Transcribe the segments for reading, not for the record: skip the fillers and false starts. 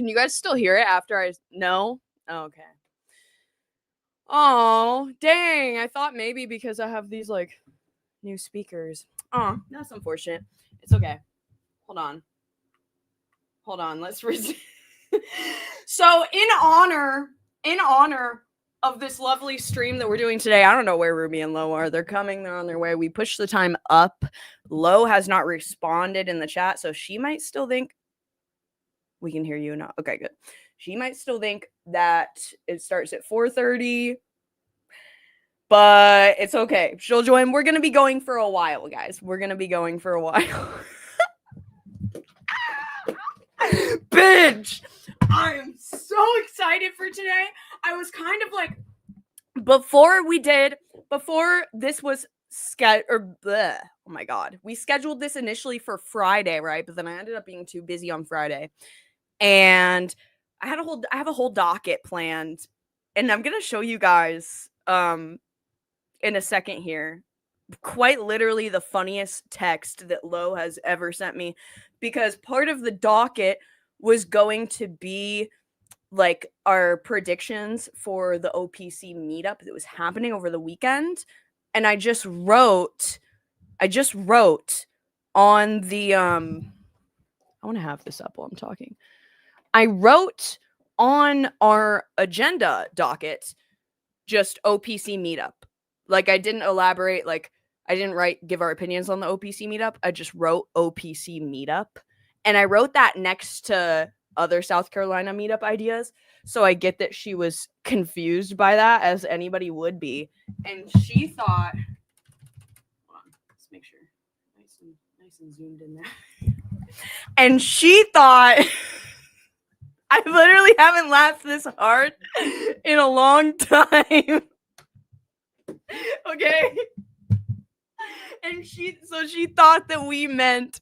Can you guys still hear it after I... No? Okay. Oh, dang. I thought maybe because I have these, like, new speakers. Oh, that's unfortunate. It's okay. Hold on. Let's resume. So, in honor of this lovely stream that we're doing today, I don't know where Ruby and Lo are. They're coming. They're on their way. We pushed the time up. Lo has not responded in the chat, so she might still think... We can hear you now. Okay, good. She might still think that it starts at 4:30, but it's okay. She'll join. We're going to be going for a while, guys. We're going to be going for a while. Bitch! I am so excited for today. I was kind of like, before this was oh my God. We scheduled this initially for Friday, right? But then I ended up being too busy on Friday. And I have a whole docket planned, and I'm going to show you guys in a second here. Quite literally the funniest text that Lo has ever sent me, because part of the docket was going to be like our predictions for the OPC meetup that was happening over the weekend. And I just wrote on the I want to have this up while I'm talking. I wrote on our agenda docket just OPC meetup. Like, I didn't elaborate, like, I didn't give our opinions on the OPC meetup. I just wrote OPC meetup. And I wrote that next to other South Carolina meetup ideas. So I get that she was confused by that, as anybody would be. And she thought, hold on, let's make sure. Nice and zoomed in there. And she thought... I literally haven't laughed this hard in a long time. Okay. And she thought that we meant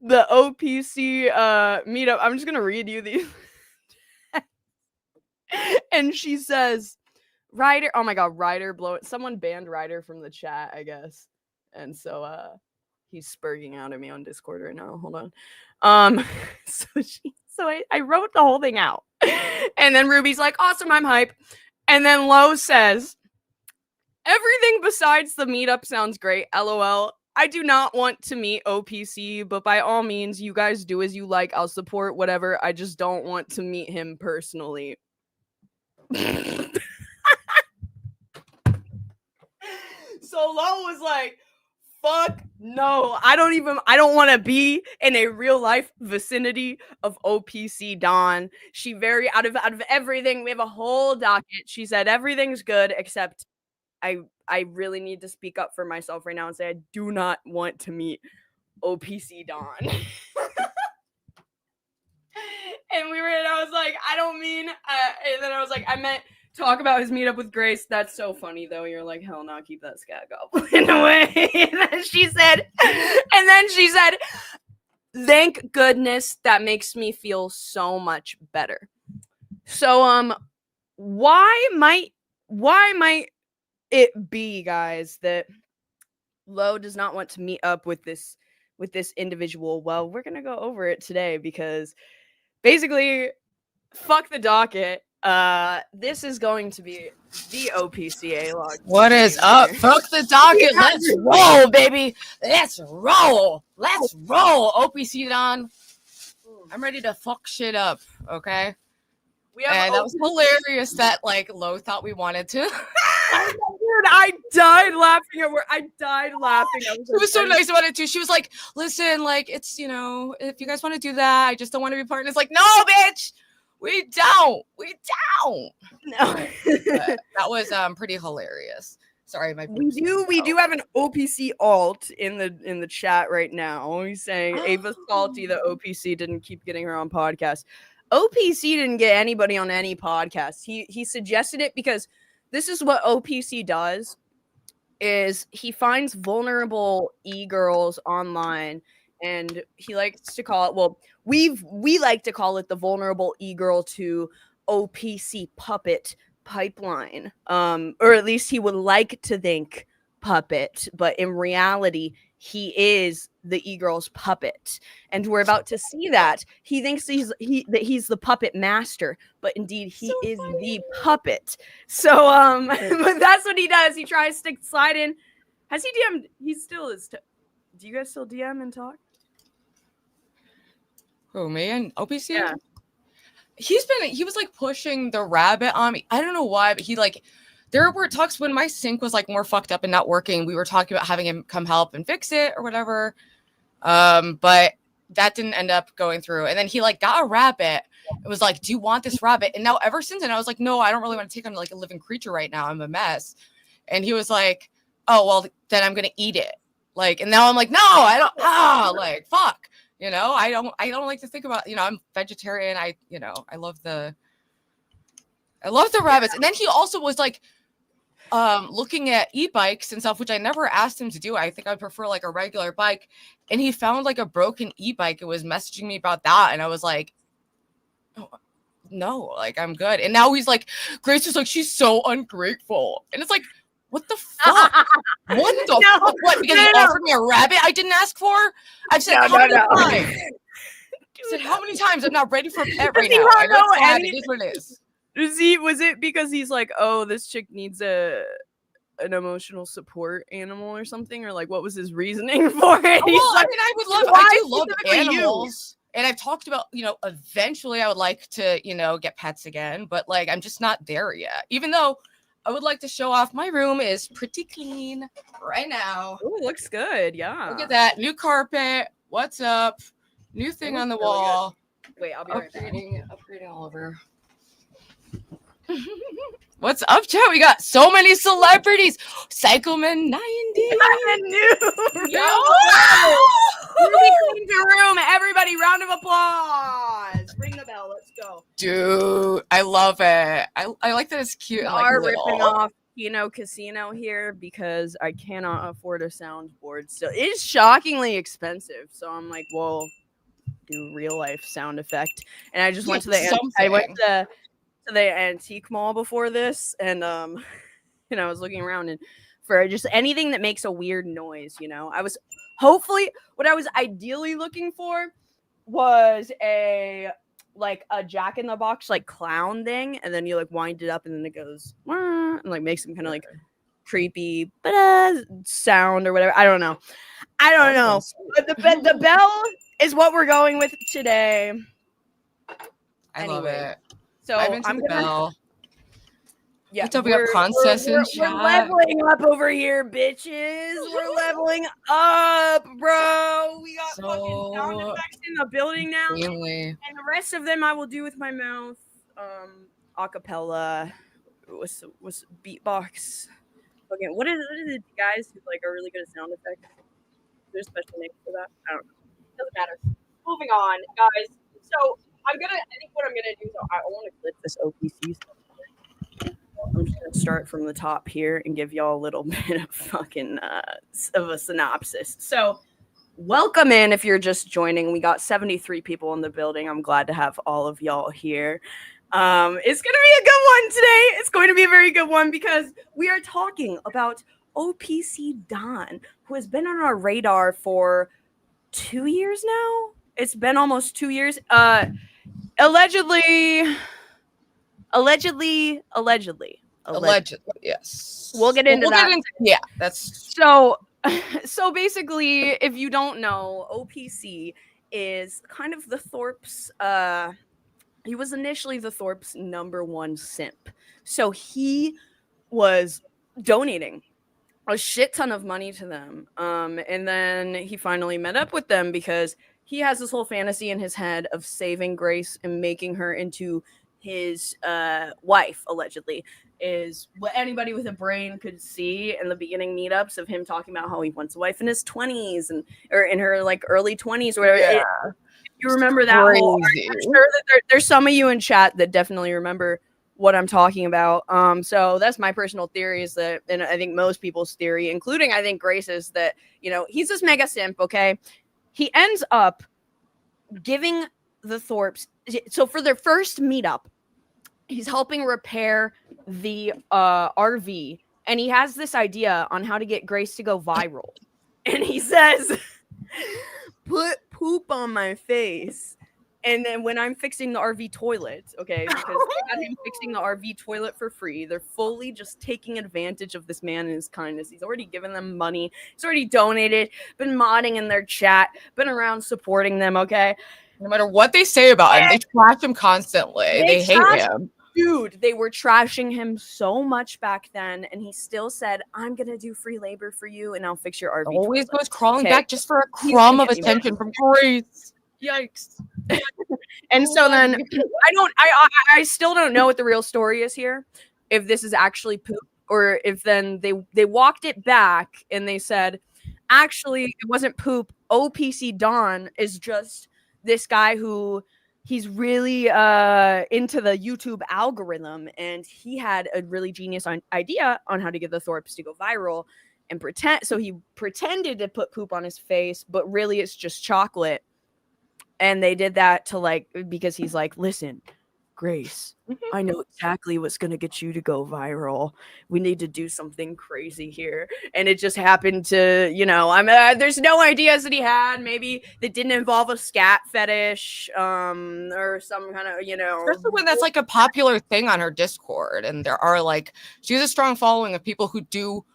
the OPC meetup. I'm just gonna read you these. And she says, Ryder, oh my God, Ryder someone banned Ryder from the chat, I guess. And so he's spurging out at me on Discord right now. Hold on. So I wrote the whole thing out. And then Ruby's like, awesome, I'm hype. And then Lo says, everything besides the meetup sounds great. LOL. I do not want to meet OPC, but by all means, you guys do as you like. I'll support whatever. I just don't want to meet him personally. So Lo was like, fuck no, I don't want to be in a real life vicinity of OPC Don. She out of everything, we have a whole docket. She said everything's good, except I really need to speak up for myself right now and say I do not want to meet OPC Don. And I was like, I don't mean, and then I was like, I meant talk about his meetup with Grace. That's so funny, though. You're like, hell no, keep that scat goblin away. And then she said, thank goodness, that makes me feel so much better. So, why might it be, guys, that Lo does not want to meet up with this individual? Well, we're gonna go over it today, because basically, fuck the docket. This is going to be the OPCA log. What is up? Fuck the docket. Let's roll, baby. Let's roll. OPC Don. I'm ready to fuck shit up. Okay. And that was hilarious that like Lo thought we wanted to. Dude, I died laughing at her. I died laughing. She was so nice about it too. She was like, listen, like, it's, you know, if you guys want to do that, I just don't want to be part. And it's like, no, bitch. We don't. No. That was pretty hilarious. Sorry, we do have an OPC alt in the chat right now. He's saying Ava's salty that OPC didn't keep getting her on podcast. OPC didn't get anybody on any podcast. He suggested it because this is what OPC does, is he finds vulnerable e-girls online, and he likes to call it, well, we like to call it the vulnerable e-girl to OPC puppet pipeline. Or at least he would like to think puppet, but in reality, he is the e-girl's puppet, and we're about to see that. He thinks he's the puppet master, but indeed he is the puppet. So but that's what he does. He tries to slide in. Has he DM'd? He still is. Do you guys still DM and talk? Oh man, OPC. Yeah. He was like pushing the rabbit on me. I don't know why, but he like, there were talks when my sync was like more fucked up and not working. We were talking about having him come help and fix it or whatever. But that didn't end up going through. And then he like got a rabbit. It was like, do you want this rabbit? And now ever since then, I was like, no, I don't really want to take on like a living creature right now. I'm a mess. And he was like, oh, well, then I'm going to eat it. Like, and now I'm like, no, I don't, like, fuck. You know, I don't like to think about, you know, I'm vegetarian. I love the rabbits. And then he also was like, looking at e-bikes and stuff, which I never asked him to do. I think I'd prefer like a regular bike. And he found like a broken e-bike and was messaging me about that. And I was like, oh, no, like I'm good. And now he's like, Grace is like, she's so ungrateful. And it's like, what the fuck? What the fuck? What? Because he offered me a rabbit I didn't ask for? I've said how many times? I said how many times? I'm not ready for a pet right now. I know it's sad. It is what it is. Was it because he's like, oh, this chick needs an emotional support animal or something, or like what was his reasoning for it? Well, like, I do love animals. And I've talked about, you know, eventually I would like to, you know, get pets again, but like I'm just not there yet. Even though I would like to show off my room is pretty clean right now. Oh, it looks good. Yeah. Look at that. New carpet. What's up? New thing on the wall. Wait, I'll be right back. Upgrading all over. What's up, chat? We got so many celebrities. Psychoman 90. I knew. Yo! Ruby cleaned the room. Everybody, round of applause. Ring the bell. Let's go. Dude, I love it. I like that it's cute. We are ripping off Casino here because I cannot afford a soundboard. So it is shockingly expensive. So I'm like, well, do real life sound effect. And I just went to the antique mall before this, and I was looking around and for just anything that makes a weird noise, you know. What I was ideally looking for was a Jack in the Box like clown thing, and then you like wind it up and then it goes and like makes some kind of like creepy sound or whatever. I don't know. But the bell is what we're going with today. I love it. So I'm the bell. Yeah, we got Princess in chat. We're leveling up over here, bitches. We're leveling up, bro. We got fucking sound effects in the building now. Family. And the rest of them I will do with my mouth. Acapella. What's beatbox? Okay, what is it, guys who like are really good at sound effects? There's a special name for that? I don't know. Doesn't matter. Moving on, guys. So I think what I'm gonna do is I want to clip this OPC stuff. I'm just gonna start from the top here and give y'all a little bit of fucking of a synopsis. So welcome in if you're just joining. We got 73 people in the building. I'm glad to have all of y'all here. It's gonna be a good one today. It's going to be a very good one because we are talking about OPC Don, who has been on our radar for 2 years now. It's been almost 2 years. Allegedly, yes. We'll get into that. That's so basically, if you don't know, OPC is kind of the Thorpe's he was initially the Thorpe's #1 simp. So he was donating a shit ton of money to them. And then he finally met up with them because he has this whole fantasy in his head of saving Grace and making her into his wife, allegedly, is what anybody with a brain could see in the beginning meetups of him talking about how he wants a wife in his 20s or in her like early 20s or whatever. Yeah. You remember that whole, I'm sure that there's some of you in chat that definitely remember what I'm talking about. So that's my personal theory is that, and I think most people's theory, including I think Grace's, that, you know, he's this mega simp, okay? He ends up giving the Thorpes, so for their first meetup, he's helping repair the RV, and he has this idea on how to get Grace to go viral. and he says, "Put poop on my face." And then when I'm fixing the RV toilet, okay, because they got him fixing the RV toilet for free, they're fully just taking advantage of this man and his kindness. He's already given them money. He's already donated, been modding in their chat, been around supporting them, okay? No matter what they say about him, they trash him constantly. They hate him. Dude, they were trashing him so much back then, and he still said, "I'm gonna do free labor for you, and I'll fix your RV." Always toilet. goes crawling back just for a crumb of attention from Grace. Yikes! And so then I still don't know what the real story is here. If this is actually poop, or if then they walked it back and they said, actually, it wasn't poop. OPC Don is just this guy who. He's really into the YouTube algorithm, and he had a really genius idea on how to get the Thorpes to go viral and pretend. So he pretended to put poop on his face, but really it's just chocolate. And they did that to like, because he's like, listen, Grace, I know exactly what's going to get you to go viral. We need to do something crazy here. And it just happened to, you know, there's no ideas that he had. Maybe that didn't involve a scat fetish or some kind of, you know. Especially when that's like a popular thing on her Discord. And there are like, she has a strong following of people who do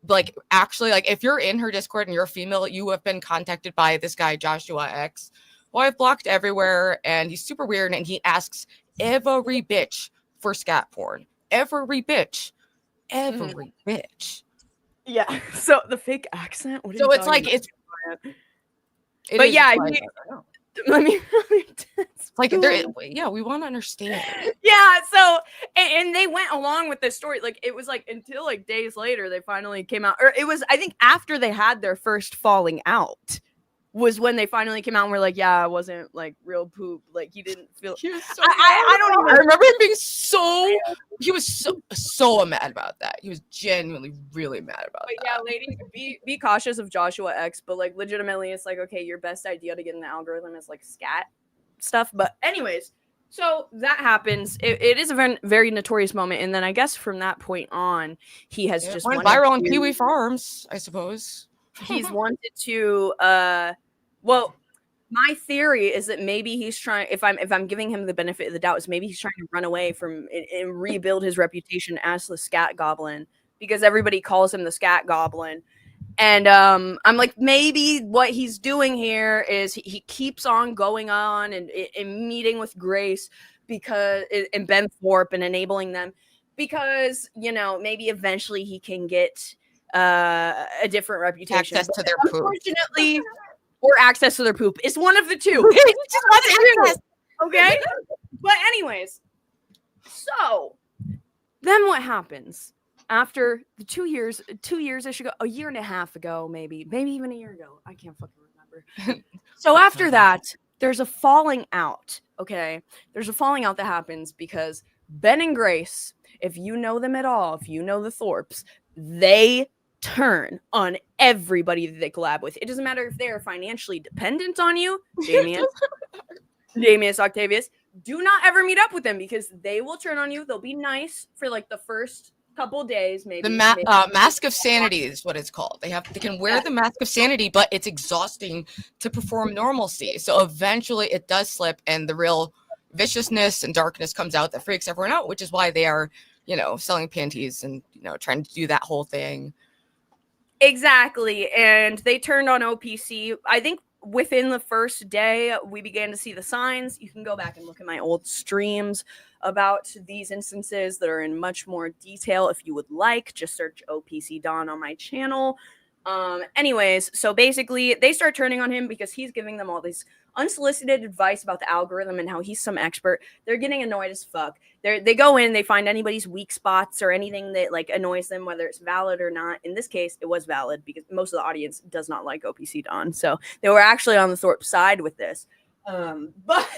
like, actually, like if you're in her Discord and you're a female, you have been contacted by this guy, Joshua X, who I've blocked everywhere. And he's super weird. And he asks every bitch for scat porn. Every bitch. Yeah. So the fake accent. So it's like but yeah, let me it's like yeah, we want to understand. Yeah, so and they went along with this story. Like it was like until like days later they finally came out, or it was I think after they had their first falling out was when they finally came out and were like, yeah, it wasn't like real poop. Like he didn't feel. He was so I don't even. I remember him being so. He was so mad about that. He was genuinely really mad about that. Yeah, ladies, be cautious of Joshua X. But like, legitimately, it's like, okay, your best idea to get in the algorithm is like scat stuff. But anyways, so that happens. It is a very, very notorious moment, and then I guess from that point on, he has just went viral on Pee Wee Farms, I suppose. He's wanted to well, my theory is that maybe he's trying, if I'm giving him the benefit of the doubt, is maybe he's trying to run away from and rebuild his reputation as the scat goblin, because everybody calls him the scat goblin. And I'm like, maybe what he's doing here is he keeps on going on and meeting with Grace because and Ben Thorpe and enabling them because, you know, maybe eventually he can get a different reputation. Access to their poop. Unfortunately, or access to their poop. It's one of the two. Okay? But anyways, so then what happens? After the 2 years, a year and a half ago, maybe even a year ago. I can't fucking remember. So after that, there's a falling out, okay? There's a falling out that happens because Ben and Grace, if you know them at all, if you know the Thorpes, they turn on everybody that they collab with. It doesn't matter if they're financially dependent on you, Damius, Octavius. Do not ever meet up with them because they will turn on you. They'll be nice for like the first couple days, maybe. The mask of sanity is what it's called. They can wear the mask of sanity, but it's exhausting to perform normalcy. So eventually it does slip, and the real viciousness and darkness comes out that freaks everyone out, which is why they are, you know, selling panties and, you know, trying to do that whole thing. Exactly. And they turned on OPC. I think within the first day, we began to see the signs. You can go back and look at my old streams about these instances that are in much more detail if you would like. Just search OPC Don on my channel. Anyways, so basically they start turning on him because he's giving them all this unsolicited advice about the algorithm and how he's some expert. They're getting annoyed as fuck. They go in, they find anybody's weak spots or anything that like annoys them, whether it's valid or not. In this case, it was valid because most of the audience does not like OPC Don. So they were actually on the Thorpe side with this. But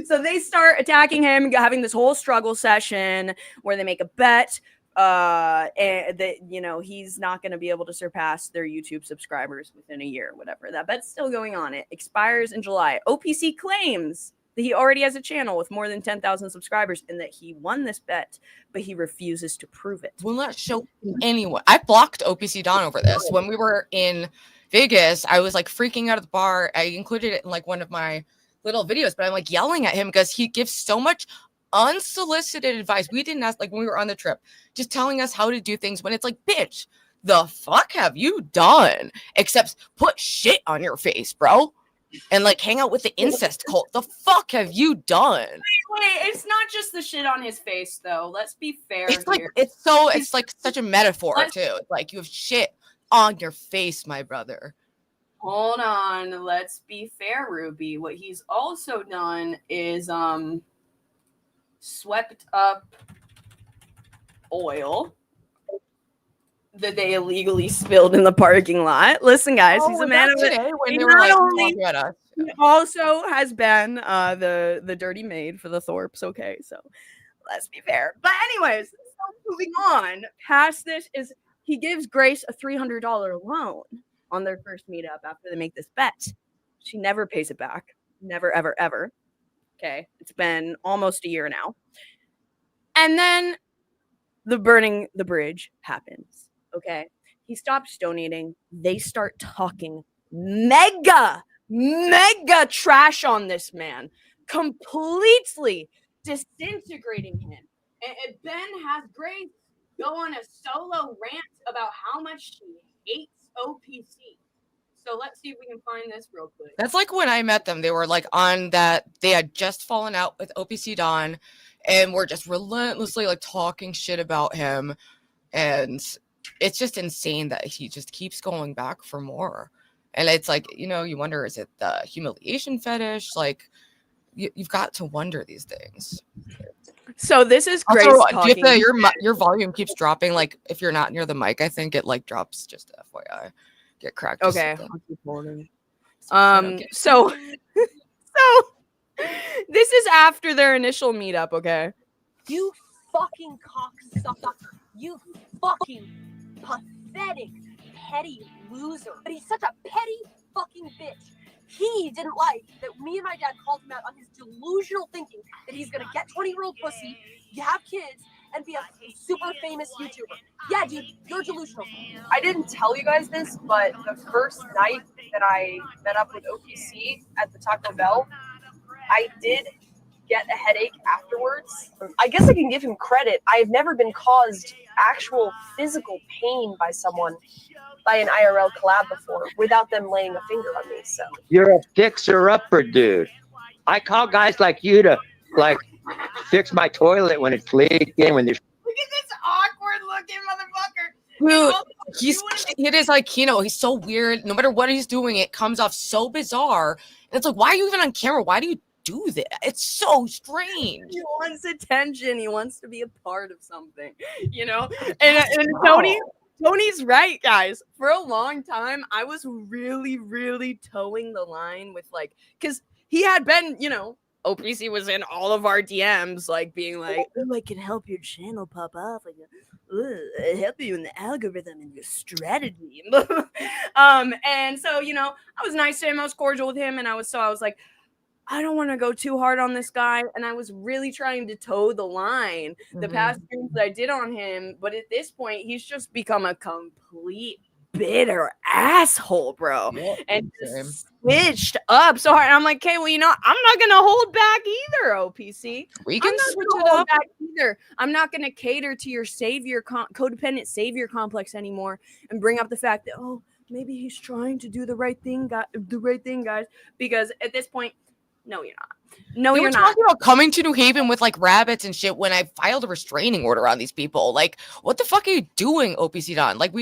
so they start attacking him, having this whole struggle session where they make a bet and that, you know, he's not going to be able to surpass their YouTube subscribers within a year, whatever. That bet's still going on. It expires in July. OPC claims that he already has a channel with more than 10,000 subscribers and that he won this bet, but he refuses to prove it. Will not show anyone. I blocked OPC Don over this when we were in Vegas, I was like freaking out at the bar. I included it in like one of my little videos, but I'm like yelling at him because he gives so much unsolicited advice. We didn't ask, like when we were on the trip, just telling us how to do things when it's like, bitch, the fuck have you done? Except put shit on your face, bro. And like hang out with the incest cult. The fuck have you done? Wait, it's not just the shit on his face though. Let's be fair. It's like it's like such a metaphor too. It's like you have shit on your face, my brother. Hold on, let's be fair, Ruby. What he's also done is swept up oil that they illegally spilled in the parking lot. Listen, guys, he's a man of it. When they were like talking at us. He also has been the dirty maid for the Thorpes. Okay, so let's be fair. But anyways, so moving on past this is he gives Grace a $300 loan on their first meetup after they make this bet. She never pays it back. Never, ever, ever. Okay, it's been almost a year now. And then the burning the bridge happens. Okay, he stops donating. They start talking mega trash on this man, completely disintegrating him. And Ben has Grace go on a solo rant about how much she hates OPC. So let's see if we can find this real quick. That's like when I met them. They were like on that. They had just fallen out with OPC Don, and were just relentlessly like talking shit about him. And it's just insane that he just keeps going back for more. And it's like, you know, you wonder, is it the humiliation fetish? Like, you've got to wonder these things. So this is Grace talking. Your volume keeps dropping. Like, if you're not near the mic, I think it like drops. Just FYI, get cracked. Okay. So this is after their initial meetup. Okay. You fucking cocksucker. You fucking pathetic, petty loser. But he's such a petty fucking bitch. He didn't like that me and my dad called him out on his delusional thinking that he's gonna get 20-year-old pussy, have kids, and be a super famous YouTuber. Yeah, dude, you're delusional. I didn't tell you guys this, but the first night that I met up with OPC at the Taco Bell, I did get a headache afterwards. I guess I can give him credit. I've never been caused actual physical pain by someone, by an IRL collab before, without them laying a finger on me. So you're a fixer-upper, dude. I call guys like you to like fix my toilet when it's leaking. When there's look at this awkward-looking motherfucker. Dude, it is like, you know, he's so weird. No matter what he's doing, it comes off so bizarre. And it's like, why are you even on camera? Why do you do that? It's so strange. He wants attention. He wants to be a part of something, you know? And Tony's right, guys. For a long time, I was really towing the line with like, because he had been, you know, OPC was in all of our DMs, like being like, oh, I can help your channel pop off. Like, I help you in the algorithm and your strategy. And so, you know, I was nice to him. I was cordial with him. And I was like, I don't want to go too hard on this guy. And I was really trying to toe the line the past streams that I did on him. But at this point, he's just become a complete bitter asshole, bro. Yeah, and just switched up so hard. And I'm like, okay, well, you know, I'm not going to hold back either, OPC. We can switch it up. Either. I'm not going to cater to your codependent savior complex anymore and bring up the fact that, oh, maybe he's trying to do the right thing, guys. Because at this point, no, you're not. No, you're not. Talking about coming to New Haven with like rabbits and shit when I filed a restraining order on these people. Like, what the fuck are you doing, OPC Don? Like,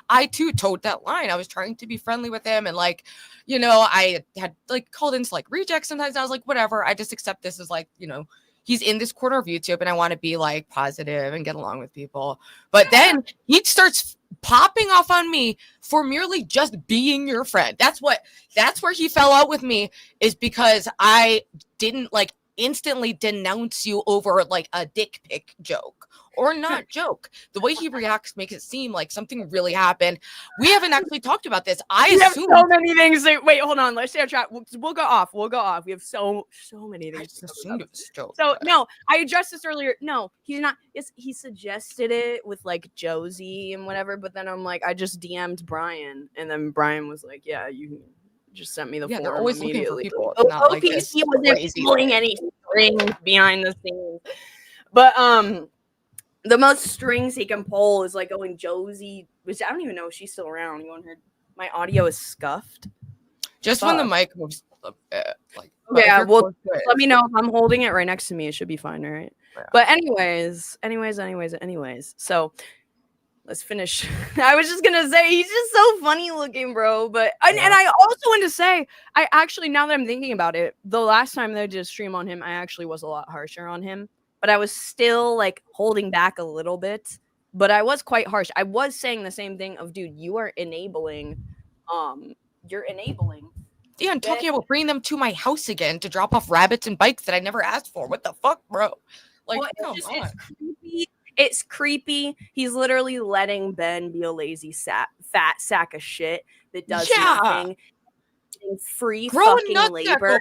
I too towed that line. I was trying to be friendly with him, and like, you know, I had like called into like rejects sometimes. I was like, whatever. I just accept this as like, you know, he's in this corner of YouTube, and I want to be like positive and get along with people. But then he starts popping off on me for merely just being your friend. That's where he fell out with me, is because I didn't like instantly denounce you over like a dick pic joke or not joke. The way he reacts makes it seem like something really happened. We haven't actually talked about this. I We have assume so many things. Wait, hold on. Let's stay on track. We'll go off. We'll go off. We have so many I things. just assumed it was a joke. So no, I addressed this earlier. No, he's not. He suggested it with like Josie and whatever, but then I'm like, I just DM'd Brian, and then Brian was like, "Yeah, you just sent me the form." They're always looking for immediately. people. It's not like OPC this wasn't crazy pulling thing. any strings behind the scenes, but the most strings he can pull is like going Josie, which I don't even know if she's still around. My audio is scuffed. Just when the mic moves, like yeah, well, let me know if I'm holding it right next to me. It should be fine, all right? Yeah. But anyways. So let's finish. I was just gonna say he's just so funny looking, bro. But and I also want to say, I actually, now that I'm thinking about it, the last time that I did a stream on him, I actually was a lot harsher on him. But I was still like holding back a little bit. But I was quite harsh. I was saying the same thing of, dude, you are enabling. You're enabling. Yeah, I'm talking about bringing them to my house again to drop off rabbits and bikes that I never asked for. What the fuck, bro? Like, Well, come on. It's creepy. It's creepy. He's literally letting Ben be a lazy fat sack of shit that does nothing. Free fucking labor.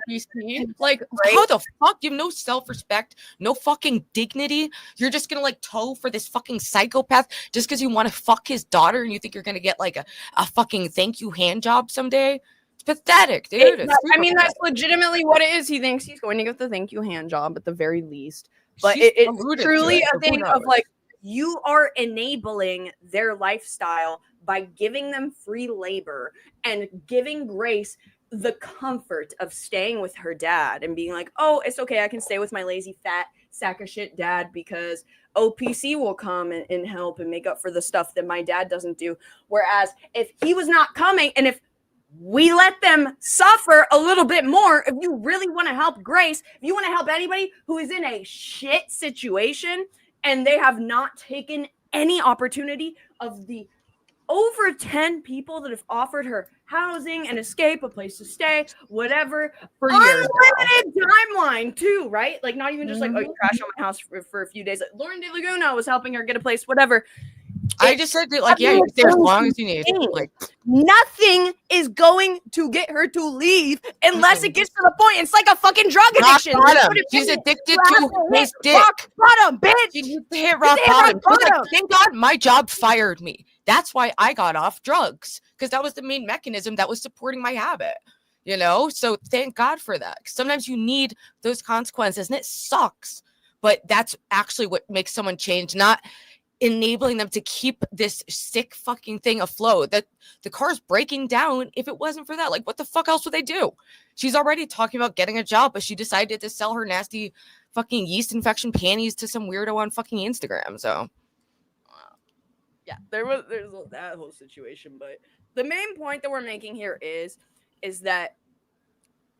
Like, how the fuck? You have no self-respect, no fucking dignity. You're just gonna like tow for this fucking psychopath just because you want to fuck his daughter and you think you're gonna get like a fucking thank you hand job someday. It's pathetic, dude. I mean, that's legitimately what it is. He thinks he's going to get the thank you hand job at the very least. But it's truly a thing of like, you are enabling their lifestyle by giving them free labor and giving Grace the comfort of staying with her dad and being like, oh, it's okay, I can stay with my lazy fat sack of shit dad because OPC will come and help and make up for the stuff that my dad doesn't do. Whereas if he was not coming and if we let them suffer a little bit more, if you really want to help Grace, if you want to help anybody who is in a shit situation and they have not taken any opportunity of the over 10 people that have offered her housing and escape, a place to stay, whatever, for years. Unlimited timeline too, right? Like not even just like, oh, you crashed on my house for a few days. Like, Lauren De Laguna was helping her get a place, whatever. I just said that, like, yeah, you can stay as long as you need. Like, nothing is going to get her to leave unless it gets to the point. It's like a fucking drug addiction. She's addicted to his dick. Rock bottom, bitch. She needs to hit rock bottom. Like, thank God my job fired me. That's why I got off drugs, because that was the main mechanism that was supporting my habit. You know, so thank God for that. Sometimes you need those consequences, and it sucks. But that's actually what makes someone change, not enabling them to keep this sick fucking thing afloat. That the car's breaking down. If it wasn't for that, like, what the fuck else would they do? She's already talking about getting a job, but she decided to sell her nasty fucking yeast infection panties to some weirdo on fucking Instagram. So yeah, there's that whole situation. But the main point that we're making here is that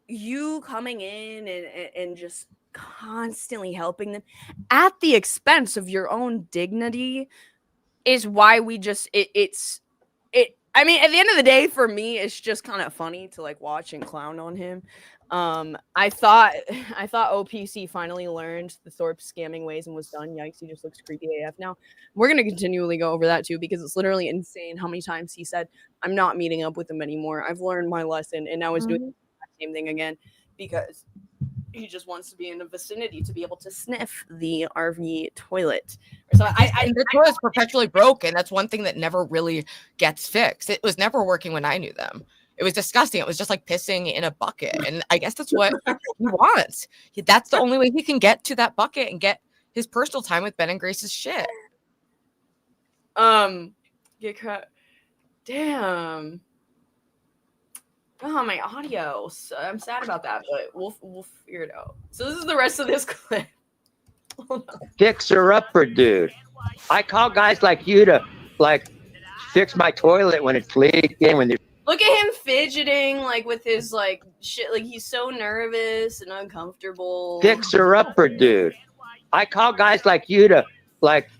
you coming in and just constantly helping them at the expense of your own dignity is why we just I mean, at the end of the day, for me, it's just kind of funny to like watch and clown on him. I thought OPC finally learned the Thorpe scamming ways and was done. Yikes, he just looks creepy AF now. We're gonna continually go over that too, because it's literally insane how many times he said, I'm not meeting up with him anymore. I've learned my lesson, and now he's doing the same thing again because he just wants to be in the vicinity to be able to sniff the RV toilet. So the toilet's perpetually broken. That's one thing that never really gets fixed. It was never working when I knew them. It was disgusting. It was just like pissing in a bucket. And I guess that's what he wants. That's the only way he can get to that bucket and get his personal time with Ben and Grace's shit. Get cut. Damn. Oh, my audio. So I'm sad about that, but we'll figure it out. So this is the rest of this clip. Fixer upper, dude. I call guys like you to like fix my toilet when it's leaking. When look at him fidgeting like with his like shit. Like he's so nervous and uncomfortable. Fixer upper, dude. I call guys like you to like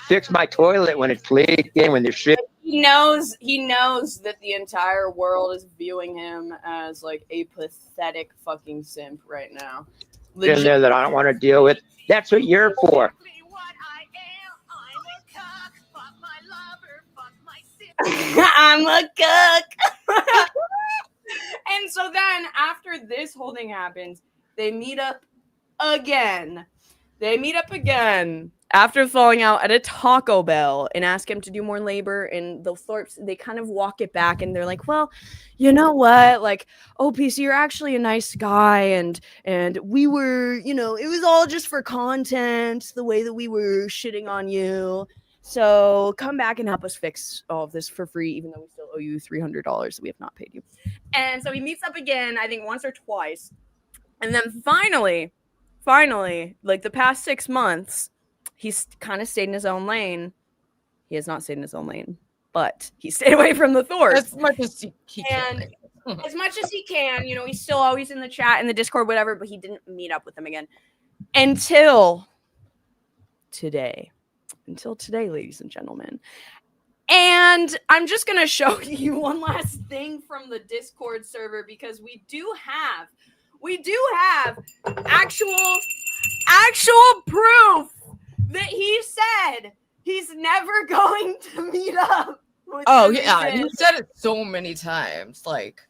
fix my toilet when it's leaking. When there's shit. He knows that the entire world is viewing him as like a pathetic fucking simp right now. In there that I don't want to deal with. That's what you're for. I'm a cook. And so then after this whole thing happens, they meet up again. After falling out at a Taco Bell and ask him to do more labor. And the Thorpes, they kind of walk it back and they're like, well, you know what? Like, OPC, you're actually a nice guy. And we were, you know, it was all just for content, the way that we were shitting on you. So come back and help us fix all of this for free, even though we still owe you $300 that we have not paid you. And so he meets up again, I think once or twice. And then finally, like the past 6 months, he's kind of stayed in his own lane. He has not stayed in his own lane, but he stayed away from the Thorpes. As much as he can. As much as he can, you know, he's still always in the chat, in the Discord, whatever, but he didn't meet up with them again. Until today, ladies and gentlemen. And I'm just going to show you one last thing from the Discord server, because we do have actual proof that he said he's never going to meet up with you said it so many times. Like,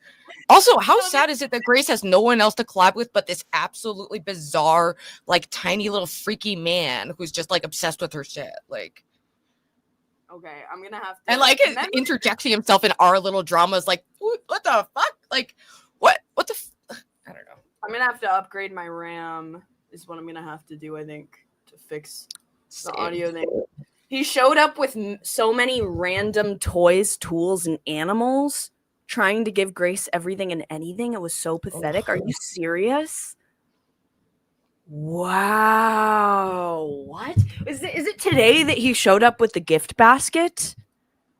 also, how sad is it that Grace has no one else to collab with but this absolutely bizarre, like, tiny little freaky man who's just like obsessed with her shit? Like, okay, I'm gonna have to, and like interjecting himself in our little dramas, like, what the fuck? Like, what the I don't know. I'm gonna have to upgrade my RAM is what I'm gonna have to do, I think, to fix the audio thing. He showed up with so many random toys, tools, and animals, trying to give Grace everything and anything. It was so pathetic. Are you serious? Wow. What? Is it today that he showed up with the gift basket?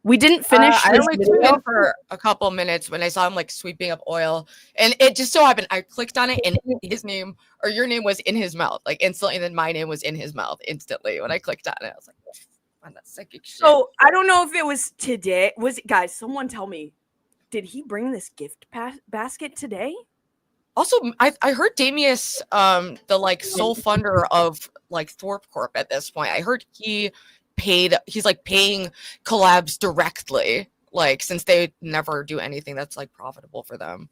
We didn't finish. I only tuned in for a couple minutes when I saw him like sweeping up oil, and it just so happened I clicked on it and his name or your name was in his mouth, like instantly, and then my name was in his mouth instantly when I clicked on it. I was like, man, that's psychic shit. So I don't know if it was today. Guys, someone tell me, did he bring this gift basket today? Also, I heard Damius, the like sole funder of like Thorpe Corp at this point, I heard he's like paying collabs directly, like, since they never do anything that's like profitable for them.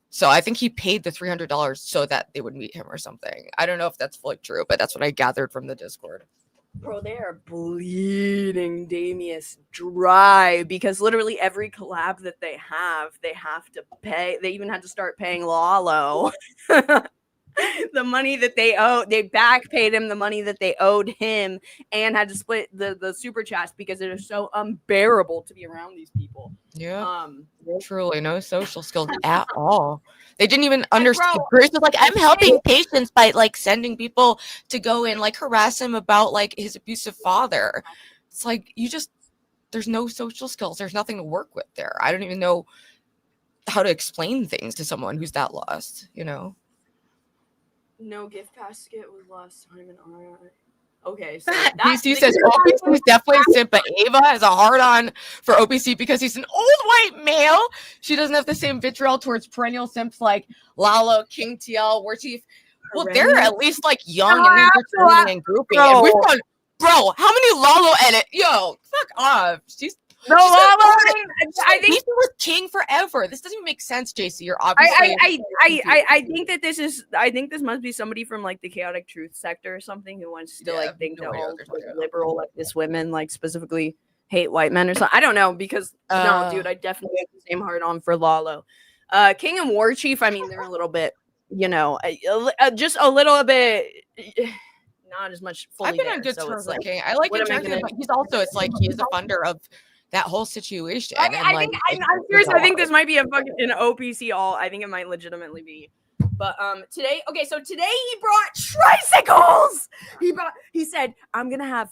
So I think he paid the $300 so that they would meet him or something. I don't know if that's fully true, but that's what I gathered from the Discord. Bro, they are bleeding Damius dry, because literally every collab that they have to pay. They even had to start paying Lalo the money that they owe. They back paid him the money that they owed him, and had to split the super chats because it is so unbearable to be around these people. Yeah, truly no social skills at all. They didn't even understand. Grace was like, I'm helping patients by like sending people to go and like harass him about like his abusive father. It's like, there's no social skills. There's nothing to work with there. I don't even know how to explain things to someone who's that lost, you know? No gift basket was last time in RI. Okay, so DC says OPC is definitely a simp, but Ava has a hard-on for OPC because he's an old white male. She doesn't have the same vitriol towards perennial simps like Lalo, King TL, Warchief. Well, they're at least like young and entertaining and groupie. And we've done, bro, how many Lalo edit? Yo, fuck off. No, Lalo. I think he was king forever. This doesn't even make sense, JC. You're obviously. I think that this is. I think this must be somebody from like the chaotic truth sector or something who wants to like think that all liberal leftist women like specifically hate white men or something. I don't know, because no, dude, I definitely have the same heart on for Lalo. King and Warchief. I mean, they're a little bit, you know, just a little bit. Not as much. Fully I've been there, on good so terms with with King. I like him, but he's also. It's like he is a funder of that whole situation. I'm serious. I think this might be a fucking an OPC all. I think it might legitimately be. But today he brought tricycles. He said,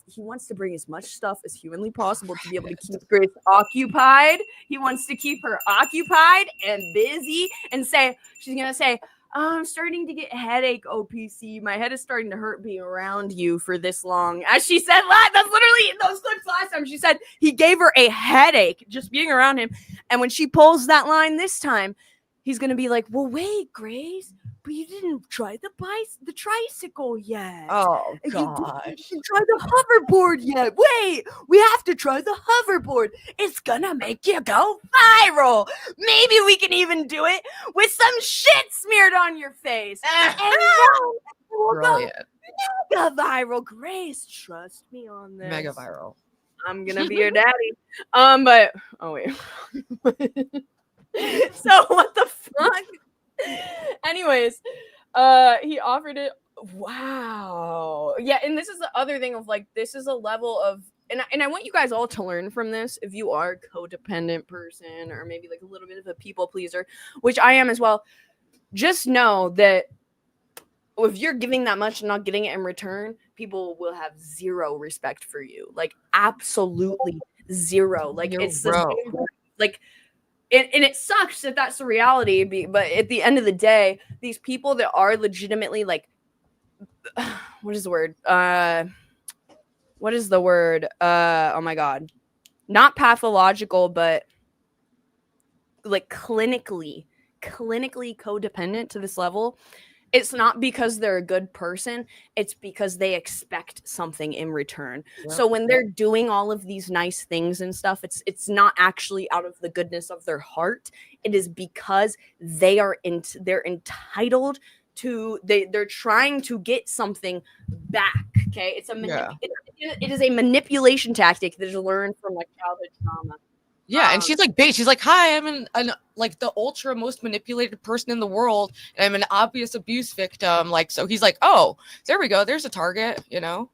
he wants to bring as much stuff as humanly possible to be able to keep Grace occupied. He wants to keep her occupied and busy, and she's gonna say, I'm starting to get headache, OPC. My head is starting to hurt being around you for this long. As she said, that's literally those clips last time. She said he gave her a headache just being around him. And when she pulls that line this time, he's going to be like, well, wait, Grace, but you didn't try the tricycle yet. Oh You gosh. didn't try the hoverboard yet. Wait, we have to try the hoverboard. It's gonna make you go viral. Maybe we can even do it with some shit smeared on your face. And then we'll go Brilliant. mega viral. Grace, trust me on this. Mega viral. I'm gonna be your daddy. But oh wait. So what the fuck? Anyways, he offered it. Wow. Yeah, and this is the other thing of like, this is a level of, and I want you guys all to learn from this. If you are a codependent person or maybe like a little bit of a people pleaser, which I am as well, just know that if you're giving that much and not getting it in return, people will have zero respect for you. Like absolutely zero. Like it's the same, like. And it sucks that that's the reality, but at the end of the day, these people that are legitimately like, what is the word? Oh my God. Not pathological, but like clinically codependent to this level. It's not because they're a good person. It's because they expect something in return. Yep. So when they're doing all of these nice things and stuff, it's not actually out of the goodness of their heart. It is because they're entitled to, they're trying to get something back. Okay, it's it is a manipulation tactic that is learned from like childhood trauma. Yeah, and she's like, she's like, hi, I'm an like the ultra most manipulated person in the world, and I'm an obvious abuse victim. Like, so he's like, oh, there we go. There's a target. You know,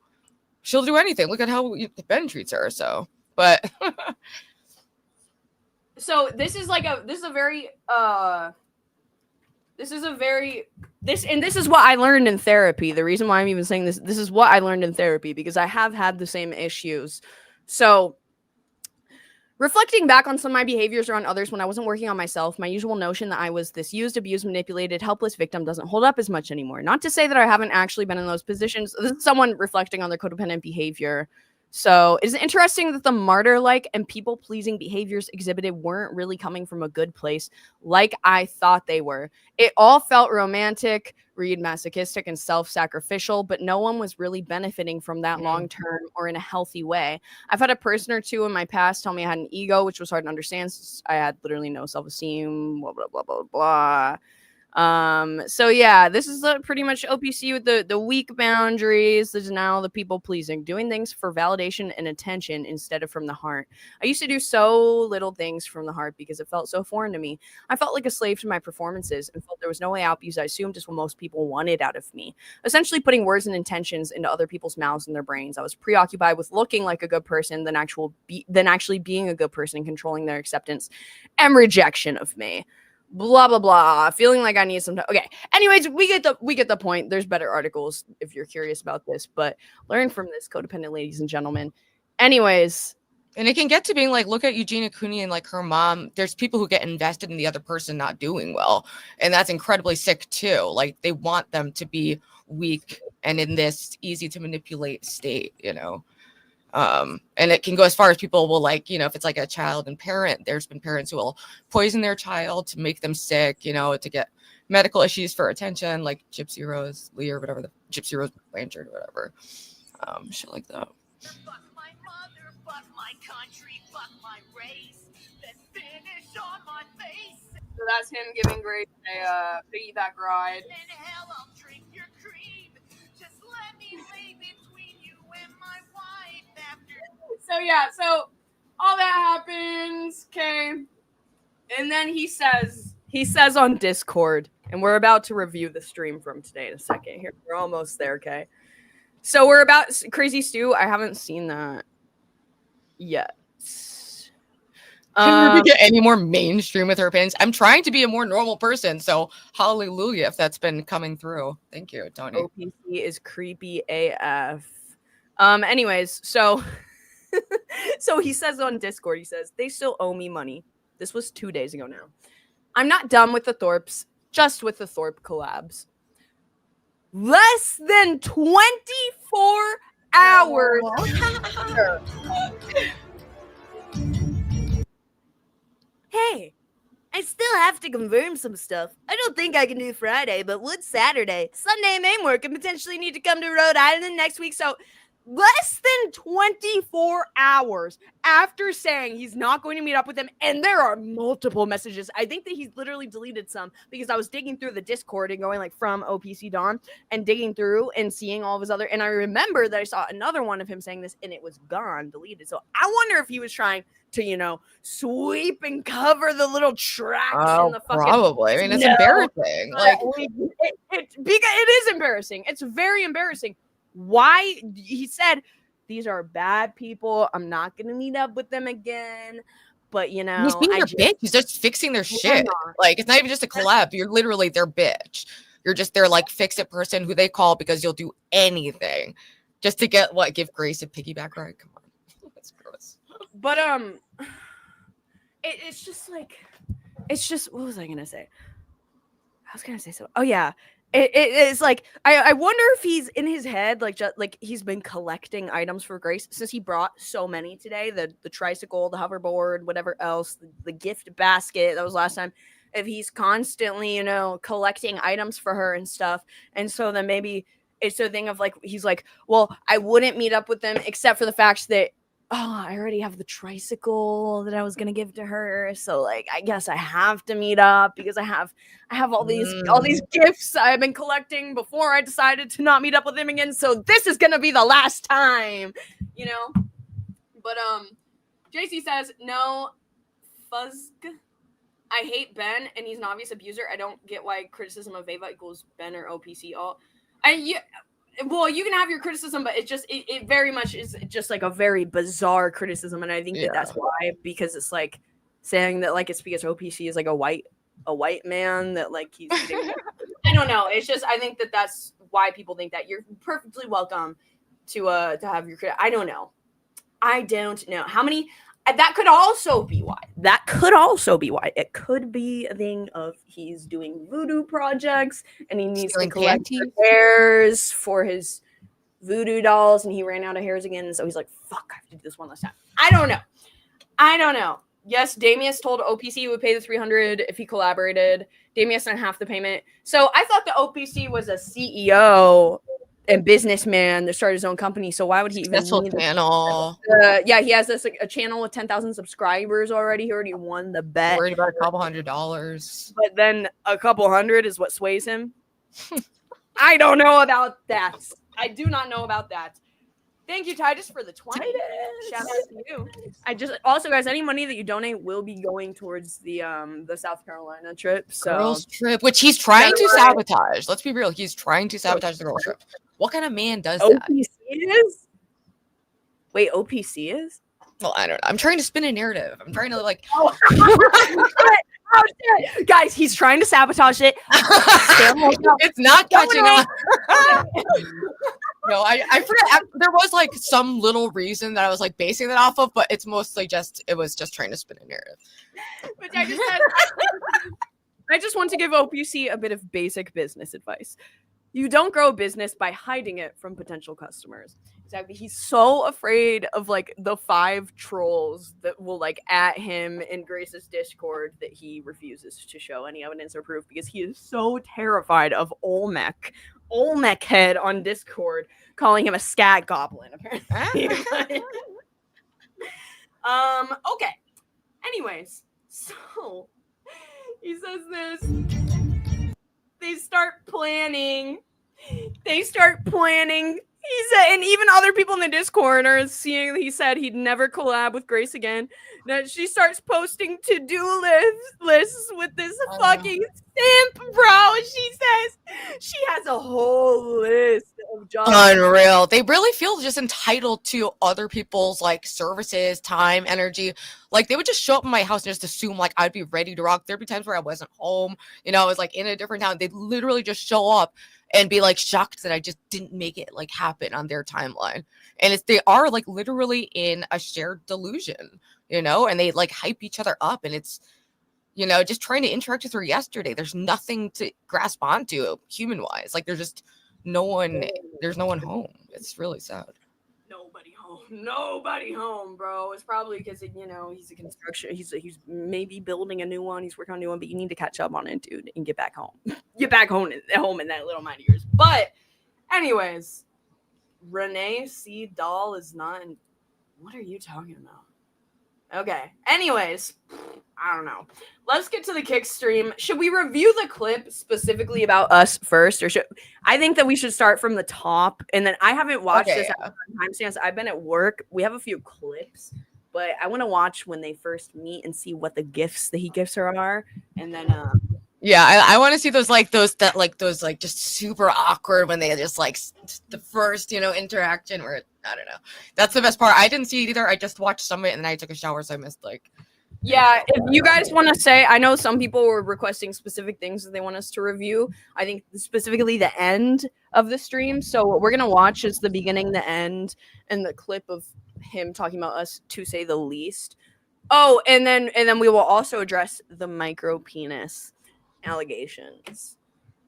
she'll do anything. Look at how Ben treats her. So, but so this is what I learned in therapy. The reason why I'm even saying this is what I learned in therapy, because I have had the same issues. So reflecting back on some of my behaviors around others when I wasn't working on myself, my usual notion that I was this used, abused, manipulated, helpless victim doesn't hold up as much anymore. Not to say that I haven't actually been in those positions. This is someone reflecting on their codependent behavior. So it is interesting that the martyr-like and people-pleasing behaviors exhibited weren't really coming from a good place like I thought they were. It all felt romantic, masochistic, and self-sacrificial, but no one was really benefiting from that long-term or in a healthy way. I've had a person or two in my past tell me I had an ego, which was hard to understand since I had literally no self-esteem, blah, blah, blah, blah, blah. So yeah, this is pretty much OPC with the weak boundaries, the denial, the people pleasing, doing things for validation and attention instead of from the heart. I used to do so little things from the heart because it felt so foreign to me. I felt like a slave to my performances and felt there was no way out because I assumed just what most people wanted out of me. Essentially putting words and intentions into other people's mouths and their brains. I was preoccupied with looking like a good person than actually being a good person and controlling their acceptance and rejection of me. Blah blah blah, feeling like I need some time. Okay, anyways, we get the point. There's better articles if you're curious about this, but learn from this, codependent ladies and gentlemen. Anyways, and it can get to being like, look at Eugenia Cooney and like her mom. There's people who get invested in the other person not doing well, and that's incredibly sick too. Like they want them to be weak and in this easy to manipulate state, you know. And it can go as far as people will like, you know, if it's like a child and parent, there's been parents who will poison their child to make them sick, you know, to get medical issues for attention, like Gypsy Rose Lee or whatever, the Gypsy Rose Blanchard or whatever, shit like that. Fuck my mother, fuck my country, fuck my race, then finish on my face. So that's him giving Grace a piggyback ride. In hell, I'll drink your cream. Just let me lay between you and my wife after. So yeah, so all that happens, okay, and then he says on Discord, and we're about to review the stream from today in a second. Here, we're almost there, okay. So we're about Crazy Stew. I haven't seen that yet. Can we get any more mainstream with her opinions? I'm trying to be a more normal person, so hallelujah if that's been coming through. Thank you, Tony. OPC is creepy AF. Anyways, so so he says on Discord, he says, they still owe me money. This was 2 days ago now. I'm not done with the Thorpes, just with the Thorpe collabs. Less than 24 hours. Hey, I still have to confirm some stuff. I don't think I can do Friday, but would Saturday. Sunday may work and potentially need to come to Rhode Island next week. So less than 24 hours after saying he's not going to meet up with them, and there are multiple messages. I think that he's literally deleted some because I was digging through the Discord and going like from OPC Don and digging through and seeing all of his other, and I remember that I saw another one of him saying this and it was gone, deleted. So I wonder if he was trying to, you know, sweep and cover the little tracks in the fucking. Probably. I mean, it's embarrassing. Like, because it is embarrassing. It's very embarrassing. Why? He said, these are bad people. I'm not going to meet up with them again. But, you know, he's being their bitch. He's just fixing their shit. Like, it's not even just a collab. You're literally their bitch. You're just their, like, fix-it person who they call because you'll do anything just to get, what, give Grace a piggyback ride? Come on. That's gross. But, it's just like, it's just, what was I going to say? I was going to say so. Oh, yeah. It's like, I wonder if he's in his head, like, just like he's been collecting items for Grace since he brought so many today, the tricycle, the hoverboard, whatever else, the gift basket. That was last time. If he's constantly, you know, collecting items for her and stuff. And so then maybe it's a thing of like, he's like, well, I wouldn't meet up with them except for the fact that, oh, I already have the tricycle that I was gonna give to her, so like I guess I have to meet up because I have all these gifts I've been collecting before I decided to not meet up with him again. So this is gonna be the last time, you know. But JC says no, Fuzz. I hate Ben and he's an obvious abuser. I don't get why criticism of Ava equals Ben or OPC. Well, you can have your criticism, but it very much is just like a very bizarre criticism, and I think that that's why, because it's like saying that like it's because OPC is like a white man that like he's. I don't know. It's just I think that that's why people think that. You're perfectly welcome to have your. I don't know how many. That could also be why. It could be a thing of he's doing voodoo projects and he needs to collect hairs for his voodoo dolls, and he ran out of hairs again. And so he's like, fuck, I have to do this one last time. I don't know. Yes, Damius told OPC he would pay the $300 if he collaborated. Damius sent half the payment. So I thought the OPC was a CEO and businessman that started his own company, so why would he even need channel? He has this like a channel with 10,000 subscribers already. He already won the bet. Worried about a couple $100, but then a couple hundred is what sways him. I don't know about that. I do not know about that. Thank you, Titus, for the 20. Shout out to you. I just also, guys, any money that you donate will be going towards the South Carolina trip. So girls trip, which he's trying to sabotage. Let's be real. He's trying to sabotage the girls trip. What kind of man does that? OPC is? Wait, OPC is? Well, I don't know. I'm trying to spin a narrative. I'm trying to like. Oh, shit. Guys, he's trying to sabotage it. It's not catching on. No, I forget. There was like some little reason that I was like basing that off of, but it's mostly it was just trying to spin a narrative. Which I just said. I just want to give OPC a bit of basic business advice. You don't grow a business by hiding it from potential customers. Exactly. He's so afraid of like the 5 trolls that will like at him in Grace's Discord that he refuses to show any evidence or proof because he is so terrified of Olmec head on Discord calling him a scat goblin apparently. Okay. Anyways, so he says this. They start planning. He said, and even other people in the Discord are seeing that he said he'd never collab with Grace again. That she starts posting to-do lists with this fucking simp, bro. She says she has a whole list of jobs. Unreal. They really feel just entitled to other people's like services, time, energy. Like they would just show up in my house and just assume like I'd be ready to rock. There'd be times where I wasn't home, I was like in a different town. They'd literally just show up and be like shocked that I just didn't make it like happen on their timeline. And they are like literally in a shared delusion, and they like hype each other up, and it's, just trying to interact with her yesterday. There's nothing to grasp onto human wise. Like there's no one home. It's really sad. Nobody home, bro. It's probably because he's a construction. He's maybe building a new one. He's working on a new one, but you need to catch up on it, dude, and get back home. Get back home in that little mind of yours. But, anyways, Renee C. Dahl is not in. What are you talking about? Okay. Anyways, I don't know. Let's get to the kick stream. Should we review the clip specifically about us first, or should I think that we should start from the top? And then I haven't watched this at timestamps. I've been at work. We have a few clips, but I want to watch when they first meet and see what the gifts that he gives her are, and then yeah, I want to see those just super awkward when they just like the first interaction where I don't know. That's the best part. I didn't see it either. I just watched some of it and then I took a shower, so I missed like. Yeah, if you guys want to say, I know some people were requesting specific things that they want us to review. I think specifically the end of the stream. So what we're gonna watch is the beginning, the end, and the clip of him talking about us, to say the least. Oh, and then we will also address the micro penis allegations.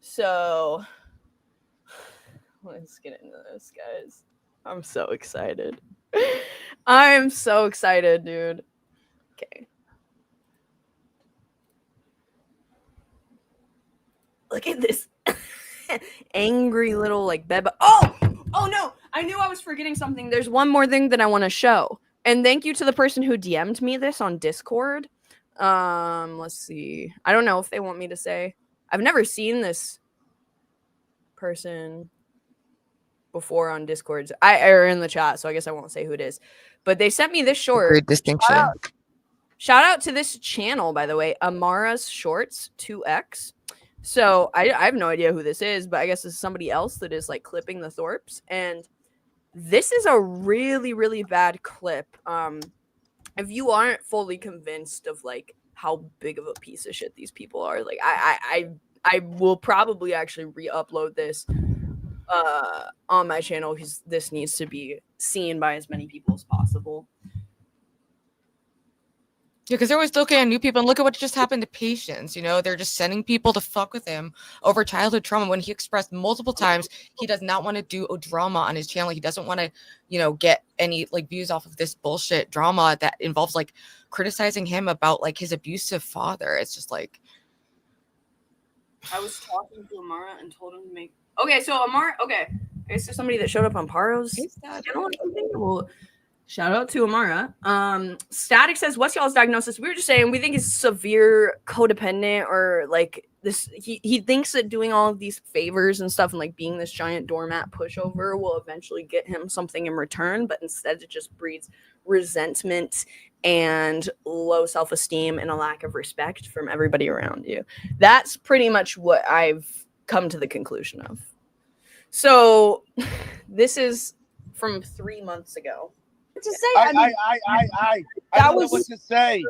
So let's get into this, guys. I'm so excited. I'm so excited, dude. Okay. Look at this angry little like bed. Oh no! I knew I was forgetting something. There's one more thing that I want to show. And thank you to the person who DM'd me this on Discord. Let's see. I don't know if they want me to say. I've never seen this person before on Discord. Or in the chat, so I guess I won't say who it is. But they sent me this short. Great distinction. Shout out to this channel, by the way, Amara's Shorts 2X. So I have no idea who this is, but I guess it's somebody else that is like clipping the Thorpes. And this is a really, really bad clip. If you aren't fully convinced of like how big of a piece of shit these people are, like I will probably actually re-upload this on my channel because this needs to be seen by as many people as possible. Yeah, because they're always looking at new people, and look at what just happened to Patience. They're just sending people to fuck with him over childhood trauma when he expressed multiple times he does not want to do a drama on his channel. He doesn't want to, get any like views off of this bullshit drama that involves like criticizing him about like his abusive father. It's just like. I was talking to Amara and told him to make. Okay, so Amara. Okay, is there somebody that showed up on Paro's channel or something? Well. Shout out to Amara. Static says, what's y'all's diagnosis? We were just saying we think he's severe codependent, or like this he thinks that doing all of these favors and stuff and like being this giant doormat pushover will eventually get him something in return, but instead it just breeds resentment and low self-esteem and a lack of respect from everybody around you. That's pretty much what I've come to the conclusion of. So this is from 3 months ago. To say, I don't know what to say.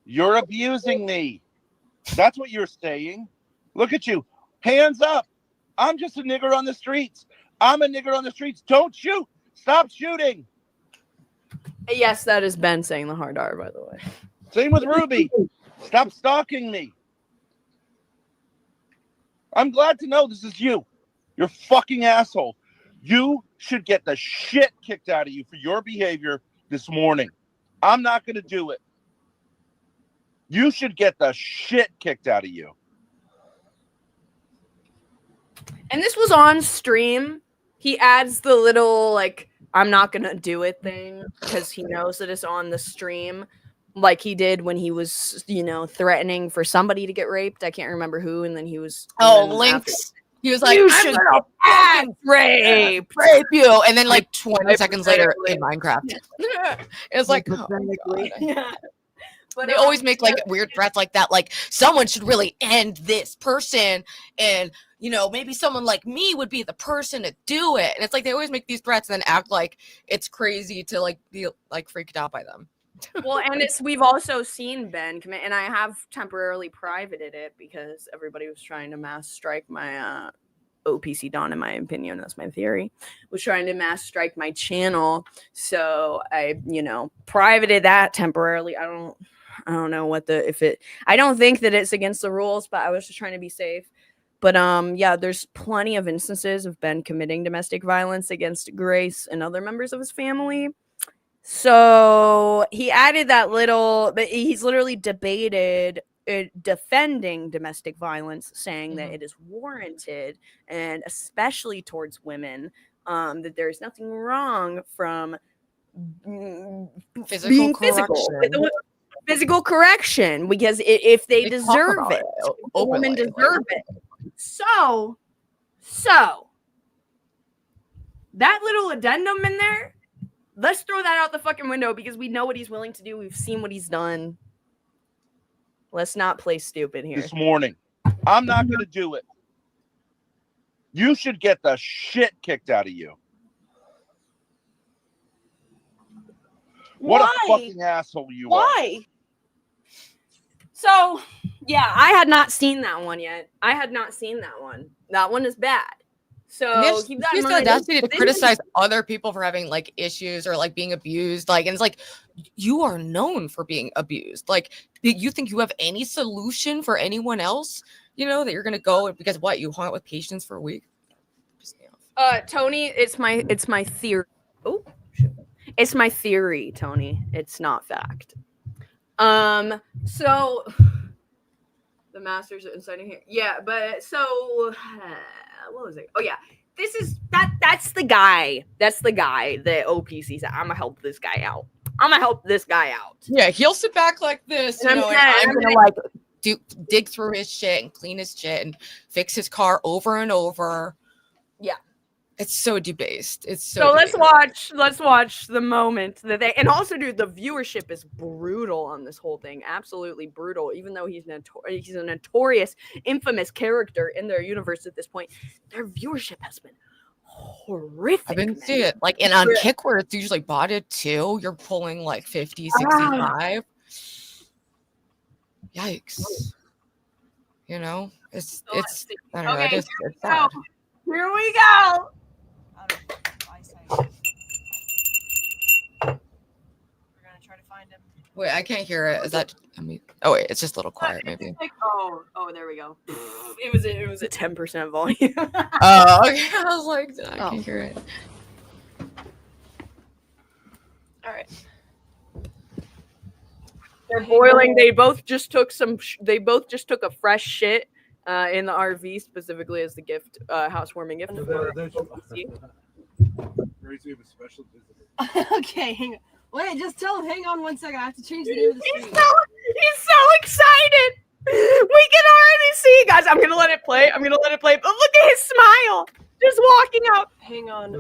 You're abusing me. That's what you're saying. Look at you. Hands up. I'm just a nigger on the streets. I'm a nigger on the streets. Don't shoot. Stop shooting. Yes, that is Ben saying the hard R, by the way. Same with Ruby. Stop stalking me. I'm glad to know this is you. You're fucking asshole. You should get the shit kicked out of you for your behavior this morning. I'm not going to do it. You should get the shit kicked out of you. And this was on stream. He adds the little, like, I'm not going to do it thing because he knows that it's on the stream. Like he did when he was, threatening for somebody to get raped. I can't remember who. And then he was. Oh, Lynx. He was like, you I'm should gonna rape you, and then like 20 seconds later in Minecraft, it's like, oh God. Yeah. But they always make like weird threats like that, like someone should really end this person, and maybe someone like me would be the person to do it. And it's like they always make these threats and then act like it's crazy to like be like freaked out by them. Well, and we've also seen Ben commit, and I have temporarily privated it because everybody was trying to mass strike my OPC Don, in my opinion, that's my theory, was trying to mass strike my channel. So I, privated that temporarily. I don't know I don't think that it's against the rules, but I was just trying to be safe. But yeah, there's plenty of instances of Ben committing domestic violence against Grace and other members of his family. So he added that little, but he's literally debated defending domestic violence, saying that it is warranted, and especially towards women, that there's nothing wrong from being physical correction, because if they deserve it, the women deserve it. So that little addendum in there, let's throw that out the fucking window, because we know what he's willing to do. We've seen what he's done. Let's not play stupid here. This morning, I'm not going to do it. You should get the shit kicked out of you. What a fucking asshole you are. Why? So, yeah, I had not seen that one yet. That one is bad. So keep that in mind. The audacity to criticize other people for having like issues or like being abused, like, and it's like, you are known for being abused. Like, you think you have any solution for anyone else? You know that you're gonna go because what, you hung out with patients for a week? Tony, it's my theory. Oh, it's my theory, Tony. It's not fact. So the masters inside here. Yeah, but so what was it? Oh yeah. That's the guy. That's the guy that OPC said, I'm gonna help this guy out. Yeah, he'll sit back like this, and you know, and I'm gonna like dig through his shit and clean his shit and fix his car over and over. Yeah. It's so debased. It's so let's watch the moment that they, and also, dude, the viewership is brutal on this whole thing. Absolutely brutal. Even though he's a notorious, infamous character in their universe at this point, their viewership has been horrific. I've been seeing it. Like, and on Kick, where it's usually botted too, you're pulling like 50, 65. Yikes. You know, it's I don't know, it's sad. Here we go. We're gonna try to find him. Wait, I can't hear it. Is that? I mean, oh wait, it's just a little quiet, maybe. Like, oh, there we go. It was a 10% volume. Oh, okay. I was like, I can't hear it. All right. They're boiling. They both just took a fresh shit in the RV, specifically as the gift, housewarming gift. Okay, hang on. Wait, just tell him. Hang on 1 second. I have to change the name of the stream. He's so excited. We can already see, guys. I'm gonna let it play. But look at his smile. Just walking out. Hang on.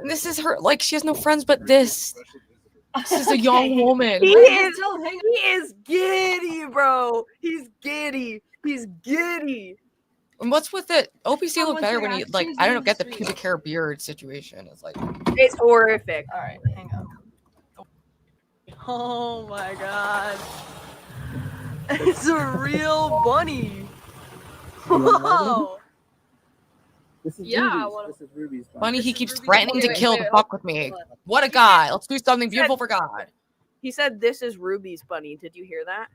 This is her. Like, she has no friends, but this is a young woman. He is giddy, bro. He's giddy. And what's with it? OPC look better when he, like, I don't get the pubic hair beard situation. It's like, it's horrific. All right, hang on. Oh my god. It's a real bunny. Whoa. This is Ruby's bunny. Bunny, he keeps threatening to kill the fuck with me. What a guy. Let's do something beautiful for God. He said, this is Ruby's bunny. Did you hear that?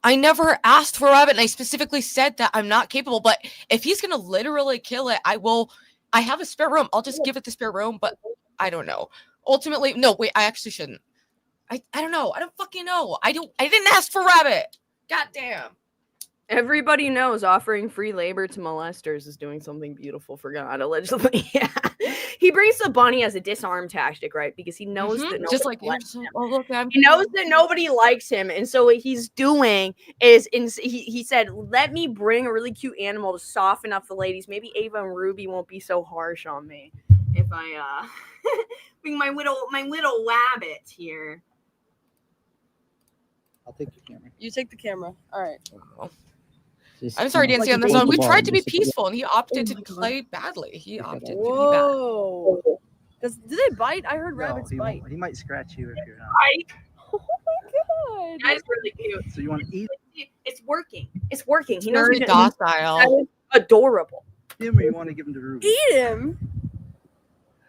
I never asked for rabbit, and I specifically said that I'm not capable. But if he's gonna literally kill it, I will. I have a spare room. I'll just give it the spare room. But I don't know. Ultimately, no. Wait, I actually shouldn't. I don't know. I don't fucking know. I didn't ask for rabbit. God damn. Everybody knows offering free labor to molesters is doing something beautiful for God, allegedly. Yeah. He brings the bunny as a disarm tactic, right? Because he knows that nobody likes him. He knows that nobody likes him. And so what he's doing is, he said, let me bring a really cute animal to soften up the ladies. Maybe Ava and Ruby won't be so harsh on me if I bring my little rabbit here. I'll take the camera. You take the camera. All right. I'm sorry, Nancy, on this one. We tried to be peaceful, and he opted to play badly. He opted to be bad. Whoa. Do they bite? I heard rabbits bite. He might scratch you if you're not. Oh my god. That's really cute. So you want to eat It's working. He knows Very docile. That is adorable. him, or you want to give him to Ruby? Eat him.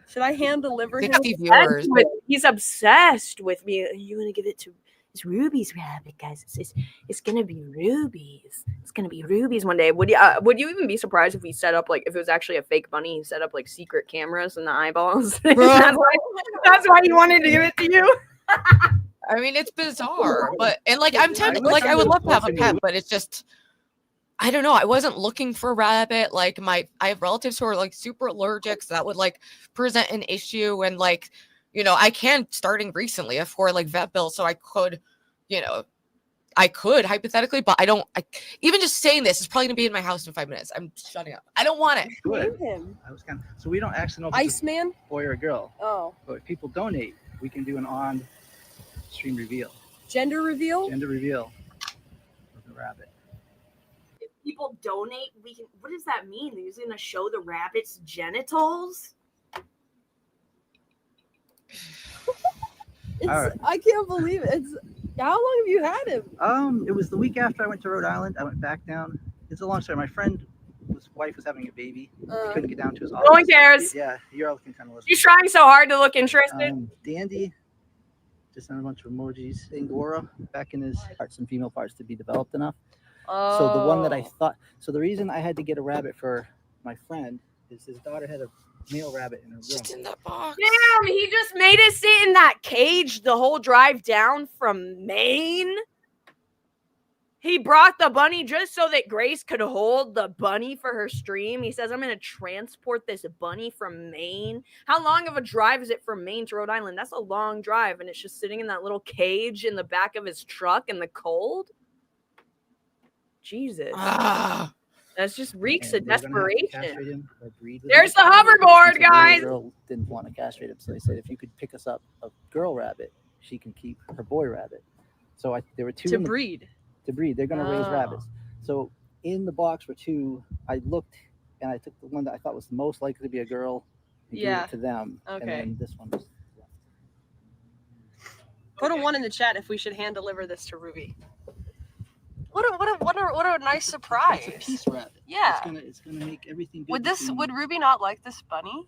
Should I hand deliver him? 60 viewers. He's obsessed with me. You want to give it to? Ruby's rabbit, guys. It's gonna be Ruby's. It's gonna be Ruby's one day. Would you even be surprised if we set up like if it was actually a fake bunny? He set up like secret cameras in the eyeballs. that's why he wanted to give it to you. I mean, it's bizarre, but and like I'm tempted, like I would love to have a pet, but it's just I don't know. I wasn't looking for a rabbit. Like I have relatives who are like super allergic, so that would like present an issue. And like, you know, I can starting recently afford like vet bills, so I could, you know, I could hypothetically, but I don't. Even just saying this is probably gonna be in my house in 5 minutes. I'm shutting up. I don't want it. Good. Him. I was kind of, so we don't actually know if it's Iceman? a boy or a girl. Oh. But if people donate, we can do an on-stream reveal. Gender reveal? Gender reveal of the rabbit. If people donate, we can. What does that mean? He's gonna show the rabbit's genitals? All right. I can't believe it. How long have you had him? It was the week after I went to Rhode Island. I went back down. It's a long story. My friend's wife was having a baby. Couldn't get down to his office. No one cares. Yeah, you're all can kind of listen. She's trying so hard to look interested. Dandy, just sent a bunch of emojis. Angora, back in his parts and female parts to be developed enough. So the one that I thought, so the reason I had to get a rabbit for my friend is his daughter had a male rabbit in her room. Just in that box. Damn, he just made us sit in that cage the whole drive down from Maine. He brought the bunny just so that Grace could hold the bunny for her stream. He says, I'm going to transport this bunny from Maine. How long of a drive is it from Maine to Rhode Island? That's a long drive, and it's just sitting in that little cage in the back of his truck in the cold. Jesus. That just reeks of desperation. There's the hoverboard, guys. The girl didn't want to castrate him, so they said if you could pick us up a girl rabbit, she can keep her boy rabbit. So there were two To breed. To breed, they're going to raise rabbits. So in the box were two. I looked and I took the one that I thought was the most likely to be a girl and gave it to them. Okay. And then this one was left. Put a 1 in the chat if we should hand deliver this to Ruby. What a nice surprise. It's a peace rabbit. Yeah. It's gonna make everything good. Would Ruby not like this bunny?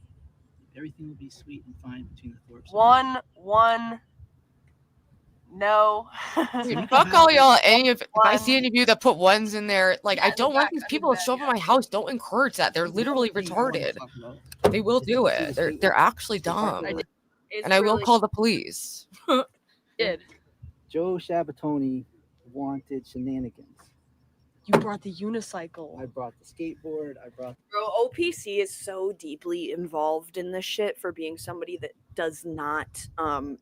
Everything will be sweet and fine between the Thorpes. 1 no. Dude, fuck all y'all. If I see any of you that put ones in there, like I don't want these people to show up at my house. Don't encourage that. They're literally retarded. They will do it. They're actually dumb. And I will call the police. Did. Joe Shabatoni wanted shenanigans. You brought the unicycle. I brought the skateboard. Bro, OPC is so deeply involved in this shit for being somebody that does not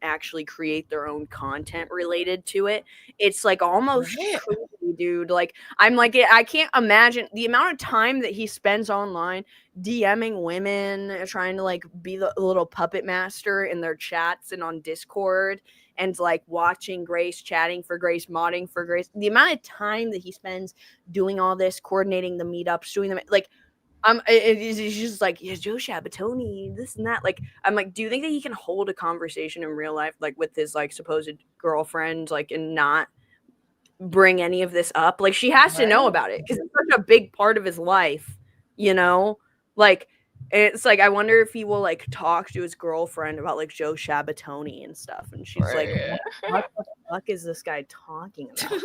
actually create their own content related to it. It's like almost crazy, dude. Like I'm like I can't imagine the amount of time that he spends online DMing women, trying to like be the little puppet master in their chats and on Discord. And like watching Grace, chatting for Grace, modding for Grace. The amount of time that he spends doing all this, coordinating the meetups, doing them, like, it's just like, yeah, Joe Shabatoni, this and that. Like, I'm like, do you think that he can hold a conversation in real life, like with his like supposed girlfriend, like, and not bring any of this up? Like, she has to know about it because it's such a big part of his life, you know? Like, it's like I wonder if he will like talk to his girlfriend about like Joe Shabatoni and stuff, and she's like, "What the fuck is this guy talking about?"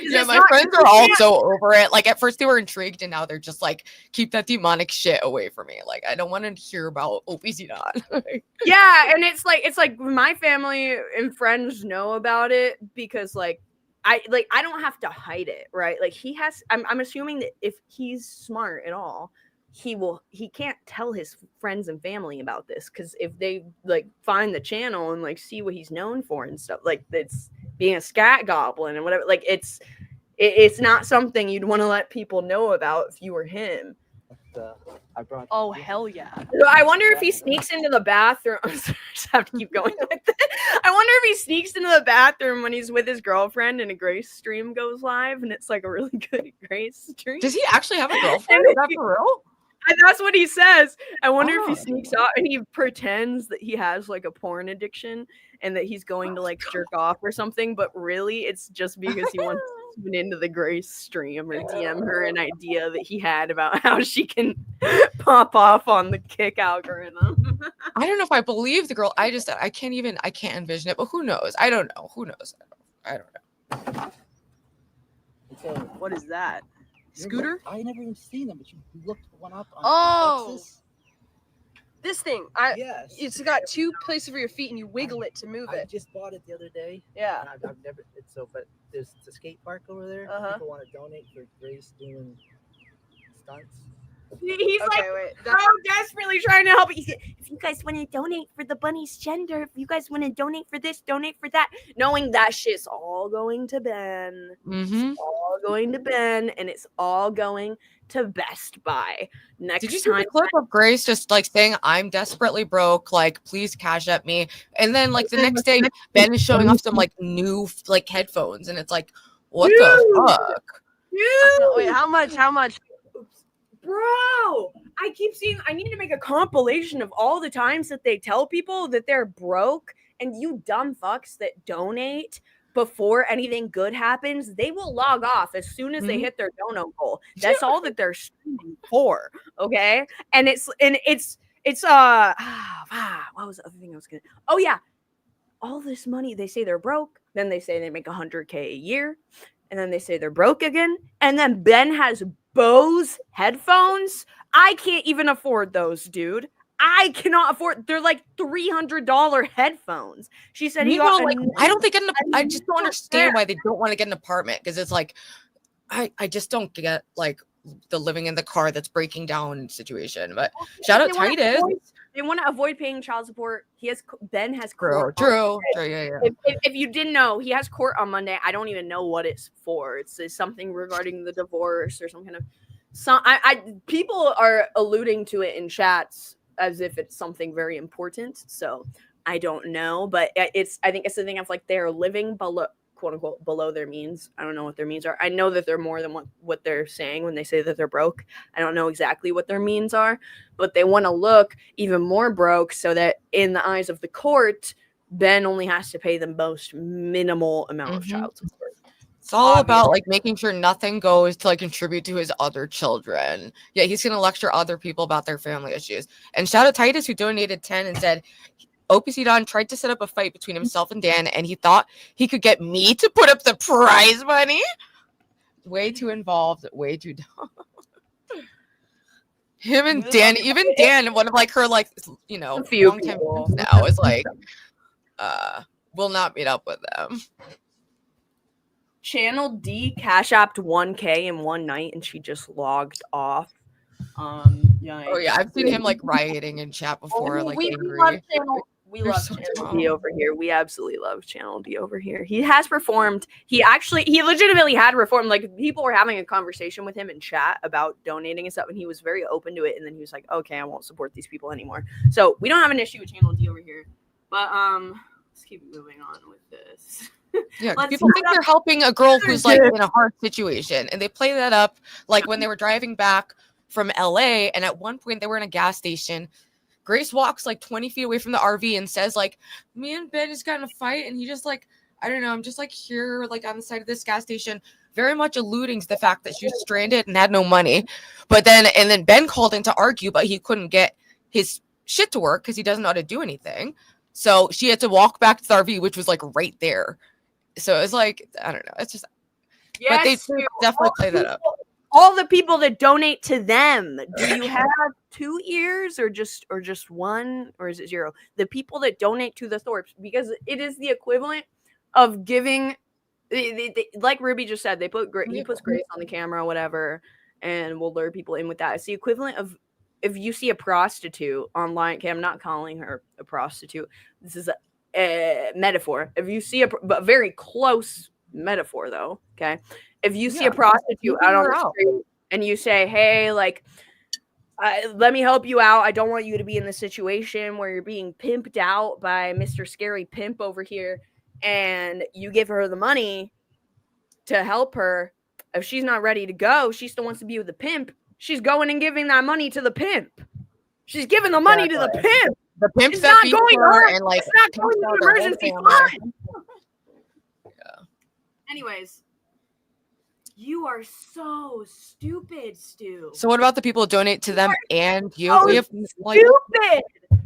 Yeah, my friends are all so over it. Like at first they were intrigued, and now they're just like, "Keep that demonic shit away from me." Like I don't want to hear about OPC Don. Yeah, and it's like my family and friends know about it because like I don't have to hide it, right? Like he has. I'm assuming that if he's smart at all, he can't tell his friends and family about this because if they like find the channel and like see what he's known for and stuff, like it's being a scat goblin and whatever, like it's not something you'd want to let people know about if you were him. Oh hell yeah. I wonder if he sneaks into the bathroom. I just have to keep going with it. I wonder if he sneaks into the bathroom when he's with his girlfriend and a Grace stream goes live and it's like a really good Grace stream. Does he actually have a girlfriend? Is that for real? And that's what he says. I wonder if he sneaks out and he pretends that he has like a porn addiction and that he's going to like jerk off or something, but really it's just because he wants to tune into the Grace stream or DM her an idea that he had about how she can pop off on the kick algorithm. I don't know if I believe the girl. I can't envision it, but who knows? I don't know. Who knows? I don't know. So, What is that? Scooter? I never even seen them, but you looked one up on Oh. Lexus? This thing, Yes. it's got 2 places for your feet, and you wiggle it to move I it. just bought it the other day. Yeah. And I've never. But there's the skate park over there. Uh-huh. People want to donate for Grace doing stunts. He's like Wait. so desperately trying to help. He said, if you guys want to donate for the bunny's gender, if you guys want to donate for this, donate for that, knowing that shit's all going to Ben. Mm-hmm. It's all going to Ben, and it's all going to Best Buy. Next Did you see time, the clip of Grace just like saying, "I'm desperately broke, like please cash at me," and then like the next day Ben is showing off some like new like headphones, and it's like, what the fuck? Dude, Wait, how much? bro, I keep seeing. I need to make a compilation of all the times that they tell people that they're broke, and you dumb fucks that donate before anything good happens, they will log off as soon as they hit their dono goal. That's all that they're streaming for. Okay, and it's what was the other thing I was gonna? Oh yeah, all this money. They say they're broke, then they say they make $100K a year, and then they say they're broke again, and then Ben has Bose headphones. I can't even afford those, dude. I cannot afford. They're like $300 headphones. She said he got. Like, I don't think I just don't understand why they don't want to get an apartment, because it's like I just don't get like the living in the car that's breaking down situation. But shout out Titus. They want to avoid paying child support. Ben has True, court. true. Yeah. If you didn't know, he has court on Monday. I don't even know what it's for. It's something regarding the divorce or some kind of. People are alluding to it in chats as if it's something very important. So I don't know, but I think it's the thing of like they're living below, quote unquote, below their means. I don't know what their means are. I know that they're more than what they're saying when they say that they're broke. I don't know exactly what their means are, but they want to look even more broke so that in the eyes of the court, Ben only has to pay the most minimal amount of child support. It's all about like making sure nothing goes to like contribute to his other children. Yeah, he's gonna lecture other people about their family issues. And shout out Titus, who donated 10 and said OPC Don tried to set up a fight between himself and Dan, and he thought he could get me to put up the prize money. Way too involved, way too dumb. Him and Dan, even Dan, one of like her like a few long time friends now is like will not meet up with them. Channel D cash apped 1K in one night and she just logged off. Oh yeah, I've seen him like rioting in chat before, like angry. We love Channel D over here. We absolutely love Channel D over here. He has performed. He legitimately had reformed. Like people were having a conversation with him in chat about donating and stuff, and he was very open to it. And then he was like, "Okay, I won't support these people anymore." So we don't have an issue with Channel D over here. But let's keep moving on with this. Yeah, people think they're helping a girl who's like in a hard situation, and they play that up like when they were driving back from LA, and at one point they were in a gas station. Grace walks like 20 feet away from the RV and says like, me and Ben just got in a fight, and he just like, I don't know, I'm just like here like on the side of this gas station, very much alluding to the fact that she was stranded and had no money. But then Ben called in to argue, but he couldn't get his shit to work because he doesn't know how to do anything. So she had to walk back to the RV, which was like right there. So it's like, I don't know. It's just, yes, but they definitely play that up. All the people that donate to them, do you have 2 ears or just one, or is it 0? The people that donate to the Thorpes, because it is the equivalent of giving, like Ruby just said, he puts Grace on the camera, whatever, and we'll lure people in with that. It's the equivalent of if you see a prostitute online. Okay, I'm not calling her a prostitute. This is a metaphor. If you see a very close metaphor, though, okay. If you see a prostitute out on the street and you say, "Hey, like, let me help you out. I don't want you to be in the situation where you're being pimped out by Mr. Scary Pimp over here," and you give her the money to help her. If she's not ready to go, she still wants to be with the pimp. She's going and giving that money to the pimp. She's giving the money to the pimp. The pimp's not going to her, and like, it's not going to the emergency fund. Yeah. Anyways. You are so stupid, Stu. So what about the people who donate to them and you? So we have stupid. Oh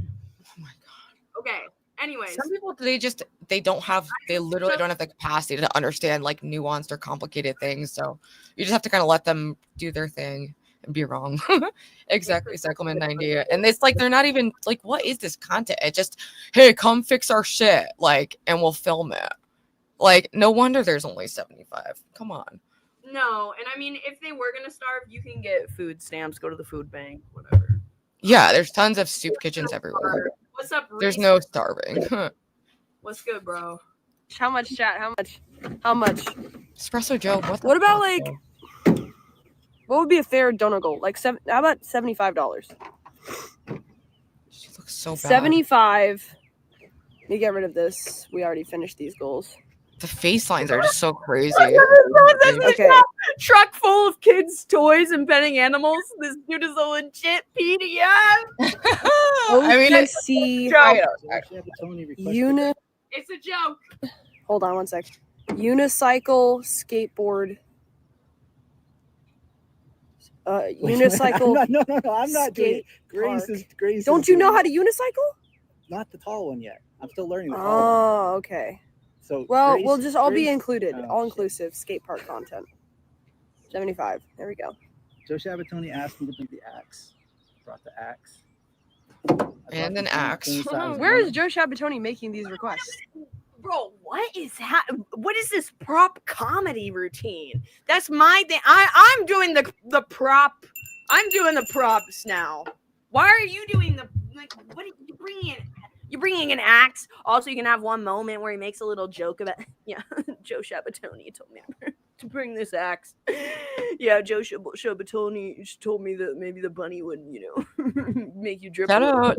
my god. Okay. Anyways, Some people they literally don't have the capacity to understand like nuanced or complicated things. So you just have to kind of let them do their thing and be wrong. Exactly, Cycleman 90. And it's like they're not even like, what is this content? It just, hey, come fix our shit, like, and we'll film it. Like, no wonder there's only 75. Come on. no, and I mean, if they were gonna starve, you can get food stamps, go to the food bank, whatever. Yeah, there's tons of soup kitchens everywhere. What's up, There's Reese? no starving. What's good, bro? How much, chat? How much? Espresso Joe, What about like? What would be a fair donor goal? Like how about $75? She looks so bad. 75. Let me get rid of this. We already finished these goals. The face lines are just so crazy. Okay. Truck full of kids' toys and petting animals. This dude is a legit PDF. I mean, OPC unit. It's a joke. Hold on one sec. Unicycle skateboard. Unicycle. No, I'm not doing it. Grace Don't you know how to unicycle? Not the tall one yet. I'm still learning the tall one. Oh, okay. So Well, Grace- we'll just all be Grace- included, oh, all shit. inclusive skate park content. 75. There we go. Joe Shabatoni asked me to bring the axe. Brought the axe. And an axe. Where is Joe Shabatoni making these requests? Bro, what is this prop comedy routine? That's my thing. I'm doing the prop. I'm doing the props now. Why are you doing the like? What are you bringing in? You're bringing an axe. Also, you can have one moment where he makes a little joke about. Yeah, Joe Shabatoni told me to bring this axe. Yeah, Joe Shabatoni told me that maybe the bunny would, make you drip. Shout out.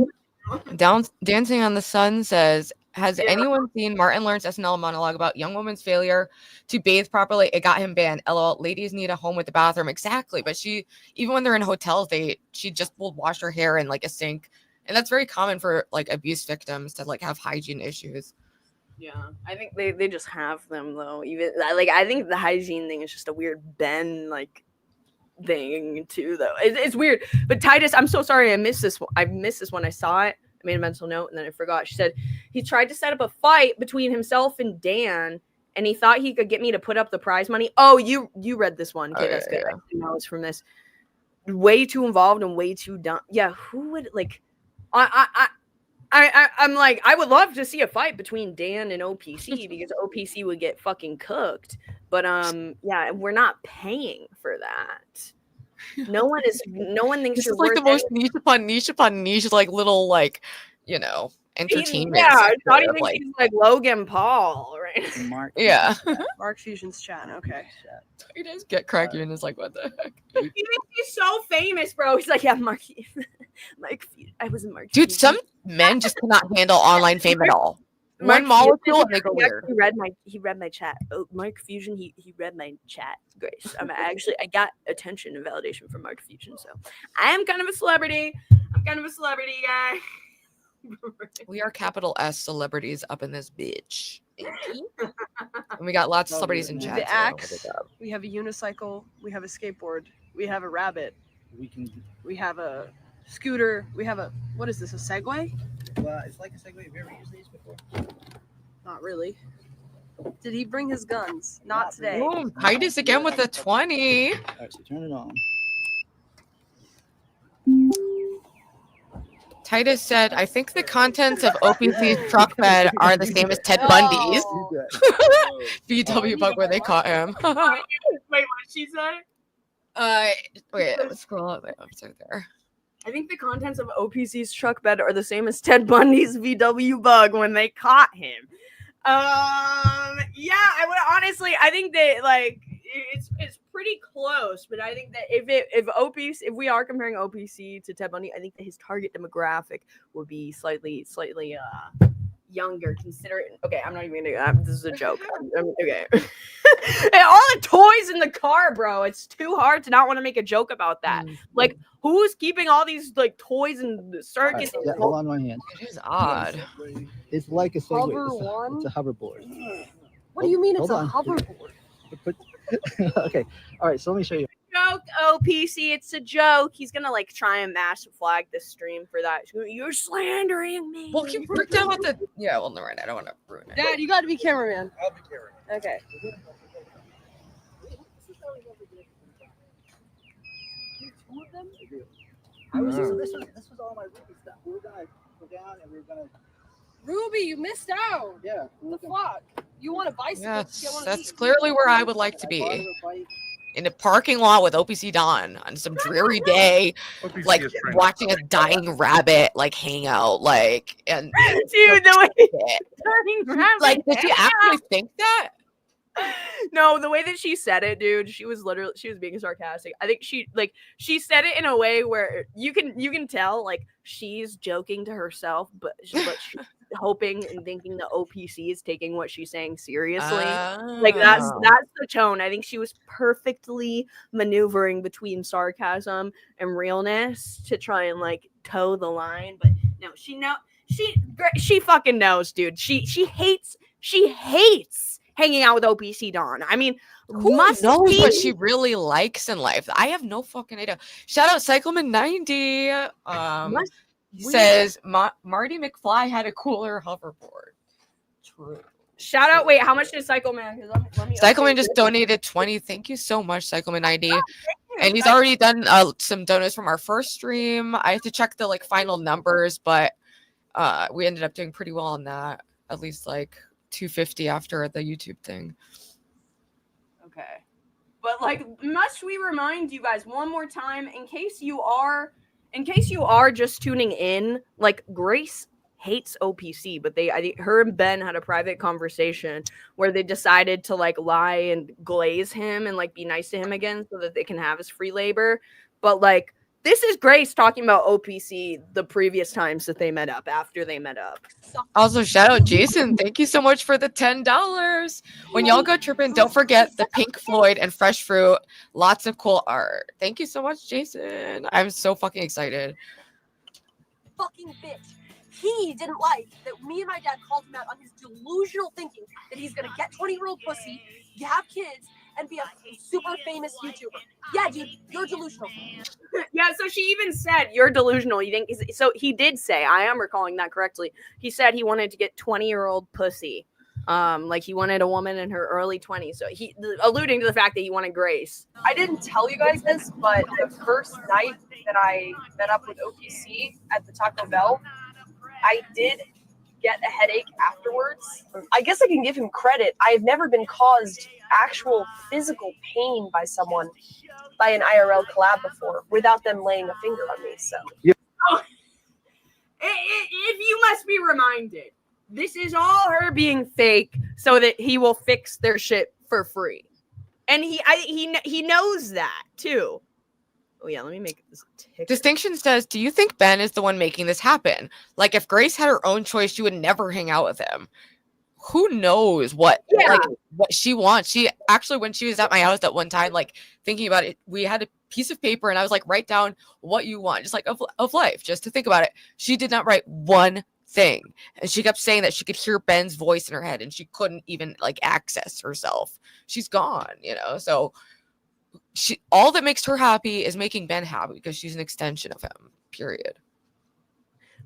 Dancing on the Sun says, has anyone seen Martin Lawrence SNL monologue about young woman's failure to bathe properly? It got him banned. LOL. Ladies need a home with a bathroom. Exactly. But even when they're in hotels, she just will wash her hair in like a sink. And that's very common for like abuse victims to like have hygiene issues. Yeah, I think they just have them though. Even like I think the hygiene thing is just a weird Ben like thing too though. It's weird. But Titus, I'm so sorry I missed this one. I missed this when I saw it. I made a mental note and then I forgot. She said he tried to set up a fight between himself and Dan, and he thought he could get me to put up the prize money. Oh, you read this one. Okay, that's good. Yeah. I know it's from this. Way too involved and way too dumb. Yeah, who would like? I'm like, I would love to see a fight between Dan and OPC because OPC would get fucking cooked. But yeah, we're not paying for that. No one thinks this you're is like worth the most niche upon niche, like little like, entertainment. Yeah, I thought he thinks he's like Logan Paul, right? Mark. Yeah. Mark Fusion's chat. Okay. He does get cracky and is like, what the heck? He thinks he's so famous, bro. He's like, yeah, Mark. I was Mark. Dude, some men just cannot handle online fame at all. One molecule and they go weird. He read my chat. Oh, Mark Fusion, he read my chat. Grace. I got attention and validation from Mark Fusion, so I am kind of a celebrity. I'm kind of a celebrity guy. We are capital S celebrities up in this bitch. And we got lots of celebrities in chat. The axe. We have a unicycle. We have a skateboard. We have a rabbit. We have a scooter. We have what is this? A Segway? Well, it's like a Segway. Have you ever used these before? Not really. Did he bring his guns? Not today. Boom. Titus again with the 20. All right, so turn it on. Titus said, I think the contents of OPC's truck bed are the same as Ted Bundy's. VW bug where they caught him. Wait, what she say? Wait, let's scroll up there. It's right there. I think the contents of OPC's truck bed are the same as Ted Bundy's VW bug when they caught him. Yeah, I think that like it's pretty close, but I think that if we are comparing OPC to Ted Bundy, I think that his target demographic would be slightly younger. Considering, okay, I'm not even gonna. This is a joke. Okay. And all the toys in the car, bro. It's too hard to not want to make a joke about that. Like, who's keeping all these like toys in the circus? Right, yeah, hold on my hand. It is odd. It's like a Segway. Hover It's a hoverboard. What do you mean it's Hold a on. hoverboard? Okay. All right. So let me show you. joke, OPC. It's a joke. He's gonna like try and massive flag this stream for that. You're slandering me. Well, can you break down what the? Yeah, well, no, right. I don't want to ruin it. Dad, you got to be cameraman. I'll be carrying. Okay. This was all my Ruby stuff. We were gonna go down and we were gonna. Ruby, you missed out. Yeah. The fuck? You want a bicycle? Yes, that's clearly where I would like to be. In a parking lot with OPC Don on some dreary day, like watching a dying rabbit like hang out, like and dude, the way dying rabbit, like did she actually think that? No, the way that she said it, dude, she was being sarcastic. I think she said it in a way where you can tell like she's joking to herself, but she's hoping and thinking the OPC is taking what she's saying seriously. Like that's the tone. I think she was perfectly maneuvering between sarcasm and realness to try and like toe the line. But no, she fucking knows, dude. She hates hanging out with OPC Don. I mean, who knows what she really likes in life? I have no fucking idea. Shout out Cycleman90. Says Marty McFly had a cooler hoverboard. True. Shout out. Wait, how much did Cycleman? Cycleman just donated 20. Thank you so much, Cycleman90. And he's already done some donos from our first stream. I have to check the like final numbers, but we ended up doing pretty well on that. At least like 250 after the YouTube thing. Okay. But like, must we remind you guys one more time in case you are just tuning in, like Grace hates OPC, but her and Ben had a private conversation where they decided to like lie and glaze him and like be nice to him again so that they can have his free labor. But like, this is Grace talking about OPC the previous times that they met up, after they met up. Also, shout out Jason. Thank you so much for the $10. When y'all go tripping, don't forget the Pink Floyd and fresh fruit. Lots of cool art. Thank you so much, Jason. I'm so fucking excited. Fucking bitch. He didn't like that me and my dad called him out on his delusional thinking that he's gonna get 20-year-old pussy, have kids, and be a super famous YouTuber. Yeah, dude, you're delusional. Yeah, so she even said, you're delusional. You think so? He did say, I am recalling that correctly. He said he wanted to get 20-year-old pussy. Like he wanted a woman in her early 20s. So he alluding to the fact that he wanted Grace. I didn't tell you guys this, but the first night that I met up with OPC at the Taco Bell, I did get a headache afterwards. I guess I can give him credit. I've never been caused actual physical pain by someone by an IRL collab before without them laying a finger on me. So if you must be reminded, this is all her being fake so that he will fix their shit for free. And he knows that too. Oh yeah, let me make this tick. Distinction says, do you think Ben is the one making this happen? Like if Grace had her own choice, she would never hang out with him. Who knows what she wants? She actually, when she was at my house that one time, like thinking about it, we had a piece of paper and I was like, write down what you want, just like of life, just to think about it. She did not write one thing. And she kept saying that she could hear Ben's voice in her head and she couldn't even like access herself. She's gone, so all that makes her happy is making Ben happy because she's an extension of him, period.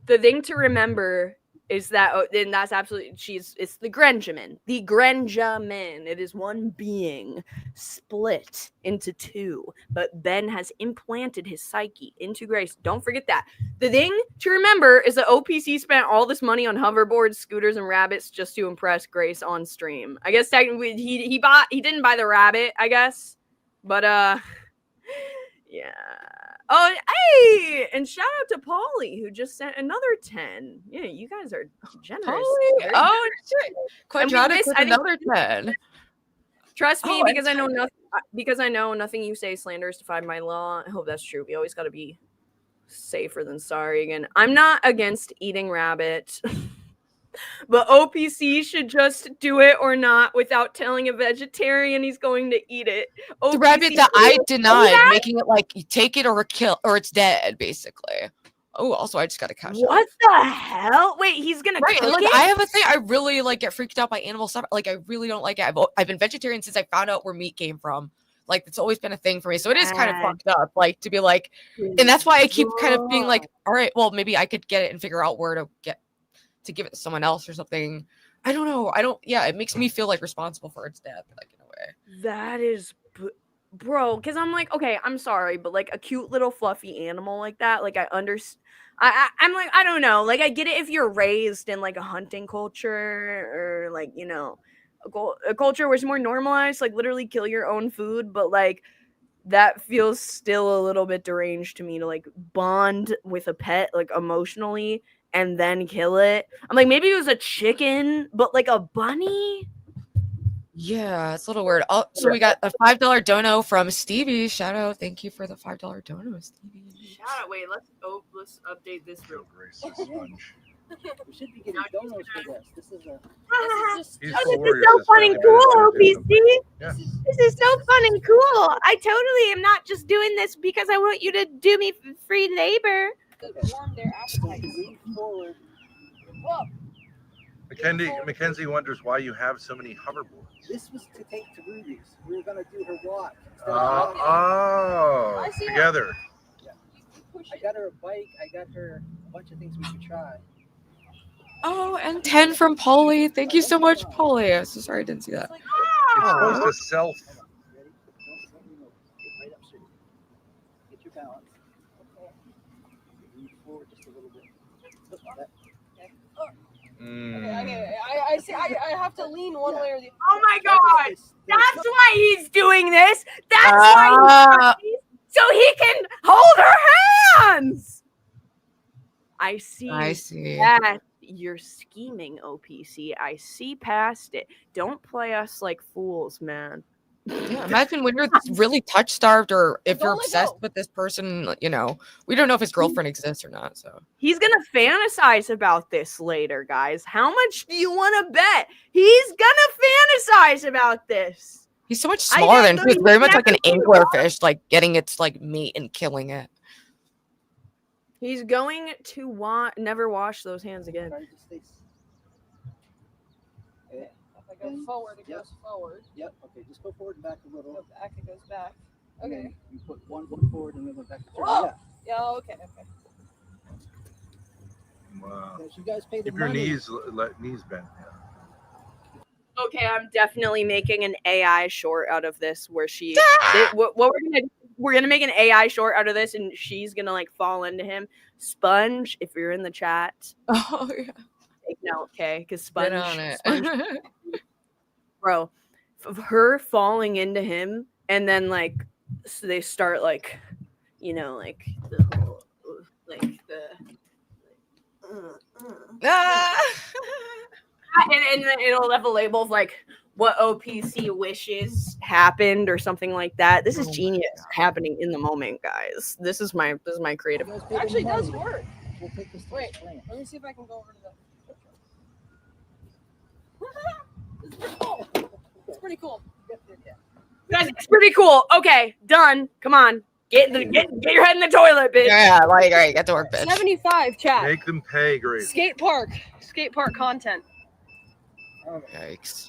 The thing to remember is that, and that's absolutely, it's the Grenjamin. The Grenjamin. It is one being split into two, but Ben has implanted his psyche into Grace. Don't forget that. The thing to remember is that OPC spent all this money on hoverboards, scooters, and rabbits just to impress Grace on stream. I guess technically he didn't buy the rabbit, I guess. But yeah. Oh, hey, and shout out to Polly who just sent another 10. Yeah, you guys are generous. Polly, oh shit! Quadratic with another 10. Trust me, because I know nothing. Because I know nothing you say slanders defied my law. I hope that's true. We always got to be safer than sorry. Again, I'm not against eating rabbit. But OPC should just do it or not without telling a vegetarian he's going to eat it. OPC, the rabbit that I denied, making it like you take it or kill or it's dead, basically. Oh, also I just got a cash. What the hell? Wait, he's gonna cook look, it? I have a thing. I really like get freaked out by animal stuff. Like I really don't like it. I've been vegetarian since I found out where meat came from. Like it's always been a thing for me. So it is kind of fucked up, like to be like, and that's why I keep kind of being like, all right, well maybe I could get it and figure out where to give it to someone else or something. I don't know. Yeah, it makes me feel like responsible for its death, like in a way. That is, bro, because I'm like, okay, I'm sorry, but like a cute little fluffy animal like that, like I'm like, I don't know, like I get it if you're raised in like a hunting culture or like, you know, a culture where it's more normalized, like literally kill your own food, but like that feels still a little bit deranged to me to like bond with a pet like emotionally and then kill it. I'm like, maybe it was a chicken, but like a bunny. Yeah, it's a little weird. Oh, so we got a $5 dono from Stevie. Shout out. Thank you for the $5 dono, Stevie. Shout out. Wait, let's update this real quick. We should be getting donos for this. This is so fun and cool, OPC. Yeah. This is so fun and cool. I totally am not just doing this because I want you to do me free labor. Warm their appetite. forward. Whoa. Mackenzie wonders why you have so many hoverboards. This was to take to Ruby's. We were gonna do her walk. Together. Yeah. I got her a bike. I got her a bunch of things we could try. Oh, and 10 from Polly. Thank you so much, Polly. I'm so sorry I didn't see that. It's supposed to self. Ready? Don't move. Get right up straight. Get your balance. Okay. Move forward just a little bit. Look at that. Okay. I see. I have to lean one way or the other. Oh my god! That's why he's doing this. That's why so he can hold her hands. I see. That you're scheming, OPC. I see past it. Don't play us like fools, man. Yeah, imagine when you're really touch starved or if you're obsessed with this person, you know, we don't know if his girlfriend exists or not. So he's gonna fantasize about this later, guys. How much do you want to bet? He's gonna fantasize about this. He's so much smaller than he's very much like an anglerfish, like getting its like meat and killing it. He's going to never wash those hands again. If I go forward, it goes forward. Yep. Okay, just go forward and back a little. Go back, it goes back. Okay. You put one foot forward and then go back. Oh! Yeah, okay. Wow. You guys pay the Keep your money. knees bent. Okay, I'm definitely making an AI short out of this where what we're gonna make an AI short out of this and she's gonna like fall into him. Sponge, if you're in the chat. Oh yeah. Take note, okay? Because Sponge, on it. bro, her falling into him and then like so they start like, you know, like the whole and then it'll have a label of like what OPC wishes happened or something like that. This is genius happening in the moment, guys. This is my creative. Actually, it does work. We'll take this to Wait, the plant. let me see if I can go over to the. It's pretty cool. Guys, it's pretty cool. Okay, done. Come on. Get your head in the toilet, bitch. Yeah, like all right, get to work, bitch. 75 chat. Make them pay, Grace. Skate park content. Yikes.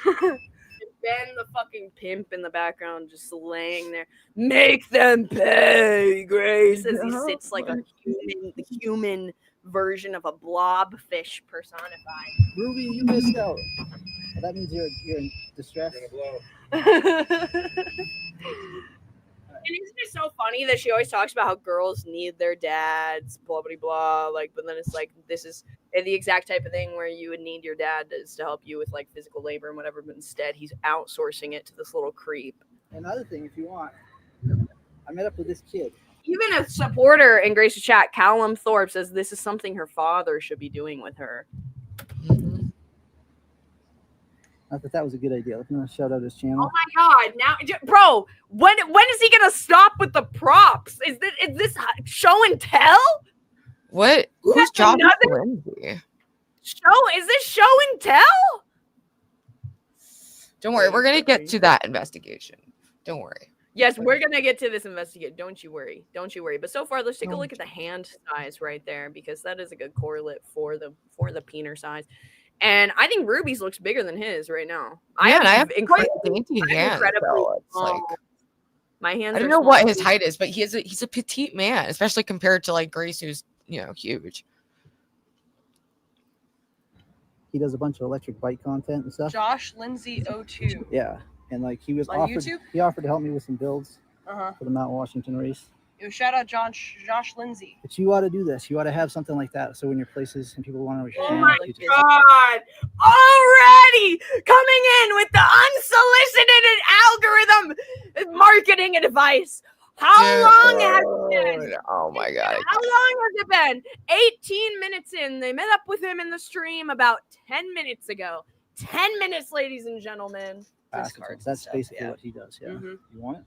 Ben the fucking pimp in the background just laying there. Make them pay, Grace, as he sits like the human version of a blobfish personified. Ruby, you missed out. Well, that means you're in distress. And isn't it so funny that she always talks about how girls need their dads, blah, blah, blah. Like, but then it's like, this is the exact type of thing where you would need your dad to help you with like physical labor and whatever. But instead, he's outsourcing it to this little creep. Another thing, if you want, I met up with this kid. Even a supporter in Grace's chat, Callum Thorpe, says this is something her father should be doing with her. I thought that was a good idea. I'm going to shout out his channel. Oh my god! Now, bro, when is he gonna stop with the props? Is this show and tell? What? Whose job is Lindsay? Is this show and tell? Don't worry, we're gonna get to that investigation. Don't worry. Yes, we're gonna get to this investigation. Don't you worry. Don't you worry. But so far, let's take a look at the hand size right there because that is a good correlate for the peener size. And I think Ruby's looks bigger than his right now. Yeah, and I have quite incredibly, dainty hands. So it's like my hands. I don't know what his height is, but he's a petite man, especially compared to like Grace, who's huge. He does a bunch of electric bike content and stuff. Josh Lindsay 02. Yeah, and like he was On offered. YouTube? He offered to help me with some builds Uh-huh. for the Mount Washington race. Yo, shout out Josh Lindsay. But you ought to do this. You ought to have something like that. So when your places and people want to reach Oh channel, my you just- God! Already coming in with the unsolicited algorithm marketing advice. How long has it been? Oh my God! How long has it been? 18 minutes in. They met up with him in the stream about 10 minutes ago. 10 minutes, ladies and gentlemen. Bastards. That's basically what he does. Yeah. Mhm. You want it?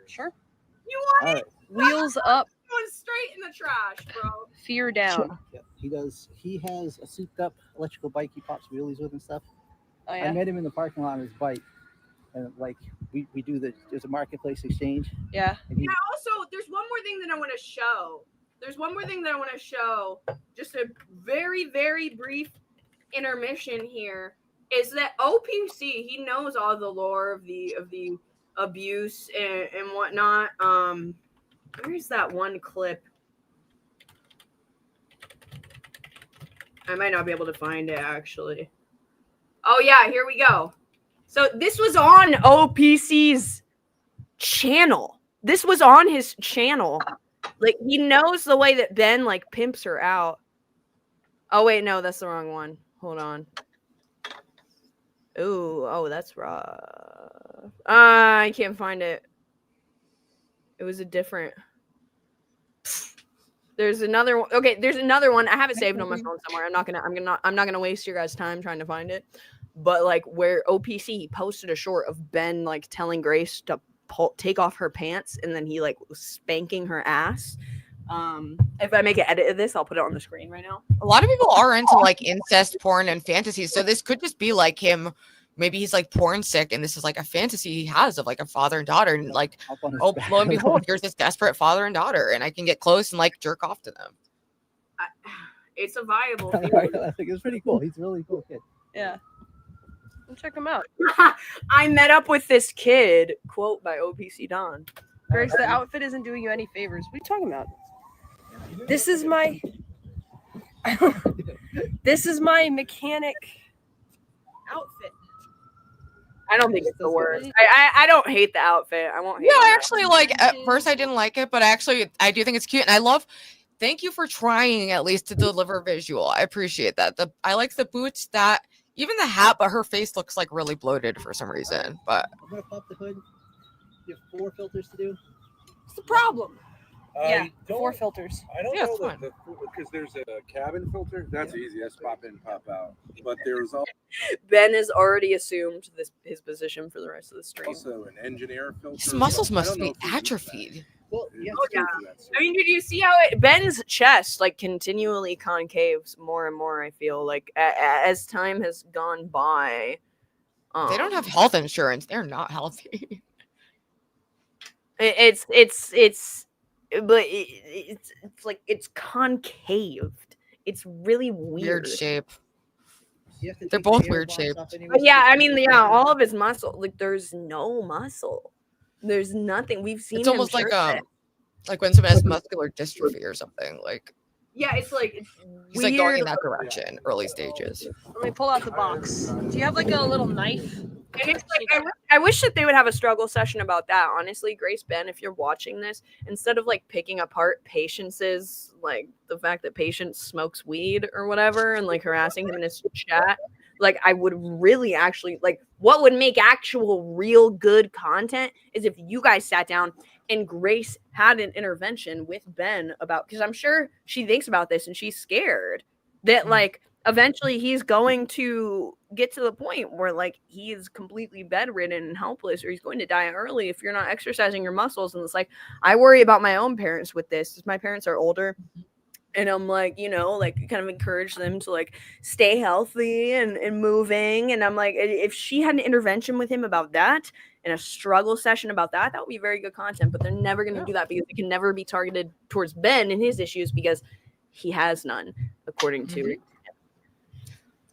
Sure. You want All it? right. Wheels up, Going straight in the trash, bro. fear down. Yeah, he does. He has a souped up electrical bike he pops wheelies with and stuff. Oh I yeah. met him in the parking lot on his bike, and like we do there's a marketplace exchange. Yeah. And he, Yeah, also, there's one more thing that I want to show. Just a very, very brief intermission here. Is that OPC? He knows all the lore of the abuse and whatnot. Where's that one clip? I might not be able to find it actually. Oh yeah, here we go. So this was on OPC's channel. This was on his channel. Like he knows the way that Ben like pimps her out. Oh wait, no, that's the wrong one. Hold on. Ooh, oh, that's rough. I can't find it. It was a different. There's another one. Okay, there's another one. I have it saved on my phone somewhere. I'm not gonna waste your guys' time trying to find it. But like where OPC posted a short of Ben like telling Grace to take off her pants, and then he like was spanking her ass. If I make an edit of this, I'll put it on the screen right now. A lot of people are into like incest porn and fantasies, so this could just be like him. Maybe he's like porn sick, and this is like a fantasy he has of like a father and daughter, and like, oh, lo and behold, here's this desperate father and daughter, and I can get close and like jerk off to them. It's a viable I theory. think it's pretty cool. He's a really cool kid. Yeah. Go check him out. I met up with this kid. Quote by OPC Don. Grace, the outfit isn't doing you any favors. What are you talking about? This is my mechanic outfit. I don't think it's the worst. I don't hate the outfit. I won't hate Yeah, I it. actually like. At first, I didn't like it, but actually, I do think it's cute, and I love. Thank you for trying at least to deliver visual. I appreciate that. I like the boots, that even the hat, but her face looks like really bloated for some reason. But I'm gonna pop the hood. You have 4 filters to do. What's the problem? Yeah, don't- 4 filters. I don't Yeah, know it's that because there's a cabin filter. That's easy. That's pop in, pop out. But there's Ben has already assumed his position for the rest of the stream. also an engineer filter. his muscles I must don't know be if we use that. atrophied. Well, yeah. Oh, yeah. That's- I mean, did you see how Ben's chest like continually concaves more and more? I feel like as time has gone by. They don't have health insurance. They're not healthy. It's like it's concaved. It's really Weird shape. You have to They're take the both air weird blocks shaped. off anyways, But yeah, so I you mean, can- yeah, all of his muscle, like there's no muscle. There's nothing. We've seen. It's him almost like shirtless. like when someone has muscular dystrophy or something. Like Yeah, it's like it's he's like going in weird. that direction, early stages. Let me pull out the box. Do you have like a little knife? And it's like I wish that they would have a struggle session about that. Honestly, Grace, Ben, if you're watching this, instead of like picking apart Patience's like the fact that Patience smokes weed or whatever and like harassing him in his chat, like I would really actually like what would make actual real good content is if you guys sat down and Grace had an intervention with Ben about, because I'm sure she thinks about this and she's scared that like eventually he's going to get to the point where like he is completely bedridden and helpless, or he's going to die early if you're not exercising your muscles. And it's like, I worry about my own parents with this. My parents are older. And I'm like, you know, like kind of encourage them to like stay healthy and moving. And I'm like, if she had an intervention with him about that and a struggle session about that, that would be very good content. But they're never going to do that because it can never be targeted towards Ben and his issues because he has none, according to.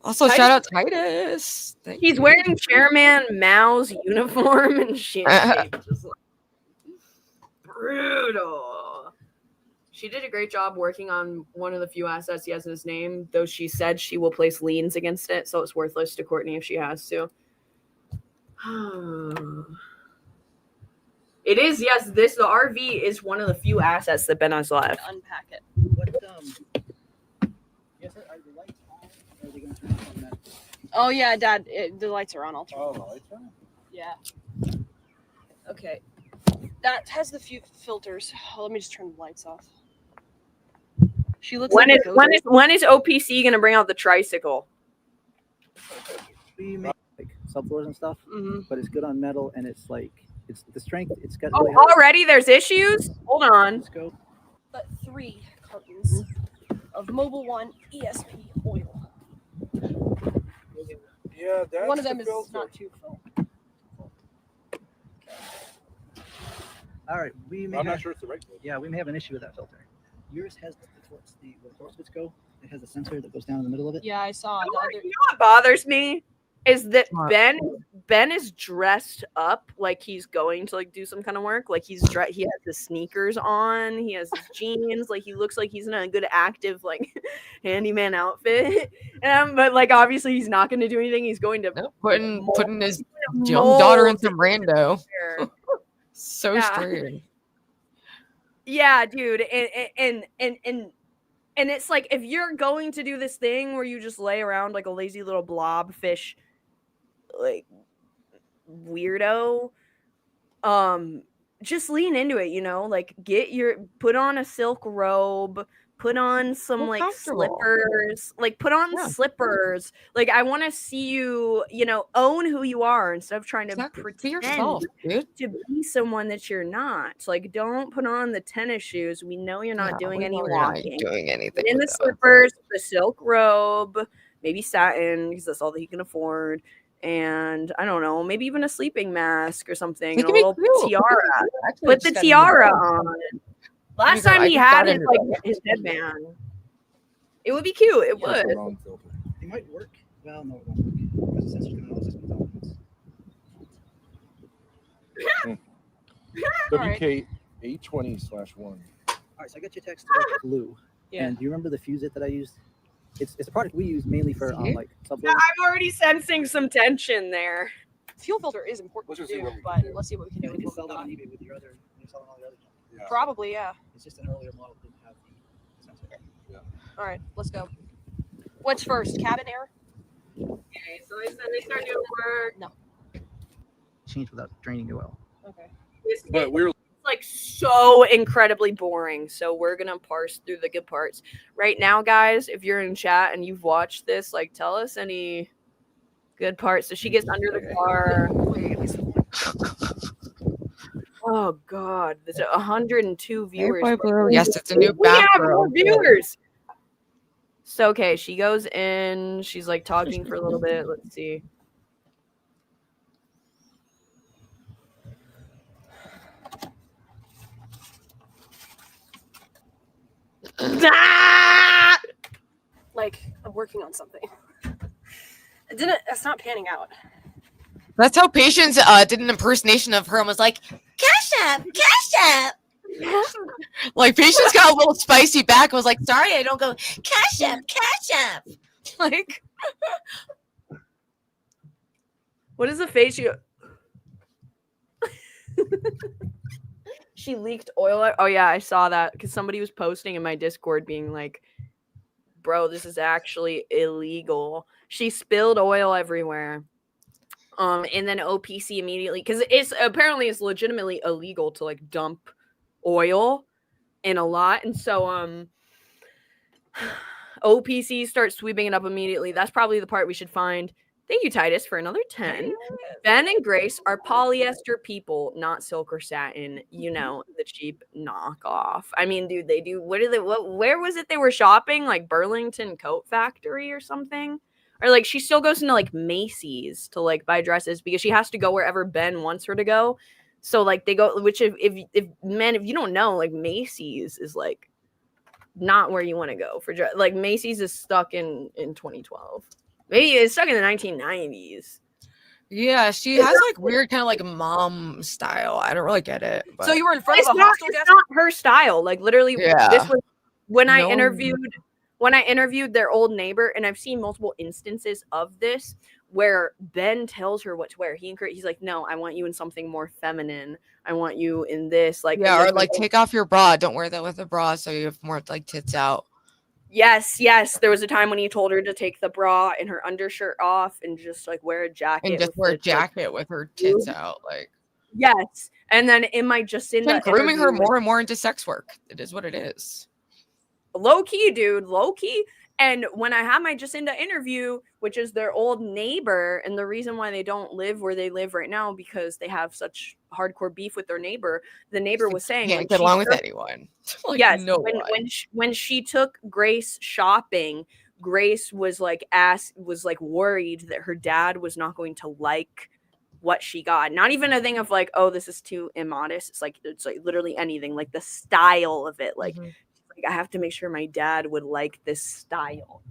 Also, shout out Titus. Thank He's you. wearing Chairman Mao's uniform and shit. Just like, brutal. She did a great job working on one of the few assets he has in his name, though she said she will place liens against it, so it's worthless to Courtney if she has to. It is, yes, the RV is one of the few assets that Ben has left. Unpack it. What yes, sir, are the lights on? Or are they gonna turn off on that? Oh yeah, Dad. The lights are on. I'll turn. Oh, the lights are on? Yeah. Okay. That has the few filters. Oh, let me just turn the lights off. She looks When like is OPC gonna bring out the tricycle? We make like subfloors and stuff, but it's good on metal and it's like it's the strength. It's got. Oh, really high- already there's issues? Hold on. Let's go. but 3 cartons of Mobile One ESP oil. Yeah, that's One of them the is filter. not too full. All right, we may I'm have, not sure it's the right filter. yeah, we may have an issue with that filter. Yours has where the torque bits go. It has a sensor that goes down in the middle of it. Yeah, I saw the other. You know what bothers me is that What? Ben is dressed up like he's going to like do some kind of work. Like he has the sneakers on, he has his jeans, like he looks like he's in a good active like handyman outfit. But like obviously he's not going to do anything. He's going to Putting his young daughter in some rando. So Yeah. strange. Yeah, dude, and it's like if you're going to do this thing where you just lay around like a lazy little blobfish, like weirdo, just lean into it, you know, like put on a silk robe, put on some Feel like comfortable. slippers, like put on Yeah. slippers. Like I want to see you, you know, own who you are instead of trying to Exactly. Be pretend yourself, dude. to be someone that you're not. Like don't put on the tennis shoes. We know you're not doing we any know you're not walking. doing anything. In the with that. slippers, the silk robe, maybe satin because that's all that he can afford. And I don't know, maybe even a sleeping mask or something, It and a can be little cute. tiara. Actually, Put just the got into tiara that. on. Last go. time I he just had got his into like that. his headband. It would be cute. It That's the would. wrong filter. It might work. Well, no, it won't work because the sensor's gonna know it's Alright. WK 820/1. All right, so I got your text today, blue. Yeah. And do you remember the fuse it that I used? It's a product we use mainly for See? like subfloor. I'm already sensing some tension there. Fuel filter is important Let's to just see do, what we can but do. let's see what we can Yeah, do we with can what sell we that on got. eBay with your other. You're selling all the other junk. Yeah. Probably, yeah. It's just an earlier model didn't have the sensor. All right, let's go. What's first? Cabin air? Okay, so they said they start doing work. Change without draining the oil. Okay. But we're It's like so incredibly boring. So we're gonna parse through the good parts right now, guys. If you're in chat and you've watched this, like, tell us any good parts. So she gets under the car. Oh God, there's 102 viewers. Yes, it's a new We have bathroom. more viewers. So okay, she goes in. She's like talking for a little bit. Let's see. Ah! Like, I'm working on something. It's not panning out. That's how Patience did an impersonation of her and was like, "Cash app, cash app." Like Patience got a little spicy back and was like, "Sorry, I don't go cash app, cash app." Like, What is the face you? She leaked oil. Oh yeah, I saw that because somebody was posting in my Discord being like, "Bro, this is actually illegal." She spilled oil everywhere. And then OPC immediately, because it's legitimately illegal to like dump oil in a lot, and so OPC starts sweeping it up immediately. That's probably the part we should find. Thank you, Titus, for another 10. Ben and Grace are polyester people, not silk or satin. You know, the cheap knockoff. I mean, dude, they do. Where was it they were shopping? Like Burlington Coat Factory or something? Or like she still goes into like Macy's to like buy dresses because she has to go wherever Ben wants her to go. So like they go, which if you don't know, like Macy's is like not where you want to go for like Macy's is stuck in 2012. Maybe it's stuck in the 1990s. Yeah, she has like weird kind of like mom style. I don't really get it. So you were in front It's of a not, hostile it's gas. not her style. Like literally, Yeah. this was when I No. interviewed their old neighbor, and I've seen multiple instances of this where Ben tells her what to wear. He's like, no, I want you in something more feminine. I want you in this, like, Yeah, or and, like take off your bra. Don't wear that with a bra, so you have more like tits out. yes. There was a time when he told her to take the bra and her undershirt off and just like wear a jacket. And just with wear a the, jacket with her tits out. Like, yes. And then in my Jacinda been grooming her interview- more and more into sex work. It is what it is. low key, dude, low key. And when I had my Jacinda interview, which is their old neighbor, and the reason why they don't live where they live right now because they have such hardcore beef with their neighbor. The neighbor was saying, Can't when get she along with took- anyone. Like, yes, no when one. when she took Grace shopping, Grace was like worried that her dad was not going to like what she got. Not even a thing of like, oh, this is too immodest. It's like literally anything, like the style of it, like. Mhm. I have to make sure my dad would like this style.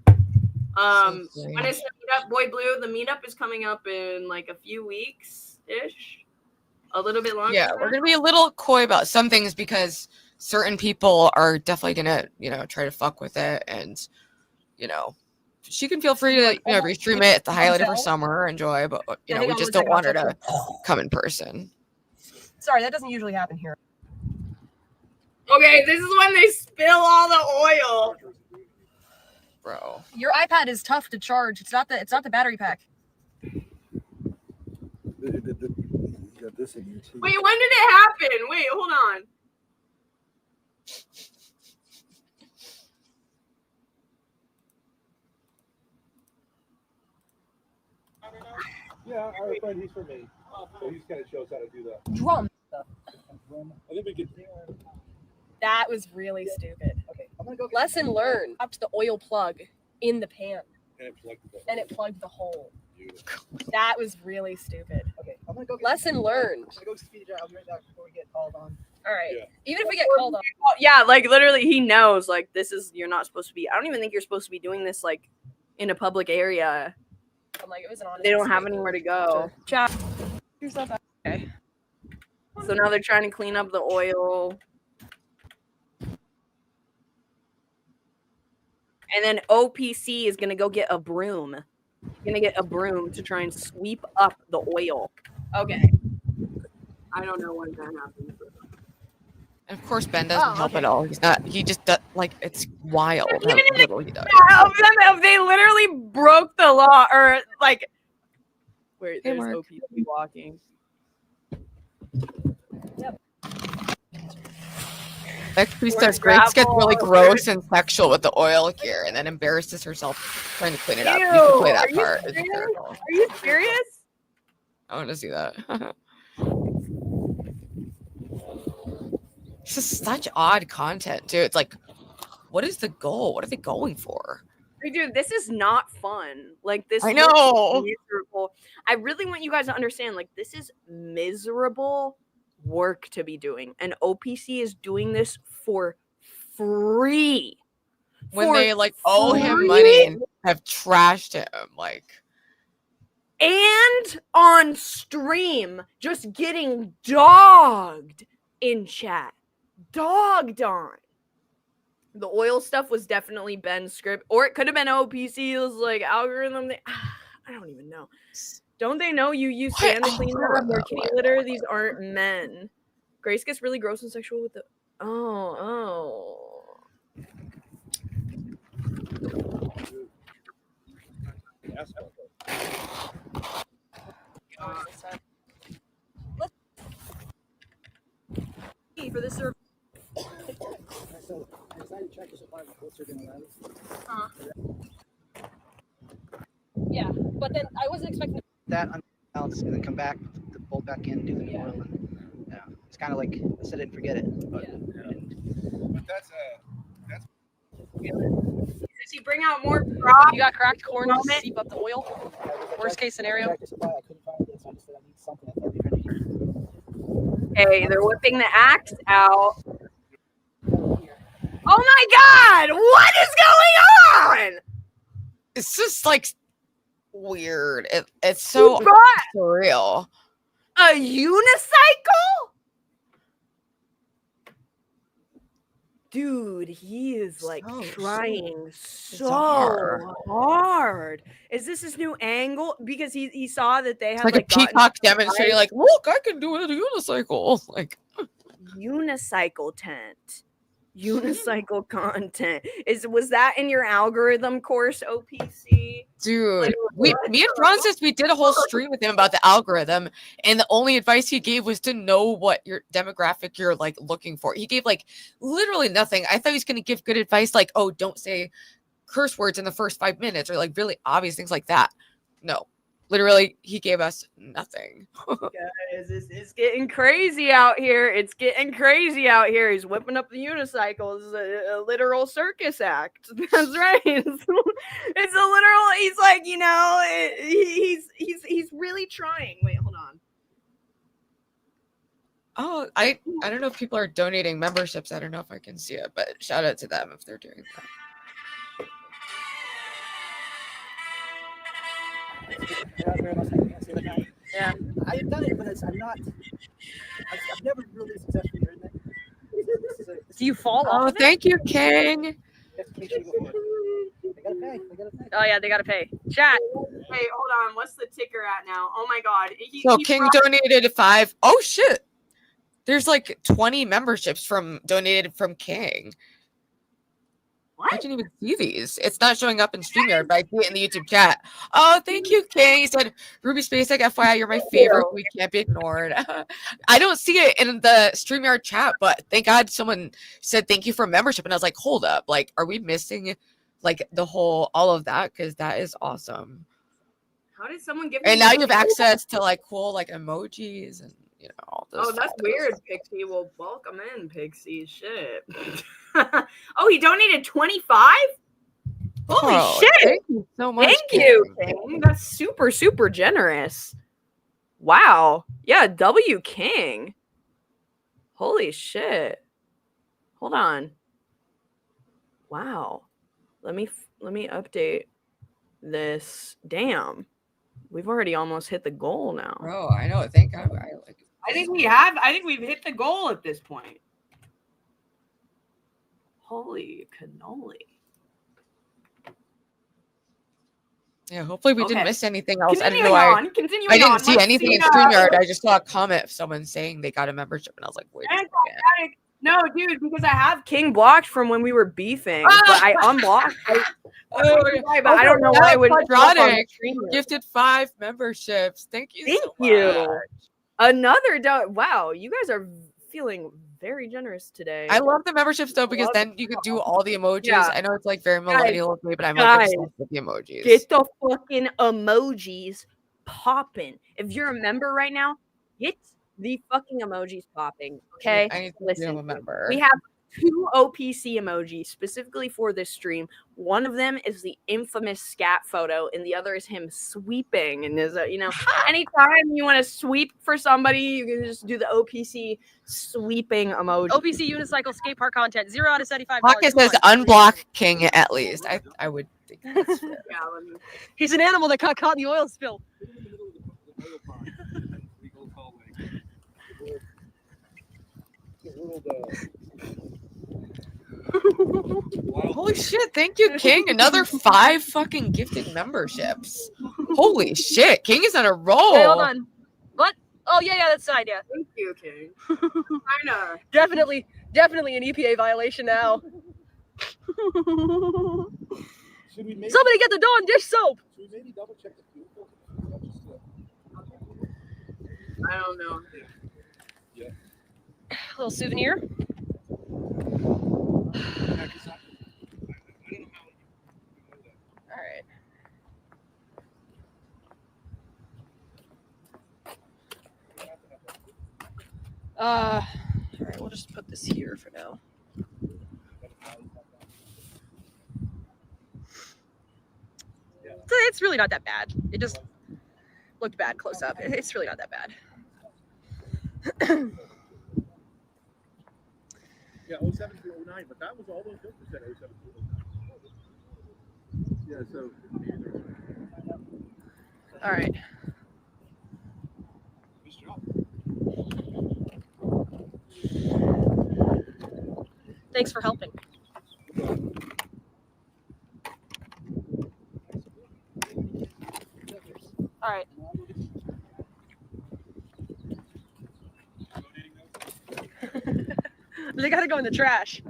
So When is the meetup, Boy Blue? The meetup is coming up in like a few weeks ish, a little bit longer. Yeah, we're gonna be a little coy about some things because certain people are definitely gonna, try to fuck with it, and she can feel free to restream it at the highlight of her summer, enjoy, but Hang we on just one don't want her second, to come in person. Sorry, that doesn't usually happen here. Okay, this is when they spill all the oil. Bro. Your iPad is tough to charge. It's not the battery pack. Wait, when did it happen? Wait, hold on. Yeah, our friend, he's from me. So he kind of shows how to do that. Drum. I think we could. That was really stupid. Okay, I'm gonna go. Lesson learned. Up to the oil plug in the pan, And and it plugged the hole. Beautiful. That was really stupid. Okay, I'm gonna go. Lesson learned. I'm gonna go speed it. I'll be right back before we get called on. All right. Yeah. Even if we get called on. Yeah, like literally, he knows. Like you're not supposed to be. I don't even think you're supposed to be doing this like in a public area. I'm like, it was an honest They don't have mistake. anywhere to go. Chat. Yourself out. Okay. So now they're trying to clean up the oil. And then OPC is gonna go get a broom. Gonna get a broom to try and sweep up the oil. Okay. I don't know when that happens. And of course, Ben doesn't help at all. He's not. He just does, it's wild. Even how if little he does. They literally broke the law, or like, where Hey, there's Mark. OPC walking. XP Or says Grace gets really gravel. gross and sexual with the oil here, and then embarrasses herself trying to clean it up. You can play that Ew, are part. you It's serious? hysterical. Are you serious? I want to see that. It's just such odd content, too. It's like, what is the goal? What are they going for? Hey, dude, this is not fun. Like this. I looks know. miserable. I really want you guys to understand. Like this is miserable work to be doing, and OPC is doing this for free. When For they owe him free? money and have trashed him, And on stream, just getting dogged in chat. Dogged on. The oil stuff was definitely Ben's script, or it could have been OPC's algorithm. I don't even know. Don't they know you use sand to clean up or kitty litter? These aren't men. Grace gets really gross and sexual with the. Oh. For this service. Yeah, but then I wasn't expecting. That unbalanced and then come back, to bolt back in, do the oil, and it's kind of like set it and forget it. But, But that's Does he bring out more props? You got cracked corn to seep up the oil. Worst case scenario. I couldn't find it, so I just said I need something. I thought it'd be trendy. Okay, they're whipping the axe out. Oh my god! What is going on? it's just weird. It's so Who bought surreal. a unicycle? Dude, he is like So trying so bizarre. hard. Is this his new angle? Because he saw that they It's had like a gotten peacock demonstrating, right? like, look, I can do it a unicycle. Like unicycle tent. Unicycle content. Was that in your algorithm course, OPC? dude, Like, me and Francis, we did a whole stream with him about the algorithm, and the only advice he gave was to know what your demographic you're like looking for. He gave like literally nothing. I thought he was going to give good advice, like, oh, don't say curse words in the first 5 minutes, or like really obvious things like that. No, literally, he gave us nothing. Guys, it's getting crazy out here. It's getting crazy out here. He's whipping up the unicycle. It's a literal circus act. That's right. It's a literal. He's like, you know, he's really trying. Wait, hold on. Oh, I don't know if people are donating memberships. I don't know if I can see it, but shout out to them if they're doing that. Yeah. I've done it, but I'm not. I've never really successfully ridden it. Do you fall Oh, off of it? thank you, King. They gotta pay. Oh yeah, they gotta pay. Chat. Hey, hold on. What's the ticker at now? Oh my god. So King donated 5. Oh shit. There's like 20 memberships donated from King. What? I didn't even see these. It's not showing up in StreamYard, but I see it in the YouTube chat. Oh, thank you, King. He said, Ruby Spacek, FYI, you're my favorite. We can't be ignored. I don't see it in the StreamYard chat, but thank God someone said thank you for membership. And I was like, hold up. Like, are we missing like all of that? Because that is awesome. How did someone give? And now you have access to like cool like emojis and you know all those. Oh, that's weird, Pixie. Well, welcome in, Pixie. Shit. Oh, he donated 25? Holy shit. Thank you so much. Thank you, King. That's super, super generous. Wow. Yeah, W King. Holy shit. Hold on. Wow. Let me update this. Damn. We've already almost hit the goal now. Bro, I know. I think I like it. I think we have. I think we've hit the goal at this point. Holy cannoli. Yeah, hopefully we didn't miss anything else. Continuing I didn't see Let's anything in StreamYard. I just saw a comment of someone saying they got a membership, and I was like, wait a second. No, dude, because I have King blocked from when we were beefing, but I unblocked. But I don't know why I would. Quadratic gifted 5 memberships. Thank you. Thank so you. much. Another wow, you guys are feeling very generous today. I love the memberships though because then you could do all the emojis. Yeah. I know it's like very millennial of me, but I'm Guys, like obsessed with the emojis. Get the fucking emojis popping. If you're a member right now, get the fucking emojis popping. Okay, I need to listen. be a member. We have 2 OPC emojis specifically for this stream. One of them is the infamous scat photo, and the other is him sweeping. And there's anytime you want to sweep for somebody, you can just do the OPC sweeping emoji. OPC unicycle skate park content 0 out of 75. Pocket says unblock King at least. I would think that's fair. He's an animal that got caught in the oil spill. Holy shit, thank you, King. Another 5 fucking gifted memberships. Holy shit, King is on a roll. Hey, hold on. What? Oh, yeah, that's the idea. Thank you, King. Kinda. Definitely an EPA violation now. Somebody get the Dawn dish soap. Should we maybe double check the fuel? I don't know. Yeah. A little souvenir. All right, we'll just put this here for now. So it's really not that bad. It just looked bad close up. It's really not that bad. Yeah, 07 to 09, but that was all those filters said 07 to 09. Yeah, so All right. Thanks for helping. All right. They gotta go in the trash.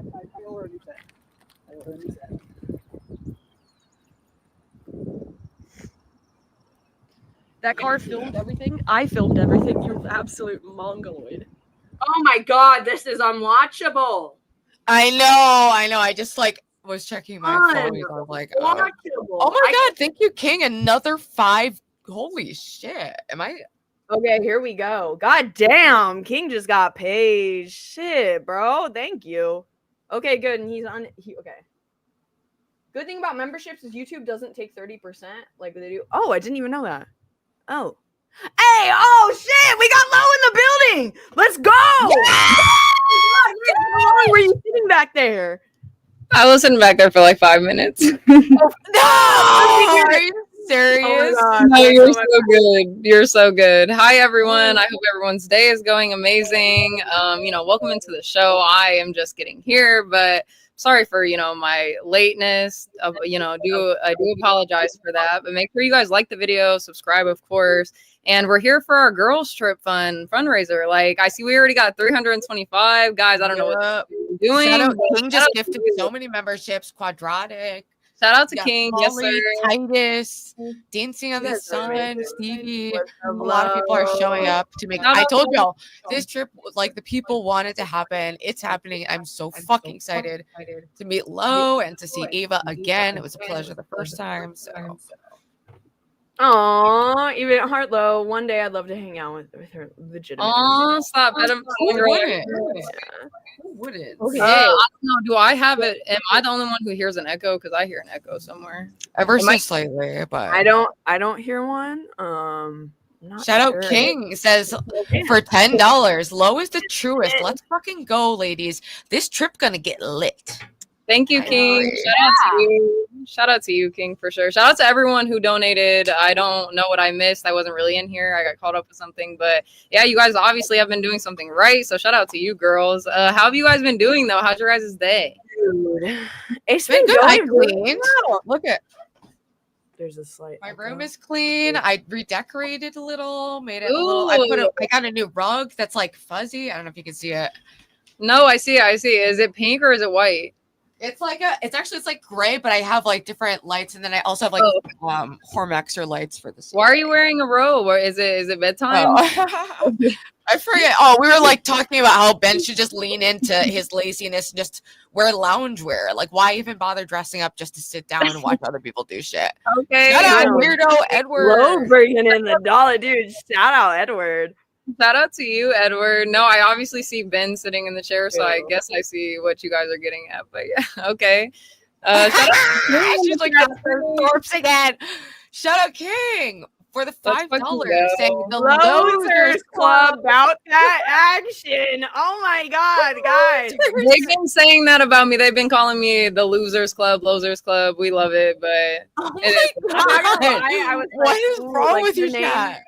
That car filmed everything. I filmed everything. You absolute mongoloid. Oh my god, this is unwatchable. I know. I just like was checking my phone. I was like, oh my god, thank you, King. Another 5. Holy shit. Am I? Okay, here we go. God damn, King just got paid. Shit, bro. Thank you. Okay, good. And he's on. Okay. Good thing about memberships is YouTube doesn't take 30% like they do. Oh, I didn't even know that. Oh. Hey, oh shit, we got Low in the building. Let's go. How long were you sitting back there? I was sitting back there for like 5 minutes. No! Are you serious? Oh No, you're so good. You're so good. Hi, everyone. I hope everyone's day is going amazing. Welcome into the show. I am just getting here, but sorry for, my lateness. I do apologize for that, but make sure you guys like the video, subscribe, of course. And we're here for our girls trip fundraiser. Like, I see we already got 325 guys. I don't know what we're doing. Shout out, King just gifted so many memberships. Quadratic. Shout out to King. Molly, yes, sir. Titus, Dancing on the Sun, Stevie. A lot of people are showing up to make. I told y'all this trip, like the people wanted to happen. It's happening. I'm so fucking excited to meet Lo and to see Ava again. It was a pleasure the first time. So. Aw, even at Heartlow, one day I'd love to hang out with her legitimately. Oh, stop. Who wouldn't? Okay. I don't know. Do I have it? Am I the only one who hears an echo? Because I hear an echo somewhere. Ever so slightly, but I don't hear one. Shout out King says for $10. Lo is the truest. Let's fucking go, ladies. This trip gonna get lit. Thank you, King. Shout out to you. Shout out to you, King, for sure. Shout out to everyone who donated. I don't know what I missed. I wasn't really in here. I got caught up with something. But yeah, you guys obviously have been doing something right. So shout out to you, girls. How have you guys been doing, though? How's your guys' day? Dude, it's been good. I cleaned. Well. Look at. There's a slight. My room is clean. I redecorated a little, made it a little. I got a new rug that's like fuzzy. I don't know if you can see it. No, I see. Is it pink or is it white? It's like it's like gray, but I have like different lights, and then I also have like Hormexer lights for this. Why are you wearing a robe? Or is it bedtime? Oh. I forget. Oh, we were like talking about how Ben should just lean into his laziness and just wear loungewear. Like, why even bother dressing up just to sit down and watch other people do shit? Okay. Shout out weirdo Edward. Low bringing in the dollar, dude. Shout out Edward. Shout out to you, Edward. No, I obviously see Ben sitting in the chair, so I guess I see what you guys are getting at. But yeah, okay. Shout out she's like corpse again. Shout out King for the $5 saying the Losers Club about that action. Oh my god, guys. They've been saying that about me. They've been calling me the Losers Club. We love it, but what is wrong with your chat?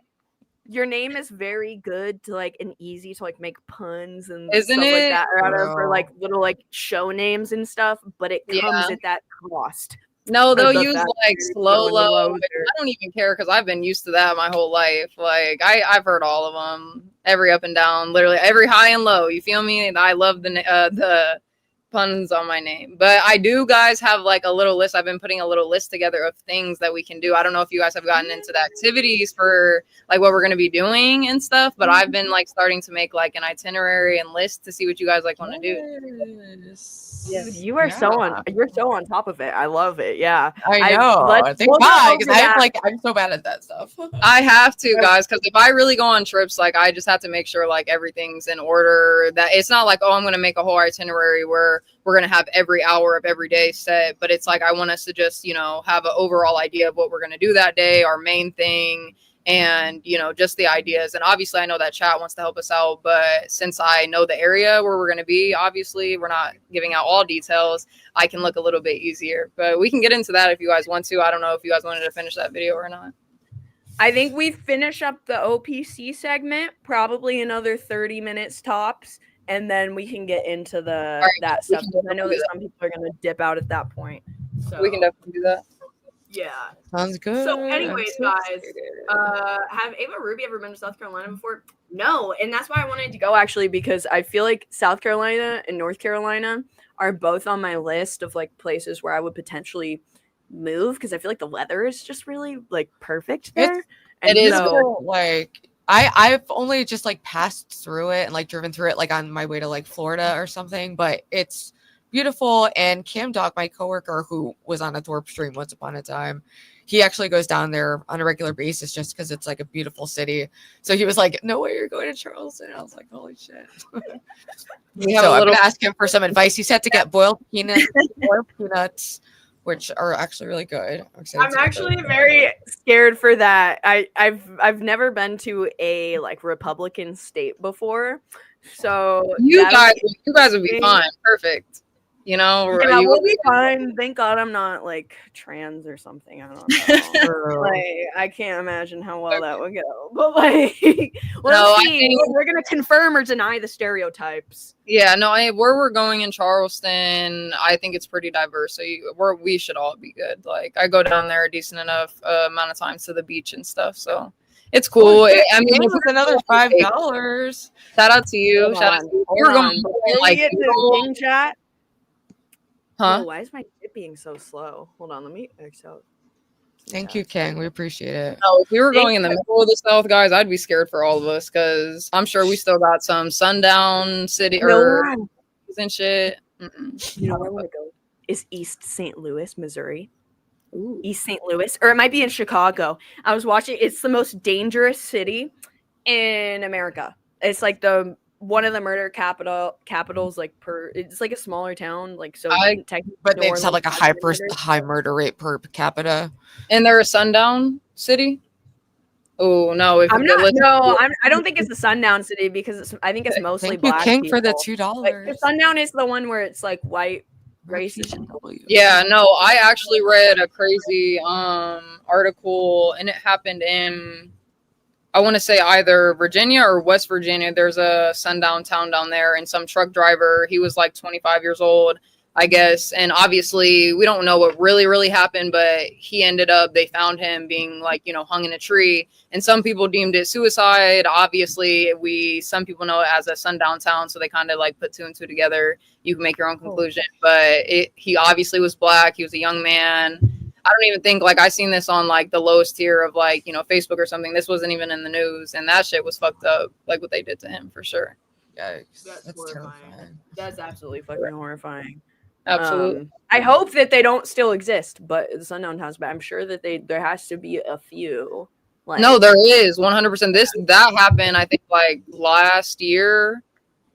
Your name is very good to like and easy to like make puns and Isn't stuff it? Like that for like little like show names and stuff, but it comes at that cost. No, they'll use like slow low. I don't even care because I've been used to that my whole life. Like I've heard all of them, every up and down, literally every high and low. You feel me? And I love the puns on my name. But I do, guys, have like a little list. I've been putting a little list together of things that we can do. I don't know if you guys have gotten into the activities for like what we're going to be doing and stuff, but I've been like starting to make like an itinerary and list to see what you guys like want to do. Yes. You are you're so on top of it. I love it. Yeah. I know. Thank God, because I'm so bad at that stuff. I have to, guys, because if I really go on trips, like I just have to make sure like everything's in order. That it's not like, oh, I'm gonna make a whole itinerary where we're gonna have every hour of every day set, but it's like I want us to just, have an overall idea of what we're gonna do that day, our main thing. And, just the ideas. And obviously I know that chat wants to help us out, but since I know the area where we're going to be, obviously we're not giving out all details. I can look a little bit easier, but we can get into that if you guys want to. I don't know if you guys wanted to finish that video or not. I think we finish up the OPC segment, probably another 30 minutes tops, and then we can get into that stuff. I know that some people are gonna dip out at that point. So We can definitely do that. Yeah. Sounds good. So, anyways, guys, excited. have Ava Ruby ever been to South Carolina before? No, and that's why I wanted to go actually, because I feel like South Carolina and North Carolina are both on my list of like places where I would potentially move, because I feel like the weather is just really like perfect there. It is like I've only just like passed through it and like driven through it like on my way to like Florida or something, but it's beautiful. And Cam Dog, my coworker who was on a Thorpe stream once upon a time, he actually goes down there on a regular basis just because it's like a beautiful city. So he was like, "No way you're going to Charleston." I was like, "Holy shit!" So I'm gonna ask him for some advice. He said to get boiled peanuts, which are actually really good. I'm actually very scared for that. I've never been to a like Republican state before, so you guys would be fine. Perfect. You know, yeah, we'll be fine. Thank God I'm not like trans or something. I don't know. Like, I can't imagine how well that would go. But like, we'll see. We're gonna confirm or deny the stereotypes. Yeah, no, where we're going in Charleston, I think it's pretty diverse. So we should all be good. Like, I go down there a decent enough amount of times to the beach and stuff. So it's cool. I mean, it's another $5. Shout out to you. Shout out to you. We're going like King chat. Huh? Oh, why is my shit being so slow? Hold on, let me X out. Thank you, King. We appreciate it. No, if we were going in the middle of the South, guys, I'd be scared for all of us because I'm sure we still got some sundown city and shit. You know where I want to go? Is East St. Louis, Missouri. Ooh. East St. Louis, or it might be in Chicago. I was watching. It's the most dangerous city in America. It's like one of the murder capitals, like it's like a smaller town, like so. But they have like a high murder rate per capita. And they're a sundown city. Oh no! I don't think it's the sundown city because I think it's mostly black. Thank you, King, people. for the $2. Like, the sundown is the one where it's like white racism. Yeah, no, I actually read a crazy article, and it happened in, I want to say either Virginia or West Virginia. There's a sundown town down there, and some truck driver, he was like 25 years old, I guess. And obviously we don't know what really happened, but they found him being like, hung in a tree, and some people deemed it suicide. Obviously some people know it as a sundown town, so they kind of like put two and two together. You can make your own conclusion, but he obviously was black. He was a young man. I don't even think, like, I seen this on like the lowest tier of like, Facebook or something. This wasn't even in the news, and that shit was fucked up, like what they did to him, for sure. Yikes. That's terrifying. That's absolutely fucking horrifying. Absolutely. I hope that they don't still exist, but the sundown towns, but I'm sure that there has to be a few. Like, no, there is 100%. That happened, I think, like last year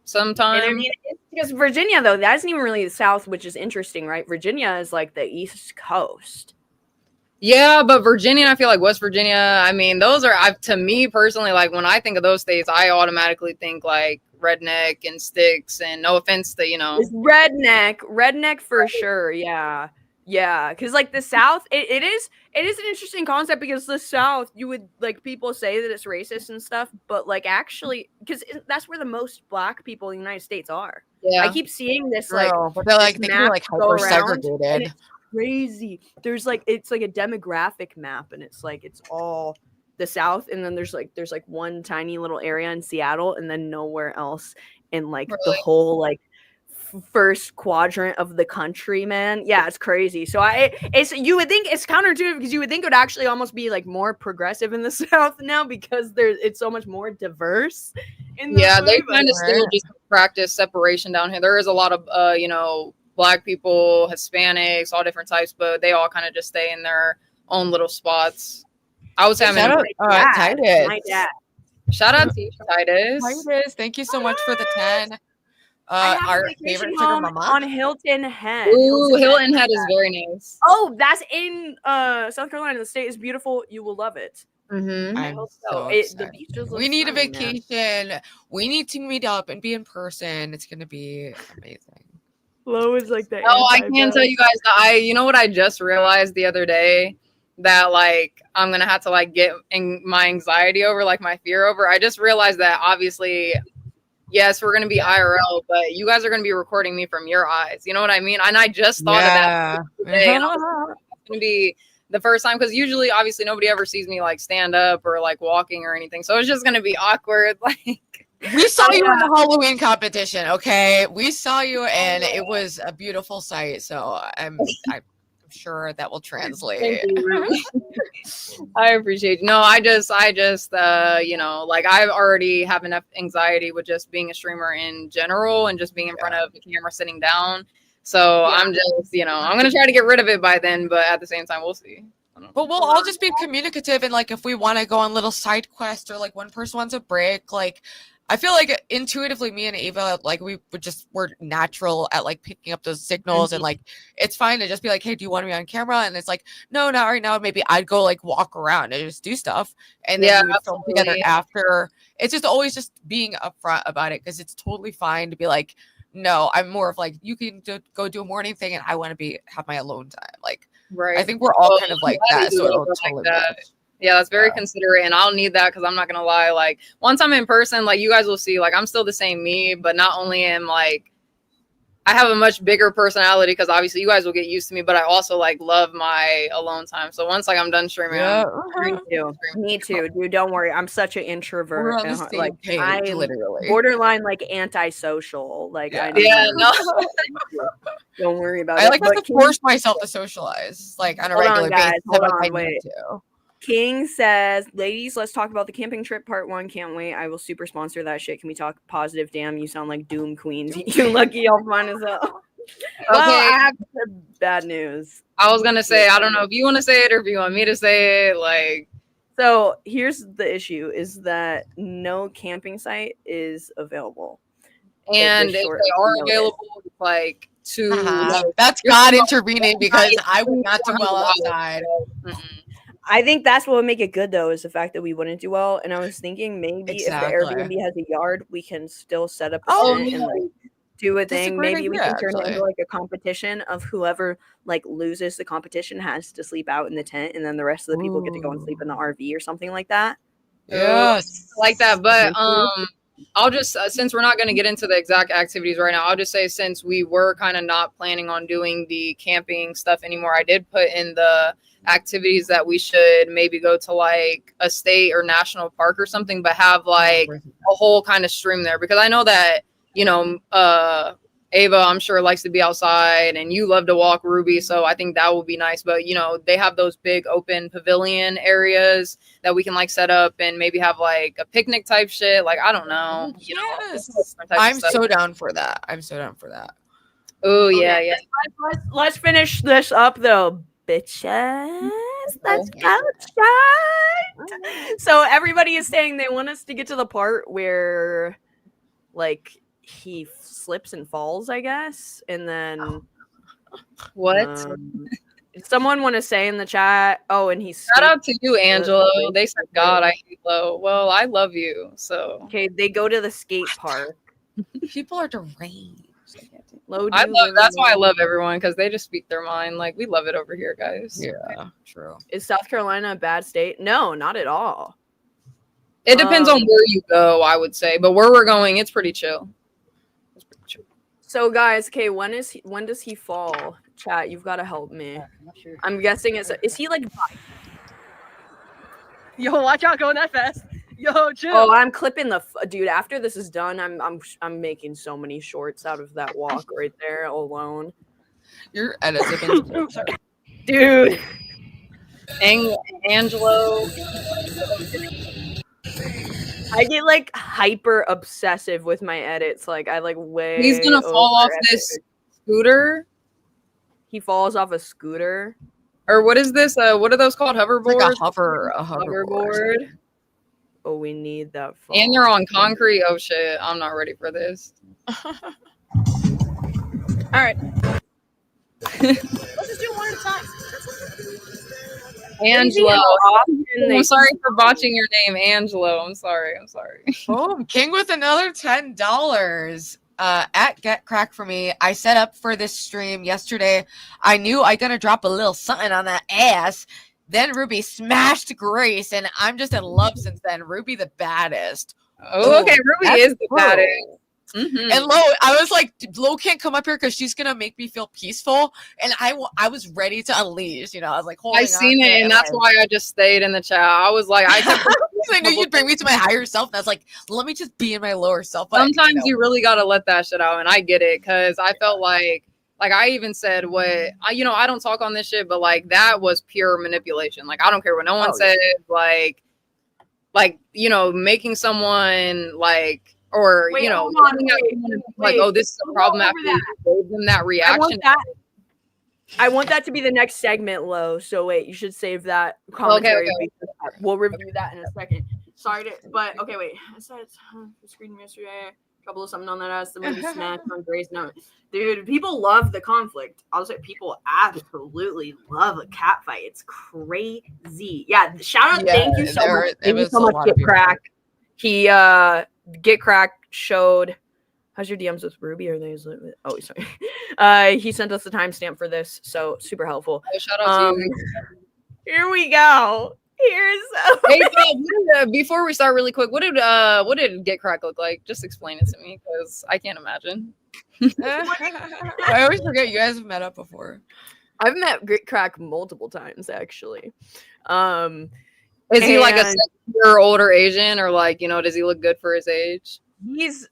sometime. And I mean, because Virginia, though, that isn't even really the South, which is interesting, right? Virginia is like the East Coast. Yeah, but Virginia, I feel like West Virginia, I mean, those are, to me personally, like when I think of those states, I automatically think like redneck and sticks, and no offense to, It's redneck for sure. Yeah. Because like the South, it is an interesting concept, because the South, you would like, people say that it's racist and stuff, but like actually, because that's where the most black people in the United States are. Yeah. I keep seeing this like, but they're like, they're like hyper segregated. Crazy. There's like, it's like a demographic map, and it's like, it's all the South, and then there's like one tiny little area in Seattle, and then nowhere else in like the whole like first quadrant of the country, man. Yeah, it's crazy. So you would think it's counterintuitive, because you would think it would actually almost be like more progressive in the South now, because it's so much more diverse in the they kind of still just practice separation down here. There is a lot of Black people, Hispanics, all different types, but they all kind of just stay in their own little spots. I would say I'm in Titus. My dad. Shout out to you, Titus. Titus, thank you so much for the 10. Our favorite home on Hilton Head. Ooh, Hilton Head is very nice. Oh, that's in South Carolina. The state is beautiful. You will love it. Mm-hmm. I hope so. The beaches we need a vacation. Man. We need to meet up and be in person. It's gonna be amazing. Flo is like that. Oh, I can't tell you guys. You know what I just realized the other day? that like I'm gonna have to like get in my anxiety over, like my fear over. I just realized that obviously, yes, we're gonna be IRL, but you guys are gonna be recording me from your eyes. You know what I mean? And I just thought of that today. And I was like, it's gonna be the first time, because usually, obviously, nobody ever sees me like stand up or like walking or anything. So it's just gonna be awkward. Like, we saw you in the Halloween competition, okay? We saw you, and it was a beautiful sight. So I'm sure that will translate. Thank you. I appreciate you. No, I just you know, like I already have enough anxiety with just being a streamer in general and just being in front of the camera sitting down. So I'm just, you know, I'm gonna try to get rid of it by then, but at the same time, we'll see. But we'll all just be communicative, and like if we want to go on little side quests, or like one person wants a break, like I feel like intuitively me and Ava, like we're natural at like picking up those signals, and like it's fine to just be like, hey, do you want to be on camera? And it's like, no, not right now. Maybe I'd go like walk around and just do stuff, and then we would film together after. It's just always just being upfront about it, because it's totally fine to be like, no, I'm more of like, you can go do a morning thing, and I want to have my alone time. Like, right. I think we're all kind of like that. So it'll totally that. Yeah, that's very considerate, and I'll need that, because I'm not gonna lie. Like once I'm in person, like you guys will see, like I'm still the same me, but not only am like I have a much bigger personality, because obviously you guys will get used to me, but I also like love my alone time. So once like I'm done streaming, Me too, dude. Don't worry, I'm such an introvert. We're on the same like page, I'm literally borderline like antisocial. Like no. Don't worry about I it. like have to force myself to socialize like on a regular basis. Hold on, wait. King says, ladies, let's talk about the camping trip part 1. Can't wait. I will super sponsor that shit. Can we talk positive? Damn, you sound like Doom Queens. You lucky I'll find us out. Okay. Well, I have bad news. I was gonna say, I don't know if you want to say it or if you want me to say it. Like, so here's the issue: is that no camping site is available, and if they are available, like that's God intervening, because I would not do well outside. I think that's what would make it good, though, is the fact that we wouldn't do well. And I was thinking maybe if the Airbnb has a yard, we can still set up a tent and like do a thing. Maybe we can turn it into like a competition of whoever like loses the competition has to sleep out in the tent, and then the rest of the people get to go and sleep in the RV or something like that. Yes, like that. But I'll just since we're not going to get into the exact activities right now, I'll just say, since we were kind of not planning on doing the camping stuff anymore, I did put in the activities that we should maybe go to like a state or national park or something, but have like a whole kind of stream there, because I know that, you know, Ava, I'm sure, likes to be outside, and you love to walk, Ruby, so I think that would be nice. But you know, they have those big open pavilion areas that we can like set up and maybe have like a picnic type shit. Like, I don't know, you know, I'm so down for that. Oh yeah. Let's finish this up though, bitches. Let's go. So everybody is saying they want us to get to the part where like he slips and falls, I guess, and then what someone want to say in the chat. Oh, and he's shout out to you, Angelo. They said, God, I hate low. Well, I love you. So okay, they go to the skate park. People are deranged. That's why I love everyone, because they just speak their mind. Like, we love it over here, guys. Yeah, true. Is South Carolina a bad state? No, not at all. It depends on where you go, I would say, but where we're going, it's pretty chill. So guys, okay, when does he fall? Chat, you've got to help me. I'm not sure. I'm guessing is he like? Yo, watch out, going that fast. Yo, chill. Oh, I'm clipping dude. After this is done, I'm making so many shorts out of that walk right there alone. Your edits have been dude. Angelo. I get like hyper obsessive with my edits. Like I like way. He's gonna fall off this scooter. He falls off a scooter. Or what is this? What are those called? Hoverboards? Like a hoverboard. Oh, we need that. And they're on concrete. Oh shit! I'm not ready for this. All right. Let's just do one at a time. Angelo. I'm sorry for botching your name, Angelo. I'm sorry. Oh, King with another $10. At Get Crack for me. I set up for this stream yesterday. I knew I gonna drop a little something on that ass. Then Ruby smashed Grace, and I'm just in love since then. Ruby the baddest. Oh, okay, Ruby is the baddest. Mm-hmm. And Lo, I was like, Lo can't come up here because she's gonna make me feel peaceful, and I was ready to unleash. I was like, I seen it, and that's why I just stayed in the chat. I was like, I knew you'd bring me to my higher self, and I was like, let me just be in my lower self. But, sometimes you really gotta let that shit out, and I get it because I felt like I even said what I don't talk on this shit, but like that was pure manipulation. Like I don't care what no one says. Like making someone like. Or wait, oh, this is a problem after you gave them that reaction. I want that to be the next segment, Lo. So wait, you should save that commentary. Okay. We'll review that in a second. Sorry but okay, wait. I said screen yesterday. Couple of something on that ass. The movie smashed on Grace. No, dude, people love the conflict. I'll say people absolutely love a cat fight. It's crazy. Yeah, shout out. Thank you so much. Thank you so much, Get Crack. He Get Crack showed. How's your DMs with Ruby? Or they? Oh, sorry. He sent us the timestamp for this, so super helpful. Oh, shout out to you. Here we go. Hey, before we start, really quick, what did Get Crack look like? Just explain it to me, because I can't imagine. I always forget you guys have met up before. I've met Get Crack multiple times, actually. Is he like a 6-year older Asian, or like, does he look good for his age? He's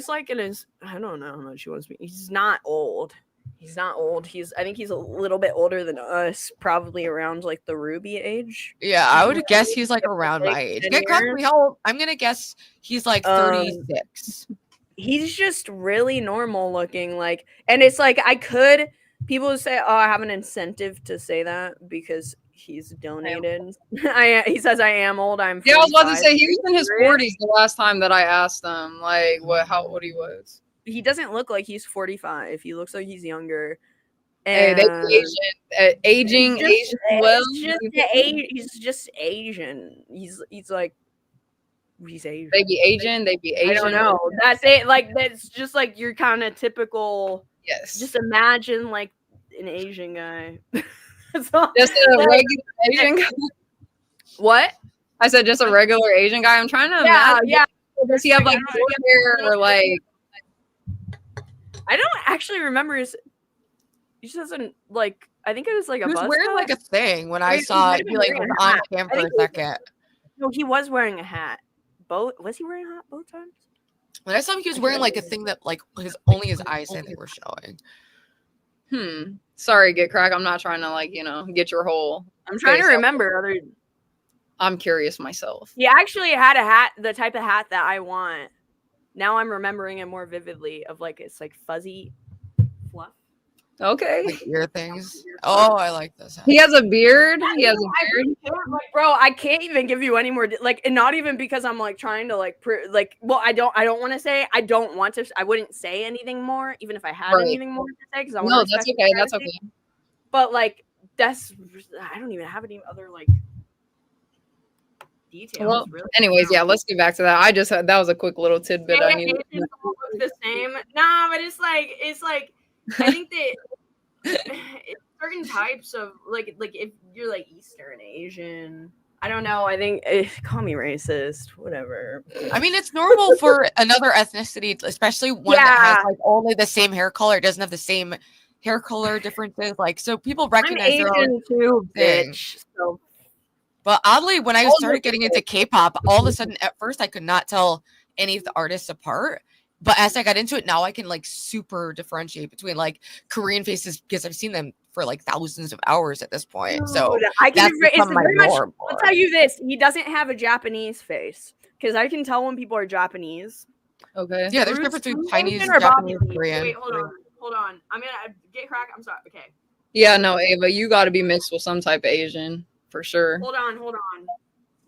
like in his, I don't know how much he wants me. He's not old. I think he's a little bit older than us, probably around like the Ruby age. Yeah, I would guess he's like around my age. Get Crack me how old? I'm gonna guess he's like 36. He's just really normal looking, like, and it's like people would say, oh, I have an incentive to say that because he's donated. He says I am old. I'm 45. Yeah, I was about to say he was in his 40s the last time that I asked him, like, how old he was. He doesn't look like he's 45. He looks like he's younger. And aging. Well, he's just Asian. He's like. He's Asian. They be Asian. I don't know. That's it. Like that's just like your kind of typical. Yes. Just imagine like an Asian guy. Just a regular Asian guy. What? I said just a regular Asian guy. I'm trying to imagine. Yeah. Does he have like short hair or like? I don't actually remember his. He just doesn't like. I think it was like a. He was buzz wearing cut. like a thing when I saw it. He like was on cam for a second. No, he was wearing a hat. Was he wearing a hat both times? When I saw him, he was wearing like a thing that like only his eyes I think were showing. Sorry, Get Crack. I'm not trying to like get your whole. I'm trying to remember other. I'm curious myself. He actually had a hat, the type of hat that I want. Now I'm remembering it more vividly. Of like it's like fuzzy fluff. Okay. Like ear things. Oh, I like this hat. He has a beard. He has a beard. Like, bro, I can't even give you any more. Like, and not even because I'm like trying to like, well, I don't want to say. I don't want to. I wouldn't say anything more, even if I had anything more to say. Because no, that's okay. That's okay. But like, I don't even have any other like details. Well, really. Anyways, yeah, let's get back to that. That was a quick little tidbit. I needed. Look the same. Nah, but it's like. I think that it's certain types of like if you're like Eastern Asian, I don't know. I think call me racist, whatever. I mean, it's normal for another ethnicity, especially one that has like only the same hair color. It doesn't have the same hair color differences. Like, so people recognize their own too, thing. bitch. So. But oddly, when I started getting into K-pop, all of a sudden, at first, I could not tell any of the artists apart. But as I got into it, now I can like super differentiate between like Korean faces because I've seen them for like thousands of hours at this point. So I can I'll tell you this: he doesn't have a Japanese face because I can tell when people are Japanese. Okay. Yeah, there's a difference between Chinese and Japanese and Korean. Wait, hold on. I'm gonna Get Crack. I'm sorry. Okay. Yeah, no, Ava, you got to be mixed with some type of Asian for sure. Hold on.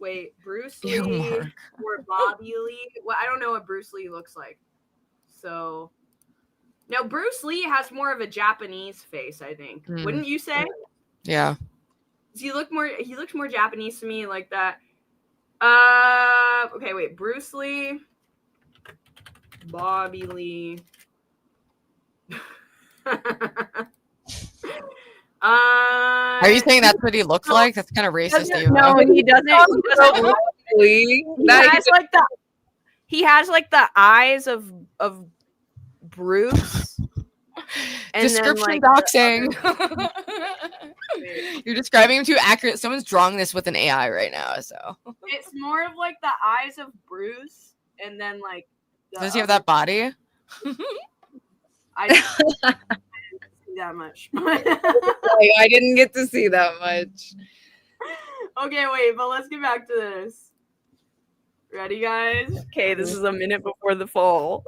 Wait, Bruce Lee or Bobby Lee? Well, I don't know what Bruce Lee looks like. So, no, Bruce Lee has more of a Japanese face, I think. Wouldn't you say? Yeah. He looks more Japanese to me, like that. Okay, wait. Bruce Lee, Bobby Lee. Are you saying that's what he looks like? That's kind of racist. Ava. No, he doesn't. He has like the eyes of Bruce. And Description then, like, doxing. You're describing him too accurate. Someone's drawing this with an AI right now, so it's more of like the eyes of Bruce, and then like. Does he have that body? I didn't see that much. I didn't get to see that much. Okay, wait, but let's get back to this. Ready, guys? Okay, this is a minute before the fall.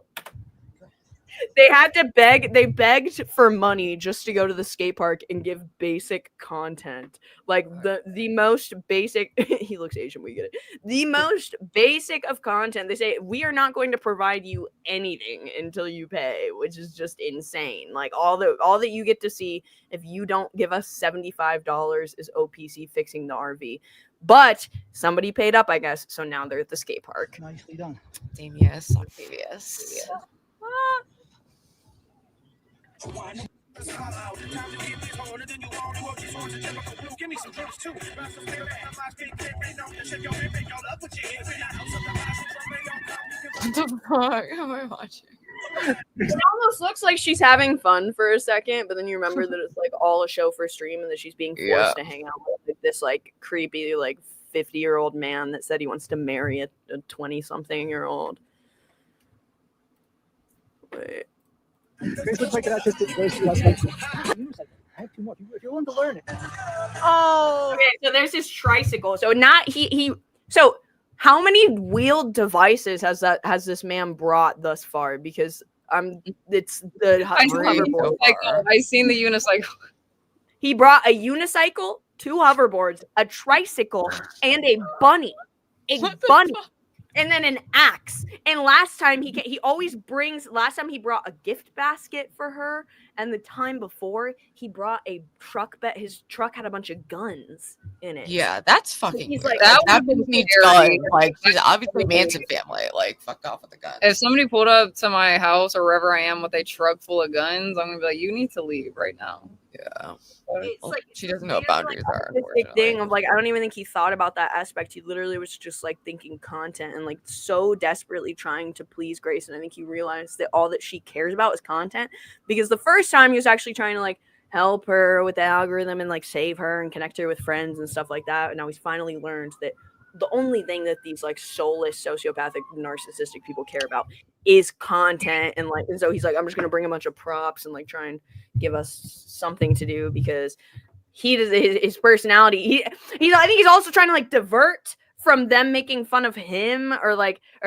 They had to beg. They begged for money just to go to the skate park and give basic content, like the most basic. He looks Asian. We get it. The most basic of content. They say we are not going to provide you anything until you pay, which is just insane. Like all that you get to see if you don't give us $75 is OPC fixing the RV. But somebody paid up, I guess. So now they're at the skate park. Nicely done. Damius, Octavius. What the fuck am I watching? It almost looks like she's having fun for a second, but then you remember that it's like all a show for stream and that she's being forced to hang out with this like creepy like 50-year-old man that said he wants to marry a 20-something-year-old. Wait. I have two more. If you want to learn it. Oh, okay. So there's his tricycle. So not he. So how many wheeled devices has this man brought thus far? Because it's the hoverboard. I seen the unicycle. He brought a unicycle, 2 hoverboards, a tricycle, and a bunny. And then an axe. And last time he always brings. Last time he brought a gift basket for her, and the time before he brought a truck. But his truck had a bunch of guns in it. Yeah, that's fucking. He's weird. like, that needs done. Like she's obviously Manson family. Like fuck off with the guns. If somebody pulled up to my house or wherever I am with a truck full of guns, I'm gonna be like, you need to leave right now. Yeah. It's like she doesn't know what boundaries are. Big thing of like I don't even think he thought about that aspect. He literally was just like thinking content and like so desperately trying to please Grace. And I think he realized that all that she cares about is content, because the first time he was actually trying to like help her with the algorithm and like save her and connect her with friends and stuff like that. And now he's finally learned that the only thing that these like soulless, sociopathic, narcissistic people care about is content. And like, and so he's like, I'm just gonna bring a bunch of props and like try and give us something to do, because he does his personality. I think he's also trying to like divert from them making fun of him or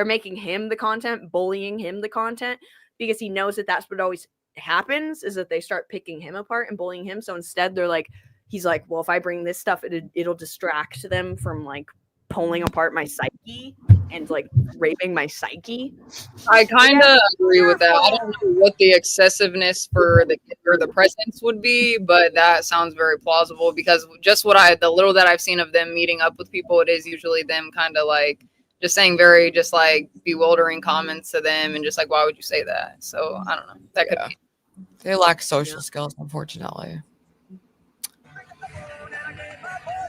making him the content, bullying him the content, because he knows that that's what always happens, is that they start picking him apart and bullying him. So instead they're like, he's like, well, if I bring this stuff, it'll distract them from like pulling apart my psyche and like raping my psyche. I kind of agree with that. I don't know what the excessiveness for the presence would be, but that sounds very plausible, because just the little that I've seen of them meeting up with people, it is usually them kind of like just saying very just like bewildering comments to them and just like, why would you say that? So I don't know. That could be. They lack social skills, unfortunately.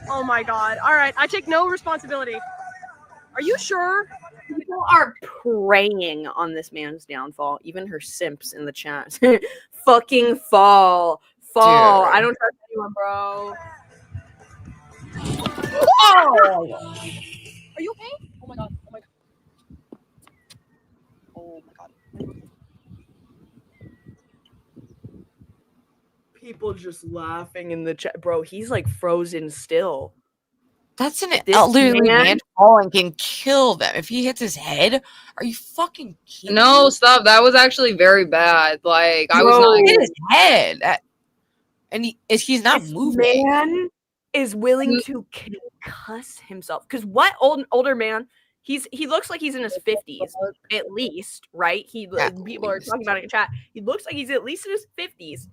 Oh my god. All right, I take no responsibility. Are you sure? People are preying on this man's downfall. Even her simps in the chat. Fucking fall. Dude. I don't trust anyone, bro. Oh! Are you okay? Oh my god. Oh my god. Oh my god. People just laughing in the chat. Bro, he's like frozen still. That's an elderly man falling can kill them. If he hits his head, are you fucking kidding? No, stop. That was actually very bad. Like, I was not hit his head. And he's not moving. Man is willing to concuss himself. Because what older man? He looks like he's in his 50s, at least, right? People are talking about it in chat. He looks like he's at least in his 50s.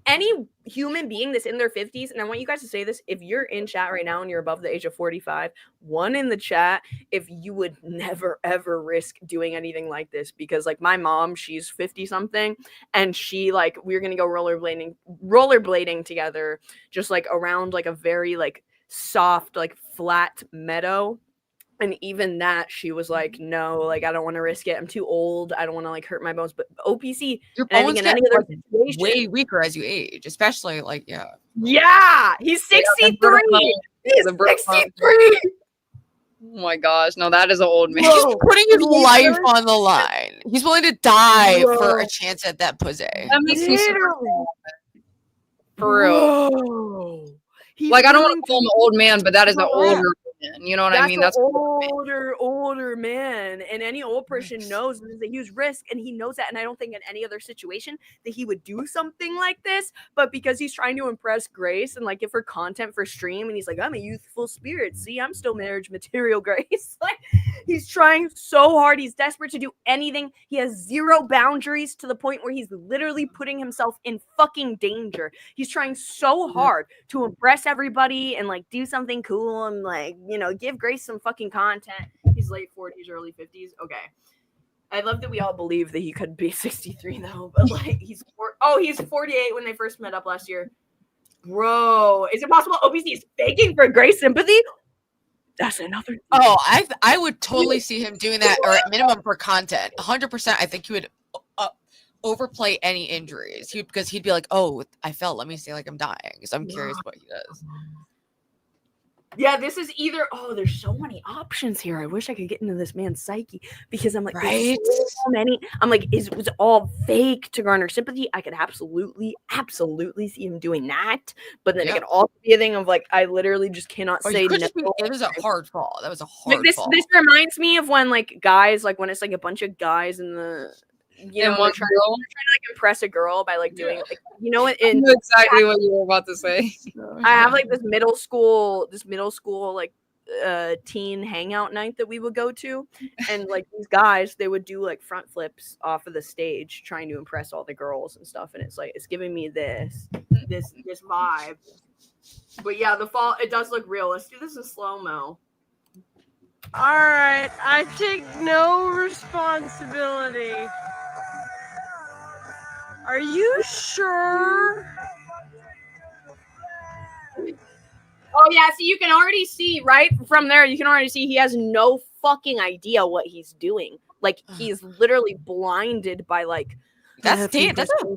any human being that's in their 50s, and I want you guys to say this, if you're in chat right now and you're above the age of 45, one in the chat, if you would never ever risk doing anything like this, because like my mom, she's 50 something, and she like we're gonna go rollerblading together, just like around like a very like soft like flat meadow. And even that, she was like, no, like, I don't want to risk it. I'm too old. I don't want to, like, hurt my bones. But OPC, Your and I think bones in get any other like, situation. way weaker as you age, especially, like, Yeah, he's 63. He's The bro- 63. Oh my gosh, no, that is an old man. He's putting his He's life really- on the line. He's willing to die for Bro. a chance at that pussy. That makes me so Literally. for real. Bro. He's Like I don't willing want to call him an old man, but that is an Bro. older man. You know what I mean? That's That's an older man, and any old person knows there's a huge risk, and he knows that. And I don't think in any other situation that he would do something like this. But because he's trying to impress Grace and like give her content for stream, and he's like, I'm a youthful spirit. See, I'm still marriage material, Grace. Like he's trying so hard. He's desperate to do anything. He has zero boundaries to the point where he's literally putting himself in fucking danger. He's trying so hard to impress everybody and like do something cool and like, you know, give Grace some fucking content. He's late 40s, early 50s. Okay. I love that we all believe that he could be 63 though, but like he's 48 when they first met up last year. Bro, is it possible OPC is faking for Grace sympathy? That's another thing. Oh, I would totally see him doing that, or at minimum for content. 100%. I think he would overplay any injuries. Because he'd be like, "Oh, I fell. Let me see, like I'm dying." So I'm curious what he does. Yeah, this is either. Oh, there's so many options here. I wish I could get into this man's psyche because I'm like, Right? there's so many. I'm like, was it all fake to garner sympathy? I could absolutely see him doing that. But then it could also be a thing of like, I literally just cannot Or say you could no. just be, it was a hard fall. That was a hard Like fall. this reminds me of when like guys, like when it's like a bunch of guys in the, you know, one they're trying to like impress a girl by like doing like, you know what? I know exactly what you were about to say. I have like this middle school like teen hangout night that we would go to, and like these guys, they would do like front flips off of the stage trying to impress all the girls and stuff, and it's like it's giving me this vibe. But yeah, the fall, it does look real. Let's do this in slow-mo. All right, I take no responsibility. Are you sure? Oh yeah, so you can already see right from there. You can already see he has no fucking idea what he's doing. Like he's literally blinded by like. That's a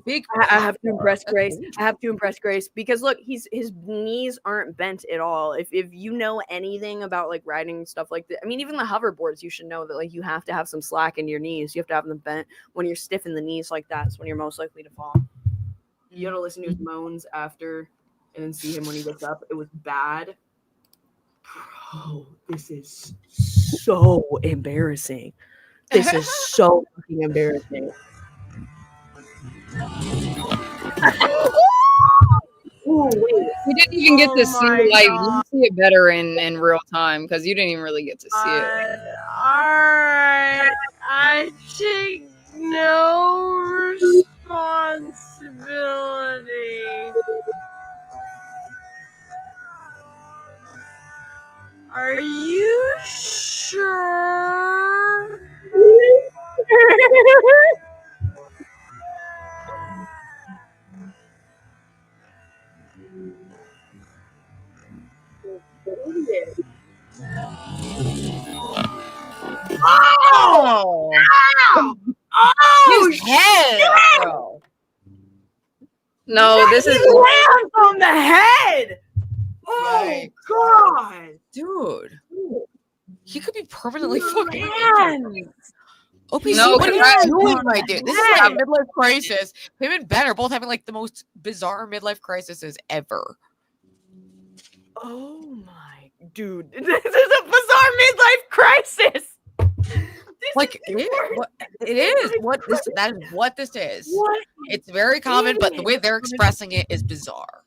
big. I have to impress Grace. I have to impress Grace because look, his knees aren't bent at all. If you know anything about like riding stuff like that, I mean, even the hoverboards, you should know that like you have to have some slack in your knees. You have to have them bent. When you're stiff in the knees like that, it's when you're most likely to fall. You gotta listen to his moans after, and then see him when he gets up. It was bad. Bro, this is so embarrassing. This is so fucking embarrassing. Ooh, wait. We didn't even get to see like you see it better in real time because you didn't even really get to see it. Alright, I take no responsibility. Are you sure? Oh! Oh! His head, bro. No, this is lands on the head. Oh god, dude. He could be permanently fucking. OPC, No, what are you congrats. doing, my dude? This is like a midlife crisis. Him and Ben are both having like the most bizarre midlife crises ever. Oh my dude, this is a bizarre midlife crisis. Like it is what this that is what this is. It's very common, but the way they're expressing it is bizarre.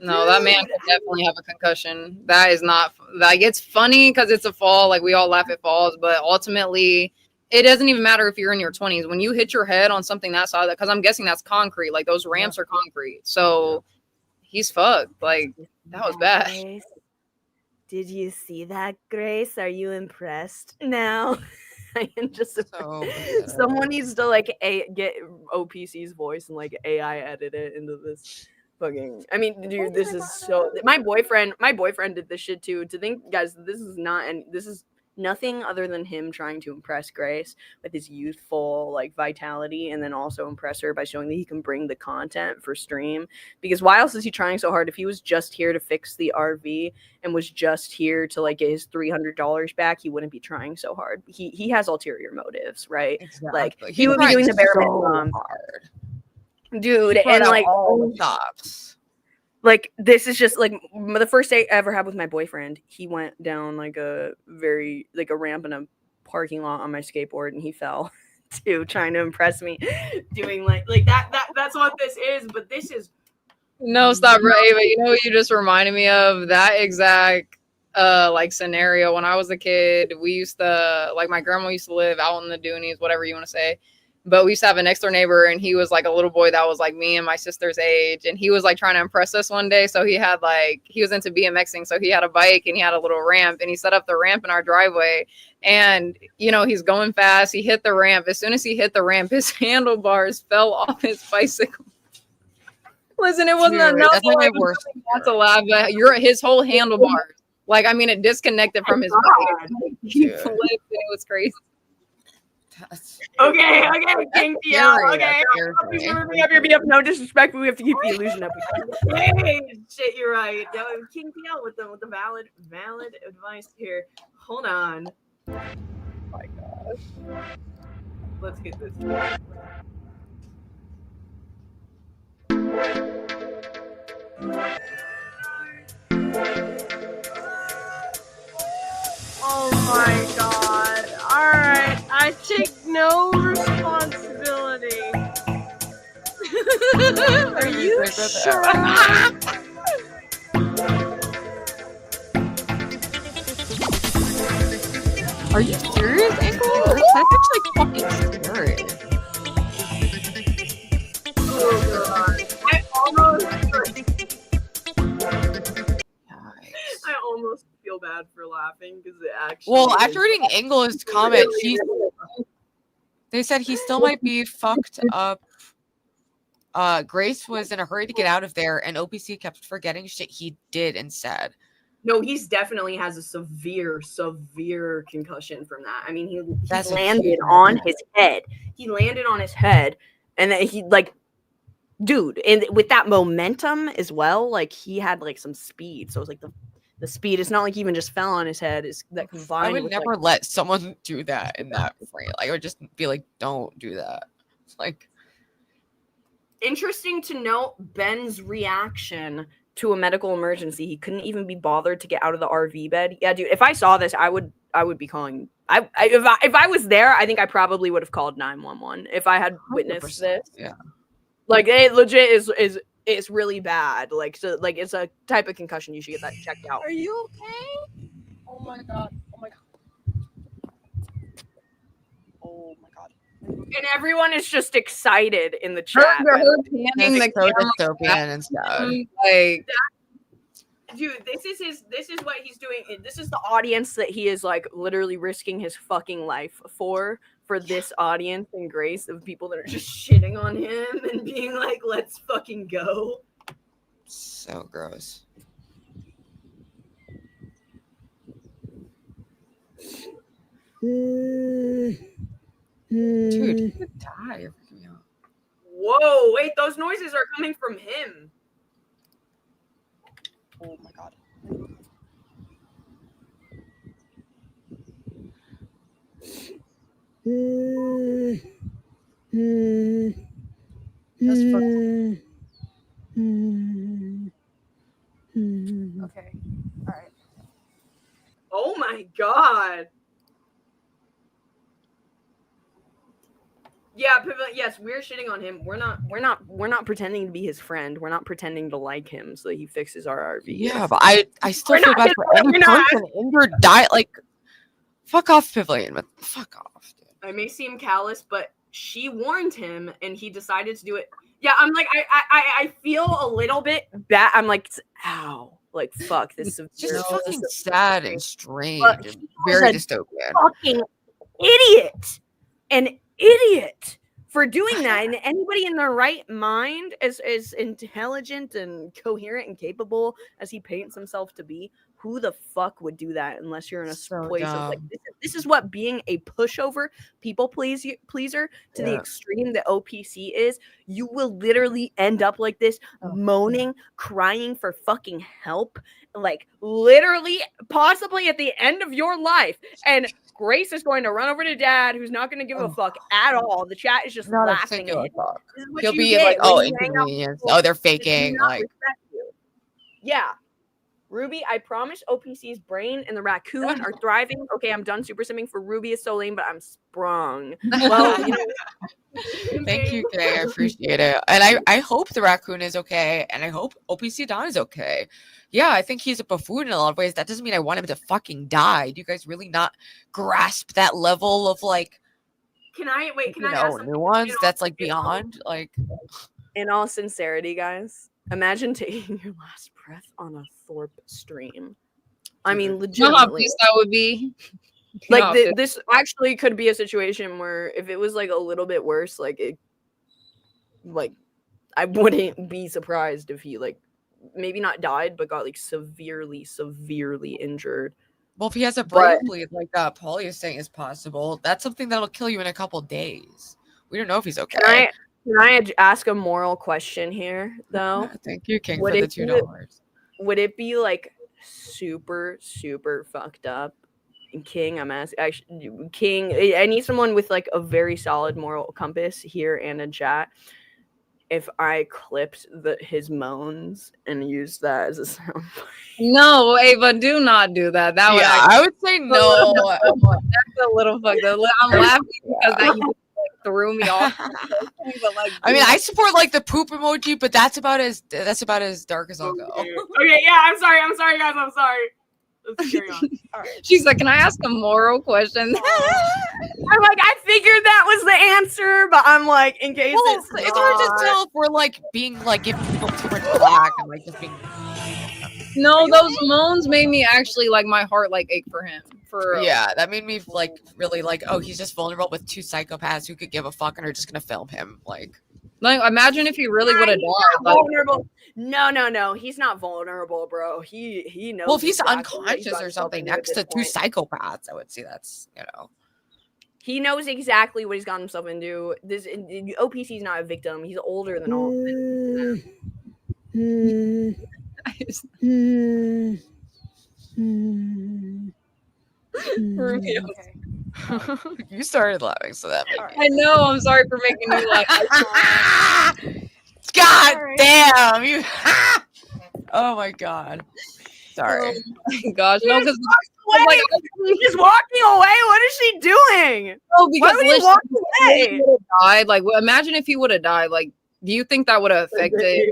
No, that man could definitely have a concussion. That is not like it's funny because it's a fall. Like we all laugh at falls, but ultimately it doesn't even matter if you're in your 20s. When you hit your head on something that solid, because I'm guessing that's concrete. Like those ramps are concrete. So he's fucked. Like that was bad. Grace? Did you see that, Grace? Are you impressed now? I am just someone needs to like get OPC's voice and like AI edit it into this fucking. I mean, dude, this is so. My boyfriend did this shit too. To think, guys, this is nothing other than him trying to impress Grace with his youthful like vitality, and then also impress her by showing that he can bring the content for stream. Because why else is he trying so hard? If he was just here to fix the RV and was just here to like get his $300 back, he wouldn't be trying so hard. He has ulterior motives, right? Exactly. Like he would be doing the bare minimum, dude, and like all the stops. Like this is just like the first date I ever had with my boyfriend. He went down like a ramp in a parking lot on my skateboard, and he fell too, trying to impress me, doing like that's what this is. But this is no stop, right? But you know what you just reminded me of? That exact like scenario. When I was a kid, we used to like my grandma used to live out in the Doonies, whatever you want to say. But we used to have a next door neighbor, and he was like a little boy that was like me and my sister's age. And he was like trying to impress us one day. So he was into BMXing. So he had a bike and he had a little ramp, and he set up the ramp in our driveway. And, you know, he's going fast. He hit the ramp. As soon as he hit the ramp, his handlebars fell off his bicycle. Listen, it wasn't enough not to laugh, but his whole handlebars. Like, I mean, it disconnected from his bike. He flipped, and it was crazy. Okay, King PL. Okay, bring up your BF. No disrespect, but we have to keep the illusion up. Hey, shit, you're right. King PL with the valid advice here. Hold on. Oh my gosh. Let's get this. Oh my god. Alright, I take no responsibility. Are you sure? Are you serious, Ankle? That's actually fucking scary. Oh god. I almost feel bad for laughing because it actually. Well, after reading Engel's comment, they said he still might be fucked up. Grace was in a hurry to get out of there, and OPC kept forgetting shit he did and said. No, he's definitely has a severe concussion from that. I mean, he landed on his head. He landed on his head, and then he like, dude, and with that momentum as well, like he had like some speed. So it was like the speed. It's not like he even just fell on his head. Is that combined? I would with, never like, let someone do that in that frame. Like, I would just be like, don't do that. It's like, interesting to note Ben's reaction to a medical emergency. He couldn't even be bothered to get out of the RV bed. Yeah, dude, if I saw this, I would be calling. If I was there, I think I probably would have called 911 if I had witnessed this. Yeah, like it legit is it's really bad. Like, so like it's a type of concussion. You should get that checked out. Are you okay? Oh my god. Oh my god. Oh my god. And everyone is just excited in the chat. Her panning the dystopian and stuff. Like, dude, this is what he's doing. This is the audience that he is like literally risking his fucking life for this audience and Grace of people that are just shitting on him and being like, let's fucking go. So gross. Dude, he could die. Whoa, wait, those noises are coming from him. Oh my god. That's fucking... Okay. All right. Oh my god. Yeah, yes, we're shitting on him. We're not pretending to be his friend. We're not pretending to like him so that he fixes our RV. Yeah, but I still feel bad for any person injured, die. Like, fuck off, Pavilion. But fuck off, dude. I may seem callous, but she warned him and he decided to do it. Yeah, I'm like, I feel a little bit bad. I'm like, ow. Like, fuck, this is Just fucking sad and strange. But And he very was a dystopian. fucking idiot. An idiot for doing that. And anybody in their right mind, as intelligent and coherent and capable as he paints himself to be, who the fuck would do that unless you're in a So place of like dumb. this is what being a pushover, people pleaser to the Yeah. extreme that OPC is. You will literally end up like this, moaning, crying for fucking help, like literally, possibly at the end of your life. And Grace is going to run over to Dad, who's not going to give a fuck at all. The chat is just Not a laughing at singular him. fuck. This is what He'll you be get like, when oh, you hang out with inconvenience. people Oh, they're that do faking. not Like, respect you. Yeah. Ruby, I promise OPC's brain and the raccoon are thriving. Okay, I'm done super simming for Ruby is so lame, but I'm sprung. Well, you know. thank you, Kay. I appreciate it. And I hope the raccoon is okay. And I hope OPC Don is okay. Yeah, I think he's a buffoon in a lot of ways. That doesn't mean I want him to fucking die. Do you guys really not grasp that level of like, Can I ask nuance that's like beyond like in all sincerity, guys? Imagine taking your last breath on a Thorpe stream. I mean, You know how legitimately. pissed I would be. Like No, this actually could be a situation where if it was like a little bit worse, like it, like I wouldn't be surprised if he like maybe not died, but got like severely injured. well, if he has a brain bleed like Paulie is saying is possible, that's something that'll kill you in a couple days. We don't know if he's okay. Can I ask a moral question here, though? Thank you, King, Would for the it be- $2. Would it be like super fucked up? King, I'm asking. Actually, King, I need someone with like a very solid moral compass here and in chat. If I clipped his moans and used that as a sound. No, Ava, do not do that. That would I would say no. That's a little fucked up. I'm laughing because that you threw me off. But like, I mean, I support like the poop emoji, but that's about as dark as I'll go. Okay, yeah, I'm sorry, guys. I'm sorry. Let's carry on. All right. She's like, can I ask a moral question? I'm like, I figured that was the answer, but I'm like, in case it's hard to tell if we're like being like giving people too much black and like just being. No, those moans made me actually like my heart like ache for him. For yeah, that made me like really like, oh, he's just vulnerable with two psychopaths who could give a fuck and are just gonna film him. Like imagine if he really would have died. Like, vulnerable. No, he's not vulnerable, bro. He knows. Well, if he's exactly what unconscious got or himself something into at next to this two point. psychopaths, I would say that's He knows exactly what he's gotten himself into. This OPC's not a victim. He's older than all of it. Rubio. You started laughing, so that made me. I know. I'm sorry for making you laugh. God damn you! Oh my god. Sorry. Oh my gosh, no, because Like, she's walking away. What is she doing? no, because Why would he walk away? died. Like, imagine if he would have died. Like, do you think that would have affected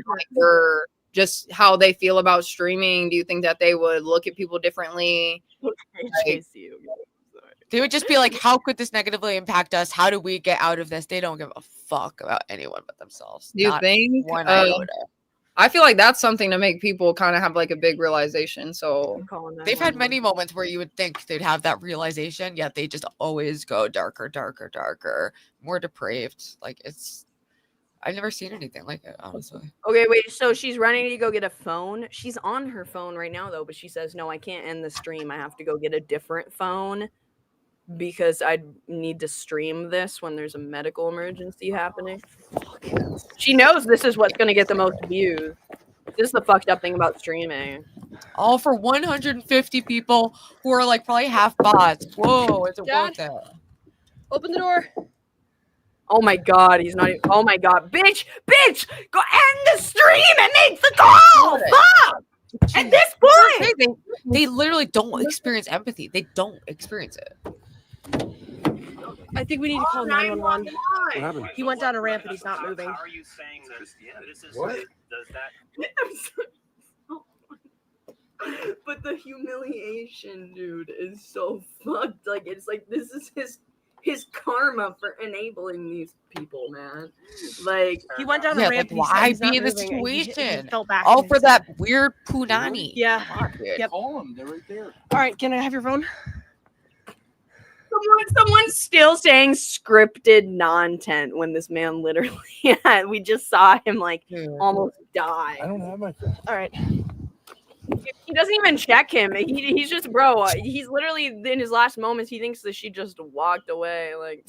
like, their just how they feel about streaming? Do you think that they would look at people differently? Like, They would just be like, how could this negatively impact us? How do we get out of this? They don't give a fuck about anyone but themselves. do you Not think? one iota. I feel like that's something to make people kind of have like a big realization. So They've had many moments where you would think they'd have that realization, yet they just always go darker, more depraved. Like I've never seen anything like it, honestly. Okay, wait. So she's running to go get a phone. She's on her phone right now, though, but she says, "No, I can't end the stream. I have to go get a different phone because I need to stream this when there's a medical emergency happening." She knows this is what's going to get the most views. This is the fucked up thing about streaming. All for 150 people who are like probably half bots. Whoa, is it Dad? worth it? Open the door. Oh my god, he's not even. Oh my god, bitch, go end the stream and make the call. Fuck! At this point, They literally don't experience empathy. They don't experience it. I think we need to call 911. What happened? He went down a ramp and he's not moving. How are you saying this is What? does that but the humiliation, dude, is so fucked. Like, it's like this is his karma for enabling these people, man. Like He went down Yeah, a ramp. like, and he said why he's not be in this moving, and he situation? fell back. All and for his head. that weird punani. Yeah. Come on, dude. Yep. Call them. They're right there. All right, can I have your phone? Someone's still saying scripted non-tent when this man literally we just saw him like Dude. almost die. I don't have my phone. All right. He doesn't even check him. He's just he's literally in his last moments. He thinks that she just walked away. Like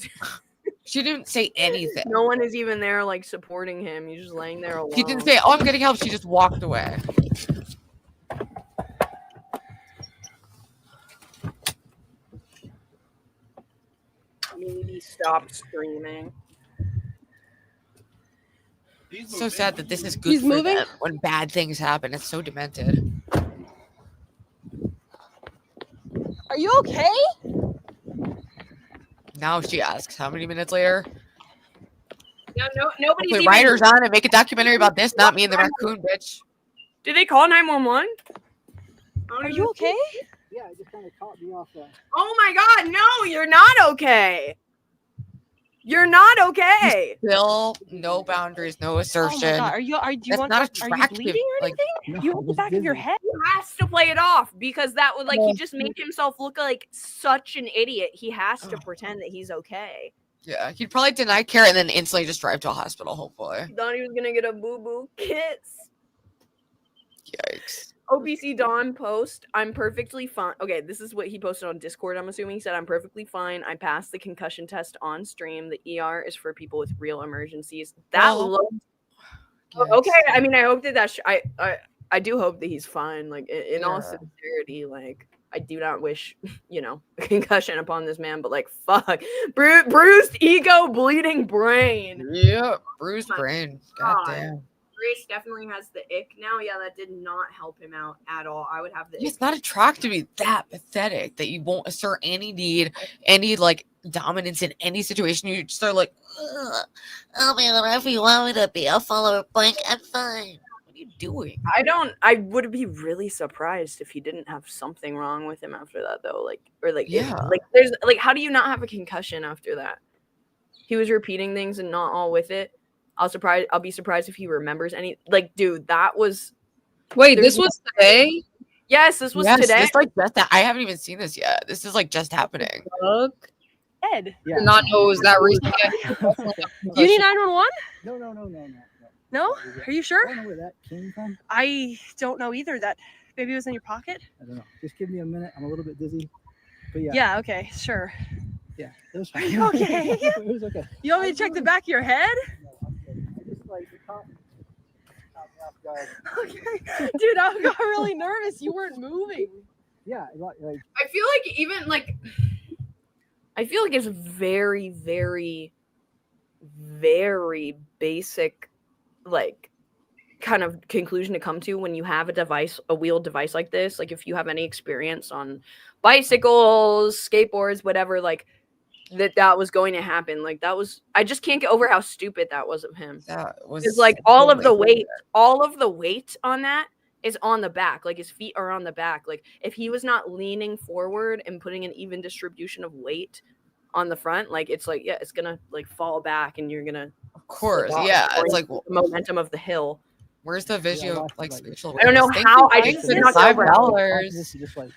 She didn't say anything. no one is even there like supporting him. He's just laying there alone. He didn't say, "Oh, I'm getting help." She just walked away. Maybe stop screaming. So sad that this is good He's for moving? them when bad things happen. It's so demented. Are you okay? Now she asks, how many minutes later? Nobody's Put even. writers on and make a documentary about this, not me and the raccoon bitch. Did they call 911? Are you okay? Yeah, it just kind of caught me off. Oh my God! No, you're not okay. You're not okay. Still, no boundaries, no Oh assertion. my God. Do you That's want? not Are you attractive. bleeding or Like, anything? You hit the back of your head. He has to play it off because that would he just made himself look like such an idiot. He has to pretend that he's okay. yeah, he'd probably deny care and then instantly just drive to a hospital. Hopefully. Thought he was gonna get a boo-boo kits. Yikes. OPC Don post, I'm perfectly fine. Okay, this is what he posted on Discord, I'm assuming. He said, I'm perfectly fine. I passed the concussion test on stream. The ER is for people with real emergencies. That looked... Okay, I mean, I hope that I do hope that he's fine. Like, in all sincerity, like, I do not wish, a concussion upon this man, but, like, fuck. Bruised ego, bleeding brain. Yeah, bruised brain. God damn. Grace definitely has the ick now. Yeah, that did not help him out at all. I would have the ick. It's not attractive to be that pathetic that you won't assert any need, any like dominance in any situation. You just are like, I'll be whatever you want me to be. I'll follow a blank. I'm fine. what are you doing? I would be really surprised if he didn't have something wrong with him after that though. There's how do you not have a concussion after that? He was repeating things and not all with it. I'll be surprised if he remembers any. Like, dude, that was. Wait, this was today? Yes, this was Yes, today. this like just I haven't even seen this yet. This is like just happening. Fuck. Ed. Did not know it was that recent. Do you need 911? No. No? Are you sure? I don't know where that came from. I don't know either. That maybe it was in your pocket. I don't know. Just give me a minute. I'm a little bit dizzy. But yeah. Yeah. Okay. Sure. Yeah. It was fine. Are you okay? It was okay. You want me to check the back of your head? No, I'm good. I just like it caught me off guard. Okay. Dude, I got really nervous. You weren't moving. Yeah. Like I feel like even I feel like it's very, very, very basic, like, kind of conclusion to come to when you have a wheeled device like this. Like, if you have any experience on bicycles, skateboards, whatever, like, that was going to happen. Like, I just can't get over how stupid that was of him. That was It's like all of the weight on that is on the back. Like, his feet are on the back. Like, if he was not leaning forward and putting an even distribution of weight on the front, like, it's like, yeah, it's gonna like fall back and you're gonna, of course, yeah, it's like the momentum of the hill. Where's the visual like spatial? I don't know awareness? how I Thank just you did for not the know. $5.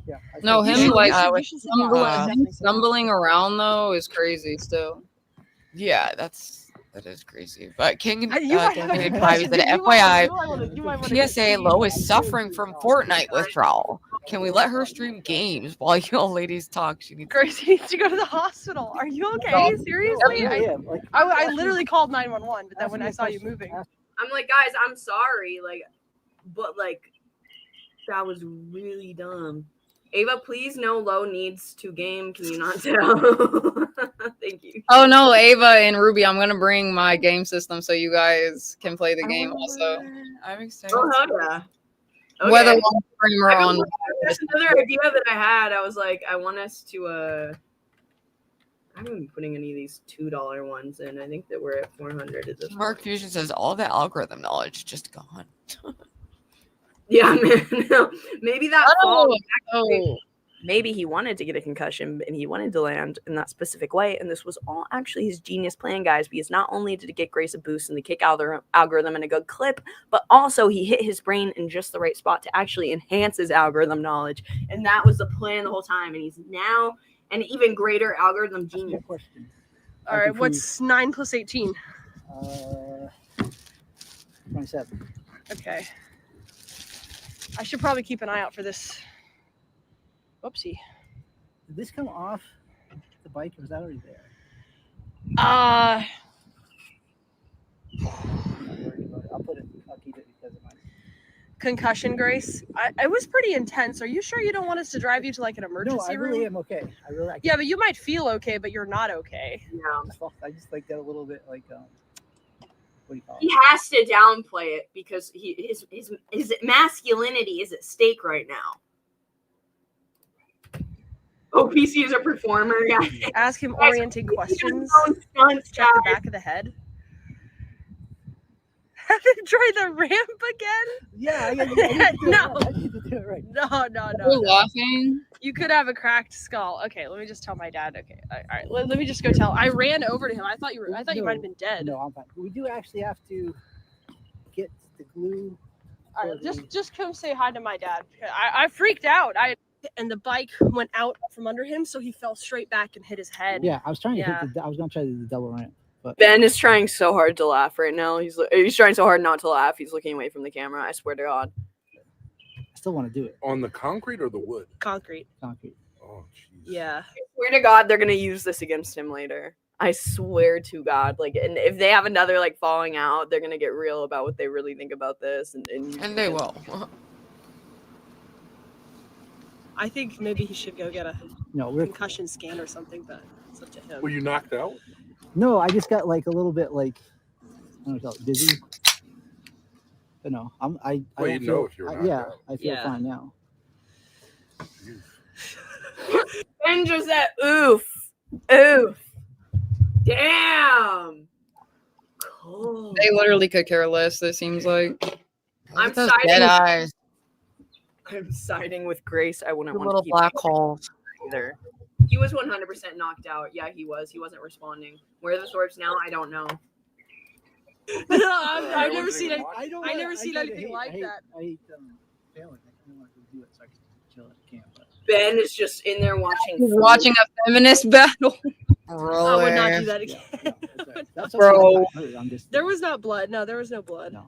Yeah. No, him like with, stumbling around though is crazy still. Yeah, that is crazy. But King You might have a donated question. 5 that You might FYI, wanna PSA Low is suffering from Fortnite withdrawal. Can we let her stream games while you all ladies talk? She needs Grace needs to go to the hospital. Are you okay? Seriously? I literally called 911, but then when I saw you moving, I'm like, guys, I'm sorry, like, but like, that was really dumb. Ava, please, no Low needs to game. Can you not tell? Thank you. Oh no, Ava and Ruby, I'm gonna bring my game system so you guys can play the game also. I'm excited. Oh, hell yeah. Okay. Whether on stream or on. That's another idea that I had. I was like, I want us to I haven't been putting any of these $2 ones in. I think that we're at 400 at this Mark point. Fusion says all the algorithm knowledge just gone. Yeah, man. No, maybe that fall. maybe he wanted to get a concussion and he wanted to land in that specific way. And this was all actually his genius plan, guys, because not only did he get Grace a boost in the kick algorithm in a good clip, but also he hit his brain in just the right spot to actually enhance his algorithm knowledge. And that was the plan the whole time. And he's now an even greater algorithm genius. All right, what's 9 plus 18? 27. Okay. I should probably keep an eye out for this. Whoopsie. Did this come off the bike, or was that already there? I'll keep it because of my concussion, Grace. It was pretty intense. Are you sure you don't want us to drive you to like an emergency room? No, I really am okay. Yeah, but you might feel okay, but you're not okay. Yeah. I just like that a little bit like what do you call it? He has to downplay it because his masculinity is at stake right now. OPC is a performer, yeah. Ask him orienting questions. Stunts, check the back of the head. Have him try the ramp again? Yeah. No. Right. No. We're laughing. You could have a cracked skull. Okay, let me just tell my dad. Okay, all right. Let me just go tell. I ran over to him. I thought you might have been dead. No, I'm fine. We do actually have to get the glue. All right, just come say hi to my dad. I freaked out. And the bike went out from under him, so he fell straight back and hit his head. Yeah, I was trying to hit I was gonna try the double ramp. But Ben is trying so hard to laugh right now. He's trying so hard not to laugh. He's looking away from the camera. I swear to God. I still want to do it. On the concrete or the wood? Concrete. Oh, jeez. Yeah. I swear to God, they're gonna use this against him later. I swear to God. Like, and if they have another like falling out, they're gonna get real about what they really think about this, and they will. I think maybe he should go get a concussion scan or something, but it's up to him. Were you knocked out? No, I just got like a little bit like I don't know, dizzy. But no, I don't feel, if you're knocked out. I feel fine now. Ben just said, oof. Damn. Cool. They literally could care less, it seems like. I'm Those siding dead with, eyes. I'm siding with Grace. I wouldn't The want little to keep black holes. either. He was 100% knocked out. Yeah, he was. He wasn't responding. Where are the swords now? I don't know. I've never seen it. I never seen anything like that. I hate failing. I kind of want to do it so I can chill at the camp. Ben is just in there watching. He's watching a feminist battle. I would not do that again. That's Bro. There was not blood. No, there was no blood. No.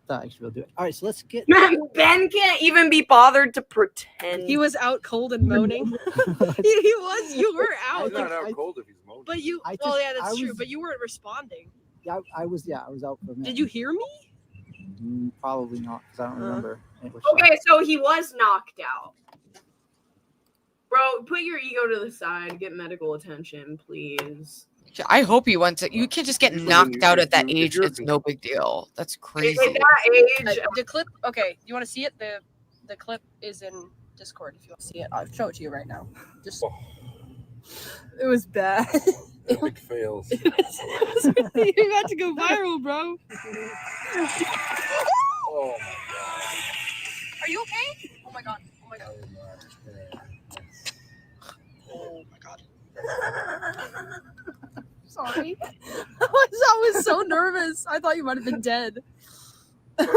Thought I should do it. All right, so let's get. Ben can't even be bothered to pretend. He was out cold and moaning. he was. You were out. He's not out cold if he's moaning. But you. Well, yeah, that's true. But you weren't responding. Yeah, I was out for a minute. Did you hear me? Probably not, because I don't remember. Okay, so he was knocked out. Bro, put your ego to the side. Get medical attention, please. I hope you went to. You can just get knocked out at that age. It's no big deal. That's crazy. At that age, the clip. Okay, you want to see it? The clip is in Discord. If you want to see it, I'll show it to you right now. Just. It was bad. Epic fails. You got to go viral, bro. Oh my God. Are you okay? Oh my God. Oh my God. Oh my God. Sorry. I was so nervous. I thought you might have been dead. Okay.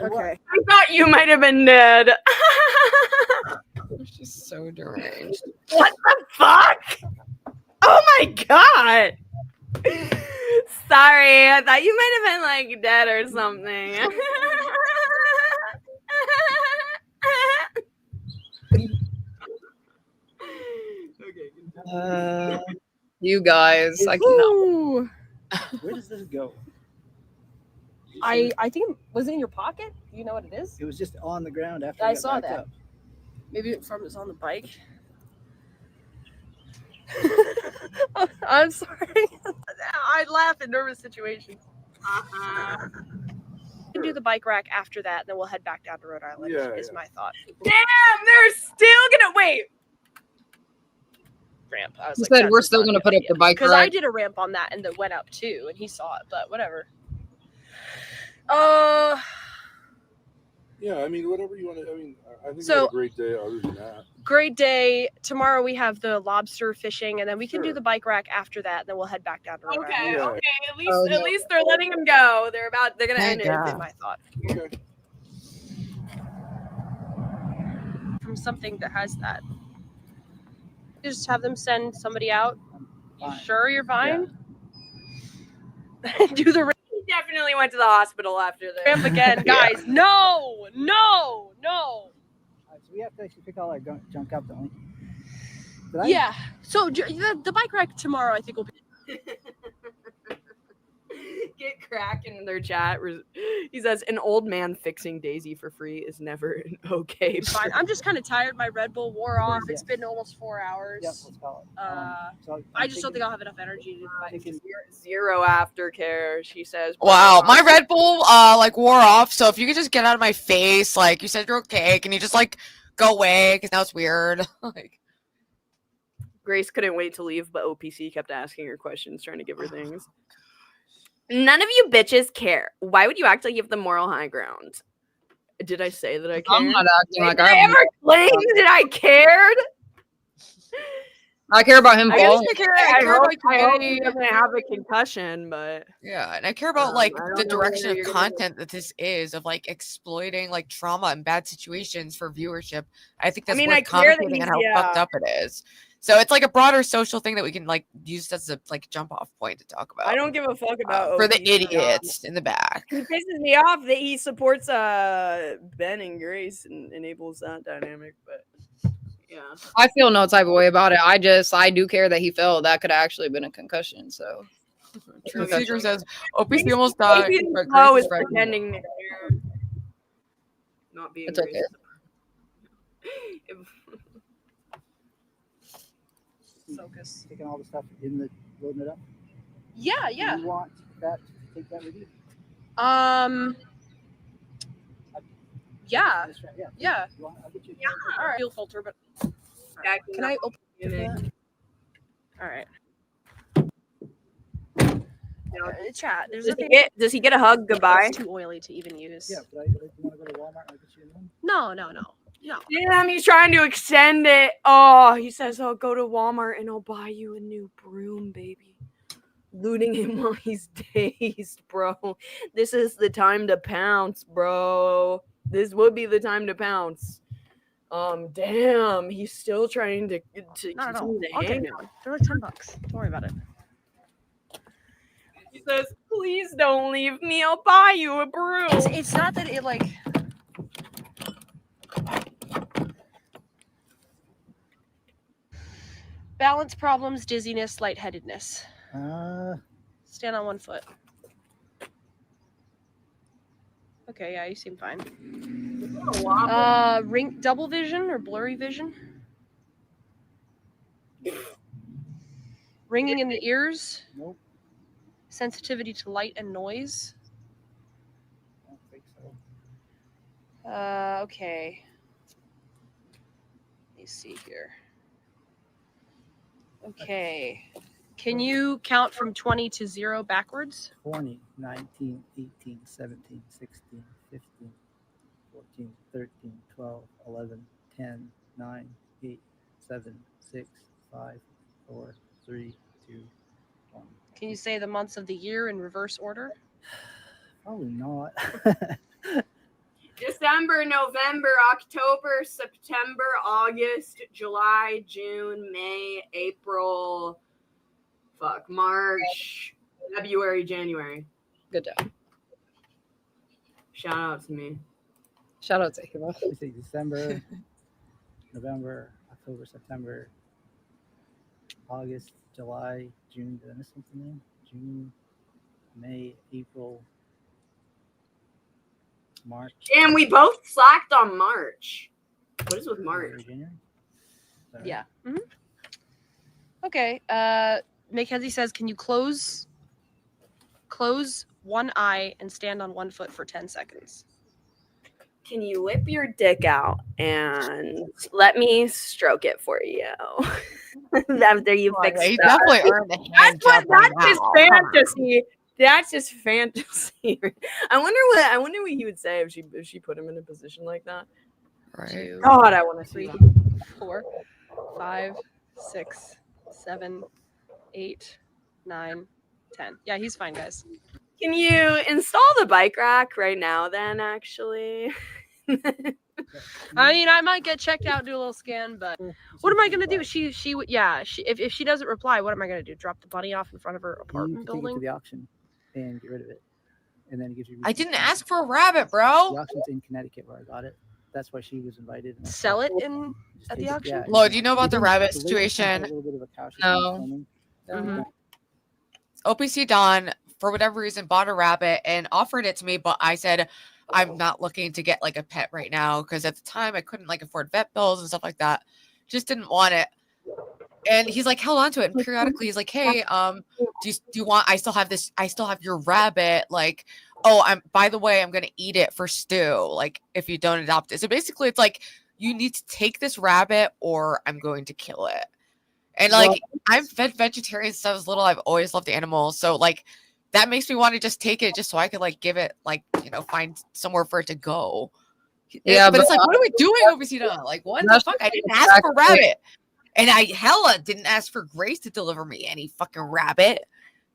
I thought you might have been dead. She's so deranged. What the fuck? Oh my God. Sorry, I thought you might have been like dead or something. You guys, I cannot. Where does this go? I think was it in your pocket? Do you know what it is? It was just on the ground after I got saw back that. up. Maybe it was on the bike. I'm sorry. I laugh in nervous situations. We can do the bike rack after that, and then we'll head back down to Rhode Island. Is my thought. Damn, they're still gonna wait. Ramp. I was He like, said that's we're just still not a gonna good put up idea. the bike because I rack. did a ramp on that and that went up too, and he saw it. But whatever. Yeah, I mean, whatever you want to. I mean, I think So- you had a great day. Other than that, Great day. Tomorrow we have the lobster fishing, and then we can do Sure. the bike rack after that. And then we'll head back down to Rhode Okay, Island. Yeah. okay. At least they're letting him go. They're gonna Thank end it. God. That's my thought. okay. From something that has that. You just have them send somebody out. You Fine. sure you're fine? Do the He definitely went to the hospital after this. ramp again, guys. No. All right, so we have to actually pick all our junk up, don't we? Did I? Yeah. So the bike rack tomorrow, I think, will be. Get cracking in their chat. He says, an old man fixing Daisy for free is never an okay. Fine. I'm just kind of tired. My Red Bull wore off. It's Yeah. been almost 4 hours. Yep, let's call it. So I just don't think I'll have enough energy to do the bike. Zero aftercare, she says. Wow, my Red Bull like wore off. So if you could just get out of my face, like you said you're okay, can you just like go away? Because now it's weird. Like, Grace couldn't wait to leave, but OPC kept asking her questions, trying to give her things. None of you bitches care. Why would you act like you have the moral high ground? Did I say that I cared? I'm not acting like Did I ever claim that I cared? I care about him, I Paul. guess I care hope about he doesn't have a concussion, but yeah, and I care about I like don't the know direction whether of you're gonna- content that this is of like exploiting like trauma and bad situations for viewership. I think that's mean, worth I care that commentating he's- on how fucked up it is. So it's like a broader social thing that we can like use as a like jump off point to talk about. I don't give a fuck about for the OPC Don. idiots in the back. He pisses me off that he supports Ben and Grace and enables that dynamic, but yeah. I feel no type of way about it. I do care that he fell. That could have actually been a concussion. So The Seeker says OPC almost died. but Flo Grace is right pretending to care. Not being it's okay. If- Focus. taking all the stuff in the loading it up. Yeah, Do yeah. you want that to take that with you? Yeah. That's right, yeah. Yeah. You want, I'll get you. All right. Fuel filter, but can I open it? All right. Chat. There's Does nothing. does he get a hug goodbye? It's too oily to even use. Yeah, but you want to go to Walmart? I'll get you a new one. No. Damn, he's trying to extend it. Oh, he says, I'll go to Walmart and I'll buy you a new broom, baby. Looting him while he's dazed, bro. This is the time to pounce, bro. This would be the time to pounce. Damn, he's still trying to No. continue to I'll get hang it. him. They're like $10. Don't worry about it. He says, please don't leave me. I'll buy you a broom. It's not that it like. Balance problems, dizziness, lightheadedness. Stand on one foot. Okay, yeah, you seem fine. Ring double vision or blurry vision? Ringing in the ears? Nope. Sensitivity to light and noise? I don't think so. Okay. Let me see here. Okay. Can you count from 20 to 0 backwards? 20, 19, 18, 17, 16, 15, 14, 13, 12, 11, 10, 9, 8, 7, 6, 5, 4, 3, 2, 1. Can you say the months of the year in reverse order? Probably not. December, November, October, September, August, July, June, May, April, March, February, January. Good job. Shout out to me. Shout out to Hiva. Let me see, December, November, October, September, August, July, June. Did I miss something there? June, May, April, March. And we both slacked on March. What is with March? January? Sorry. Yeah. Okay. Mackenzie says, can you close one eye and stand on one foot for 10 seconds? Can you whip your dick out and let me stroke it for you? After you fix You that. definitely earned a hand That's job right his now. fantasy. That's his fantasy. I wonder what he would say if she put him in a position like that. Right. God, I want to see 3, 4, 5, 6, 7, 8, 9, 10. Yeah, he's fine, guys. Can you install the bike rack right now? Then actually. I mean, I might get checked out, do a little scan, but what am I gonna do? If she doesn't reply, what am I gonna do? Drop the bunny off in front of her You apartment can take it to building? the auction and get rid of it, and then it gives you. I didn't ask for a rabbit, bro. The auction's in Connecticut where I got it. That's why she was invited. and I Sell said, it in "Just at take the it." auction? Yeah, Lo, do you know about the even rabbit the lady sent situation? a little bit of a cautious No. filming. Mhm. OPC Don, for whatever reason, bought a rabbit and offered it to me, but I said I'm not looking to get like a pet right now because at the time I couldn't like afford vet bills and stuff like that. Just didn't want it. And he's like held on to it. And periodically he's like, hey, do you want, I still have your rabbit. Like, oh, by the way, I'm gonna eat it for stew, like if you don't adopt it. So basically it's like you need to take this rabbit or I'm going to kill it. And like I'm fed vegetarian since I was little. I've always loved animals. So like that makes me want to just take it just so I could like give it like, find somewhere for it to go. Yeah, but it's like, what are we doing, OPC Don? Like, what the fuck? I didn't ask for rabbit. And I hella didn't ask for Grace to deliver me any fucking rabbit.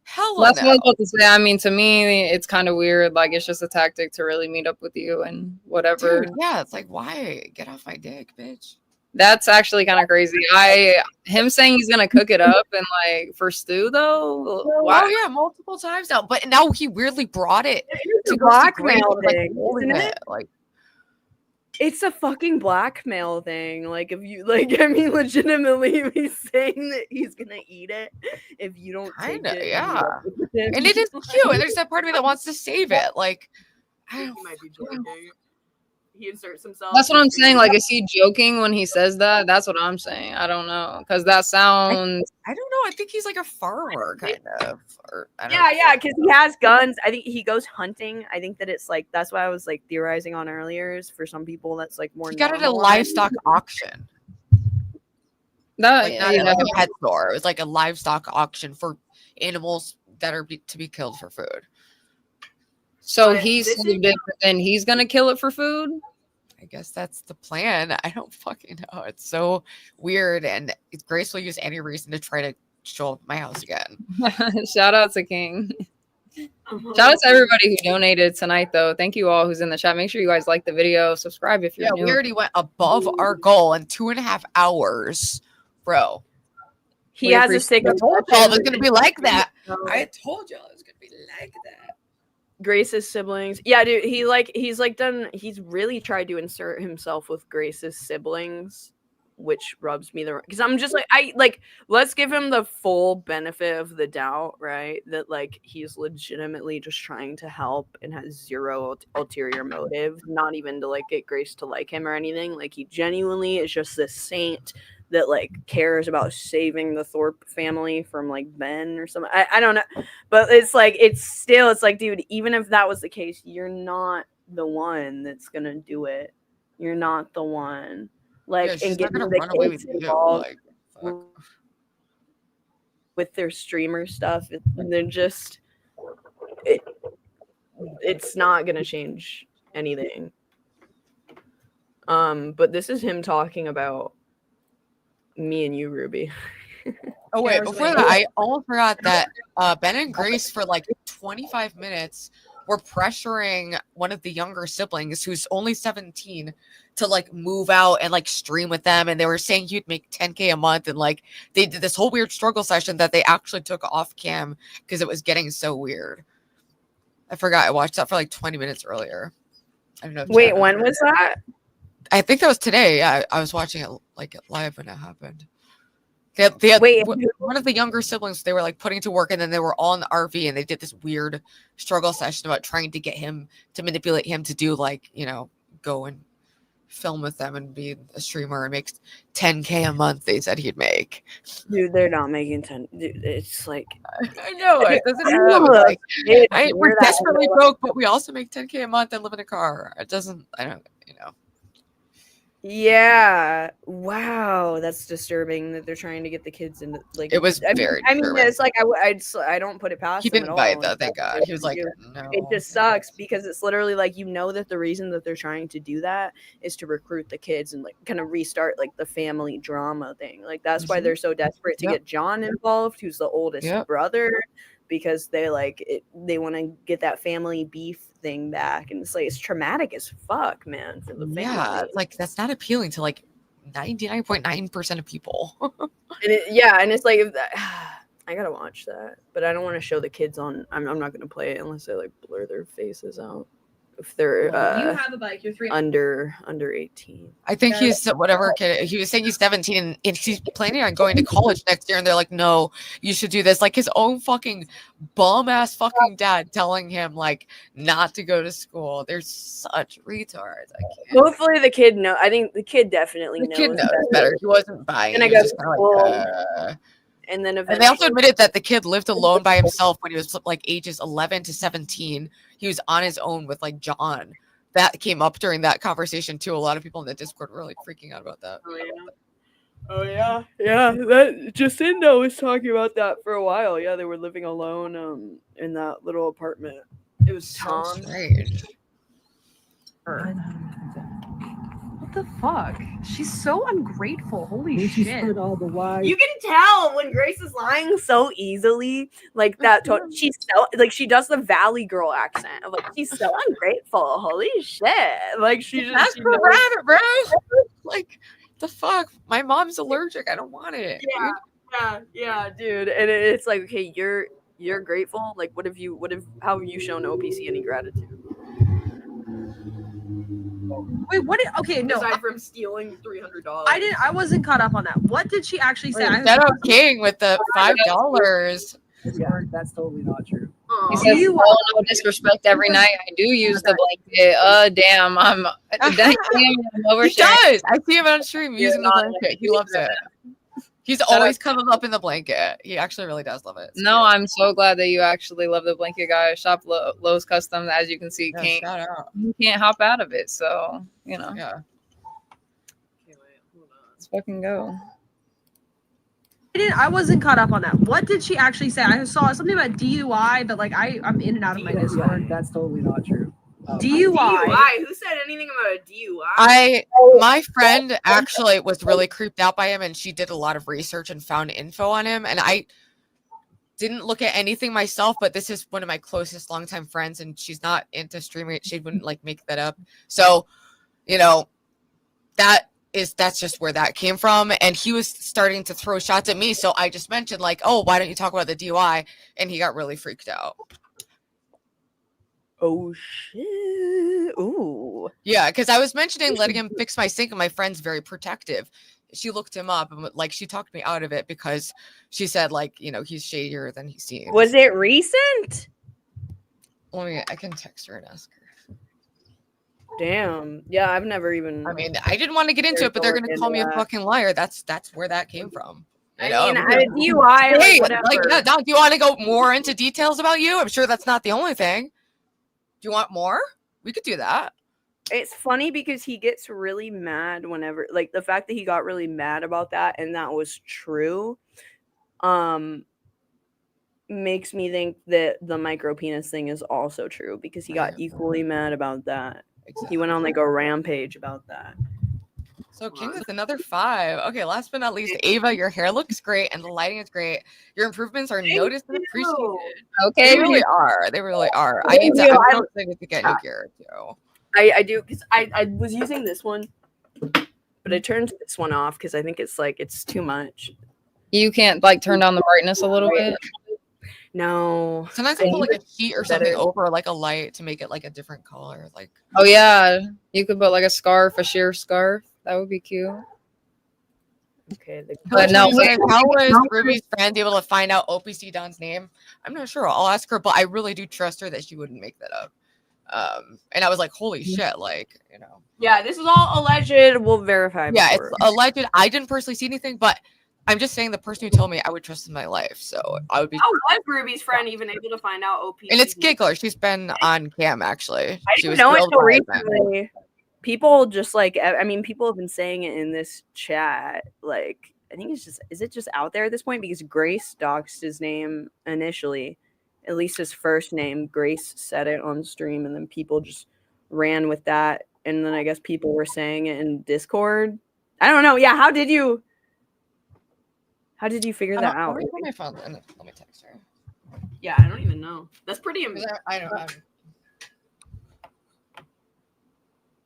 Hella That's no. what I was about to say. I mean, to me, it's kind of weird. Like, it's just a tactic to really meet up with you and whatever. Dude, yeah, it's like, why? Get off my dick, bitch. That's actually kind of crazy. Him saying he's gonna cook it up and like for stew though. Wow, yeah, multiple times now. But now he weirdly brought it It's to a go see Grace, blackmail like, thing, holding isn't it. it? Like, It's a fucking blackmail thing. Like if you like, I mean, legitimately, he's saying that he's gonna eat it if you don't take kinda, it. yeah. And it is cute. And there's that part of me that wants to save it. Like, He might be joking. He inserts himself. That's what I'm saying. Like, is he joking when he says that? That's what I'm saying. I don't know because that sounds. I don't know. I think he's like a farmer, kind of. Or, I don't Yeah, know. yeah, because he has guns. I think he goes hunting. I think that it's like that's why I was like theorizing on earlier. Is for some people that's like more. He got it at a normalized. livestock auction. That Like, not at like a pet store. It was like a livestock auction for animals that are to be killed for food. So But he this saved it, but then he's gonna kill it for food. I guess that's the plan. I don't fucking know. It's so weird, and Grace will use any reason to try to show up at my house again. Shout out to King. Shout out to everybody who donated tonight, though. Thank you all who's in the chat. Make sure you guys like the video, subscribe if you're Yeah, new. we already went above our goal in 2.5 hours, bro. He We has a appreciate stick I of told y'all it was gonna be like that. I told y'all it was gonna be like that. Grace's siblings. Yeah, dude, he's really tried to insert himself with Grace's siblings, which rubs me the wrong because I'm just like let's give him the full benefit of the doubt, right? That like he's legitimately just trying to help and has zero ulterior motive, not even to like get Grace to like him or anything. Like he genuinely is just this saint that like cares about saving the Thorpe family from like Ben or something. I don't know, but it's like it's like, dude, even if that was the case, you're not the one that's gonna do it. You're not the one. Like, Yeah, and she's not getting gonna the run away kids with you. involved Like, fuck. with their streamer stuff, they're just it's not gonna change anything. But this is him talking about me and you, Ruby. Oh wait, before that, I almost forgot that Ben and Grace for like 25 minutes were pressuring one of the younger siblings who's only 17 to like move out and like stream with them, and they were saying you'd make 10K a month, and like they did this whole weird struggle session that they actually took off cam because it was getting so weird. I forgot I watched that for like 20 minutes earlier. I don't know. If Wait, when was that? I think that was today. Yeah, I was watching it like live when it happened. Wait, one of the younger siblings they were like putting to work, and then they were all in the RV, and they did this weird struggle session about trying to get him to manipulate him to do like, go and film with them and be a streamer and make 10K a month. They said he'd make. Dude, they're not making 10. Dude, it's like I know it doesn't I have know, like we're we're that desperately broke, but we also make 10K a month and live in a car. It doesn't. I don't. Yeah. Wow, that's disturbing that they're trying to get the kids into like. It was I mean, very I mean, disturbing. it's like I don't put it past He them didn't at bite all. though, and thank that's what God. they He was wanna like, do. no. It just sucks because it's literally like that the reason that they're trying to do that is to recruit the kids and like kind of restart like the family drama thing. Like that's why they're so desperate to Yep. get John involved, who's the oldest Yep. brother, because they like it, they want to get that family beef thing back, and it's like it's traumatic as fuck, man, for the family. Yeah, it's like that's not appealing to like 99.9% of people. And it's like if that, I gotta watch that, but I don't want to show the kids on. I'm not gonna play it unless I like blur their faces out if they're you have a bike. You're 3 under 18. I think he's whatever kid. He was saying he's 17 and he's planning on going to college next year. And they're like, no, you should do this. Like his own fucking bum ass fucking dad telling him like not to go to school. They're such retards. I can't. Hopefully the kid know. I think the kid definitely The kid knows knows better. He wasn't buying. And I He was go just to kinda school, like, and then and they also admitted that the kid lived alone by himself when he was like ages 11 to 17. He was on his own with like John. That came up during that conversation too. A lot of people in the Discord were like freaking out about that. Oh yeah, yeah. That Jacinda was talking about that for a while. Yeah, they were living alone in that little apartment. It was Tom. Strange. What the fuck? She's so ungrateful. Holy She shit. spread all the why. You can tell when Grace is lying so easily, like that. She's so like she does the Valley Girl accent. Like she's so ungrateful. Holy shit! Like she just Ask she for knows- rabbit, bro. Like the fuck. My mom's allergic. I don't want it. Yeah, dude. And it's like, okay, you're grateful. Like, how have you shown OPC any gratitude? Wait, what? Okay, no. Aside from stealing $300. I wasn't caught up on that. What did she actually say? Shadow King with the $5. That's totally not true. He says, "Oh, no disrespect. Every night I do use the blanket. Damn, I'm He oversharing." does. I see him on stream using the blanket. He loves it. He's always cuddled up in the blanket. He actually really does love it. It's No, I'm so glad that you actually love the blanket, guys. Shop Lowe's Custom. As you can see, cute. Yeah, shout out. you can't hop out of it. So, you know, Yeah. let's fucking go. I wasn't caught up on that. What did she actually say? I saw something about DUI, but like I'm in and out of my Discord. That's totally not true. DUI. Who said anything about a DUI? My friend actually was really creeped out by him, and she did a lot of research and found info on him. And I didn't look at anything myself, but this is one of my closest longtime friends, and she's not into streaming. She wouldn't like make that up. So, you know, that's just where that came from. And he was starting to throw shots at me. So I just mentioned like, oh, why don't you talk about the DUI? And he got really freaked out. Oh shit! Ooh. Yeah, because I was mentioning letting him fix my sink, and my friend's very protective. She looked him up and like she talked me out of it because she said like, you know, he's shadier than he seems. Was it recent? I can text her and ask her. Damn. Yeah, I've never even. I mean, I didn't want to get into it, but they're gonna call me a fucking liar. That's where that came from. You know? DUI. Hey, whatever. like, yeah, Doc, do you want to go more into details about you? I'm sure that's not the only thing. Do you want more? We could do that. It's funny because he gets really mad whenever, like, the fact that he got really mad about that and that was true, makes me think that the micro penis thing is also true because he got equally mad about that. Exactly. He went on like a rampage about that. So King with another 5. Okay, last but not least, Ava, your hair looks great and the lighting is great. Your improvements are noticed and appreciated. Okay, they really are. They really are. I need to. I'm excited to get new gear too. I do because I was using this one, but I turned this one off because I think it's too much. You can't like turn down the brightness a little bit. No. Sometimes I put like a sheet or something over like a light to make it like a different color. Like, oh yeah, you could put like a scarf, a sheer scarf. That would be cute. Okay. But no, how was Ruby's friend able to find out OPC Don's name? I'm not sure. I'll ask her, but I really do trust her that she wouldn't make that up. And I was like, holy shit, like, you know. Yeah, this is all alleged. We'll verify. Yeah, it's alleged. I didn't personally see anything, but I'm just saying the person who told me I would trust in my life. So I would be. How was Ruby's friend even able to find out OPC? And it's Giggler. She's been on cam actually. I didn't know until recently. people just like, I mean, people have been saying it in this chat. Like, I think it's just, is it just out there at this point? Because Grace doxed his name initially, at least his first name. Grace said it on stream, and then people just ran with that. And then I guess people were saying it in Discord. I don't know. Yeah, how did you figure that out? Let me put my phone and let me text her. Yeah, I don't even know. That's pretty amazing. I know.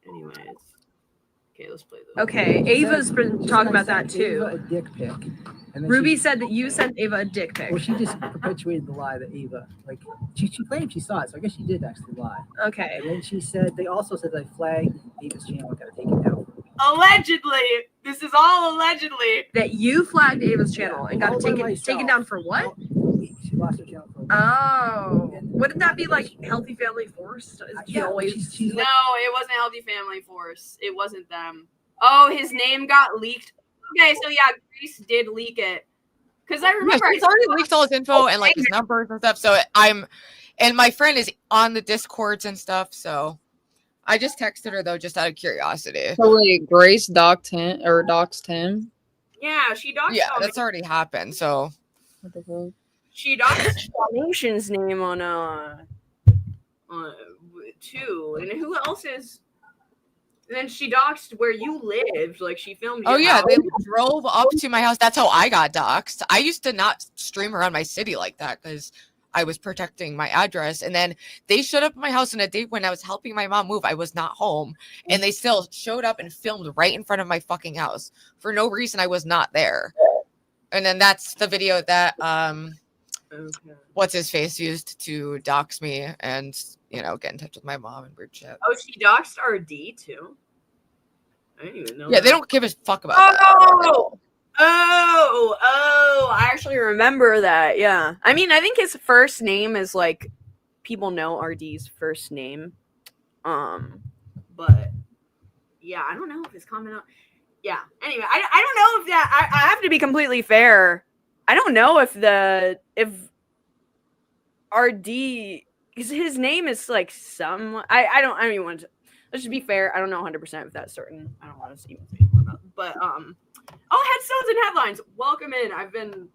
Anyways. Okay, let's play this. Okay, Ava's been talking about that too. Ava a dick pic. And then Ruby said that you sent Ava a dick pic. Well, she just perpetuated the lie that Ava, like, she claimed she saw it, so I guess she did actually lie. Okay. And then she said, they also said I flagged Ava's channel, I gotta take it down. Allegedly. This is all allegedly. That you flagged Ava's channel and got it taken down for what? She lost her channel for Oh. Wouldn't that be like Healthy Family Force? Yeah, No, it wasn't Healthy Family Force. It wasn't them. Oh, his name got leaked. Okay, so yeah, Grease did leak it. Because I remember he's already leaked all his info and like his numbers and stuff. So and my friend is on the Discords and stuff. So I just texted her though, just out of curiosity. So wait, Grace doxed him? Yeah, she doxed Yeah, that's already happened. So what the fuck? She doxed Nation's name on too. And who else is? And then she doxed where you lived. Like she filmed. Oh your yeah, house. they drove up to my house. That's how I got doxxed. I used to not stream around my city like that because I was protecting my address. And then they showed up at my house on a date when I was helping my mom move. I was not home, and they still showed up and filmed right in front of my fucking house for no reason. I was not there. And then that's the video that Okay. what's his face used to dox me and get in touch with my mom and weird shit. Oh, she doxed RD too. I didn't even know. Yeah, that. they don't give a fuck about that. Oh, I actually remember that. Yeah. I mean, I think his first name is like people know RD's first name. But yeah, I don't know if his comment on. Yeah. Anyway, I don't know if that. I have to be completely fair. I don't know if RD, because his name is like some. I don't even want to. Let's just be fair. I don't know 100% if that's certain. I don't want to even say more about. But oh, headstones and headlines. Welcome in. I've been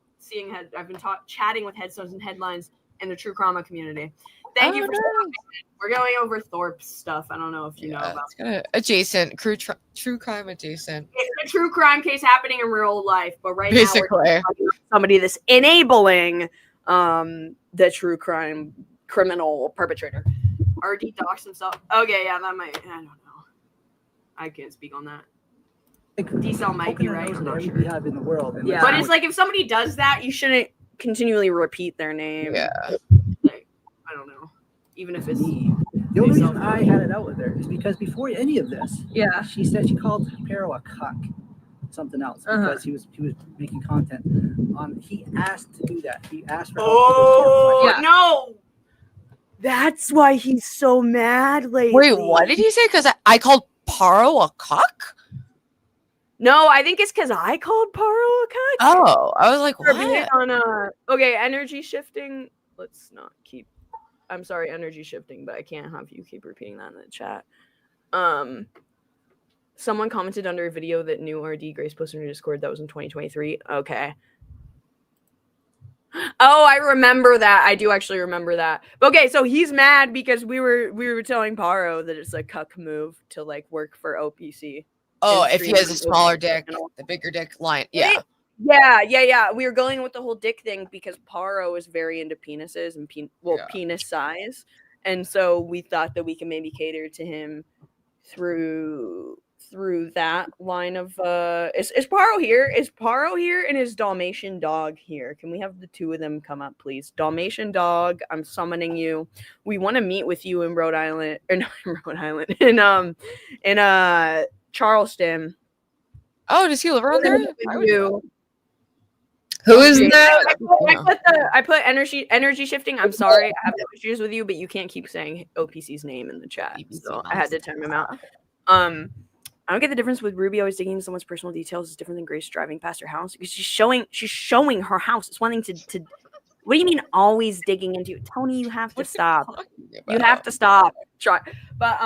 chatting with headstones and headlines in the true crime community. Thank you for stopping. We're going over Thorpe's stuff. I don't know if you know about. It's kind of adjacent, true crime adjacent. It's a true crime case happening in real life, but right now Basically. we're talking about somebody that's enabling the true crime criminal perpetrator. RD doxed himself. Okay, yeah, that might. I don't know. I can't speak on that. D-Cell might be right. I'm not sure. In the world. Yeah, but it's like if somebody does that, you shouldn't continually repeat their name. Yeah. Like, I don't know. Even if it's the only reason I had it out with her is because before any of this, she said she called Pero a cuck, something else, because he was making content. He asked to do that. He asked for help. Oh no! That's why he's so mad lately. Wait, what did he say? Because I called Paro a cuck? No, I think it's because I called Paro a cuck. Oh, I was like, For what? being on okay, energy shifting. Let's not keep. I'm sorry, energy shifting, but I can't have you keep repeating that in the chat. Someone commented under a video that new RD Grace posted in Discord that was in 2023. Okay. Oh, I remember that. I do actually remember that. Okay, so he's mad because we were telling Paro that it's a cuck move to like work for OPC. Oh, if he has a smaller dick, the bigger dick line. Yeah. Yeah. We were going with the whole dick thing because Paro is very into penises and penis size. And so we thought that we can maybe cater to him through that line of is Paro here? Is Paro here and is Dalmatian Dog here? Can we have the two of them come up, please? Dalmatian Dog, I'm summoning you. We want to meet with you in Rhode Island, or not in Rhode Island, in Charleston. Oh, does he live around there? Who is that? I put energy shifting. I'm sorry, I have no issues with you, but you can't keep saying OPC's name in the chat. So I had to time him out. I don't get the difference with Ruby always digging into someone's personal details is different than Grace driving past her house because she's showing her house. It's one thing to what do you mean always digging into it? Tony, you have to stop. You have to stop. Try. But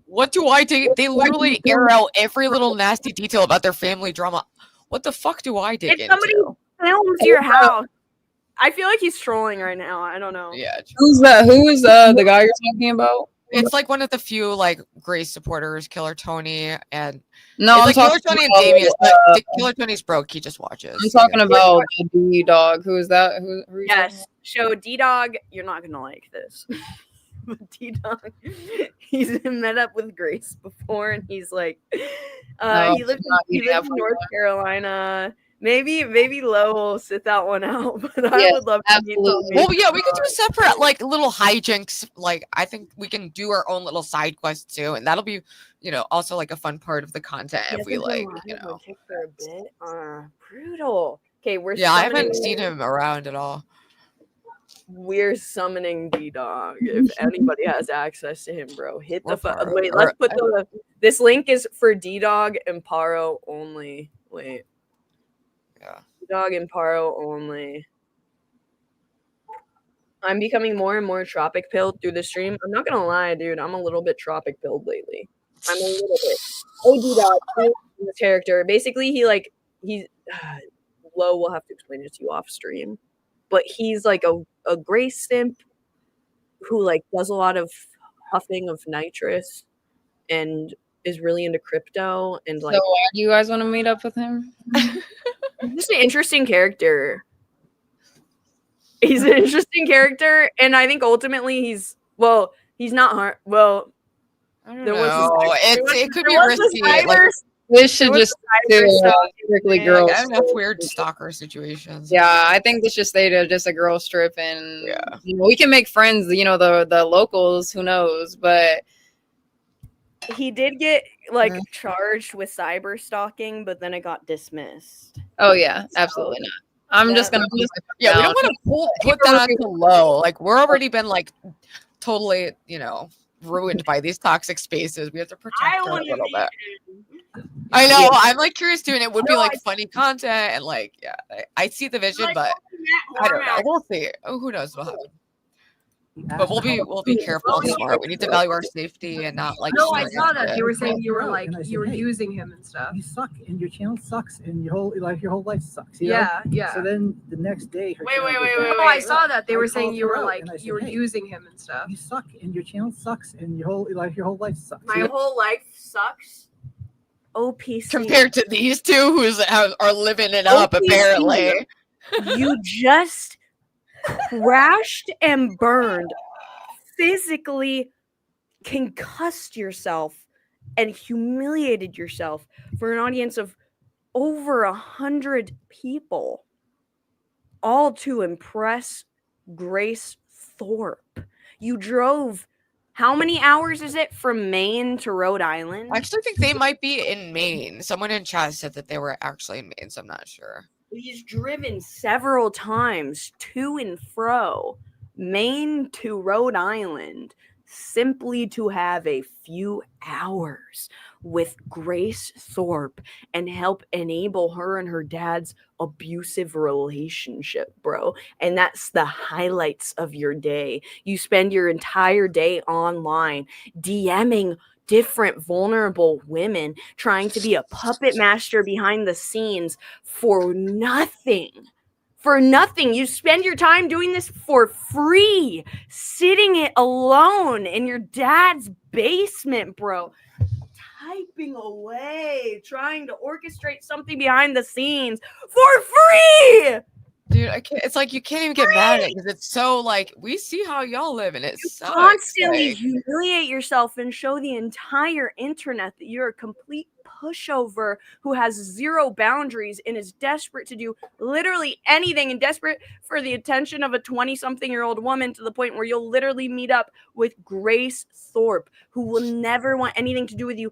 What do I dig? They literally air out every little nasty detail about their family drama. What the fuck do I dig If somebody into? films your house, I feel like he's trolling right now. I don't know. Yeah. Who's that? Who's the guy you're talking about? It's like one of the few like Grace supporters, Killer Tony, and No, I'm it's like Killer talking Tony and about, Damien. But Killer Tony's broke. He just watches. I'm talking about the dog. Who is that? Who are you talking Yes. So D-Dog, you're not gonna like this. But D-Dog, he's met up with Grace before, and he's like, No, he lives not in meeting up with North Carolina. Maybe Lo will sit that one out, but I Yes, would love to meet absolutely. some Well, yeah, we could do a separate like little hijinks. Like I think we can do our own little side quest too, and that'll be, also like a fun part of the content if we like, for a bit. Brutal. Okay, Yeah, I haven't seen him around at all. We're summoning D-Dog. If anybody has access to him, bro, hit the Paro, wait. or- Let's put this link is for D-Dog and Paro only. Wait. Yeah. D-Dog and Paro only. I'm becoming more and more tropic pilled through the stream. I'm not gonna lie, dude. I'm a little bit tropic pilled lately. I'm a little bit. Oh, D-Dog, this character. Basically, he's Lo will have to explain it to you off stream. But he's like a gray simp who like does a lot of huffing of nitrous and is really into crypto and like. So why do you guys want to meet up with him? He's just an interesting character. He's an interesting character, and I think ultimately he's not hard. Well, I don't know. It could be risky. This should just do strictly girls. I have enough weird stalker situations. Yeah, I think this should stay to just a girl strip, and we can make friends. The locals. Who knows? But he did get charged with cyber stalking, but then it got dismissed. Oh yeah, absolutely not. I'm just gonna. We don't want to put that on too low. Like we're already been like totally, ruined by these toxic spaces. We have to protect her a little bit. I know. I'm like curious too, and it would be like funny content and like I see the vision, but I don't know. We'll see. Oh, who knows what will happen. But we'll be careful and smart. We need to value our safety and not like. No, I saw that they were saying you were using him and stuff. You suck, and your channel sucks, and your whole life sucks. Yeah. So then the next day, Wait. Oh, I saw that they were saying you were using him and stuff. You suck, and your channel sucks, and your whole life sucks. My whole life sucks. OPC compared to these two who are living it up. OPC, apparently, you just crashed and burned, physically concussed yourself and humiliated yourself for an audience of over 100 people, all to impress Grace Thorpe. You drove, how many hours is it from Maine to Rhode Island? I actually think they might be in Maine. Someone in chat said that they were actually in Maine, so I'm not sure. He's driven several times to and fro, Maine to Rhode Island, simply to have a few hours with Grace Thorpe and help enable her and her dad's abusive relationship, bro. And that's the highlights of your day. You spend your entire day online DMing different vulnerable women, trying to be a puppet master behind the scenes for nothing. For nothing. You spend your time doing this for free, sitting it alone in your dad's basement, bro. Typing away, trying to orchestrate something behind the scenes for free. Dude, I can't. It's like you can't even get mad at it because it's so like we see how y'all live and it sucks. Constantly humiliate yourself and show the entire internet that you're a complete pushover who has zero boundaries and is desperate to do literally anything and desperate for the attention of a 20-something-year-old woman to the point where you'll literally meet up with Grace Thorpe, who will never want anything to do with you,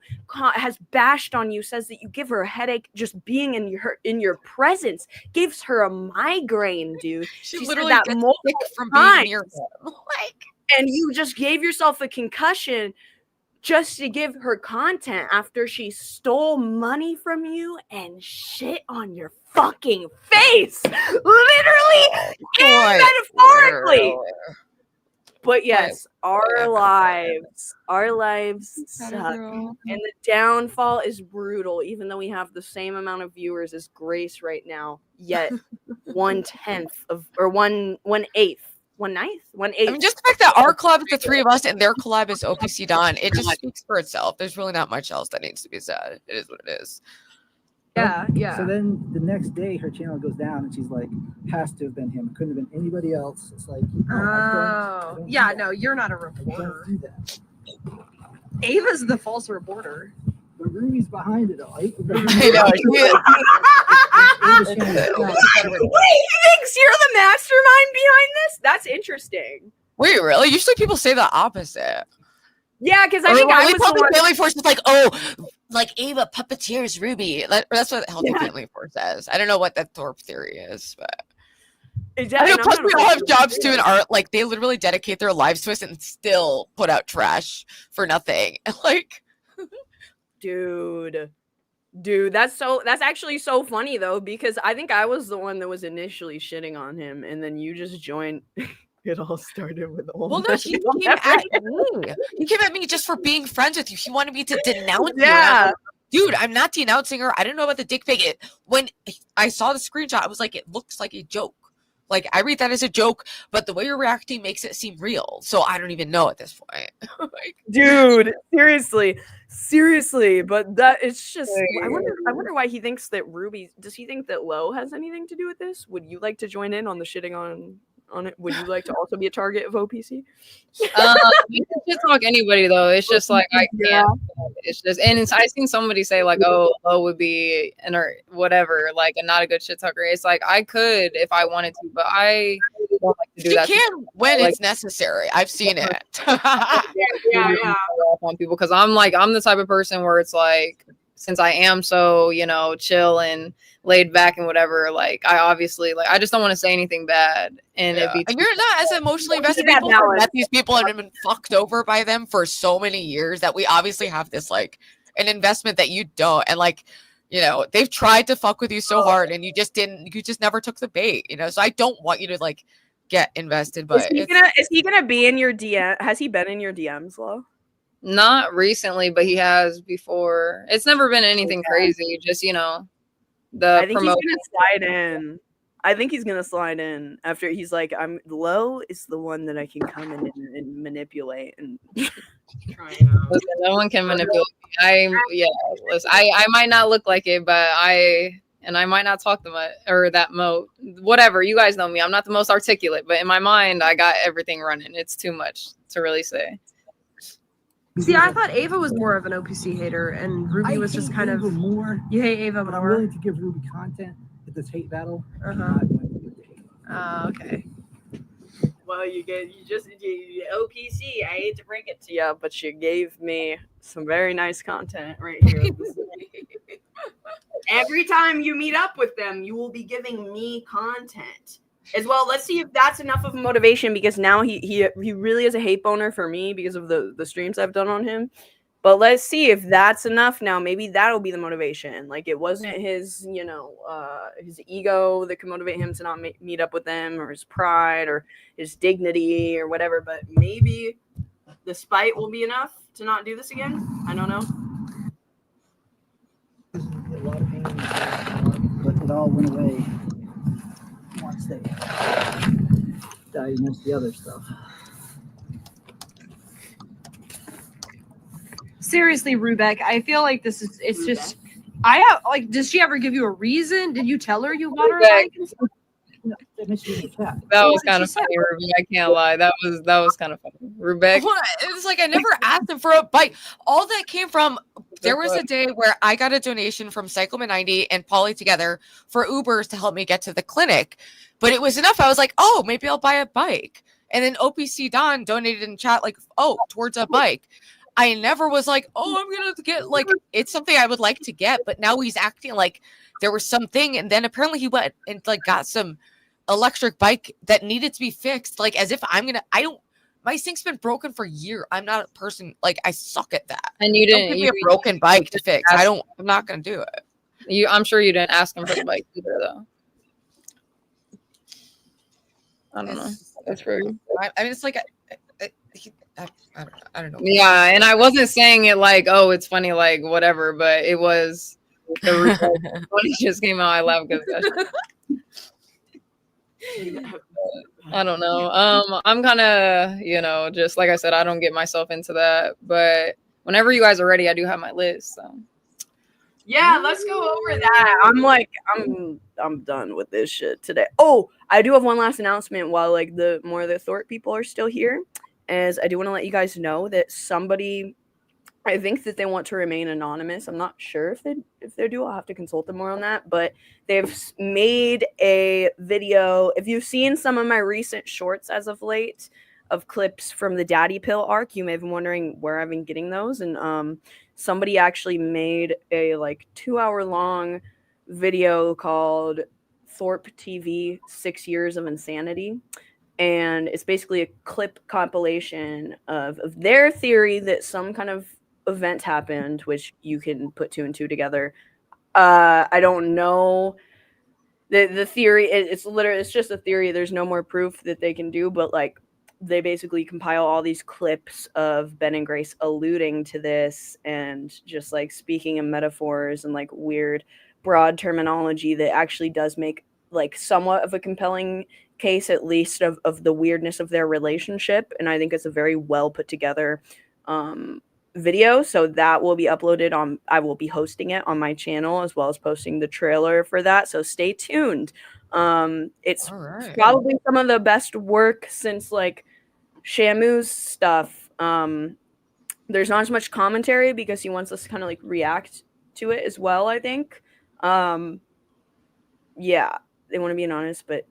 has bashed on you, says that you give her a headache just being in your presence, gives her a migraine, dude. She literally gets sick from being near him. And you just gave yourself a concussion just to give her content after she stole money from you and shit on your fucking face. Literally and metaphorically. But yes, our lives suck. And the downfall is brutal, even though we have the same amount of viewers as Grace right now, yet 1/10 of, or 1/8. 1/9? 1/8. I mean, just the fact that our collab is the three of us and their collab is OPC Don, it just speaks for itself. There's really not much else that needs to be said. It is what it is. Yeah, yeah. So then the next day, her channel goes down, and she's like, "Has to have been him. Couldn't have been anybody else." It's like, no, I don't yeah, do no, that. you're not a I reporter. don't do that. Ava's the false reporter. But Ruby's behind it all. I know. Wait, he thinks you're the mastermind behind this? That's interesting. Wait, really? Usually people say the opposite. Yeah, because I think I was the one. Family Force is like, oh, like Ava puppeteers Ruby. That's what Healthy Family Force says. I don't know what that Thorpe theory is, but exactly. I know, plus we all have jobs too and art. Like they literally dedicate their lives to us and still put out trash for nothing. Like, dude, that's actually so funny though, because I think I was the one that was initially shitting on him, and then you just joined. It all started with all. well, no, he came at me. He came at me just for being friends with you. He wanted me to denounce you. Yeah. Dude, I'm not denouncing her. I didn't know about the dick pic. When I saw the screenshot, I was like, it looks like a joke. Like, I read that as a joke, but the way you're reacting makes it seem real. So I don't even know at this point. Like, dude, seriously, but that it's just. I wonder why he thinks that Ruby. Does he think that Lo has anything to do with this? Would you like to join in on the shitting on it? Would you like to also be a target of OPC? You can just talk anybody though. It's just like I can't. It's just, and I've seen somebody say like, "Oh, Lo would be or whatever, like not a good shit talker." It's like I could if I wanted to, but I don't like to do that. She can when it's necessary. I've seen it. yeah. On people because I'm the type of person where it's like, since I am so chill and laid back and whatever, like I obviously I just don't want to say anything bad, and and you're not as emotionally invested. People have met these people and have been fucked over by them for so many years that we obviously have this an investment that you don't, and they've tried to fuck with you so hard and you just never took the bait, so I don't want you to get invested. But is he gonna be in your DM? Has he been in your DMs, Lo? Not recently, but he has before. It's never been anything crazy. Just I think he's gonna slide in. I think he's gonna slide in after he's like, "I'm Lo is the one that I can come in and manipulate." And listen, no one can manipulate me. I might not look like it, but I might not talk whatever. You guys know me. I'm not the most articulate, but in my mind, I got everything running. It's too much to really say. See, I thought Ava was more of an OPC hater, and Ruby was just kind of more. You hate Ava but more. I'm willing to give Ruby content with this hate battle. Okay. Well, you OPC. I hate to break it to you, but you gave me some very nice content right here. Every time you meet up with them, you will be giving me content as well. Let's see if that's enough of a motivation, because now he really is a hate boner for me because of the streams I've done on him. But let's see if that's enough now. Maybe that'll be the motivation. Like, it wasn't his his ego that could motivate him to not meet up with them, or his pride or his dignity or whatever, but maybe the spite will be enough to not do this again. I don't know. A lot of pain, but it all went away once they diagnosed the other stuff. Seriously, Rubeck, I feel like it's just, I have, does she ever give you a reason? Did you tell her you bought her a bike? That was kind of funny, Ruby. I can't lie. That was kind of funny. Rubeck. It was like I never asked him for a bike. All that came from, there was a day where I got a donation from Cycleman 90 and Polly together for Ubers to help me get to the clinic. But it was enough. I was like, oh, maybe I'll buy a bike. And then OPC Don donated in chat towards a bike. I never was like, oh, I'm going to get, it's something I would like to get. But now he's acting like there was something. And then apparently he went and, got some electric bike that needed to be fixed. As if my sink's been broken for years. I'm not a person, I suck at that. And you didn't. Don't give me a broken bike to fix. I'm not going to do it. I'm sure you didn't ask him for the bike either, though. I don't know. That's rude. I mean, it's I don't know. Yeah, and I wasn't saying it like, oh, it's funny, like whatever, but it was the result. When it just came out, I laughed because I don't know. I'm kind of, just like I said, I don't get myself into that. But whenever you guys are ready, I do have my list. So Yeah, let's go over that. I'm done with this shit today. Oh, I do have one last announcement while like the more of the Thorpe people are still here, as I do want to let you guys know that somebody, I think that they want to remain anonymous. I'm not sure if they do. I'll have to consult them more on that. But they've made a video. If you've seen some of my recent shorts as of late of clips from the Daddy Pill arc, you may have been wondering where I've been getting those. And somebody actually made a like 2-hour long video called Thorpe TV 6 Years of Insanity. And it's basically a clip compilation of their theory that some kind of event happened, which you can put 2 and 2 together. I don't know the theory. It's just a theory. There's no more proof that they can do, but like they basically compile all these clips of Ben and Grace alluding to this and just like speaking in metaphors and like weird broad terminology that actually does make like somewhat of a compelling case, at least of the weirdness of their relationship. And I think it's a very well put together video. So that will be uploaded on, I will be hosting it on my channel as well as posting the trailer for that. So stay tuned. It's probably some of the best work since like Shamu's stuff. There's not as much commentary because he wants us to kind of like react to it as well, I think. Yeah, they want to be honest, but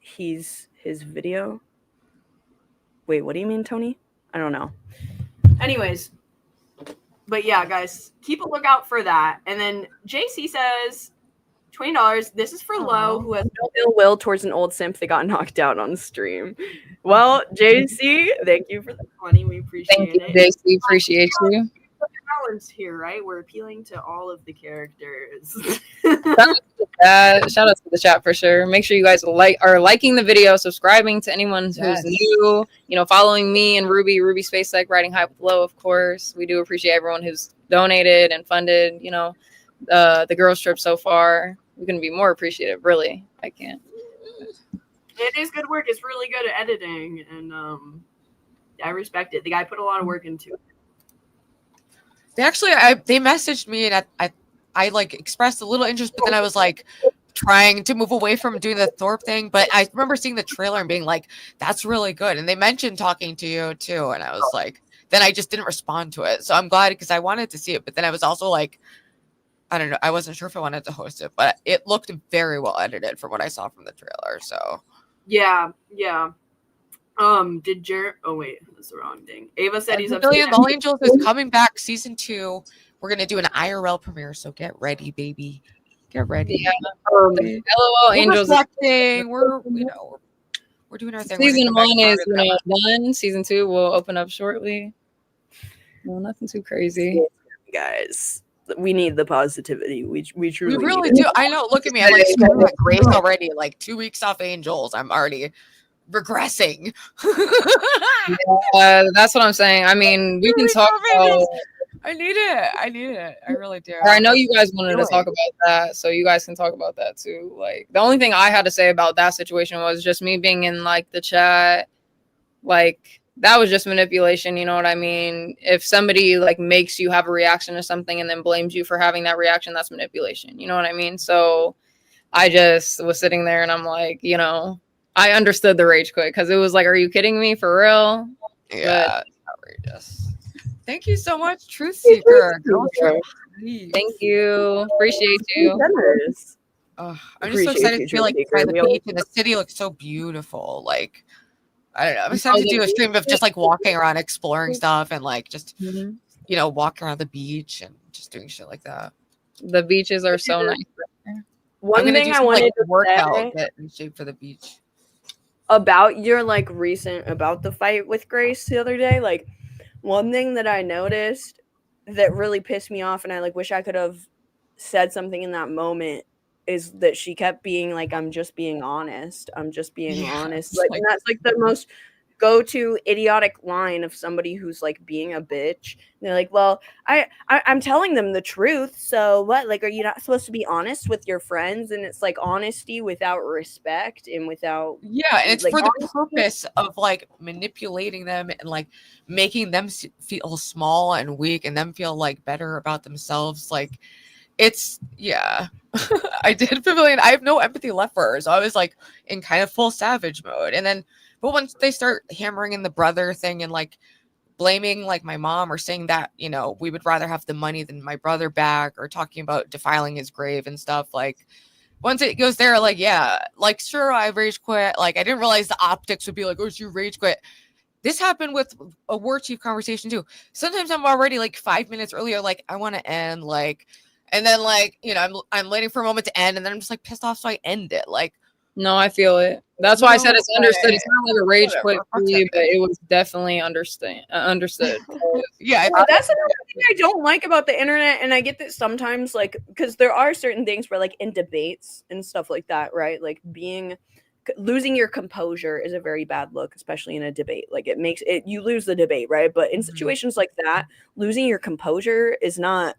his video. Wait, what do you mean, Tony? I don't know. Anyways, but yeah, guys, keep a lookout for that. And then JC says $20. This is for Lo, who has no ill will towards an old simp that got knocked out on stream. Well, JC, thank you for the money. We appreciate it. JC, appreciate you. Balance here, right? We're appealing to all of the characters. Shout out to the chat for sure. Make sure you guys are liking the video, subscribing to anyone who's new, following me and Ruby Space Tech, riding high with Low, of course. We do appreciate everyone who's donated and funded, the girls trip so far. We're gonna be more appreciative, really. I can't. It is good work. It's really good at editing, and I respect it. The guy put a lot of work into it. They messaged me and I like expressed a little interest, but then I was like trying to move away from doing the Thorpe thing. But I remember seeing the trailer and being like, that's really good. And they mentioned talking to you too. And I was like, then I just didn't respond to it. So I'm glad because I wanted to see it. But then I was also like, I don't know. I wasn't sure if I wanted to host it, but it looked very well edited from what I saw from the trailer. So yeah. Did Jared? Oh wait, that's the wrong thing. Ava said he's up. Billion Ball Angels is coming back, season 2. We're gonna do an IRL premiere, so get ready, baby. Get ready. Yeah. LOL Angels. We're doing our thing. Season 1 is done. Season 2 will open up shortly. Well, nothing too crazy, guys. We need the positivity. We truly we really need do. I know. Look at me. I'm like screaming at Grace already. Like 2 weeks off Angels. I'm already regressing. That's what I'm saying. I mean, we can talk about. I need it. I really do. Or I know you guys wanted to talk about that, so you guys can talk about that too. Like the only thing I had to say about that situation was just me being in like the chat. Like that was just manipulation. You know what I mean? If somebody like makes you have a reaction to something and then blames you for having that reaction, that's manipulation. You know what I mean? So I just was sitting there and I'm like, I understood the rage quit because it was like, are you kidding me for real? Yeah, outrageous. Thank you so much, Truth Seeker. Thank you. Appreciate you. I'm just so excited to feel like by the beach, and the city looks so beautiful. Like, I don't know. I'm excited to do a stream of just like walking around, exploring stuff, and like just walking around the beach and just doing shit like that. The beaches are so nice. One thing I wanted to workout, get in shape for the beach. About your like about the fight with Grace the other day, like one thing that I noticed that really pissed me off, and I like wish I could have said something in that moment, is that she kept being like, I'm just being honest. I'm just being honest. Like, and that's like the most go-to idiotic line of somebody who's like being a bitch. And they're like, well, I'm telling them the truth, so what? Like, are you not supposed to be honest with your friends? And it's like honesty without respect and without Yeah, and it's like for the honesty. purpose of like manipulating them and like making them feel small and weak and them feel like better about themselves. Like, it's yeah. I did Pavilion. I have no empathy left for her, so I was like in kind of full savage mode. And then, but once they start hammering in the brother thing and like blaming like my mom or saying that, you know, we would rather have the money than my brother back, or talking about defiling his grave and stuff, like once it goes there, like, yeah, like, sure, I rage quit. Like, I didn't realize the optics would be like, oh, you rage quit. This happened with a war chief conversation too. Sometimes I'm already like 5 minutes earlier, like, I want to end, like, and then like, you know, I'm waiting for a moment to end, and then I'm just like pissed off, so I end it. Like, No, I feel it. That's why I said it's understood. It's not like a rage quit for you, but it was definitely understood. Yeah, That's another thing I don't like about the internet, and I get that sometimes, like, because there are certain things where, like, in debates and stuff like that, right? Like, losing your composure is a very bad look, especially in a debate. Like, it makes it, you lose the debate, right? But in situations like that, losing your composure is not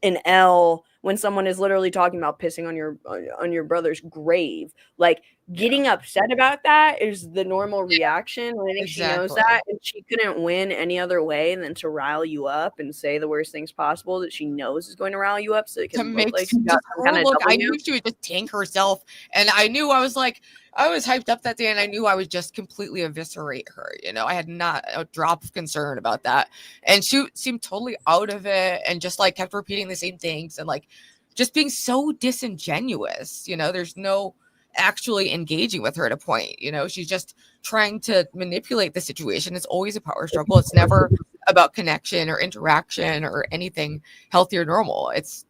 an L when someone is literally talking about pissing on your brother's grave. Like, getting upset about that is the normal reaction. And I think she knows that, and she couldn't win any other way than to rile you up and say the worst things possible that she knows is going to rile you up, so it can look like she got some kind of look, I W. knew she would just tank herself, and I knew I was hyped up that day, and I knew I would just completely eviscerate her. You know, I had not a drop of concern about that, and she seemed totally out of it, and just like kept repeating the same things, and like just being so disingenuous. You know, there's no actually engaging with her at a point. You know, she's just trying to manipulate the situation. It's always a power struggle. It's never about connection or interaction or anything healthy or normal. It's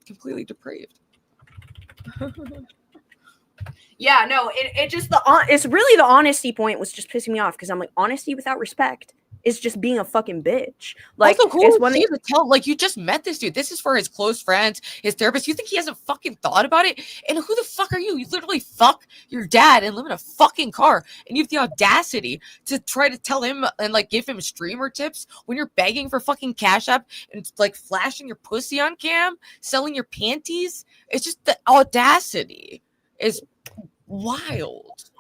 completely depraved. Yeah, no, it just it's really the honesty point was just pissing me off, because I'm like, honesty without respect is just being a fucking bitch. Like, also, it's one thing to tell, like, you just met this dude. This is for his close friends, his therapist. You think he hasn't fucking thought about it? And who the fuck are you? You literally fuck your dad and live in a fucking car, and you have the audacity to try to tell him and like give him streamer tips when you're begging for fucking Cash App and like flashing your pussy on cam, selling your panties. It's just the audacity is wild.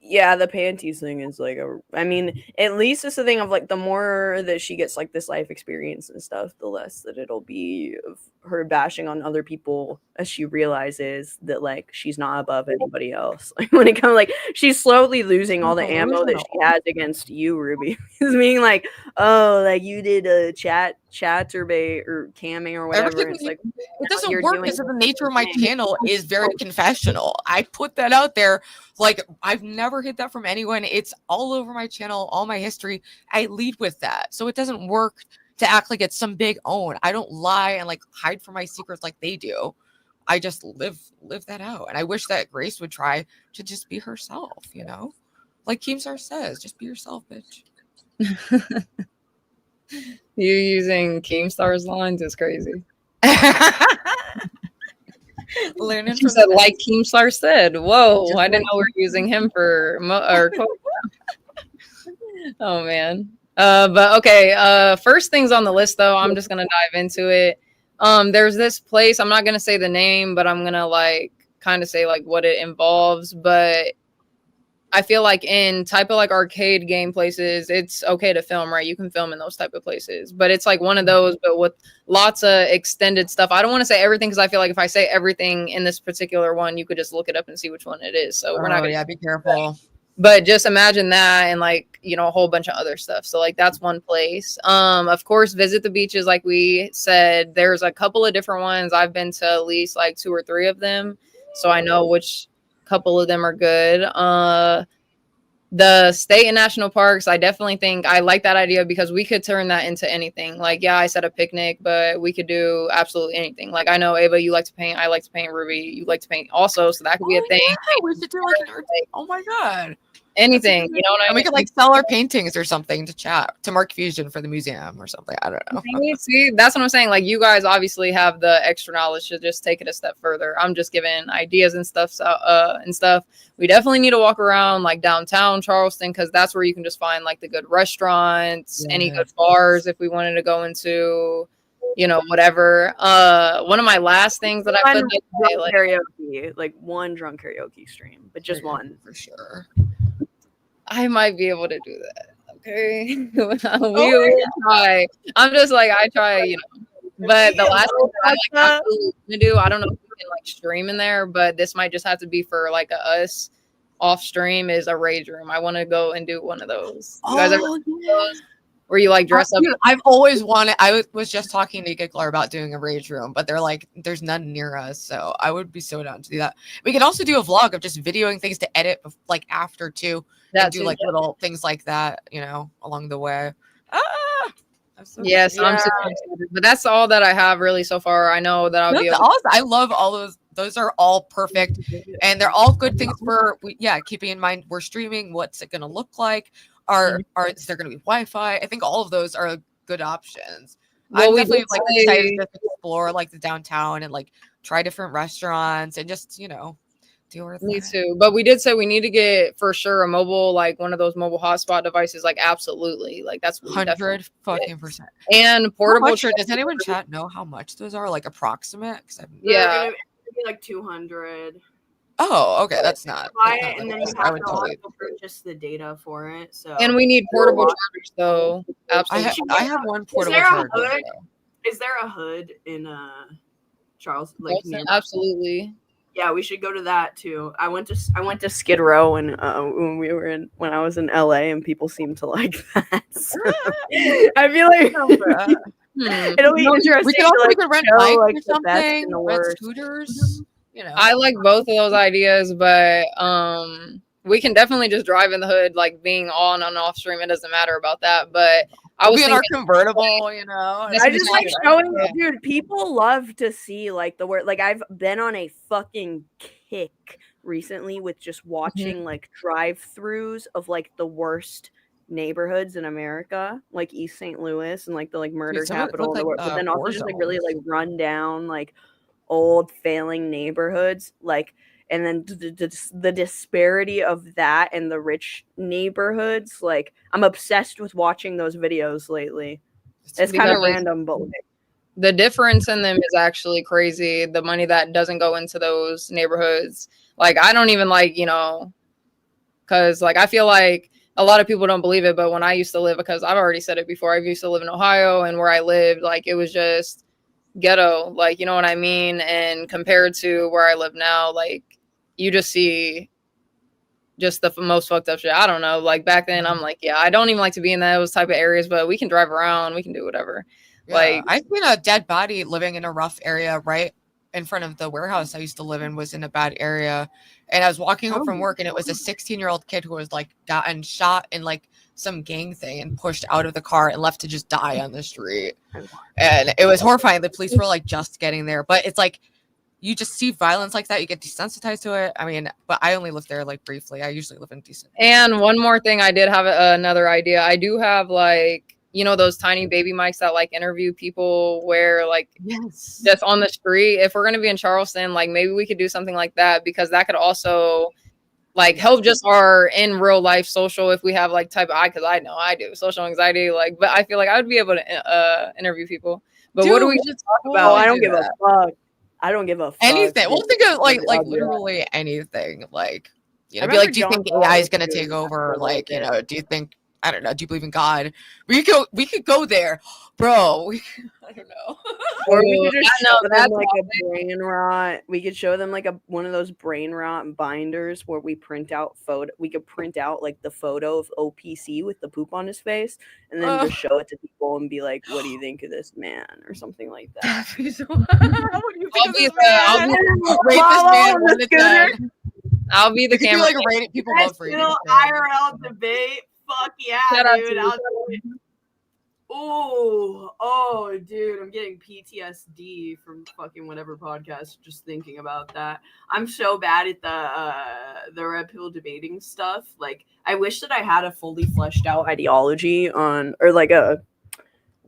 Yeah, the panties thing is like I mean, at least it's the thing of like, the more that she gets like this life experience and stuff, the less that it'll be of her bashing on other people, as she realizes that like she's not above anybody else. Like, when it comes, like, she's slowly losing all the ammo that she has against you, Ruby. Is being like, oh, like, you did a chatterbait or camming or whatever. It's like, it doesn't work because the nature of my channel is very confessional. I put that out there. Like, I've never hid that from anyone. It's all over my channel, all my history. I lead with that. So it doesn't work to act like it's some big own. I don't lie and like hide from my secrets like they do. I just live that out. And I wish that Grace would try to just be herself, you know? Like Keemstar says, just be yourself, bitch. You using Keemstar's lines is crazy. Learning She said, like Keemstar said. Whoa, I didn't know we were using him for oh man. But okay, first things on the list though, I'm just gonna dive into it. There's this place, I'm not gonna say the name, but I'm gonna like kind of say like what it involves. But I feel like in type of like arcade game places, it's okay to film, right? You can film in those type of places, but it's like one of those, but with lots of extended stuff. I don't want to say everything, because I feel like if I say everything in this particular one, you could just look it up and see which one it is. So we're not gonna, be careful. But just imagine that, and like, you know, a whole bunch of other stuff. So like, that's one place. Of course, visit the beaches. Like we said, there's a couple of different ones. I've been to at least like 2 or 3 of them, so I know which couple of them are good. The state and national parks, I definitely think I like that idea, because we could turn that into anything. Like, yeah, I said a picnic, but we could do absolutely anything. Like, I know, Ava, you like to paint. I like to paint. Ruby, you like to paint also, so that could be a thing. Yeah, we should do like an art. Oh my god. anything, you know what I And mean? we could like sell our paintings or something to chat to Mark Fusion for the museum or something. I don't know. See, that's what I'm saying. Like, you guys obviously have the extra knowledge to just take it a step further. I'm just giving ideas and stuff. We definitely need to walk around like downtown Charleston, because that's where you can just find like the good restaurants, any good bars if we wanted to go into, you know, whatever. One of my last things that I put like karaoke, like one drunk karaoke stream, but just one for sure. I might be able to do that. Okay. We will try. I'm just like, I try, you know. But the last thing that I like absolutely want to do, I don't know if we can like stream in there, but this might just have to be for like us off stream, is a rage room. I want to go and do one of those. You guys ever do those? Where you like dress up? Dude, I've always wanted. I was just talking to Giggler about doing a rage room, but they're like, there's none near us, so I would be so down to do that. We could also do a vlog of just videoing things to edit, like after too, and do like little things like that, you know, along the way. Yes, I'm super excited. But that's all that I have really so far. I know that I'll be able awesome. I love all those. Those are all perfect, and they're all good things for keeping in mind we're streaming. What's it going to look like? Is there going to be Wi-Fi? I think all of those are good options. Well, I'm we definitely did like say- excited to explore like the downtown and like try different restaurants and just, you know, do our thing. Me too. But we did say we need to get for sure a mobile, like one of those mobile hotspot devices. Like absolutely, like that's 100% fucking%. And portable. Does anyone in chat know how much those are? Like approximate? They're gonna be like 200. Oh, okay, that's not. Buy it, and then you I have would to totally. also purchase the data for it. So And we need portable chargers, though. Absolutely. I have one Is portable there a charger. hood? Is there a hood in Charles? Like near? Absolutely. Yeah, we should go to that too. I went to Skid Row and when I was in LA, and people seem to like that. So, I feel like it'll be interesting. We could also to, like, rent show, bikes like, or the best something, and the rent worst. scooters. You know, I like both of those ideas, but we can definitely just drive in the hood, like being on and off stream. It doesn't matter about that. But I was in our thinking, convertible, you know. I just like showing, dude. People love to see like the word. Like I've been on a fucking kick recently with just watching like drive-throughs of like the worst neighborhoods in America, like East St. Louis and like the like murder some of it capital. look in the like, world. But then war also just like really zones. like run down like old failing neighborhoods, like. And then the disparity of that and the rich neighborhoods, like I'm obsessed with watching those videos lately. It's kind of Because random, but like, the difference in them is actually crazy. The money that doesn't go into those neighborhoods, like I don't even like, you know, because like I feel like a lot of people don't believe it, but when I used to live, because I've already said it before, I used to live in Ohio, and where I lived, like it was just ghetto, like, you know what I mean? And compared to where I live now, like you just see just the most fucked up shit. I don't know. Like back then, I'm like, yeah, I don't even like to be in those type of areas, but we can drive around, we can do whatever. Yeah, like I've seen a dead body living in a rough area right in front of the warehouse I used to live in, was in a bad area. And I was walking home from work, and it was a 16-year-old kid who was like gotten shot in like some gang thing and pushed out of the car and left to just die on the street. And it was horrifying. The police were like just getting there, but it's like you just see violence like that, you get desensitized to it. I mean, but I only lived there like briefly. I usually live in decent. And one more thing, I did have another idea. I do have like, you know, those tiny baby mics that like interview people where like just on the street. If we're going to be in Charleston, like maybe we could do something like that, because that could also like help just our in real life social, if we have like because I know I do social anxiety, like, but I feel like I would be able to interview people. But Dude, what do we just talk about? I don't give a fuck. I don't give a fuck. Anything. We'll think of like Yeah. literally anything. Like, you I know, be like, remember do you John think Paul AI is was gonna doing take that over? for a Like, you little know, do you think, I don't know, do you believe in God? We could go there, bro. I don't know. Or we could just know show them that's like a brain rot. We could show them like one of those brain rot binders where we print out photo. We could print out like the photo of OPC with the poop on his face, and then just show it to people and be like, "What do you think of this man?" or something like that. What do you think I'll be the rapist man on the dead. I'll be the You could do camera. like a rated. People love rated. IRL debate. Fuck yeah, Shout out dude. to I'll do it. Oh, dude, I'm getting PTSD from fucking whatever podcast just thinking about that. I'm so bad at the red pill debating stuff. Like, I wish that I had a fully fleshed out ideology on, or like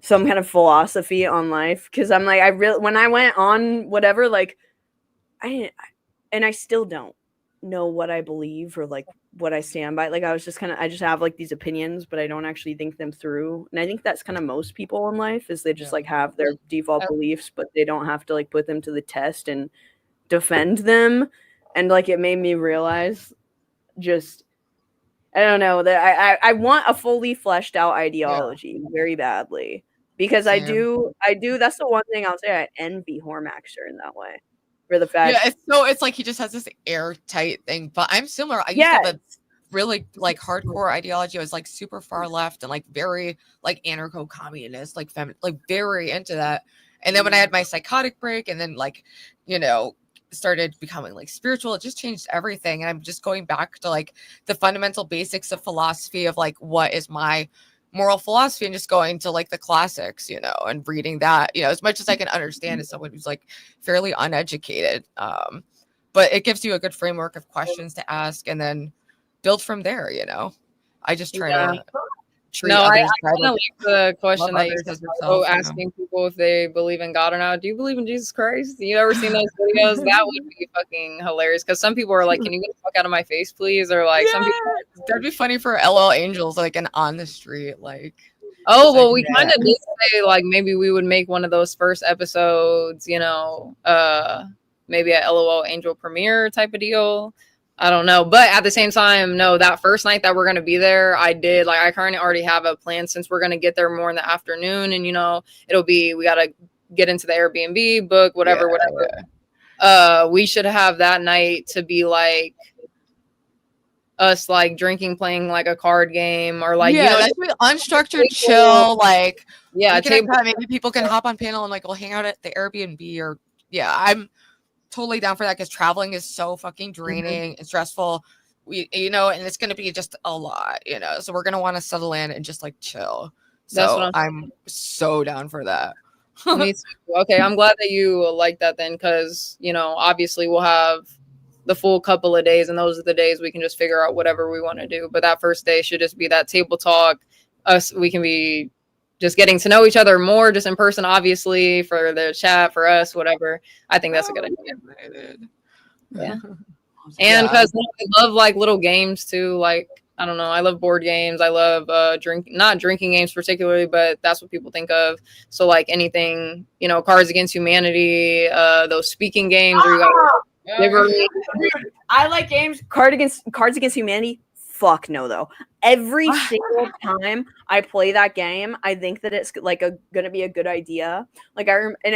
some kind of philosophy on life, because I'm like, when I went on whatever, like, I still don't know what I believe or like what I stand by. Like, I just have like these opinions, but I don't actually think them through. And I think that's kind of most people in life, is they just like have their default beliefs, but they don't have to like put them to the test and defend them. And like, it made me realize, just, I don't know, that I want a fully fleshed out ideology very badly, because I do. That's the one thing I'll say. I envy Hormaxer in that way. For the fact, it's like he just has this airtight thing. But I'm similar. I used to have a really like hardcore ideology. I was like super far left and like very like anarcho-communist, like very into that. And then when I had my psychotic break, and then like, started becoming like spiritual, it just changed everything. And I'm just going back to like the fundamental basics of philosophy of like, what is my moral philosophy, and just going to like the classics, and reading that, as much as I can understand as someone who's like fairly uneducated. But it gives you a good framework of questions to ask and then build from there. I just try to treat I others. kind of like the question that you others said, as yourself, asking people if they believe in God or not. Do you believe in Jesus Christ? You ever seen those videos? That would be fucking hilarious, because some people are like, can you get the fuck out of my face, please? Or like, some people, that'd be funny for LL Angels, like an on the street, like. Oh, well, we kind of did say like maybe we would make one of those first episodes, maybe a LOL Angel premiere type of deal. I don't know. But at the same time, no, that first night that we're going to be there, I currently already have a plan, since we're going to get there more in the afternoon. And, we got to get into the Airbnb, book, whatever. We should have that night to be like us like drinking, playing like a card game, or like, that's really unstructured, chill, like, maybe people can hop on panel and like we'll hang out at the Airbnb, or I'm totally down for that, because traveling is so fucking draining and stressful. And it's going to be just a lot, so we're going to want to settle in and just like chill. So I'm so down for that. Me too. Okay, I'm glad that you like that then, because obviously we'll have the full couple of days, and those are the days we can just figure out whatever we want to do. But that first day should just be that table talk. We can be just getting to know each other more, just in person, obviously, for the chat, for us, whatever. I think that's a good idea. Yeah. And because I love like little games too. Like, I don't know, I love board games. I love not drinking games particularly, but that's what people think of. So like anything, Cards Against Humanity, those speaking games where you got I like games. Cards Against Humanity. Fuck no, though. Every single time I play that game, I think that it's like gonna be a good idea. Like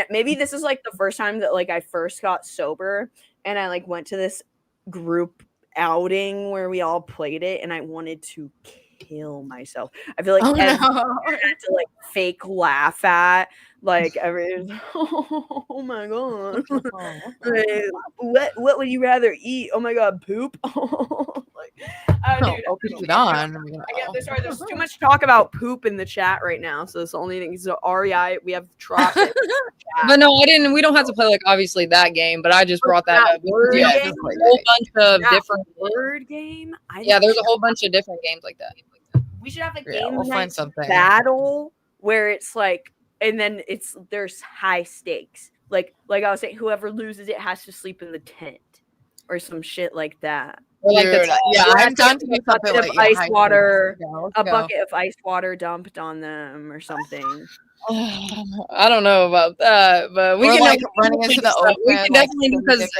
maybe this is like the first time that like I first got sober, and I like went to this group outing where we all played it, and I wanted to kill myself. I feel like I had to like fake laugh at like oh my god. Like, what would you rather eat? Oh my god, poop. Dude, OPC Don. There's too much talk about poop in the chat right now, so it's the only thing. So REI, we have tropic. But no, I didn't. We don't have to play like obviously that game, but I just brought that up. There's a whole bunch of different word game. There's a whole bunch of different games like that. We should have a game we'll find something. battle where it's like, and then there's high stakes. Like I was saying, whoever loses it has to sleep in the tent or some shit like that. Or like I'm done to do something like ice water, a bucket of ice water dumped on them or something. I don't know about that, but we can like running into the open. We can definitely do, because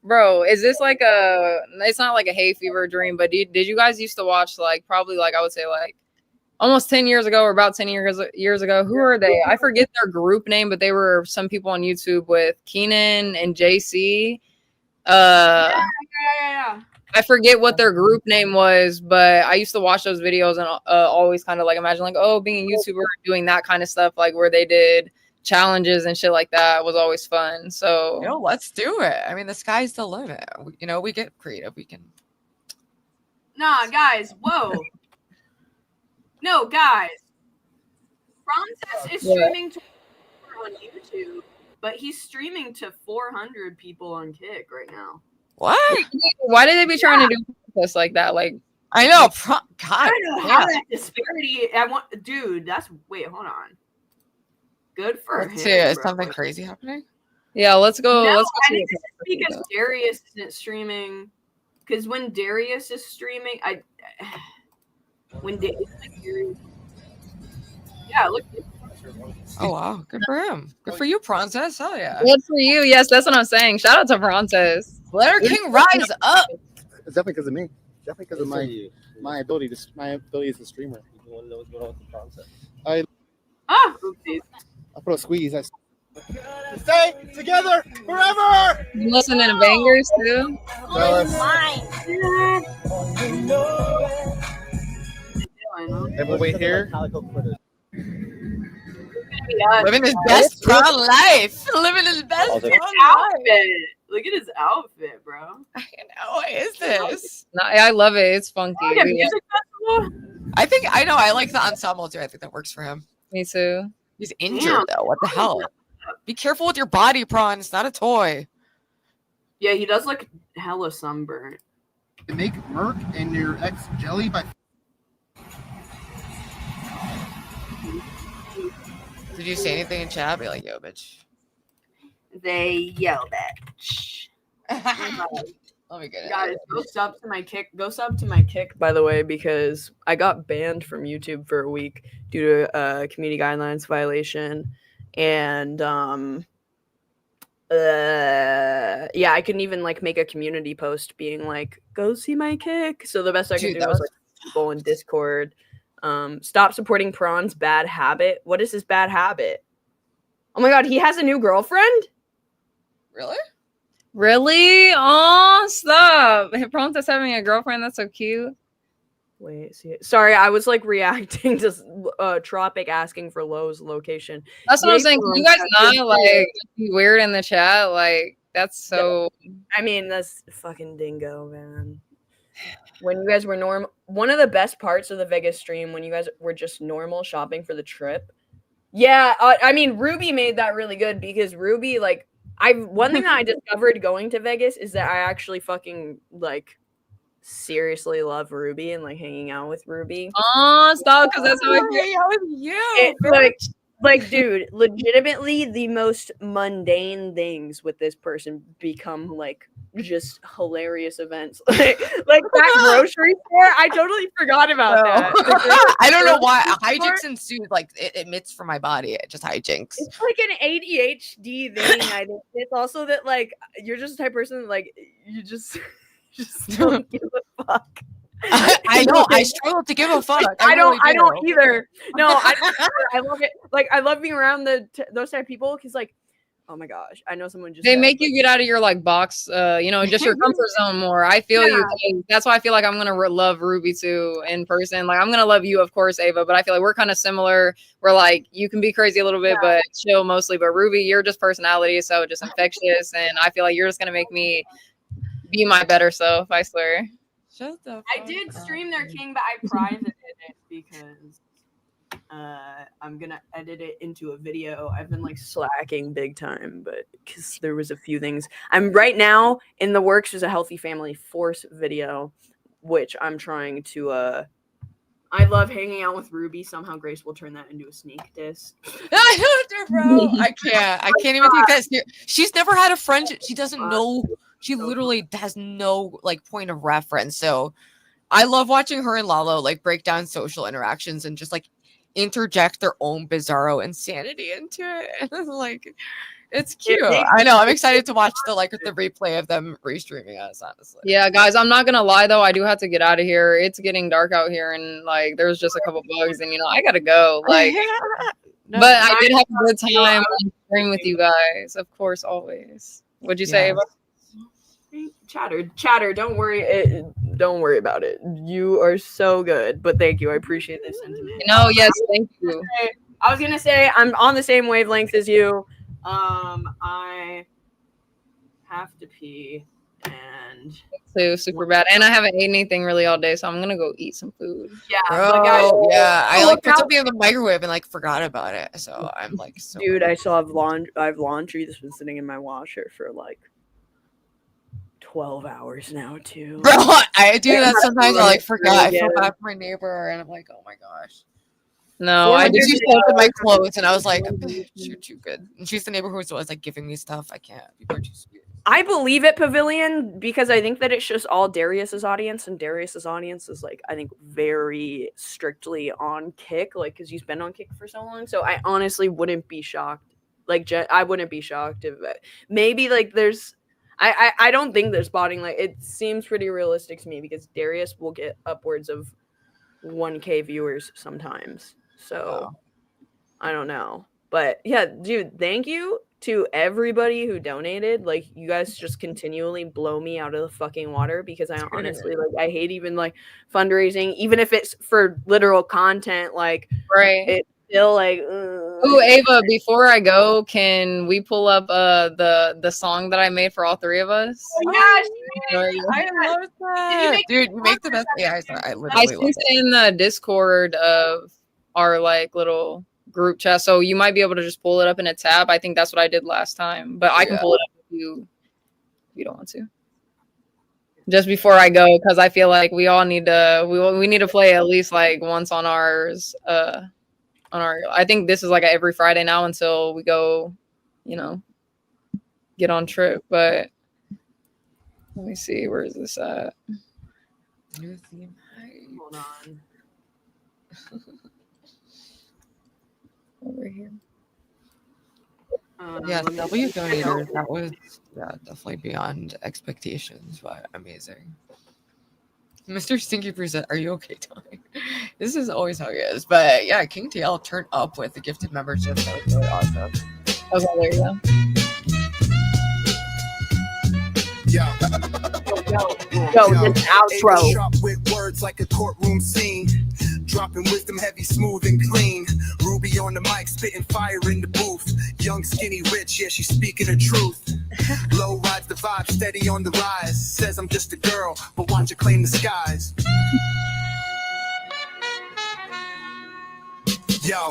bro, is this like it's not like a hay fever dream, but did you guys used to watch like probably like I would say like almost 10 years ago or about 10 years ago? Who are they? I forget their group name, but they were some people on YouTube with Keenan and JC. Yeah. I forget what their group name was, but I used to watch those videos and always kind of like imagine like, oh, being a YouTuber, doing that kind of stuff, like where they did challenges and shit like that was always fun. So let's do it. I mean, the sky's the limit. We get creative. We can. Nah, guys. Whoa. No, guys. Princess is Yeah. streaming to on YouTube, but he's streaming to 400 people on Kick right now. What? Why did they be trying to do this like that? Like, I know. God. I don't know how that disparity. Dude. Wait, hold on. Good for him. Let's see. Is bro. something crazy happening? yeah, let's go. No, Let's I go. think this is because Darius isn't streaming. Because when Darius is streaming, yeah, look. Oh wow, good for him. Good for you, Princess. Hell yeah. Good for you. Yes, that's what I'm saying. Shout out to Francis. Let our king rise up. It's definitely because of me. Definitely because of my ability as a streamer. You want to know what's going on with the process? Oopsies. I put a squeeze. Stay together forever. You listening to bangers too? Everyone wait here. Living his best proud life. Living his best Look at proud his life. outfit. Look at his outfit, bro. I know. What is this? No, I love it. It's funky. Like a music festival? I know. I like the ensemble too. I think that works for him. Me too. He's injured though. What the hell? Be careful with your body, Prawn. It's not a toy. Yeah, he does look hella sunburnt. Make Merc and your ex jelly by. Did you say anything in chat? Be like, yo, bitch. They yelled at. Let me get it. Guys, go sub to my Kick. Go sub to my Kick, by the way, because I got banned from YouTube for a week due to community guidelines violation, and yeah, I couldn't even like make a community post being like, "Go see my Kick." So the best I could do was like people in Discord. Stop supporting Prawn's bad habit. What is his bad habit? Oh my god, he has a new girlfriend? Really? Really? Oh, stop. Princess having a girlfriend. That's so cute. Wait, see it. Sorry, I was like reacting to Tropic asking for Lowe's location. That's what I'm saying. Can you guys not like be weird in the chat? Like, that's so. I mean, that's fucking dingo, man. When you guys were normal, one of the best parts of the Vegas stream when you guys were just normal shopping for the trip. Yeah, I mean, Ruby made that really good because Ruby, like, one thing that I discovered going to Vegas is that I actually fucking like seriously love Ruby and like hanging out with Ruby. Oh, stop, because that's how I hang out with you. Like, dude, legitimately the most mundane things with this person become like just hilarious events. like that grocery store, I totally forgot about that. I don't know why hijinks ensued. Like it emits from my body. It just hijinks. It's like an ADHD thing. I think it's also that like you're just the type of person that, like you just don't give a fuck. I know. I struggle to give a fuck. I don't really either. No, I love it. Like I love being around those type of people because like, oh my gosh, I know someone just they make you get out of your like box, just your comfort zone more. I feel you. That's why I feel like I'm gonna love Ruby too in person. Like I'm gonna love you, of course, Ava. But I feel like we're kind of similar. We're like you can be crazy a little bit, but chill mostly. But Ruby, you're just personality, so just infectious, and I feel like you're just gonna make me be my better self. I swear. Shut the I did stream their king, but I privated it because I'm gonna edit it into a video. I've been like slacking big time, but because there was a few things. I'm right now in the works is a Healthy Family Force video, which I'm trying to I love hanging out with Ruby. Somehow Grace will turn that into a sneak diss. Bro, I can't even take that. She's never had a friend. She doesn't know. She literally has no like point of reference. So I love watching her and Lalo like break down social interactions and just like interject their own bizarro insanity into it. Like it's cute. I know. I'm excited to watch the replay of them restreaming us, honestly. Yeah, guys, I'm not gonna lie though. I do have to get out of here. It's getting dark out here, and like there's just a couple bugs, and I gotta go. Like, but I did have a good time streaming with you guys, of course, always. What'd you say? Chatter, don't worry about it. You are so good, but thank you. I appreciate this sentiment. No, yes, thank you. I was gonna say I'm on the same wavelength as you. I have to pee, and So super bad. And I haven't ate anything really all day, so I'm gonna go eat some food. Yeah, I like put something in the microwave and like forgot about it. So I'm like, so dude, I still have laundry. I have laundry that's been sitting in my washer for like 12 hours now too. Bro, I do that sometimes. I like forgot. I feel bad for my neighbor, and I'm like, oh my gosh. No, I just just used to open my clothes, and I was like, you're too good. And she's the neighbor who's always like giving me stuff. I can't. People are too sweet. I believe it, Pavilion, because I think that it's just all Darius's audience, and Darius's audience is like, I think, very strictly on Kick, like, because he's been on Kick for so long. So I honestly wouldn't be shocked. Like, I wouldn't be shocked if maybe like there's. I don't think there's botting. Like, it seems pretty realistic to me because Darius will get upwards of 1K viewers sometimes. So I don't know. But yeah, dude, thank you to everybody who donated. Like, you guys just continually blow me out of the fucking water because I honestly I hate even like fundraising, even if it's for literal content. Like, it's still like. Ooh, Ava, before I go, can we pull up the song that I made for all three of us? Oh my gosh, I love that. Dude, you make the best. Yeah, I literally I love sent it in the Discord of our like little group chat, so you might be able to just pull it up in a tab. I think that's what I did last time, but I can pull it up if you don't want to. Just before I go, because I feel like we all need to we need to play at least like once on ours. I think this is like every Friday now until we go, get on trip. But let me see, where is this at? New theme. Hold on. Over here. Yeah, the W donator, that was definitely beyond expectations, but amazing. Mr. Stinky Present, are you okay, Tony? This is always how he is. But yeah, King TL turned up with the gifted membership. That was really awesome. Okay, there you go. Yo, this outro. Sharp with words like a courtroom scene. Dropping wisdom heavy, smooth and clean. Ruby on the mic, spitting fire in the booth. Young, skinny, rich, yeah, she's speaking the truth. Low rides the vibe, steady on the rise. Says I'm just a girl, but watch her claim the skies. Yo,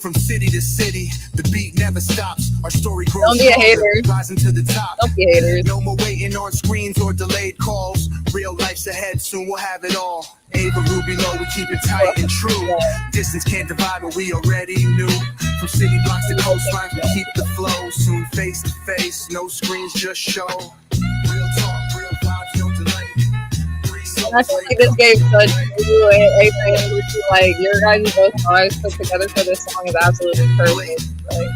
from city to city, the beat never stops. Our story grows. Don't be a hater. Rising to the top. Don't be haters. No more waiting on screens or delayed calls. Real life's ahead, soon we'll have it all. Ava, Ruby, low, we keep it tight and true. Distance can't divide what we already knew. From city blocks to coastlines, we keep the flow. Soon face to face, no screens, just show. Real talk, real vibes, no delay. I feel like this gave such like your guys' both lives put together for this song is absolutely perfect. Like,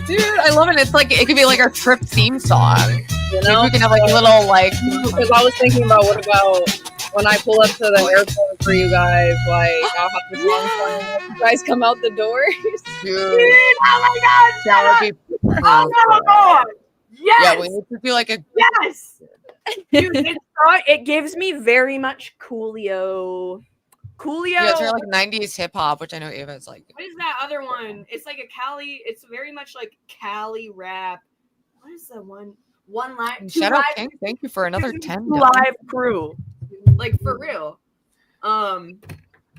dude, I love it. It's like it could be like our trip theme song. You know, we can have like a little like. Because I was thinking about what about when I pull up to the airport for you guys, like I'll have this song playing. You guys come out the doors. Dude, oh my god, that would be. Oh my god, yes. Yeah, we need to do like a yes. Dude, it gives me very much Coolio. Yeah, it's very like 90s hip hop, which I know Ava's like. What is that other one? It's like a Cali. It's very much like Cali rap. What is the one? One live. Shout out King. Thank you for another 10. Live crew. Like for real. Oh,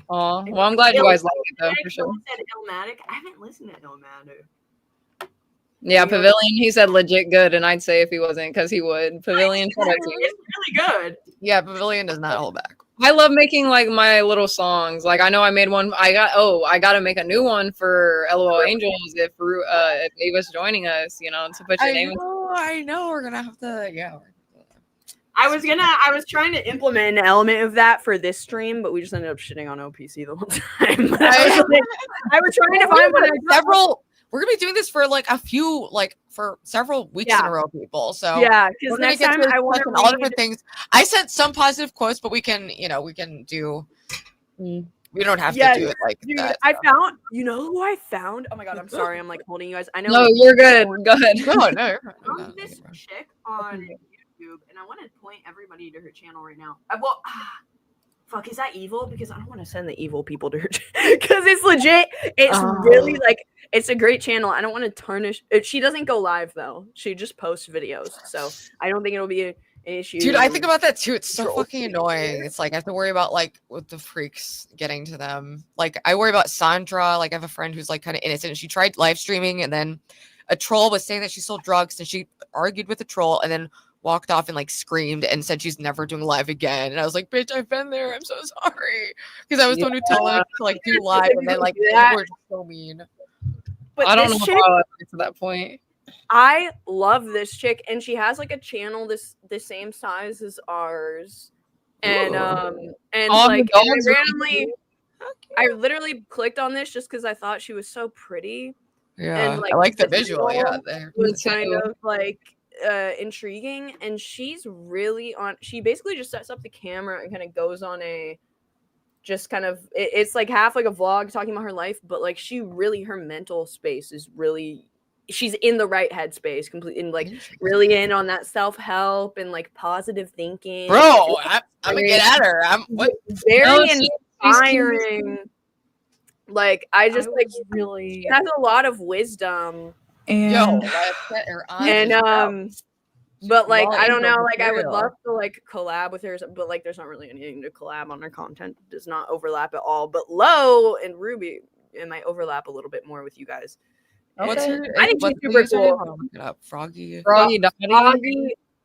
well, I'm glad you guys like it though, for sure. Said Illmatic. I haven't listened to Illmatic. Yeah, Pavilion, he said legit good, and I'd say if he wasn't, because he would. Pavilion, it's really good. Yeah, Pavilion does not hold back. I love making like my little songs. Like I know I made one. I got to make a new one for LOL Angels if Ava's joining us. To put your name. I know. We're gonna have to. Yeah. I was trying to implement an element of that for this stream, but we just ended up shitting on OPC the whole time. I was trying to find several. We're gonna be doing this for like for several weeks in a row, people. So yeah, because next time I want all different things. I sent some positive quotes, but we can do. We don't have to do it like dude, that. I found. You know who I found? Oh my god, I'm sorry. I'm like holding you guys. I know. No, you're good. Go ahead. No, I found this chick on YouTube, and I want to point everybody to her channel right now. Fuck, is that evil? Because I don't want to send the evil people to her because it's legit. It's really like it's a great channel. I don't want to tarnish. She doesn't go live though. She just posts videos, so I don't think it'll be an issue. Dude, I think about that too. It's so fucking annoying. It's like I have to worry about like with the freaks getting to them. Like I worry about Sandra. Like I have a friend who's like kind of innocent. She tried live streaming and then a troll was saying that she sold drugs and she argued with the troll and then walked off and like screamed and said she's never doing live again. And I was like, bitch, I've been there. I'm so sorry. Because I was the one who told her to like do live and then like people were just so mean. But I don't know this how I get to that point. I love this chick, and she has like a channel the same size as ours, and like I literally clicked on this just because I thought she was so pretty. Yeah, and I like the visual. Yeah, it was kind of like intriguing, and she's really on. She basically just sets up the camera and kind of goes on a. Just kind of it's like half like a vlog talking about her life, but like she really her mental space is really she's in the right headspace completely and like really in on that self-help and like positive thinking. Bro, I'm gonna get at her. I'm very inspiring. Like I just like really she has a lot of wisdom. and But like well I don't know, into like I would material. love to like collab with her, but like there's not really anything to collab on. Her content does not overlap at all. But Lo and Ruby it might overlap a little bit more with you guys. What's her? I think she's super cool. Look it up. Froggy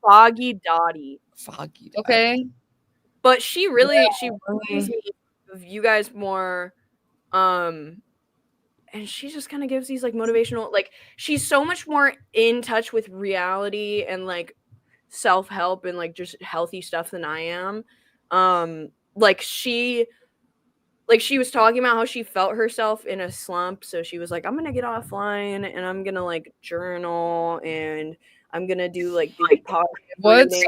Foggy Dottie. Foggy. Okay. But she really she reminds me of you guys more. And she just kind of gives these like motivational, like she's so much more in touch with reality and like self-help and like just healthy stuff than I am. Like she was talking about how she felt herself in a slump, so she was like, I'm gonna get offline and I'm gonna like journal and I'm gonna do like the What's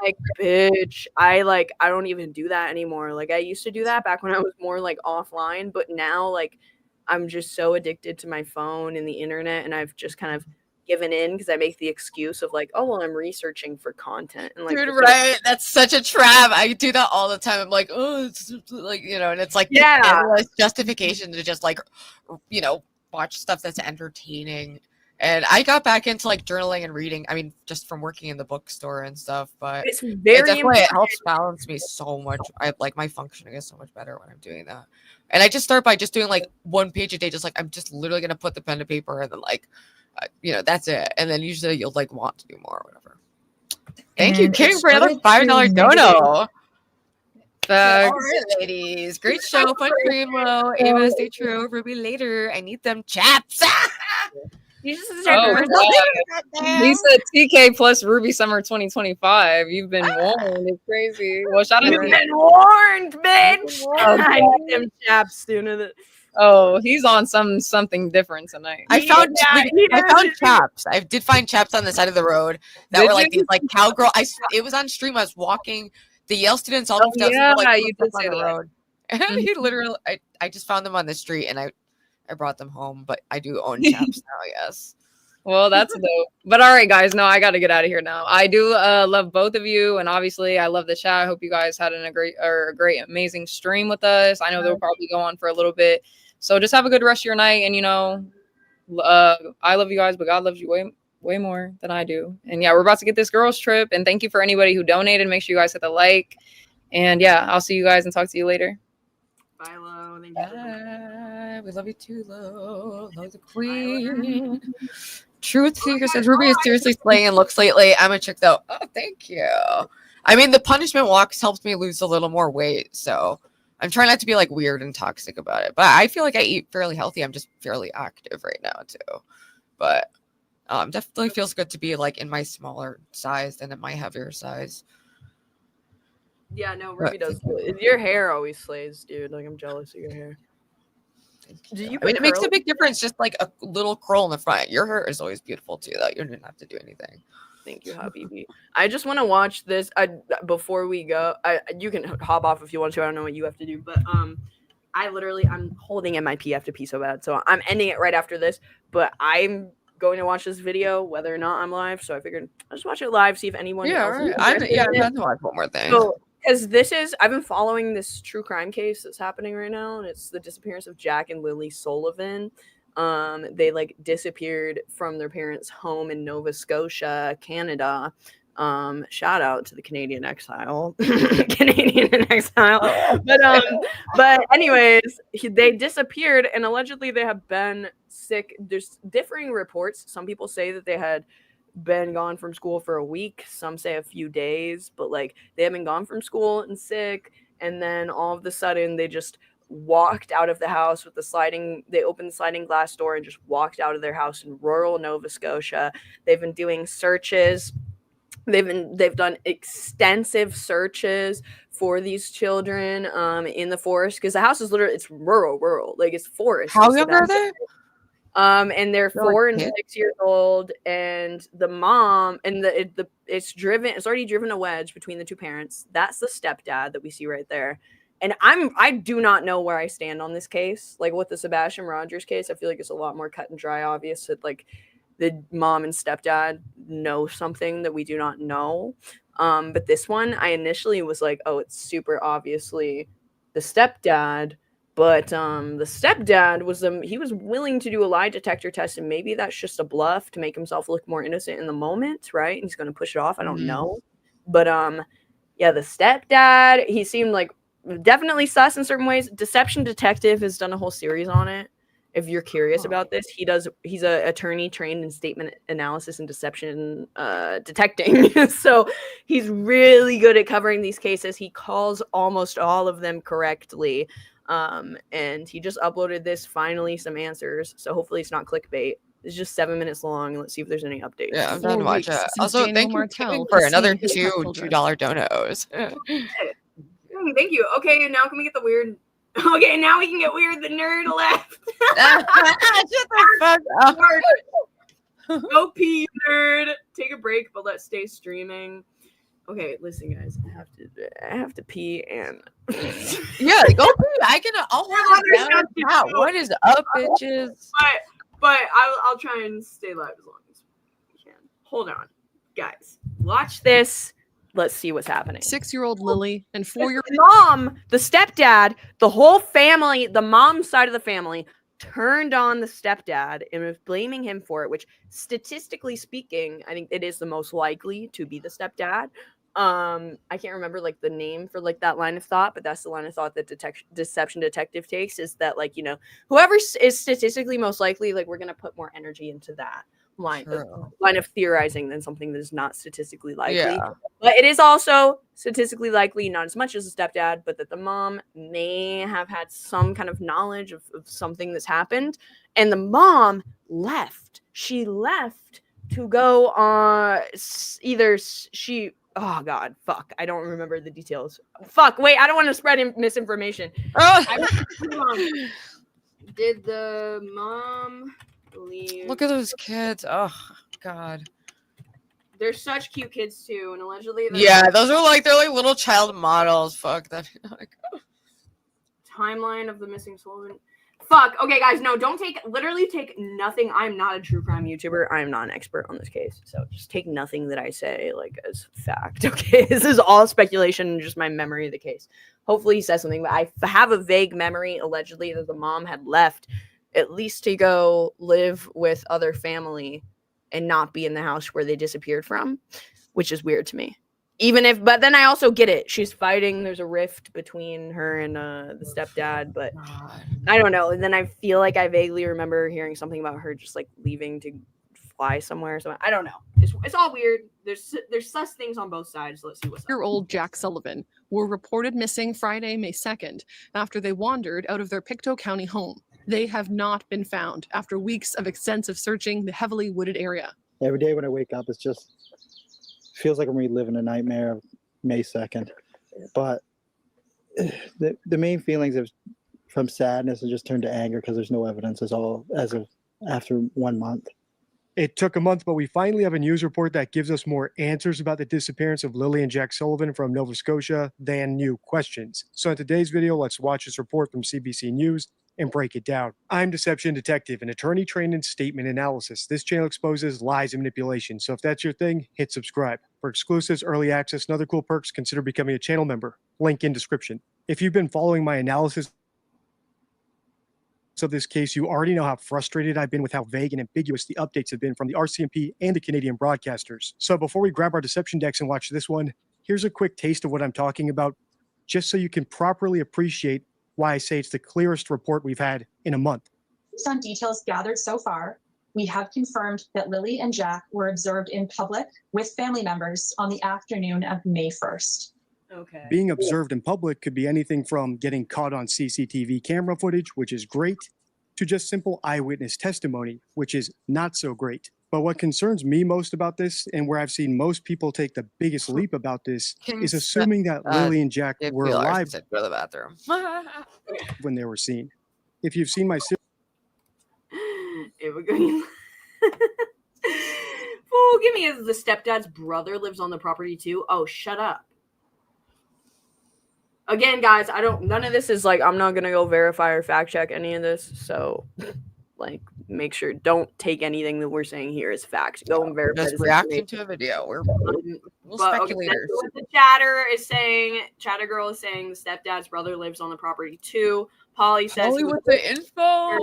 like bitch, I don't even do that anymore. Like I used to do that back when I was more like offline, but now like I'm just so addicted to my phone and the internet, and I've just kind of given in because I make the excuse of like, oh well, I'm researching for content and like Dude, right? That's such a trap. I do that all the time. I'm like, oh, it's like, you know, and it's like endless justification to just like, you know, watch stuff that's entertaining. And I got back into like journaling and reading. I mean, just from working in the bookstore and stuff. But it's very it helps balance me so much. I like my functioning is so much better when I'm doing that. And I just start by just doing like 1 page a day. Just like I'm just literally gonna put the pen to paper and then like, you know, that's it. And then usually you'll like want to do more or whatever. Thank you, King, for another $5 dono. All right, ladies. Great show. Fun primo. Ava, stay true. Ruby later. I need them chaps. You just He said TK plus Ruby Summer 2025. You've been warned. It's crazy. Well, shout out You've to been warned, bitch. I need them chaps sooner than. Oh, he's on something different tonight. I found chaps. I did find chaps on the side of the road that were like these like cowgirl. It was on stream. I was walking. The Yale students all moved out. You did say on the that. road. And he literally, I just found them on the street and I brought them home. But I do own chaps now. Yes. Well, that's dope. But all right, guys. No, I got to get out of here now. I do love both of you, and obviously, I love the chat. I hope you guys had a great, amazing stream with us. I know they'll probably go on for a little bit. So just have a good rest of your night, and you know, I love you guys, but God loves you way more than I do. And yeah, we're about to get this girls trip, and thank you for anybody who donated. Make sure you guys hit the like, and yeah, I'll see you guys and talk to you later. Bye, Lo. Bye. We love you too, Lo. Love the queen. Truth Seeker says Ruby is seriously slaying and looks lately. I'm a chick though. Oh, thank you. I mean, the punishment walks helps me lose a little more weight, so I'm trying not to be like weird and toxic about it. But I feel like I eat fairly healthy. I'm just fairly active right now too. But definitely feels good to be like in my smaller size than in my heavier size. Yeah, no, Ruby does. Your hair always slays, dude. Like I'm jealous of your hair. I mean, it makes a big difference. Just like a little curl in the front. Your hair is always beautiful too, though. You don't have to do anything. Thank you, Habibi. I just want to watch this. Before we go, you can hop off if you want to. I don't know what you have to do, but I'm holding in my pee after pee so bad, so I'm ending it right after this. But I'm going to watch this video whether or not I'm live. So I figured I'll just watch it live, see if anyone. Yeah, else right. I have to watch one more thing. So Because I've been following this true crime case that's happening right now, and it's the disappearance of Jack and Lily Sullivan. They like disappeared from their parents' home in Nova Scotia, Canada. Shout out to the Canadian exile, Canadian in exile. But anyways, they disappeared, and allegedly they have been sick. There's differing reports. Some people say that they had been gone from school for a week, some say a few days, but like they have been gone from school and sick, and then all of a sudden they just walked out of the house with they opened the sliding glass door and just walked out of their house in rural Nova Scotia. They've been doing searches. They've done extensive searches for these children in the forest, because the house is literally, it's rural, like it's forest. How young are they? And they're 4 and 6 years old, and the mom and it's already driven a wedge between the two parents. That's the stepdad that we see right there. And I do not know where I stand on this case. Like with the Sebastian Rogers case, I feel like it's a lot more cut and dry, obvious that like the mom and stepdad know something that we do not know. But this one, I initially was like, oh, it's super obviously the stepdad. But the stepdad was he was willing to do a lie detector test, and maybe that's just a bluff to make himself look more innocent in the moment, right? And he's going to push it off. I don't know. But yeah, the stepdad, he seemed like definitely sus in certain ways. Deception Detective has done a whole series on it. If you're curious about this, he's an attorney trained in statement analysis and deception detecting. So he's really good at covering these cases. He calls almost all of them correctly. And he just uploaded this, finally, some answers. So hopefully it's not clickbait. It's just 7 minutes long. Let's see if there's any updates. Yeah, I'm trying to watch it. Also, thank you for another $2 donos. Thank you. Okay, now can we get the weird? Okay, now we can get weird. The nerd left. Shut the fuck up. OP nerd. Take a break, but let's stay streaming. Okay, listen, guys. I have to pee and yeah, go pee. I'll hold it down. What is up, bitches? But I'll try and stay live as long as we can. Hold on, guys. Watch this. Let's see what's happening. 6-year-old Lily and 4-year-old mom, the stepdad, the whole family, the mom's side of the family turned on the stepdad and was blaming him for it, which statistically speaking, I think it is the most likely to be the stepdad. I can't remember like the name for like that line of thought, but that's the line of thought that Deception Detective takes, is that like, you know, whoever is statistically most likely, like we're going to put more energy into that line of theorizing than something that is not statistically likely. Yeah. But it is also statistically likely, not as much as the stepdad, but that the mom may have had some kind of knowledge of something that's happened. And the mom left. She left to go on oh God, fuck. I don't remember the details. Fuck, wait, I don't want to spread misinformation. Did the mom leave? Look at those kids. Oh God. They're such cute kids too, and allegedly yeah, those are like, they're like little child models. Fuck that. Timeline of the missing Sullivan. Fuck. Okay, guys, no, literally take nothing. I'm not a true crime YouTuber. I am not an expert on this case. So just take nothing that I say like as fact. Okay. This is all speculation and just my memory of the case. Hopefully he says something, but I have a vague memory, allegedly, that the mom had left at least to go live with other family and not be in the house where they disappeared from, which is weird to me. But then I also get it. She's fighting. There's a rift between her and the stepdad, but I don't know. And then I feel like I vaguely remember hearing something about her just like leaving to fly somewhere. So I don't know. It's all weird. There's sus things on both sides. Let's see what's up. 4-year-old Jack Sullivan were reported missing Friday, May 2nd, after they wandered out of their Pictou County home. They have not been found after weeks of extensive searching the heavily wooded area. Every day when I wake up, it's just feels like I'm reliving a nightmare of May 2nd. But the main feelings from sadness have just turned to anger because there's no evidence as of after 1 month. It took a month, but we finally have a news report that gives us more answers about the disappearance of Lily and Jack Sullivan from Nova Scotia than new questions. So in today's video, let's watch this report from CBC News and break it down. I'm Deception Detective, an attorney trained in statement analysis. This channel exposes lies and manipulation. So if that's your thing, hit subscribe. For exclusives, early access, and other cool perks, consider becoming a channel member. Link in description. If you've been following my analysis of this case, you already know how frustrated I've been with how vague and ambiguous the updates have been from the RCMP and the Canadian broadcasters. So before we grab our deception decks and watch this one, here's a quick taste of what I'm talking about, just so you can properly appreciate why I say it's the clearest report we've had in a month. Based on details gathered so far, we have confirmed that Lily and Jack were observed in public with family members on the afternoon of May 1st. Okay. Being observed in public could be anything from getting caught on CCTV camera footage, which is great, to just simple eyewitness testimony, which is not so great. But what concerns me most about this, and where I've seen most people take the biggest leap about this, is assuming that Lily and Jack were alive Go to the bathroom. when they were seen. If you've seen my Fool, give me the stepdad's brother lives on the property too. Oh, shut up. Again, guys, none of this is like, I'm not going to go verify or fact check any of this. So, like, make sure, don't take anything that we're saying here as fact. Go and verify. Just reacting to a video. We're speculators. Okay, what the chatter is saying, chatter girl is saying the stepdad's brother lives on the property too. Polly says. Polly with the info.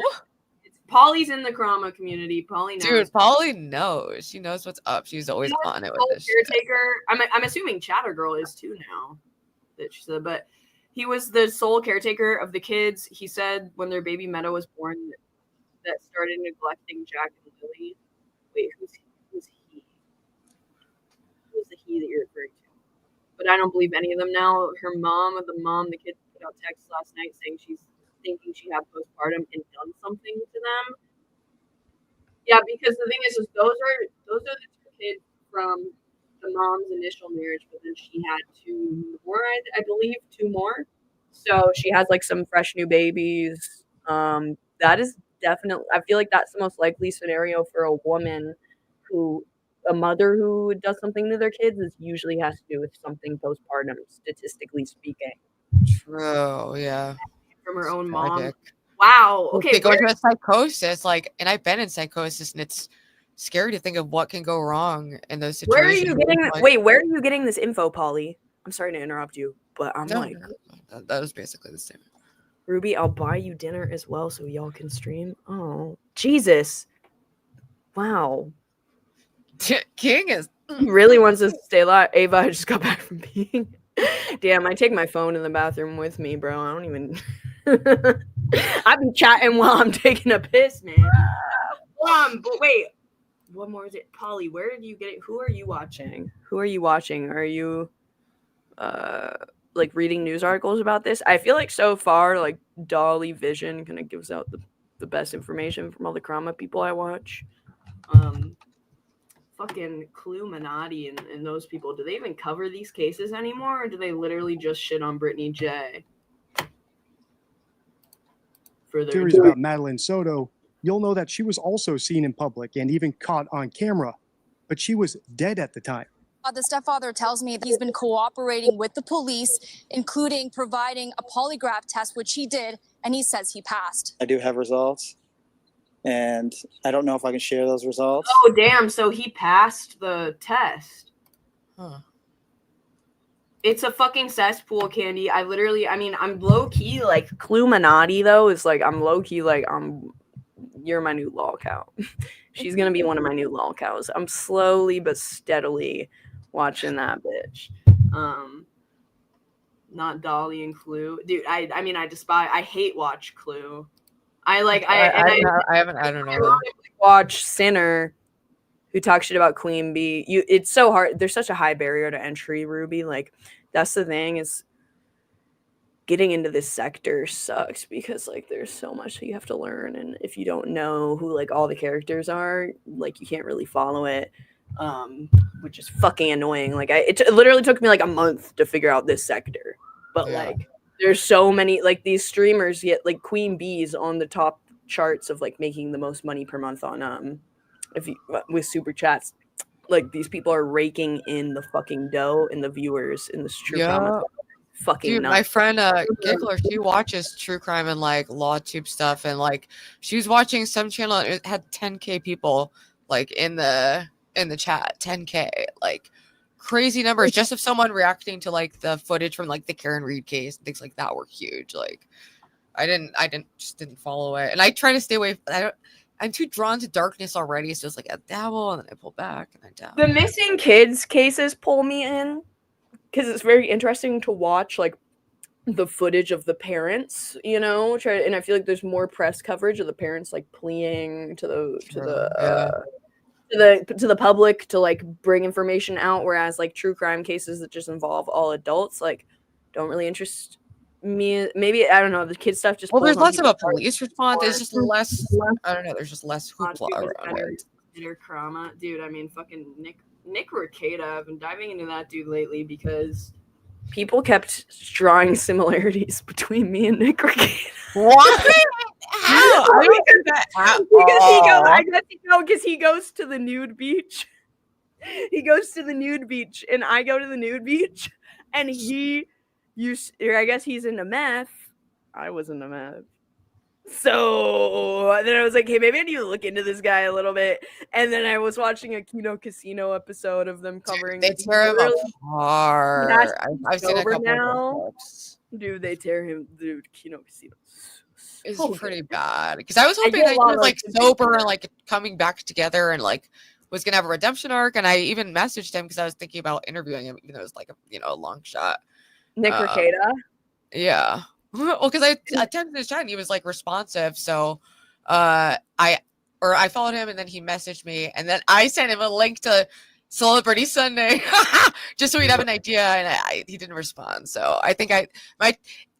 Polly's in the Krama community. Polly knows. Dude, Polly knows. She knows what's up. She's always on it with this shit. Caretaker. I'm assuming chatter girl is too now. That she said, but he was the sole caretaker of the kids. He said when their baby Meadow was born that started neglecting Jack and Lily. Wait, who's he? Who's the he that you're referring to? But I don't believe any of them now. Her mom, the kid put out text last night saying she's thinking she had postpartum and done something to them. Yeah, because the thing is those are the two kids from the mom's initial marriage, but then she had two more, I believe, two more. So she has like some fresh new babies. That is definitely, I feel like that's the most likely scenario for a woman a mother who does something to their kids is usually has to do with something postpartum, statistically speaking. True, yeah. From her own mom. Tragic. Wow. Okay. They go into a psychosis, and I've been in psychosis, and it's scary to think of what can go wrong in those situations. Where are you getting this info, Polly? I'm sorry to interrupt you, but that was basically the same. Ruby, I'll buy you dinner as well so y'all can stream. Oh, Jesus. Wow. King is really wants us to stay alive. Ava, I just got back from peeing. Damn, I take my phone in the bathroom with me, bro. I don't even I've been chatting while I'm taking a piss, man. But wait. What more is it? Polly, where did you get it? Who are you watching? Are you like reading news articles about this? I feel like so far, like Dolly Vision kind of gives out the best information from all the Krama people I watch. Fucking Cluminati and those people, do they even cover these cases anymore, or do they literally just shit on Brittany J? For their theories about Madeline Soto, you'll know that she was also seen in public and even caught on camera, but she was dead at the time. The stepfather tells me that he's been cooperating with the police, including providing a polygraph test, which he did, and he says he passed. I do have results, and I don't know if I can share those results. Oh, damn. So he passed the test. Huh. It's a fucking cesspool, Candy. I'm low-key, like, Cluminati, though, is like, I'm low-key, like, you're my new lol cow. She's gonna be one of my new lol cows. I'm slowly but steadily watching that bitch. Not Dolly and Clue, dude. I hate watch Clue. I don't know. Watch Sinner, who talks shit about Queen Bee. It's so hard. There's such a high barrier to entry, Ruby. Like, that's the thing, is getting into this sector sucks because, like, there's so much that you have to learn, and if you don't know who, like, all the characters are, like, you can't really follow it, which is fucking annoying. Like, it literally took me like a month to figure out this sector, but like, there's so many, like, these streamers get, like, Queen Bee's on the top charts of, like, making the most money per month on with super chats. Like, these people are raking in the fucking dough, and the viewers in the true comments fucking Dude, nuts. my friend Giggler, she watches true crime and like LawTube stuff, and like she was watching some channel and it had 10K people like in the chat. 10K, like crazy numbers just of someone reacting to like the footage from like the Karen Reed case and things like that were huge. Like I didn't follow it, and I try to stay away. I'm too drawn to darkness already, so it's like I dabble and then I pull back and I dabble. The missing kids cases pull me in because it's very interesting to watch like the footage of the parents, you know, and I feel like there's more press coverage of the parents like pleading to the public to like bring information out, whereas like true crime cases that just involve all adults like don't really interest me. Maybe I don't know, the kid stuff just there's pulls on less of a people's police response. It's just less. I don't know. There's just less hoopla around it. Inner trauma, dude. I mean, fucking Nick Rekieta. I've been diving into that dude lately because people kept drawing similarities between me and Nick Rekieta. What? How? I don't think that because he goes to the nude beach. He goes to the nude beach, and I go to the nude beach, and I guess he's into meth. I was into meth. So then I was like, hey, maybe I need to look into this guy a little bit. And then I was watching a Kino Casino episode of them covering. They tear him apart. I've seen a couple now. of clips. Dude, they tear him. Dude, Kino Casino. It's pretty bad. Because I was hoping that he was like sober and like coming back together and like was gonna have a redemption arc. And I even messaged him because I was thinking about interviewing him, even though it was like a long shot. Nick Rekieta. Yeah. Well, because I attempted his chat and he was like responsive, so I followed him and then he messaged me and then I sent him a link to Celebrity Sunday just so he'd have an idea, and he didn't respond. So I think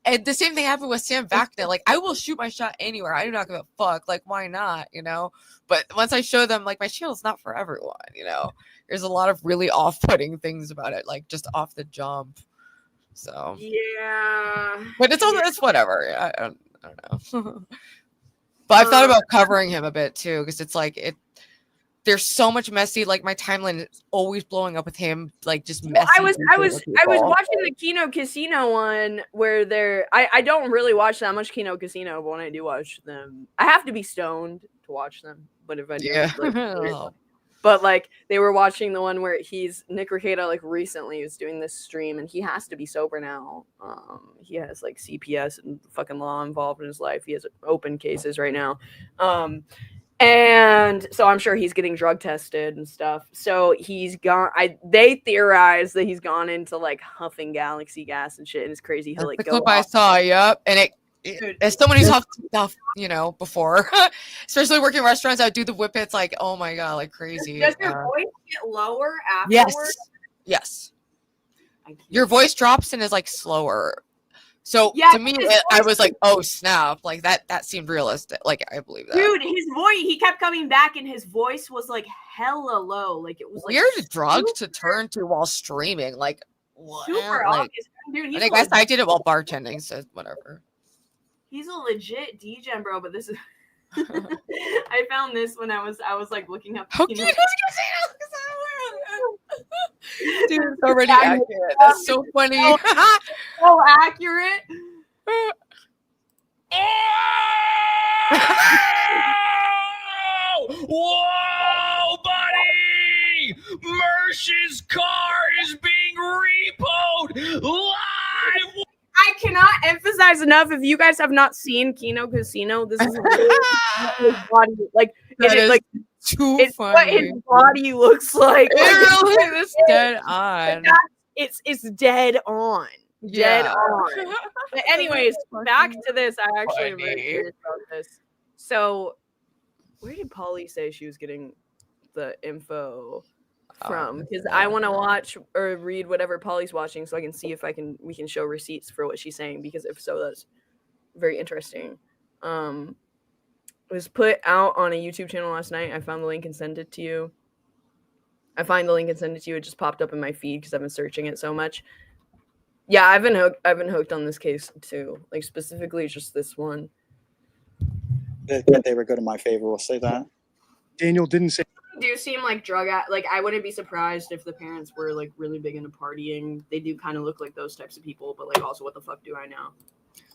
and the same thing happened with Sam Vakna. Like I will shoot my shot anywhere. I do not give a fuck. Like why not? You know. But once I show them, like my channel's not for everyone. You know, there's a lot of really off-putting things about it, like just off the jump. So yeah, but it's whatever. I don't know. But I've thought about covering him a bit too, because it's like there's so much messy. Like my timeline is always blowing up with him, like just messy. Well, I was watching the Kino Casino one where I don't really watch that much Kino Casino, but when I do watch them, I have to be stoned to watch them. But if I do, but like they were watching the one where Nick Rekieta like recently was doing this stream and he has to be sober now. He has like CPS and fucking law involved in his life. He has open cases right now. And so I'm sure he's getting drug tested and stuff. So he's gone. They theorize that he's gone into like huffing galaxy gas and shit, and it's crazy. He'll like the go clip I saw, yep, and as someone who's huffed stuff, before, especially working in restaurants, I would do the whippets, like, oh my god, like crazy. Does your voice get lower afterwards? Yes. Your voice drops and is like slower. So to me, I was like, oh snap, like that seemed realistic. Like I believe that. Dude, his voice, he kept coming back, and his voice was like hella low. Like it was like weird drug to turn to while streaming. Like what? Super like, obvious. Dude, and I guess I did it while bartending, so whatever. He's a legit DJ, bro. But this is I found this when I was like looking up. Dude, it's already accurate. That's so funny. So accurate. Whoa, buddy! Mersh's car is being repoed live. I cannot emphasize enough. If you guys have not seen Kino Casino, this is really his body like. It's funny. What his body looks like. It's dead on. It's dead on. Dead on. But anyways, back to this. I actually am very curious about this. So, where did Polly say she was getting the info from? Because I want to watch or read whatever Polly's watching, so I can see if we can show receipts for what she's saying. Because if so, that's very interesting. It was put out on a YouTube channel last night. I found the link and sent it to you. It just popped up in my feed because I've been searching it so much. Yeah, I've been hooked on this case too. Like specifically just this one. They were good in my favor. We'll say that. Daniel didn't say. do seem like like I wouldn't be surprised if the parents were like really big into partying. They do kind of look like those types of people, but like also what the fuck do I know?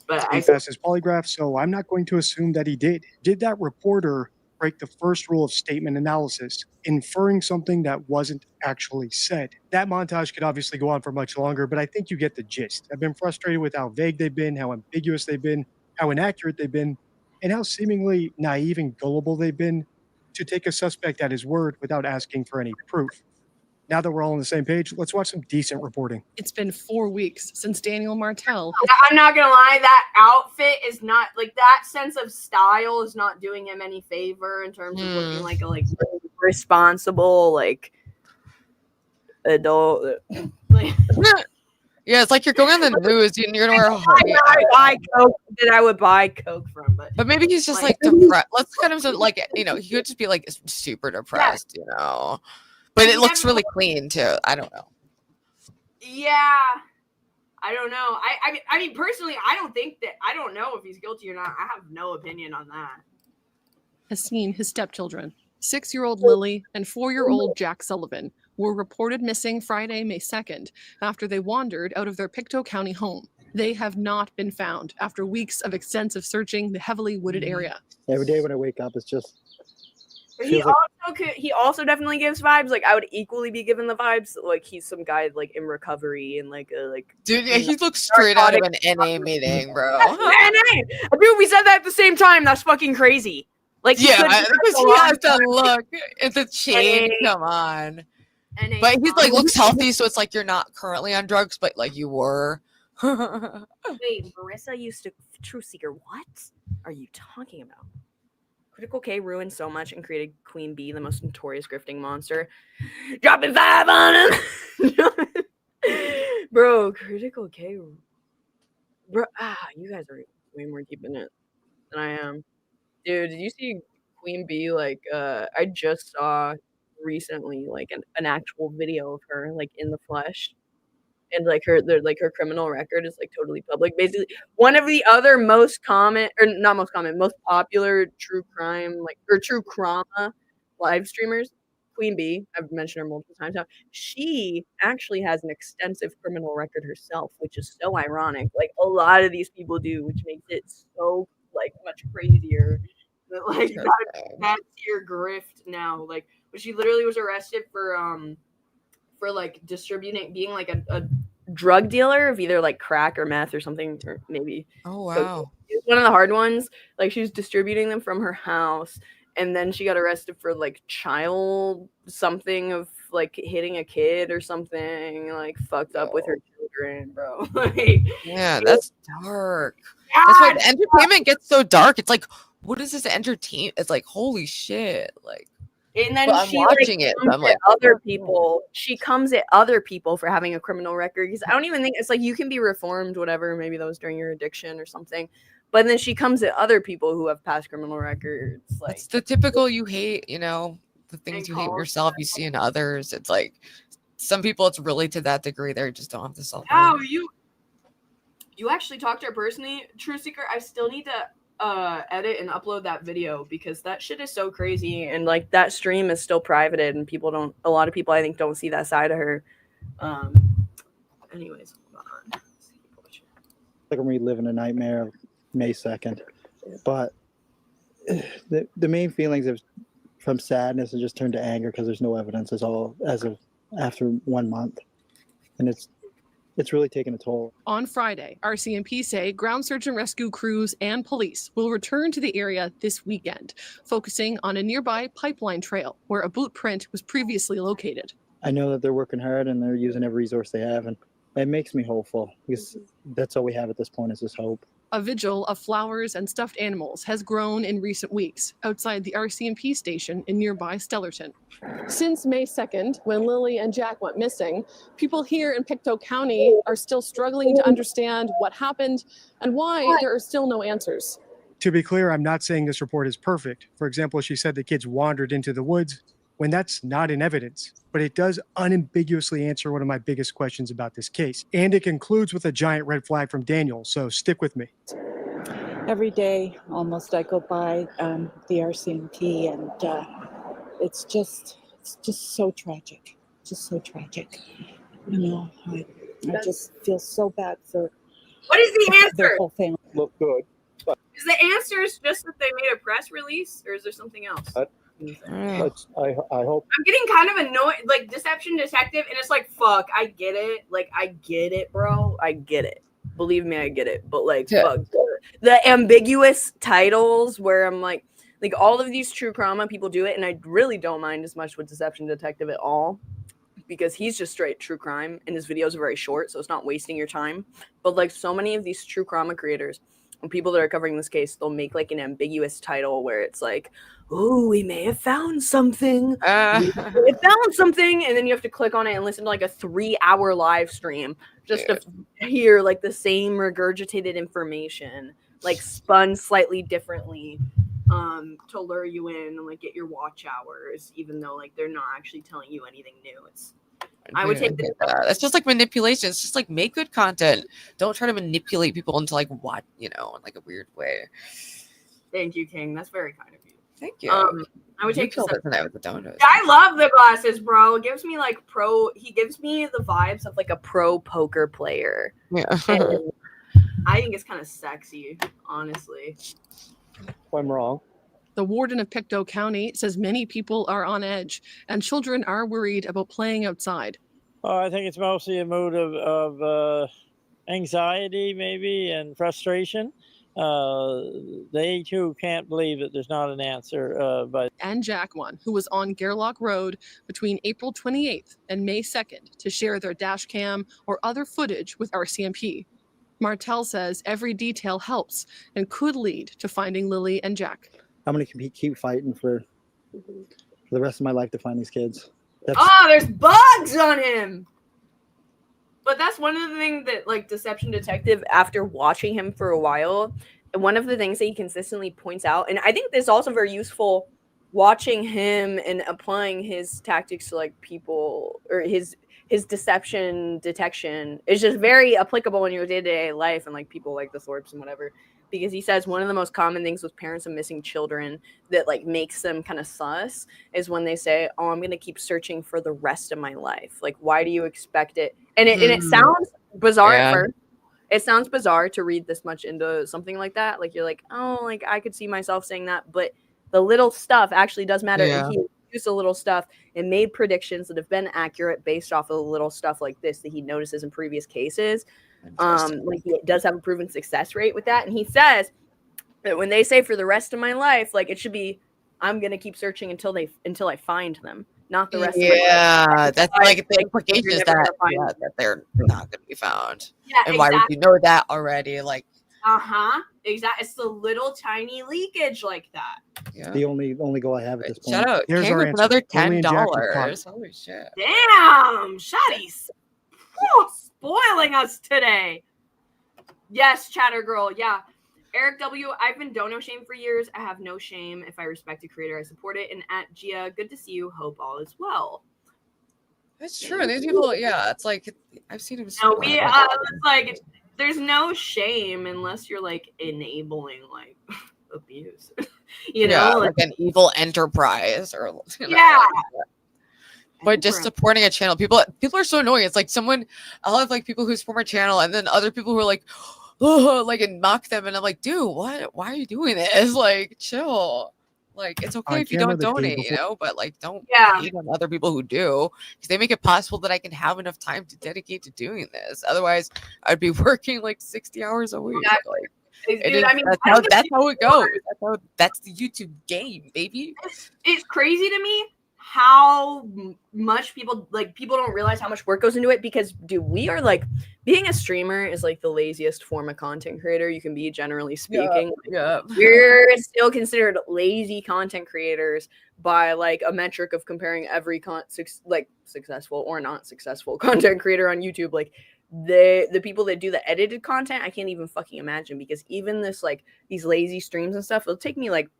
But He passed his polygraph, so I'm not going to assume that he did. Did that reporter break the first rule of statement analysis, inferring something that wasn't actually said? That montage could obviously go on for much longer, but I think you get the gist. I've been frustrated with how vague they've been, how ambiguous they've been, how inaccurate they've been, and how seemingly naive and gullible they've been to take a suspect at his word without asking for any proof. Now that we're all on the same page, let's watch some decent reporting. It's been 4 weeks since Daniel Martell. I'm not gonna lie, that outfit is not like that sense of style is not doing him any favor in terms of looking like a responsible adult. Yeah, it's like you're going on the news and you're gonna wear a hoodie. I would buy Coke from, but maybe he's just like depressed. Let's cut him so like he could just be like super depressed, But it looks really clean too. I don't know. Yeah, I don't know. I mean, personally, I don't know if he's guilty or not. I have no opinion on that. Has seen his stepchildren, 6-year-old Lily and 4-year-old Jack Sullivan, were reported missing Friday, May 2nd, after they wandered out of their Pictou County home. They have not been found after weeks of extensive searching the heavily wooded area. Every day when I wake up, it's just. He also definitely gives vibes. Like I would equally be given the vibes like he's some guy like in recovery and Dude, yeah, he looks straight out of an NA meeting, bro. NA, dude, we said that at the same time. That's fucking crazy. Like yeah, because he has to look. It's a chain. Come on. But he's like looks healthy, so it's like you're not currently on drugs, but like you were. Wait, Marissa used to Truth Seeker. What are you talking about? Critical K ruined so much and created Queen Bee, the most notorious grifting monster. Dropping 5 on him, bro. Critical K, bro. You guys are way more deep in it than I am, dude. Did you see Queen Bee? I just saw recently an actual video of her in the flesh. And her criminal record is totally public. Basically, one of the other most popular true crime or true crime live streamers, Queen Bee. I've mentioned her multiple times now. She actually has an extensive criminal record herself, which is so ironic. A lot of these people do, which makes it so much crazier. That's your grift now. But she literally was arrested for distributing, being a drug dealer of either crack or meth or something, or maybe. Oh wow! It was one of the hard ones. She was distributing them from her house, and then she got arrested for child something of hitting a kid or something, fucked up with her children, bro. Yeah, that's dark. That's why the entertainment gets so dark. It's what is this entertainment? It's holy shit, And then I'm watching it. I'm other people. She comes at other people for having a criminal record. Because I don't even think it's you can be reformed, whatever. Maybe that was during your addiction or something. But then she comes at other people who have past criminal records. It's the typical you hate. The things you hate yourself, you see in others. It's some people. It's really to that degree. They just don't have the self. Oh, you actually talked to her personally, True Seeker. I still need to edit and upload that video because that shit is so crazy, and that stream is still privated and a lot of people I think don't see that side of her. Anyways, hold on. I'm reliving a nightmare of May 2nd, but the main feelings from sadness have just turned to anger because there's no evidence as of after 1 month, and it's really taken a toll. On Friday, RCMP say ground search and rescue crews and police will return to the area this weekend, focusing on a nearby pipeline trail where a boot print was previously located. I know that they're working hard and they're using every resource they have, and it makes me hopeful because that's all we have at this point is this hope. A vigil of flowers and stuffed animals has grown in recent weeks outside the RCMP station in nearby Stellarton. Since May 2nd, when Lily and Jack went missing, people here in Pictou County are still struggling to understand what happened and why there are still no answers. To be clear, I'm not saying this report is perfect. For example, she said the kids wandered into the woods when that's not in evidence, but it does unambiguously answer one of my biggest questions about this case. And it concludes with a giant red flag from Daniel, so stick with me. Every day, almost, I go by the RCMP, and it's just so tragic. Just so tragic. You know, I just feel so bad for What is the their answer? whole family. Look good. Is the answer just that they made a press release, or is there something else? I hope. I'm getting kind of annoyed, like Deception Detective, and it's like, fuck, I get it. Like, I get it, bro. I get it. Believe me, I get it. But like, fuck the ambiguous titles where I'm like all of these true crime people do it, and I really don't mind as much with Deception Detective at all, because he's just straight true crime, and his videos are very short, so it's not wasting your time. But like so many of these true crime creators and people that are covering this case, they'll make like an ambiguous title where it's like, "Oh, we may have found something. We may have found something," and then you have to click on it and listen to like a 3-hour live stream just to hear like the same regurgitated information, like spun slightly differently, to lure you in and like get your watch hours, even though like they're not actually telling you anything new. I would take That's just like manipulation. It's just like make good content. Don't try to manipulate people into like what, in like a weird way. Thank you, King. That's very kind of you. Thank you. I would take this tonight with the donuts. I love the glasses, bro. It gives me like he gives me the vibes of like a pro poker player. Yeah. And I think it's kind of sexy, honestly. I'm wrong. The warden of Pictou County says many people are on edge and children are worried about playing outside. I think it's mostly a mood of anxiety, maybe, and frustration. They too can't believe that there's not an answer. And Jack1, who was on Gerlach Road between April 28th and May 2nd to share their dash cam or other footage with RCMP. Martel says every detail helps and could lead to finding Lily and Jack. I'm going to keep fighting for the rest of my life to find these kids. There's bugs on him. But that's one of the things that like Deception Detective, after watching him for a while, and one of the things that he consistently points out, and I think this is also very useful watching him and applying his tactics to like people, or his deception detection is just very applicable in your day-to-day life and like people like the Thorpes and whatever. Because he says one of the most common things with parents of missing children that like makes them kind of sus is when they say, "Oh, I'm gonna keep searching for the rest of my life." Like, why do you expect it? And it sounds bizarre at first. It sounds bizarre to read this much into something like that. Like you're like, "Oh, like I could see myself saying that," but the little stuff actually does matter. Yeah. And he used the little stuff and made predictions that have been accurate based off of the little stuff like this that he notices in previous cases. Like he does have a proven success rate with that, and he says that when they say for the rest of my life, like it should be, I'm gonna keep searching until I find them, not the rest of my life. Yeah, that's like the implication is that they're not going to be found. Yeah, and why would you know that already? Like, exactly. It's the little tiny leakage like that. Yeah. The only goal I have at this point. Shout out, Here's came our with answer. another Lily and Jack were caught. $10. Holy shit! Damn, Shotty's spoiling us today. Yes, Chatter Girl. Yeah. Eric W. I've been dono shame for years. I have no shame. If I respect a creator, I support it. And at Gia, good to see you. Hope all is well. It's true. These people, yeah, it's like I've seen him. No, it's like there's no shame unless you're like enabling like abuse. You know, like an evil enterprise or yeah. But just supporting a channel, people are so annoying. It's like I'll have like people who support my channel, and then other people who are like, oh, like and mock them, and I'm like, dude, what? Why are you doing this? Like, chill. Like, it's okay if you don't donate, you know, but like, don't hate on other people who do, because they make it possible that I can have enough time to dedicate to doing this. Otherwise, I'd be working like 60 hours a week. Like, dude, I mean, that's how it goes. That's the YouTube game, baby. It's crazy to me how much people don't realize how much work goes into it, because dude, we are like, being a streamer is like the laziest form of content creator you can be, generally speaking. Yeah. We're still considered lazy content creators by like a metric of comparing every successful or not successful content creator on YouTube. Like the people that do the edited content, I can't even fucking imagine, because even this like these lazy streams and stuff, it'll take me like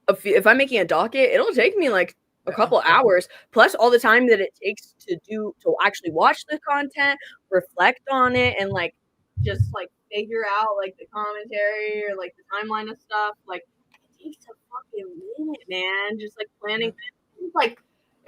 if I'm making a docket, it'll take me like a couple hours, plus all the time that it takes to actually watch the content, reflect on it, and like just like figure out like the commentary or like the timeline of stuff. Like it takes a fucking minute, man. Just like planning like,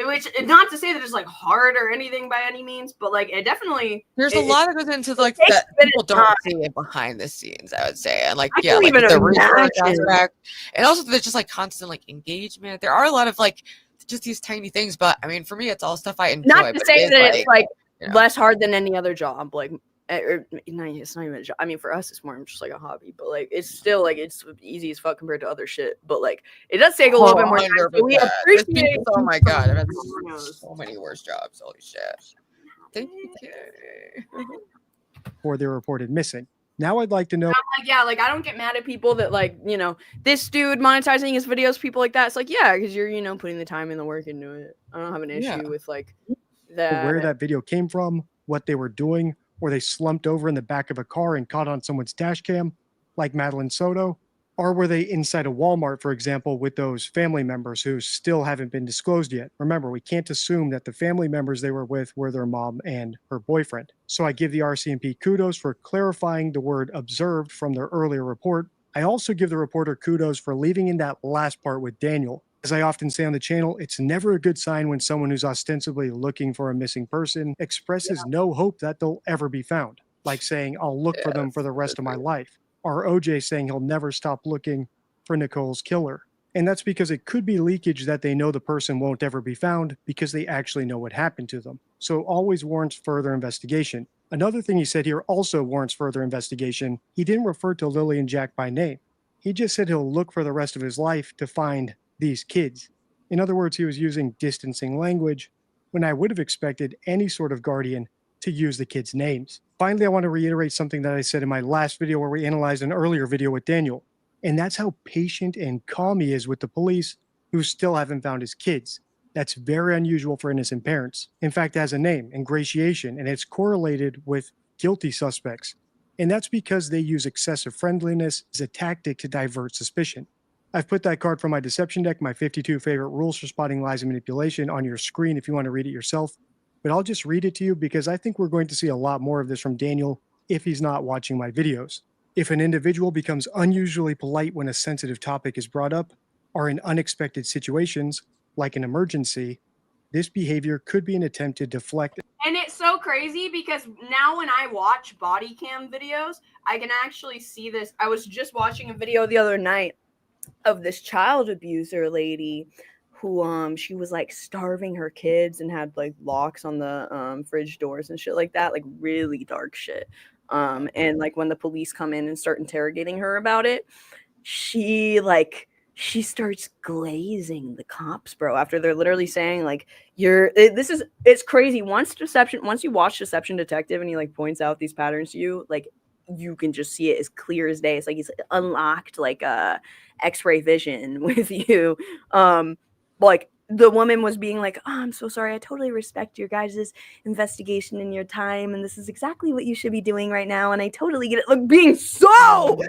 which not to say that it's like hard or anything by any means, but like it definitely There's a lot that goes into like takes that a bit people of don't time. see it behind the scenes, I would say. And like, I yeah, can't like even the research imagine. aspect. And also there's just like constant like engagement. There are a lot of like just these tiny things, but I mean for me it's all stuff I enjoy. Not to but say it is, that it's like you know. less hard than any other job, like it's not even a job. I mean, for us, it's more just like a hobby, but like it's still like it's easy as fuck compared to other shit. But like it does take a little bit more time. So we 100%. There's appreciate. people, oh my god, I've had so many worse jobs. Holy shit. Thank you. Or they're reported missing. Now I'd like to know. I'm like, yeah, like I don't get mad at people that like, you know, this dude monetizing his videos, people like that. It's like, yeah, because you're, you know, putting the time and the work into it. I don't have an issue with like that. Where that video came from, what they were doing, or they slumped over in the back of a car and caught on someone's dash cam, like Madeline Soto, or were they inside a Walmart, for example, with those family members who still haven't been disclosed yet? Remember, we can't assume that the family members they were with were their mom and her boyfriend. So I give the RCMP kudos for clarifying the word observed from their earlier report. I also give the reporter kudos for leaving in that last part with Daniel. As I often say on the channel, it's never a good sign when someone who's ostensibly looking for a missing person expresses no hope that they'll ever be found, like saying, I'll look for them for the rest of my life, or OJ saying he'll never stop looking for Nicole's killer. And that's because it could be leakage that they know the person won't ever be found because they actually know what happened to them. So it always warrants further investigation. Another thing he said here also warrants further investigation. He didn't refer to Lily and Jack by name. He just said he'll look for the rest of his life to find these kids. In other words, he was using distancing language when I would have expected any sort of guardian to use the kids' names. Finally, I want to reiterate something that I said in my last video where we analyzed an earlier video with Daniel, and that's how patient and calm he is with the police who still haven't found his kids. That's very unusual for innocent parents. In fact, it has a name, ingratiation, and it's correlated with guilty suspects. And that's because they use excessive friendliness as a tactic to divert suspicion. I've put that card from my deception deck, my 52 favorite rules for spotting lies and manipulation, on your screen if you want to read it yourself. But I'll just read it to you because I think we're going to see a lot more of this from Daniel if he's not watching my videos. If an individual becomes unusually polite when a sensitive topic is brought up, or in unexpected situations, like an emergency, this behavior could be an attempt to deflect. And it's so crazy because now when I watch body cam videos, I can actually see this. I was just watching a video the other night of this child abuser lady who she was like starving her kids and had like locks on the fridge doors and shit like that, like really dark shit. And like when the police come in and start interrogating her about it, she starts glazing the cops, bro, after they're literally saying like it's crazy. Once you watch Deception Detective and he like points out these patterns to you, like you can just see it as clear as day. It's like he's unlocked like a X-ray vision with you. Like the woman was being like, oh, I'm so sorry. I totally respect your guys' investigation and your time, and this is exactly what you should be doing right now. And I totally get it. Like being so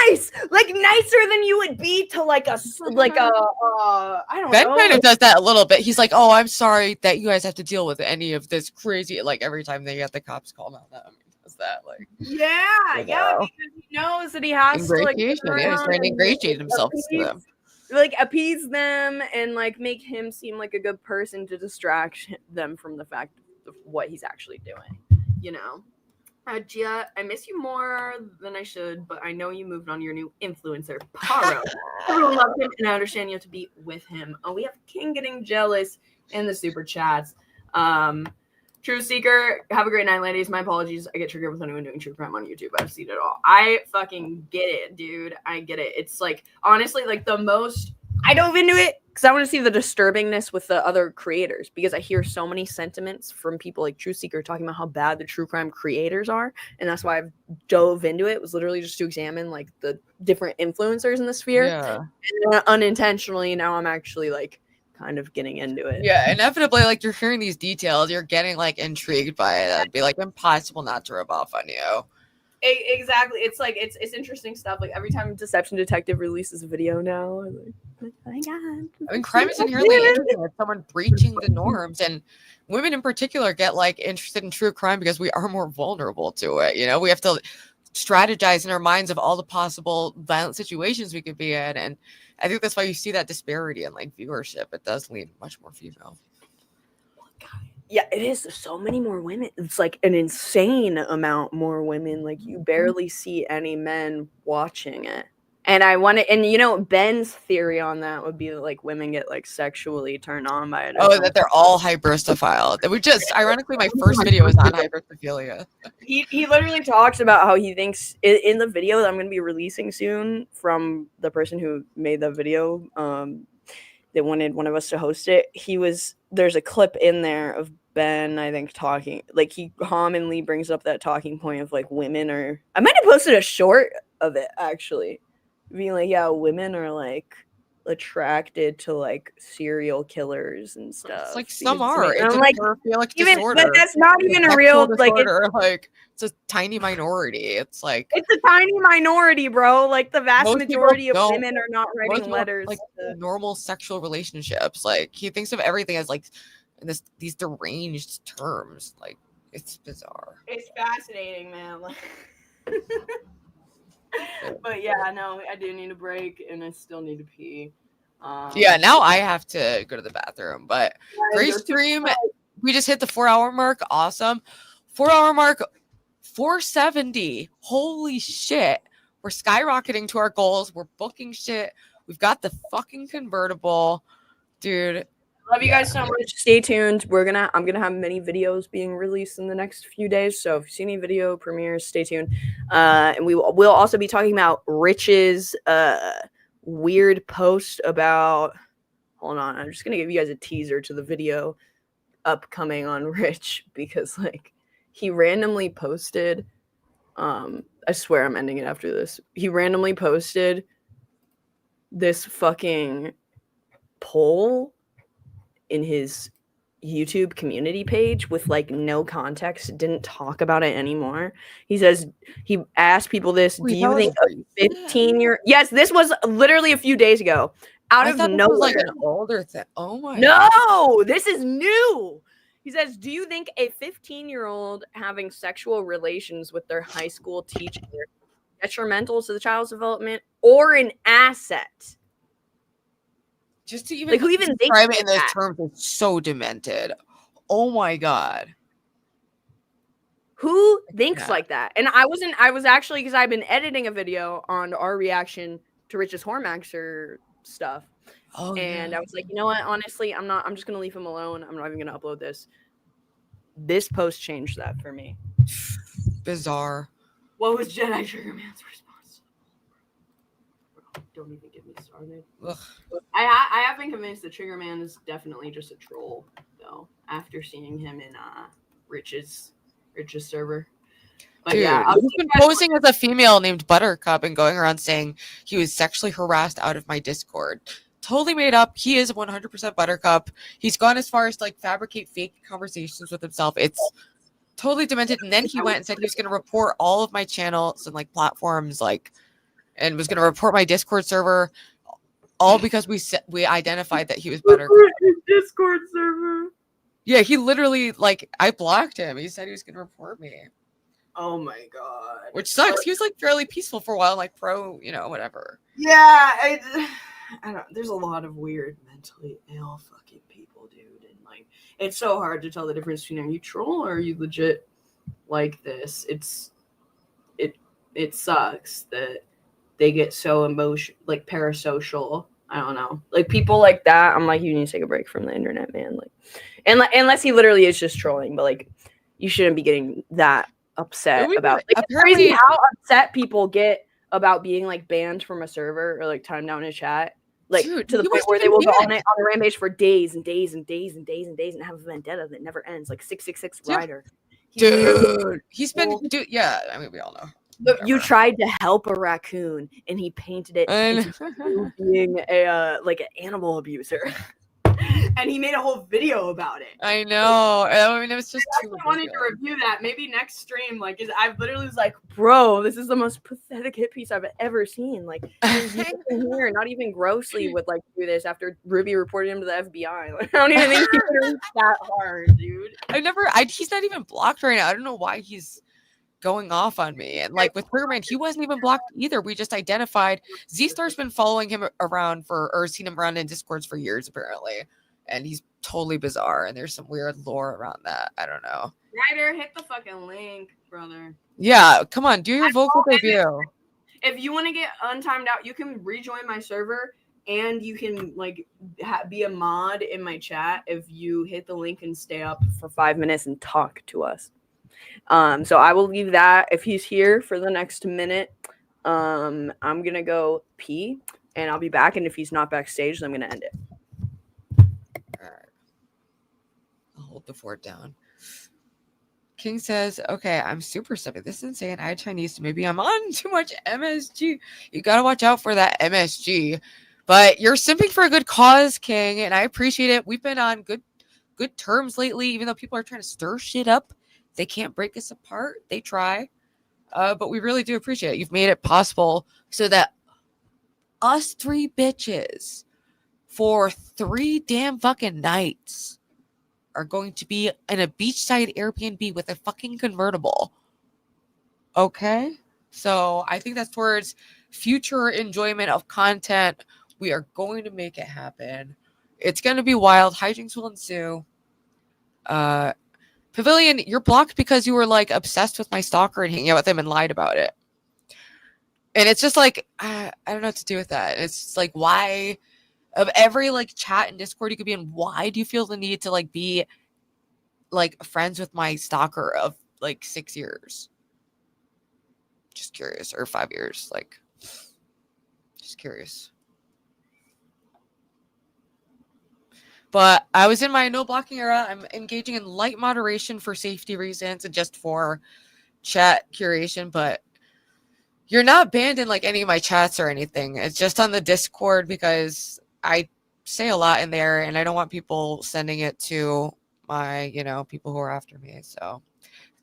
nice, like nicer than you would be to like a I don't Ben know. kind of does that a little bit. He's like, oh, I'm sorry that you guys have to deal with any of this crazy, like every time they get the cops called on them. That like yeah because he knows that he has to like he's trying to ingratiate himself to them, like appease them and like make him seem like a good person to distract them from the fact of what he's actually doing, you know. Gia, I miss you more than I should, but I know you moved on to your new influencer, Paro. Everyone loves him, and I understand you have to be with him. Oh, we have King getting jealous in the super chats. True Seeker, have a great night, ladies. My apologies. I get triggered with anyone doing true crime on YouTube. I've seen it all. I fucking get it, dude. I get it. It's like, honestly, like the most. I dove into it because I want to see the disturbingness with the other creators because I hear so many sentiments from people like True Seeker talking about how bad the true crime creators are. And that's why I've dove into it. It was literally just to examine like the different influencers in the sphere. Yeah. And unintentionally, now I'm actually like kind of getting into it. Yeah, inevitably, like you're hearing these details, you're getting like intrigued by it. It'd be like impossible not to rub off on you. Exactly. It's like it's interesting stuff. Like every time Deception Detective releases a video now, I'm like, oh my god. I mean, crime is inherently interesting. It's someone breaching the norms, and women in particular get like interested in true crime because we are more vulnerable to it. You know, we have to strategize in our minds of all the possible violent situations we could be in, and I think that's why you see that disparity in like viewership. It does lean much more female. Yeah, it is. There's so many more women. It's like an insane amount more women. Like you barely see any men watching it. And I want to, and you know, Ben's theory on that would be that like women get like sexually turned on by it. Oh, that they're all hybristophile. That we just, ironically, my first video was on hybristophilia. He literally talks about how he thinks in the video that I'm going to be releasing soon from the person who made the video. They wanted one of us to host it. There's a clip in there of Ben, I think, talking, like he commonly brings up that talking point of like women are, I might have posted a short of it actually, being like, yeah, women are like attracted to like serial killers and stuff. It's like some are. And It's I'm a like, paraphilic even, disorder. but that's not even a Sexual real disorder. Like it's a tiny minority. It's like it's a tiny minority, bro. Like the vast most people majority of don't- women are not most writing people letters. like normal sexual relationships. Like he thinks of everything as like in these deranged terms. Like it's bizarre. It's fascinating, man. But yeah, no, I do need a break, and I still need to pee. Yeah, now I have to go to the bathroom. But great stream. We just hit the 4-hour mark. Awesome. 4-hour mark. 470. Holy shit. We're skyrocketing to our goals. We're booking shit. We've got the fucking convertible. Dude. Love you guys so much. Stay tuned. I'm gonna have many videos being released in the next few days. So if you see any video premieres, stay tuned. And we'll also be talking about Rich's weird post about. Hold on, I'm just gonna give you guys a teaser to the video upcoming on Rich, because like he randomly posted. I swear I'm ending it after this. He randomly posted this fucking poll in his YouTube community page with like no context, didn't talk about it anymore. He says he asked people this, do you think a 15-year Yes, this was literally a few days ago. Out of nowhere. Was like an older thing. Oh my No, this is new. He says, do you think a 15-year-old having sexual relations with their high school teacher detrimental to the child's development or an asset? Just to even like who even describe thinks it in those that? terms is so demented. Oh my god. Who thinks like that? And I was actually, because I've been editing a video on our reaction to Rich's Hormaxer stuff. Oh, and I was like, you know what? Honestly, I'm just gonna leave him alone. I'm not even gonna upload this. This post changed that for me. Bizarre. What was Jedi Triggerman's response? Don't even get me started. Ugh. I have been convinced that Triggerman is definitely just a troll, though, after seeing him in Rich's server. But Dude, yeah, he's been posing as a female named Buttercup and going around saying he was sexually harassed out of my Discord. Totally made up. He is 100% Buttercup. He's gone as far as to like fabricate fake conversations with himself. It's totally demented. And then he went and said he was going to report all of my channels and like platforms, like, and was going to report my Discord server, all because we identified that he was Buttercup. Discord server. Yeah, he literally, like, I blocked him. He said he was going to report me. Oh my god. Which sucks. He was like fairly peaceful for a while, like pro, you know, whatever. Yeah, I don't. There's a lot of weird mentally ill fucking people, dude, and like it's so hard to tell the difference between are you troll or are you legit like this. It sucks that they get so like parasocial. I don't know, like people like that. I'm like, you need to take a break from the internet, man. Like, unless he literally is just trolling, but like, you shouldn't be getting that upset about. Like, it's crazy how upset people get about being like banned from a server or like timed out in a chat, like Dude, to the he point was where they will go on banned. a rampage for days and days and days and days and days and have a vendetta that never ends, like 666 Rider. Dude, he's been, dude, yeah, I mean, we all know. But you tried to help a raccoon and he painted it into being a like an animal abuser. And he made a whole video about it. I know. I mean, it was just too I wanted to review that. Maybe next stream, like, I literally was like, bro, this is the most pathetic hit piece I've ever seen. Like, you can hear, not even grossly would like do this after Ruby reported him to the FBI. Like, I don't even think he could reach that hard, dude. He's not even blocked right now. I don't know why he's going off on me. And like with Triggerman, he wasn't even blocked either. We just identified Z-Star's been following him around or seen him around in Discords for years, apparently. And he's totally bizarre. And there's some weird lore around that. I don't know. Ryder, hit the fucking link, brother. Yeah, come on, do your vocal debut. If you want to get untimed out, you can rejoin my server and you can like be a mod in my chat if you hit the link and stay up for 5 minutes and talk to us. So I will leave that if he's here for the next minute. I'm gonna go pee and I'll be back. And if he's not backstage, then I'm gonna end it. All right. I'll hold the fort down. King says, okay, I'm super stupid. This is insane. I had Chinese, so maybe I'm on too much MSG. You got to watch out for that MSG. But you're simping for a good cause, King, and I appreciate it. We've been on good terms lately, even though people are trying to stir shit up. They can't break us apart. They try. But we really do appreciate it. You've made it possible so that us three bitches for 3 damn fucking nights are going to be in a beachside Airbnb with a fucking convertible. Okay? So I think that's towards future enjoyment of content. We are going to make it happen. It's going to be wild. Hijinks will ensue. Pavilion, you're blocked because you were like obsessed with my stalker and hanging out with him and lied about it. And it's just like, I don't know what to do with that. It's just like, why? Of every like chat and Discord you could be in, why do you feel the need to like be like friends with my stalker of like 6 years? Just curious. Or 5 years. Like, just curious. But I was in my no blocking era. I'm engaging in light moderation for safety reasons and just for chat curation. But you're not banned in like any of my chats or anything. It's just on the Discord because I say a lot in there and I don't want people sending it to my, you know, people who are after me. So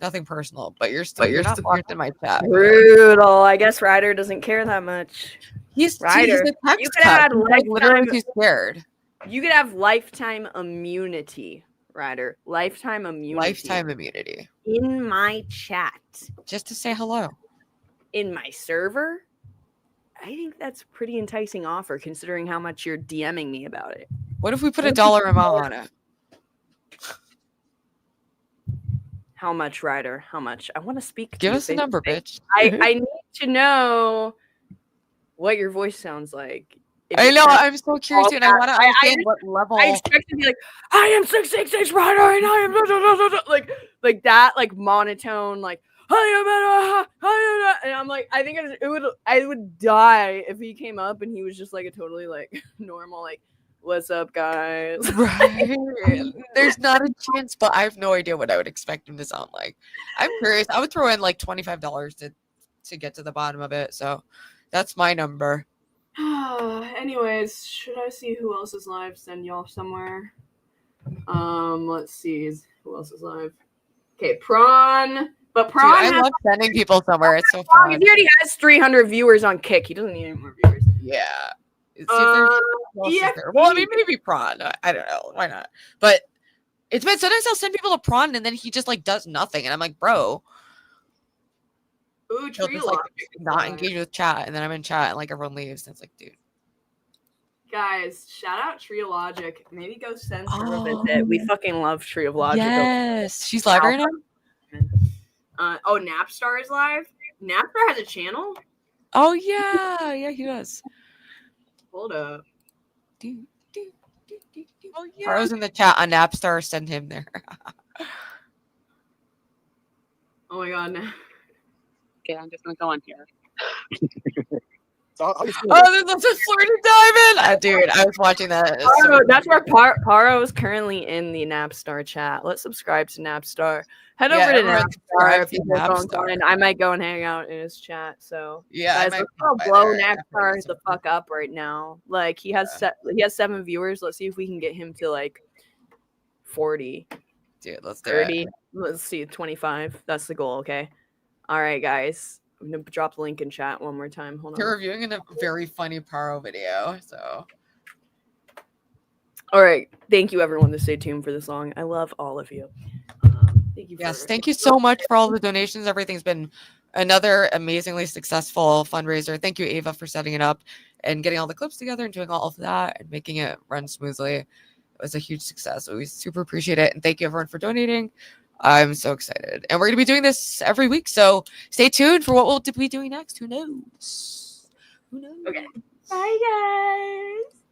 nothing personal, but you're not blocked in my chat. Brutal. I guess Ryder doesn't care that much. Ryder, you could have had literally too scared. You could have lifetime immunity, Ryder. Lifetime immunity. Lifetime immunity. In my chat. Just to say hello. In my server? I think that's a pretty enticing offer considering how much you're DMing me about it. What if we put $1 amount on it? How much, Ryder? How much? I want to speak. Give us a number, bitch. I need to know what your voice sounds like. I know. I'm so curious, and I want to understand what level. I expect to be like, I am 666 Ryder, and I am like that, like monotone, like and I'm like, I think I would die if he came up and he was just like a totally like normal like, what's up, guys? Right. There's not a chance, but I have no idea what I would expect him to sound like. I'm curious. I would throw in like $25 to get to the bottom of it. So that's my number. Anyways, should I see who else is live? Send y'all somewhere. Let's see who else is live. Okay, Prawn. But Prawn, dude, I love sending people somewhere. It's so fun. He already has 300 viewers on Kick. He doesn't need any more viewers. Yeah. Well, I mean, maybe Prawn. I don't know. Why not? But it's been sometimes I'll send people to Prawn and then he just like does nothing, and I'm like, bro. Ooh, he'll just, like, not engage with chat, and then I'm in chat and like everyone leaves, and it's like, dude. Guys, shout out Tree of Logic. Maybe go send her a visit. We fucking love Tree of Logic. Yes, she's live right now. Oh, Napstar is live. Napstar has a channel. Oh yeah, he does. Hold up. Oh yeah. Paro's in the chat on Napstar. Send him there. Oh my god. Okay, I'm just gonna go on here. Oh, there's lots of flirty diamond. Dude, I was watching that. That's where Paro is currently in the Napstar chat. Let's subscribe to Napstar. Head over to Napstar if you don't join. I might go and hang out in his chat. So yeah, guys, let's blow Napstar the fuck up right now. Like he has 7 viewers. Let's see if we can get him to like 40. Dude, let's do 30. it. Let's see, 25. That's the goal. Okay. All right, guys. I'm gonna drop the link in chat one more time. Hold on. They're reviewing a very funny Paro video. So, all right. Thank you, everyone, to stay tuned for this long. I love all of you. Thank you. Yes, thank you so much for all the donations. Everything's been another amazingly successful fundraiser. Thank you, Ava, for setting it up and getting all the clips together and doing all of that and making it run smoothly. It was a huge success. We super appreciate it. And thank you, everyone, for donating. I'm so excited. And we're going to be doing this every week. So stay tuned for what we'll be doing next. Who knows? Who knows? Okay. Bye, guys.